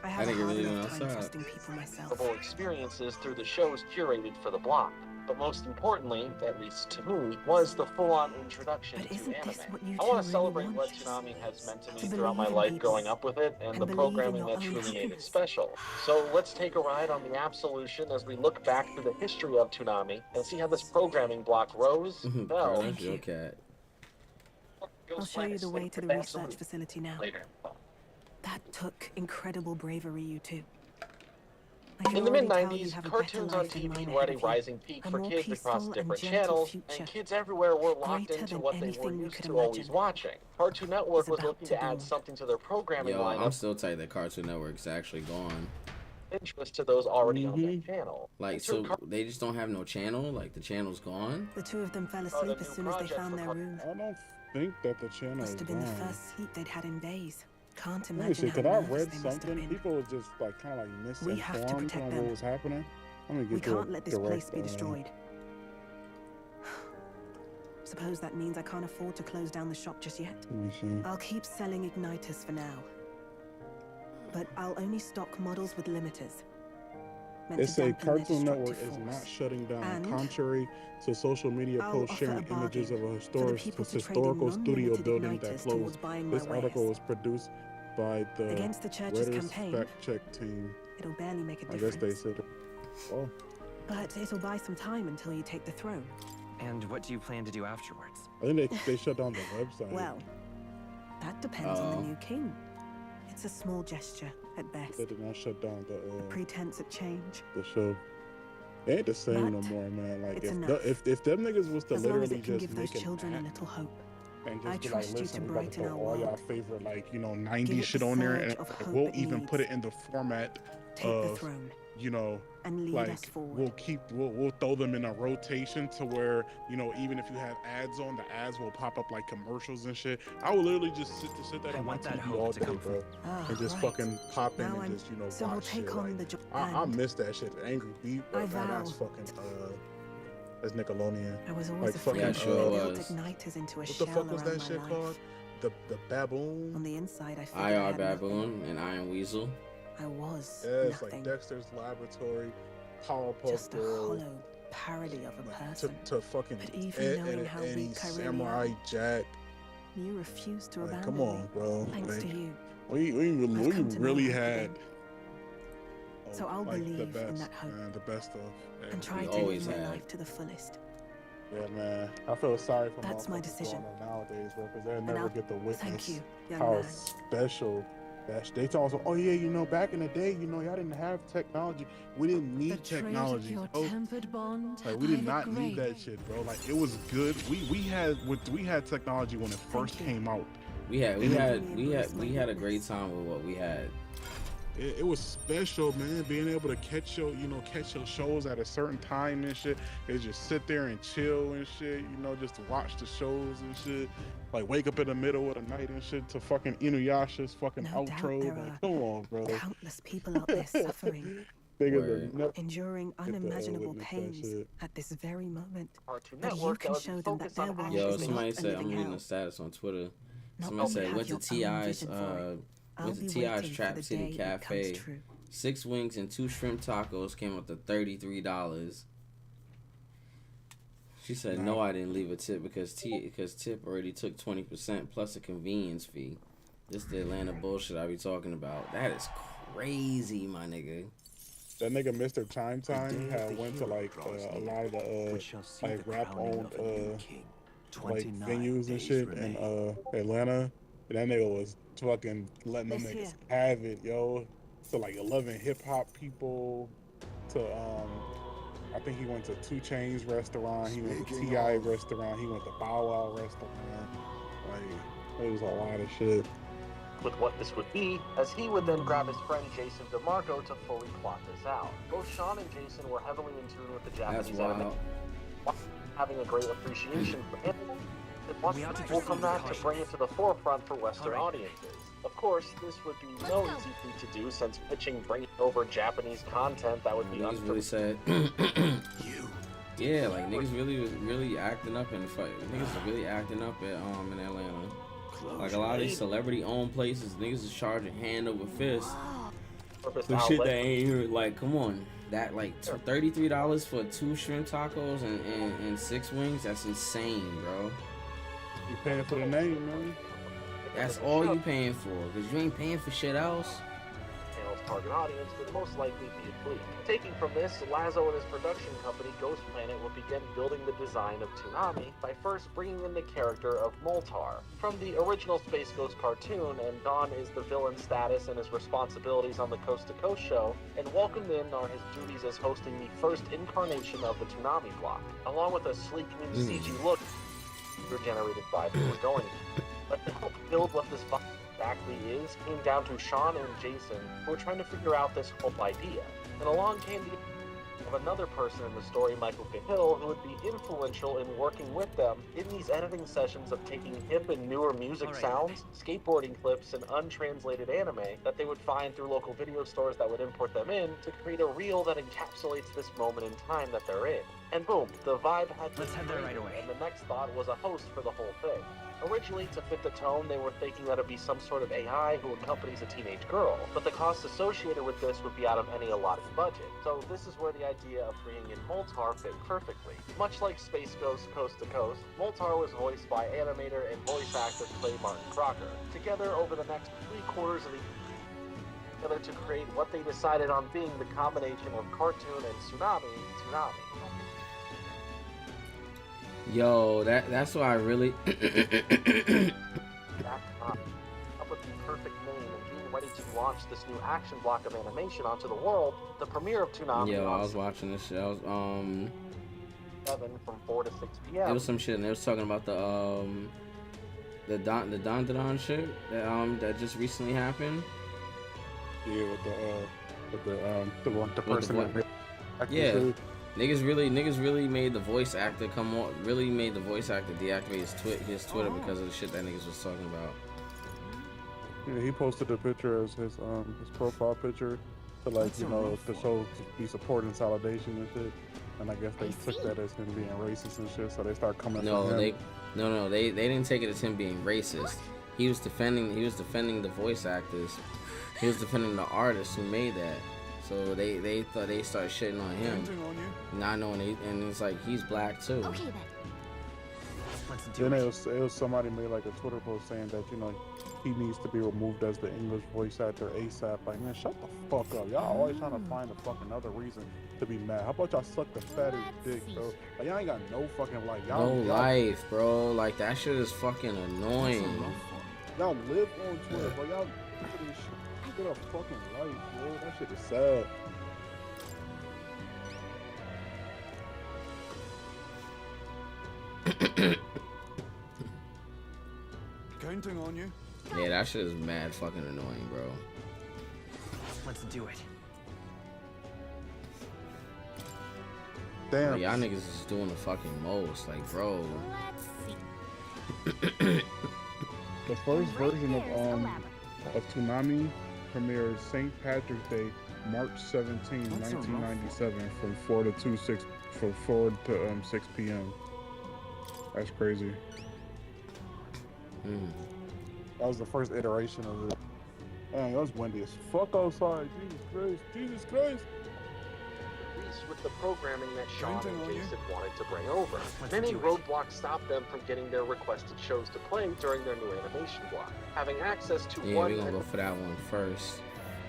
I have a think it hard really enough went time outside. trusting people myself. memorable experiences through the shows curated for the block. But most importantly, at least to me, was the full-on introduction But to isn't anime. this what you I two want really to celebrate want? what Toonami has meant to me To throughout my believe in life people growing up with it, and the believe in programming your that own truly made it happiness. special. So let's take a ride on the Absolution as we look back through the history of Toonami and see how this programming block rose, fell, Thank you. Okay. I'll show you the way to the research facility now. That took incredible bravery, you two. I can In the already tell you mid-90s, have a better cartoons on life than mine TV ahead were at a of you. rising peak A for more kids across peaceful and different gentle channels, future. and kids everywhere were locked Greater into than what they anything were you used could to always imagine. watching. Cartoon Network was about looking to to add dawn. something to their programming Yo, lineup I'm still tight that Cartoon Network's actually gone. interest to those already on their channel. Like, so they just don't have no channel? Like, the channel's gone? The two of them fell asleep as soon as they found their room. I don't think that the channel Must is have been the gone. first sleep they'd had in days. Can't Let me imagine see, how cause I nervous read they must have something. been. People were just like kind of like We have to misinformed protect on them. what was happening. Let me get We to a can't let this place direct, be destroyed. Suppose that means I can't afford to close down the shop just yet. Let me see. I'll keep selling igniters for now. But I'll only stock models with limiters. Meant They to say dampen their Cartoon Network destructive is force. not shutting down, And contrary to social media I'll posts offer sharing a bargain images of a for the people to trade in historical studio non-limited building that igniters closed. towards buying my This article wares. was produced by the Against the church's Reddit campaign, fact check team. It'll barely make a I guess difference. they said it. Oh, But it'll buy some time until you take the throne. And what do you plan to do afterwards? I think they shut down the website. Well, that depends on the new king. It's a small gesture at best. They did not shut down a pretense at change. the show. It ain't the same no more, man. Like if them niggas was to literally just give those children a little hope. And I just be like, trust you listen, to we about to brighten throw our all y'all world. favorite, like, you know, Give 90s it shit the on there, surge and of hope we'll it even needs. put it in the format Take the of, throne you know, and lead like us forward. we'll throw them in a rotation to where, you know, even if you have ads on, the ads will pop up like commercials and shit. I will literally just sit there on my TV all day, bro, and just fucking pop in and just, you know, so we'll watch take shit. on Like, the I miss that shit. The Angry Beat, I but that's vow. fucking that's Nickelodeon. I was always Like afraid fucking they built igniters into a what the shell fuck was around that my shit life. called? The Baboon. On the inside, I figured I IR had Baboon and Iron Weasel. I was Yeah, it's nothing. like Dexter's Laboratory, Powerpuff Just a Girls, hollow parody of a person. to fucking But even knowing how Eddie, weak I really Samurai am, Jack. you refused to Like, abandon come on, me. bro. Thanks Like, to you. we come to know really hope had. So I'll like, believe the in best, that hope. man, the best of. And try We to always live my had. life to the fullest. Yeah, man. I feel sorry for That's my motherfuckers decision. growing up nowadays, bro, because they'll And never I'll- get to witness thank you, young how man. special that they tell us. Oh yeah, you know, back in the day, you know, y'all didn't have technology. We didn't need technology. Your bro. tempered bond. Like we did not need that shit, bro. Like it was good. We had technology when it first came out. We had a great time with what we had. It was special, man. Being able to catch your shows at a certain time and shit. They just sit there and chill and shit. You know, just to watch the shows and shit. Like wake up in the middle of the night and shit to fucking Inuyasha's fucking No doubt outro. there Like, are come on, bro. Countless people out there suffering, enduring unimaginable witness that pains shit. at this very moment. Cartoon But you Network can that would show be them that focused on their world Yo, is somebody not a said, I'm living reading hell. the status on Twitter. Not Somebody only said have went to your own TI's vision for it, I'll went to be TI's waiting for Trap the City day it Cafe. comes true. 6 wings and 2 shrimp tacos came up to $33. She said, "No, I didn't leave a tip because tip already took 20% plus a convenience fee." This the Atlanta bullshit I be talking about. That is crazy, my nigga. That nigga Mr. Time had went to like a lot of the like rap owned like venues and shit in Atlanta. And that nigga was fucking letting them This niggas here. have it, yo. To like 11 hip hop people. To I think he went to 2 Chainz restaurant. He went to T.I. restaurant. He went to Bow Wow restaurant. Like it was a lot of shit. With what this would be, as he would then grab his friend Jason DeMarco to fully plot this out. Both Sean and Jason were heavily in tune with the Japanese anime, having a great appreciation for anime. And wanted We ought to to pull from proceed with that to caution. bring it to the forefront for Western All right. audiences. Of course, this would be no easy feat to do, since pitching bringing over Japanese content that would be Niggas really said, yeah, like niggas really acting up in the fight. Niggas are really acting up at in Atlanta. Like a lot of these celebrity-owned places, niggas is charging hand over fist for shit that ain't even like. Come on, that like $33 for 2 shrimp tacos and 6 wings. That's insane, bro. You paying for the name, man. That's all you paying for, cause you ain't paying for shit else. channel's target audience would most likely be a fleet. Taking from this, Lazo and his production company, Ghost Planet, would begin building the design of Toonami by first bringing in the character of Moltar. From the original Space Ghost cartoon, and Don is the villain status and his responsibilities on the Coast to Coast show, and welcomed in are his duties as hosting the first incarnation of the Toonami block, along with a sleek new CG look generated by who we're going. But to help build what this box exactly is came down to Sean and Jason, who were trying to figure out this whole idea. And along came the of another person in the story, Michael Cahill, who would be influential in working with them in these editing sessions of taking hip and newer music sounds, skateboarding clips, and untranslated anime that they would find through local video stores that would import them in to create a reel that encapsulates this moment in time that they're in. And boom, the vibe had Let's head there right away. And the next thought was a host for the whole thing. Originally, to fit the tone, they were thinking that it'd be some sort of AI who accompanies a teenage girl, but the cost associated with this would be out of any allotted budget. So this is where the idea of bringing in Moltar fit perfectly. Much like Space Ghost Coast to Coast, Moltar was voiced by animator and voice actor Clay Martin Crocker. Together, over the next 3/4 of the together to create what they decided on being the combination of cartoon and Toonami. Yo, that's why I really. That's up with the perfect name and being ready to launch this new action block of animation onto the world. The premiere of Toonami Yo, I on was watching this shit. I was 7 from 4 to 6 p.m. It was some shit, and they was talking about the Don shit that just recently happened. Yeah, with the person. Yeah, niggas really made the voice actor come on. Really made the voice actor deactivate his Twitter because of the shit that niggas was talking about. Yeah, he posted a picture as his profile picture to like to show to be supporting Salidation and shit. And I guess they took that as him being racist and shit, so they start coming for him. They didn't take it as him being racist. He was defending the voice actors. He was defending the artists who made that. So they thought they started shitting on him, not knowing and it's like he's black too. Okay then. Then it was somebody made like a Twitter post saying that he needs to be removed as the English voice actor ASAP. Like, man, shut the fuck up. Y'all always trying to find a fucking other reason to be mad. How about y'all suck the fattest dick, bro? Like, y'all ain't got no fucking life. No life, bro. Like that shit is fucking annoying. Y'all live on Twitter, bro. Y'all get a fucking life, bro. That shit is sad. Counting on you. Yeah, that shit is mad fucking annoying, bro. Let's do it. Damn. Y'all niggas is doing the fucking most, like, bro. The first version of Toonami premiered St. Patrick's Day, March 17, 1997, from 4 to 6 p.m. That's crazy. That was the first iteration of it. Man, it was windy as fuck outside. Jesus Christ. With the programming that Sean and Jason wanted to bring over. Many roadblocks stopped them from getting their requested shows to play during their new animation block. Having access to Yeah, we're gonna go for that one first.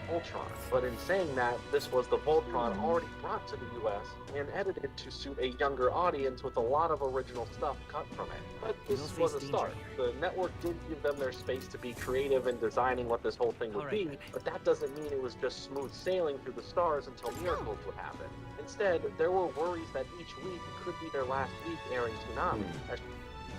Voltron. But in saying that, this was the Voltron already brought to the US and edited to suit a younger audience with a lot of original stuff cut from it. But this was a start. The network did give them their space to be creative in designing what this whole thing would be, but that doesn't mean it was just smooth sailing through the stars until miracles would happen. Instead, there were worries that each week could be their last week airing Toonami.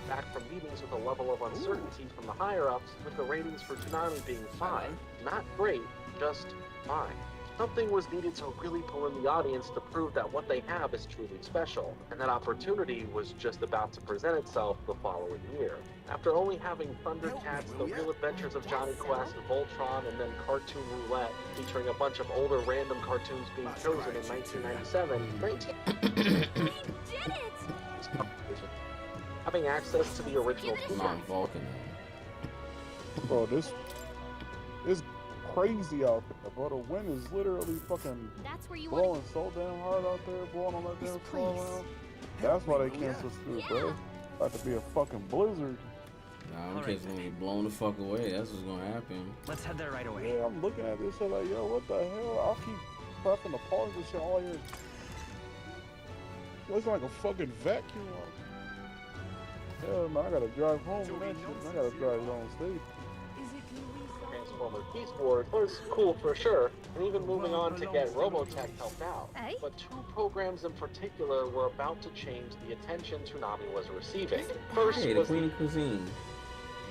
Back from meetings with a level of uncertainty from the higher-ups, with the ratings for Toonami being fine. Not great, just fine. Something was needed to really pull in the audience to prove that what they have is truly special, and that opportunity was just about to present itself the following year. After only having Thundercats, The Real Adventures of Johnny Quest, Voltron, and then Cartoon Roulette, featuring a bunch of older random cartoons being chosen in 1997, having access to the original Vulcan. Bro, this is crazy out there, bro. The wind is literally fucking blowing so damn hard out there, blowing on that damn storm around. That's why they canceled school, bro. About to be a fucking blizzard. Nah, them kids gonna get blown the fuck away. That's what's gonna happen. Let's head there right away. Yeah, I'm looking at this shit like, yo, what the hell? I'll keep prepping to pause this shit all year. Looks like a fucking vacuum. Hell, man, I gotta drive home with that shit. I gotta drive it on stage. Transformer Beast Wars was cool for sure, and even moving on to get Robotech helped out. But two programs in particular were about to change the attention Toonami was receiving. First was the Queen Cuisine.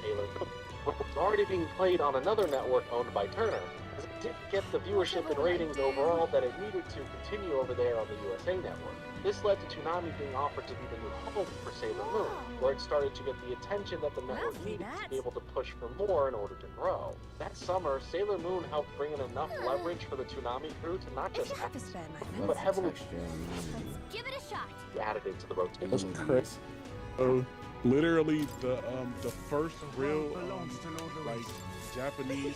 Taylor Cook, which was already being played on another network owned by Turner, as it didn't get the viewership and ratings overall that it needed to continue over there on the USA network. This led to Toonami being offered to be the new home for Sailor Moon, where it started to get the attention that the network needed to be able to push for more in order to grow. That summer, Sailor Moon helped bring in enough leverage for the Toonami crew to not just act, but heavily Give it a shot. added into the rotation. That's crazy. Literally the first real like Japanese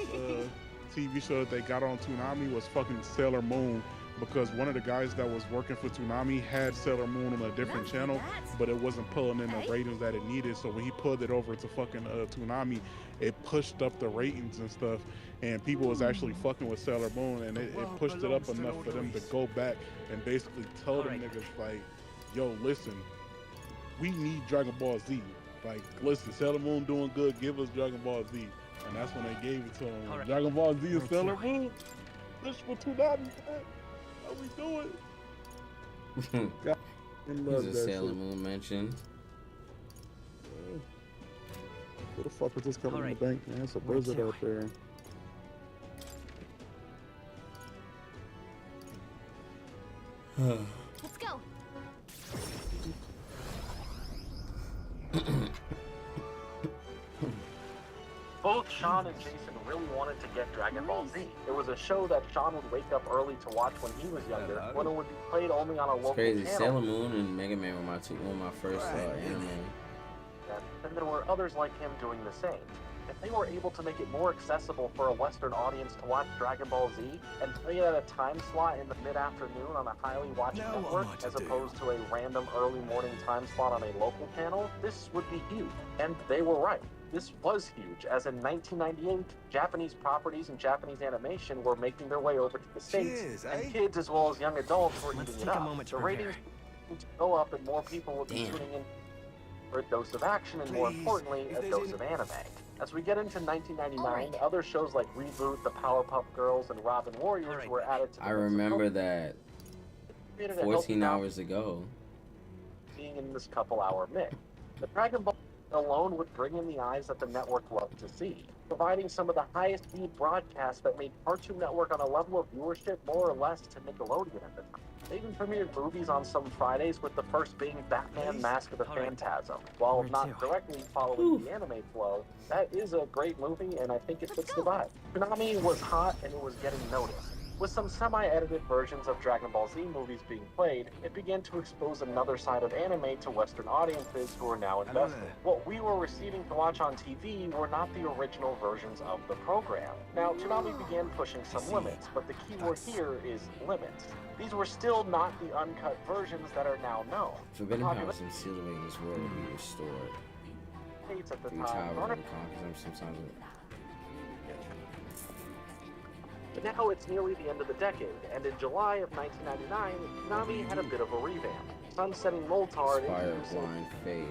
TV show that they got on Toonami was fucking Sailor Moon, because one of the guys that was working for Toonami had Sailor Moon on a different channel, but it wasn't pulling in the ratings that it needed. So when he pulled it over to fucking Toonami, it pushed up the ratings and stuff, and people was actually fucking with Sailor Moon, and it pushed it up enough for them to go back and basically tell them niggas like, yo, listen, we need Dragon Ball Z. Like, listen, Sailor Moon doing good, give us Dragon Ball Z. And that's when they gave it to him. All right. Dragon Ball Z and Right Sailor here. Moon. This for Toonami, man. How we doing? God, I love There's a that Sailor shit. Moon mention. Who the fuck is this coming All in right. the bank, man? It's a Where blizzard to? out there. Let's go. Both Sean and Jason really wanted to get Dragon Ball Z. It was a show that Sean would wake up early to watch when he was younger, when it would be played only on a local It's crazy. channel. Sailor Moon and Mega Man were one of my first anime. And there were others like him doing the same. If they were able to make it more accessible for a Western audience to watch Dragon Ball Z and play it at a time slot in the mid-afternoon on a highly watched Now what network, am I to as do? opposed to a random early morning time slot on a local channel, this would be huge. And they were right. This was huge, as in 1998, Japanese properties and Japanese animation were making their way over to the States, Cheers, and eh? kids as well as young adults were Let's eating take it a up. moment to The prepare. ratings would go up and more people would be tuning in for a dose of action and, more Please, importantly, if a there's dose any- of anime. As we get into 1999, other shows like Reboot, The Powerpuff Girls, and Robin Warriors were added to the I mix of remember that created a 14 healthy hours ago. being in this couple-hour mix. The Dragon Ball alone would bring in the eyes that the network loved to see, providing some of the highest speed broadcasts that made Cartoon Network on a level of viewership more or less to Nickelodeon at the time. They even premiered movies on some Fridays, with the first being Batman Mask of the Phantasm. While not directly following the anime flow, that is a great movie, and I think it fits the vibe. Toonami was hot, and it was getting noticed. With some semi-edited versions of Dragon Ball Z movies being played, it began to expose another side of anime to Western audiences who are now invested. What we were receiving to watch on TV were not the original versions of the program. Now, Toonami began pushing some limits, but the key word here is limits. These were still not the uncut versions that are now known. Forbidden powers and sealed away in this world will be restored. States at the Three time, towers Warner- and conquers them sometimes. But now it's nearly the end of the decade, and in July of 1999, Toonami had a bit of a revamp. Sunsetting Moltar Fire introducing blind faith.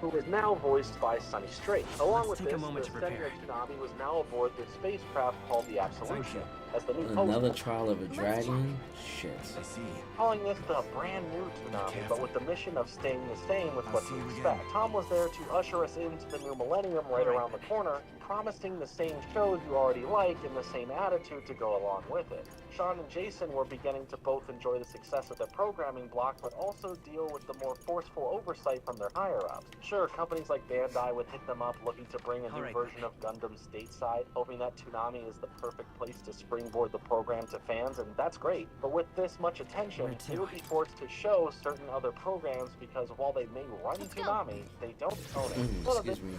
who is now voiced by Sonny Strait. Along Let's with take a this, moment the to sender prepare. Toonami was now aboard the spacecraft called the Absolution. As the new Another host, trial of a dragon? Shit. calling this the brand new Toonami, but with the mission of staying the same with what to expect. Tom was there to usher us into the new millennium right around the corner, promising the same shows you already like and the same attitude to go along with it. Sean and Jason were beginning to both enjoy the success of the programming block, but also deal with the more forceful oversight from their higher-ups. Sure, companies like Bandai would hit them up looking to bring a new version of Gundam stateside, hoping that Toonami is the perfect place to springboard the program to fans, and that's great. But with this much attention, they would be forced to show certain other programs because while they may run Toonami, they don't own it. Well, Excuse me.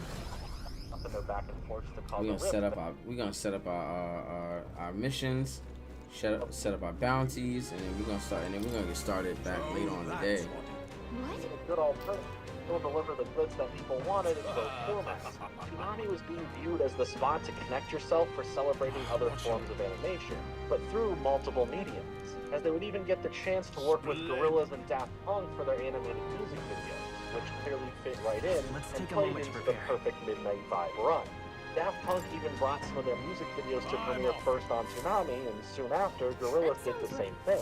up in their back and forth to cause We're a gonna set rift. up our missions, set up our bounties, and then we're gonna get started back later on today. A good alternative. Will deliver the goods that people wanted in both formats. Toonami was being viewed as the spot to connect yourself for celebrating other forms of animation, but through multiple mediums, as they would even get the chance to work with Gorillaz and Daft Punk for their animated music videos, which clearly fit right in and played into the perfect midnight vibe run. Daft Punk even brought some of their music videos to premiere first on Toonami, and soon after, Gorillaz did the same thing.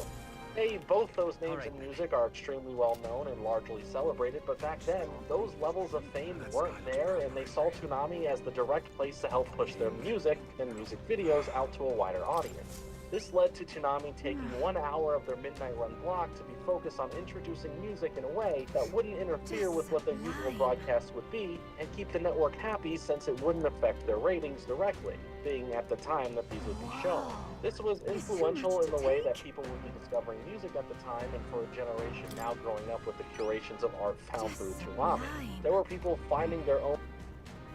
Hey, both those names in music are extremely well known and largely celebrated, but back then, those levels of fame weren't there, and they saw Toonami as the direct place to help push their music and music videos out to a wider audience. This led to Toonami taking 1 hour of their midnight run block to be focused on introducing music in a way that wouldn't interfere with what their usual broadcasts would be, and keep the network happy since it wouldn't affect their ratings directly, being at the time that these would be shown. This was influential in the way that people would be discovering music at the time, and for a generation now growing up with the curations of art found through Toonami. There were people finding their own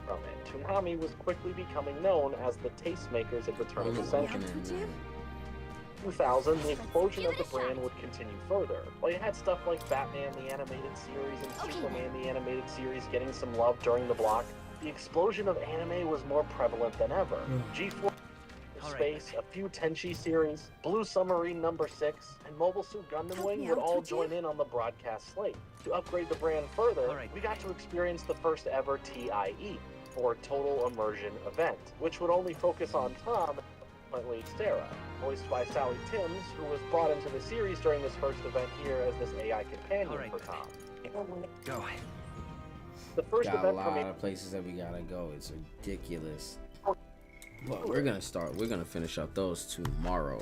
from it. Toonami was quickly becoming known as the tastemakers at the turn of the century. 2000, the explosion of the brand would continue further. While you had stuff like Batman the Animated Series and Superman the Animated Series getting some love during the block, the explosion of anime was more prevalent than ever. G4 Space, a few Tenchi series, Blue Submarine #6, and Mobile Suit Gundam Wing would all join in on the broadcast slate. To upgrade the brand further, we got to experience the first ever TIE, or Total Immersion event, which would only focus on Tom and ultimately Sarah, voiced by Sally Timms, who was brought into the series during this first event here as this AI companion for Tom. Go. The first Got a event lot of places that we gotta go. It's ridiculous. But we're gonna finish up those tomorrow.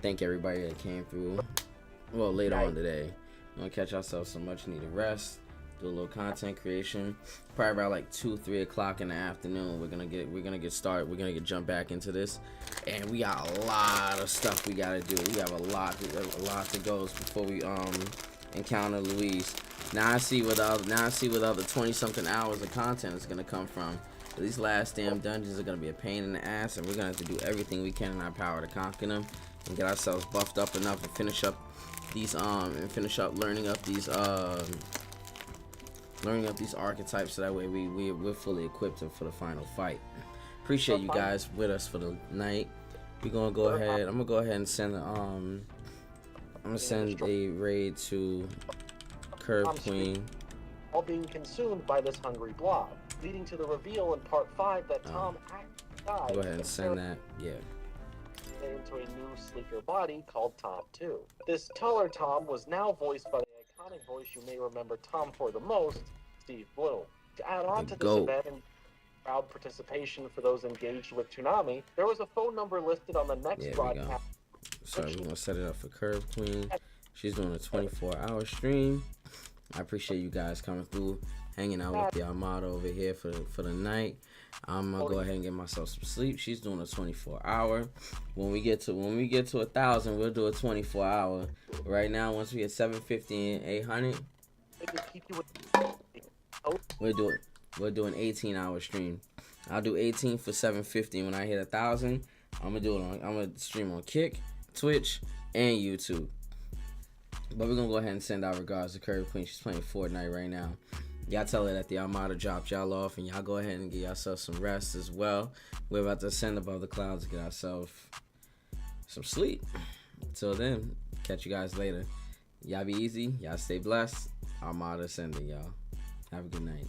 Thank everybody that came through. Well, later on today. We're gonna catch ourselves some much needed rest. Do a little content creation. Probably about like 2-3 o'clock in the afternoon. We're gonna get started. We're gonna jump back into this, and we got a lot of stuff we gotta do. We have a lot to go before we encounter Louise. Now I see where the other 20-something hours of content is gonna come from. These last damn dungeons are gonna be a pain in the ass, and we're gonna have to do everything we can in our power to conquer them and get ourselves buffed up enough and finish up these learning up these archetypes, so that way we're fully equipped for the final fight. Appreciate you guys with us for the night. We're gonna go ahead. I'm gonna go ahead and send a raid to Curve Queen. All being consumed by this hungry blob, leading to the reveal in part 5 that Tom actually died. Go ahead and send that. Yeah. Into a new, sleeker body called Tom 2. This taller Tom was now voiced by the iconic voice you may remember Tom for the most, Steve Bloom. To add on to this event and crowd participation for those engaged with Toonami, there was a phone number listed on the next broadcast. So we're gonna set it up for Curve Queen. She's doing a 24-hour stream. I appreciate you guys coming through, hanging out with the Armada over here for the night. I'm gonna go ahead and get myself some sleep. She's doing a 24-hour. When we get to 1,000, we'll do a 24-hour. Right now, once we get 750 and 800, we'll do an 18-hour stream. I'll do 18 for 750. When I hit 1,000, I'm gonna stream on Kick, Twitch, and YouTube. But we're gonna go ahead and send our regards to Curve Queen. She's playing Fortnite right now. Y'all tell her that the Armada dropped y'all off, and y'all go ahead and get yourselves some rest as well. We're about to ascend above the clouds to get ourselves some sleep. Until then, catch you guys later. Y'all be easy. Y'all stay blessed. Armada ascending, y'all. Have a good night.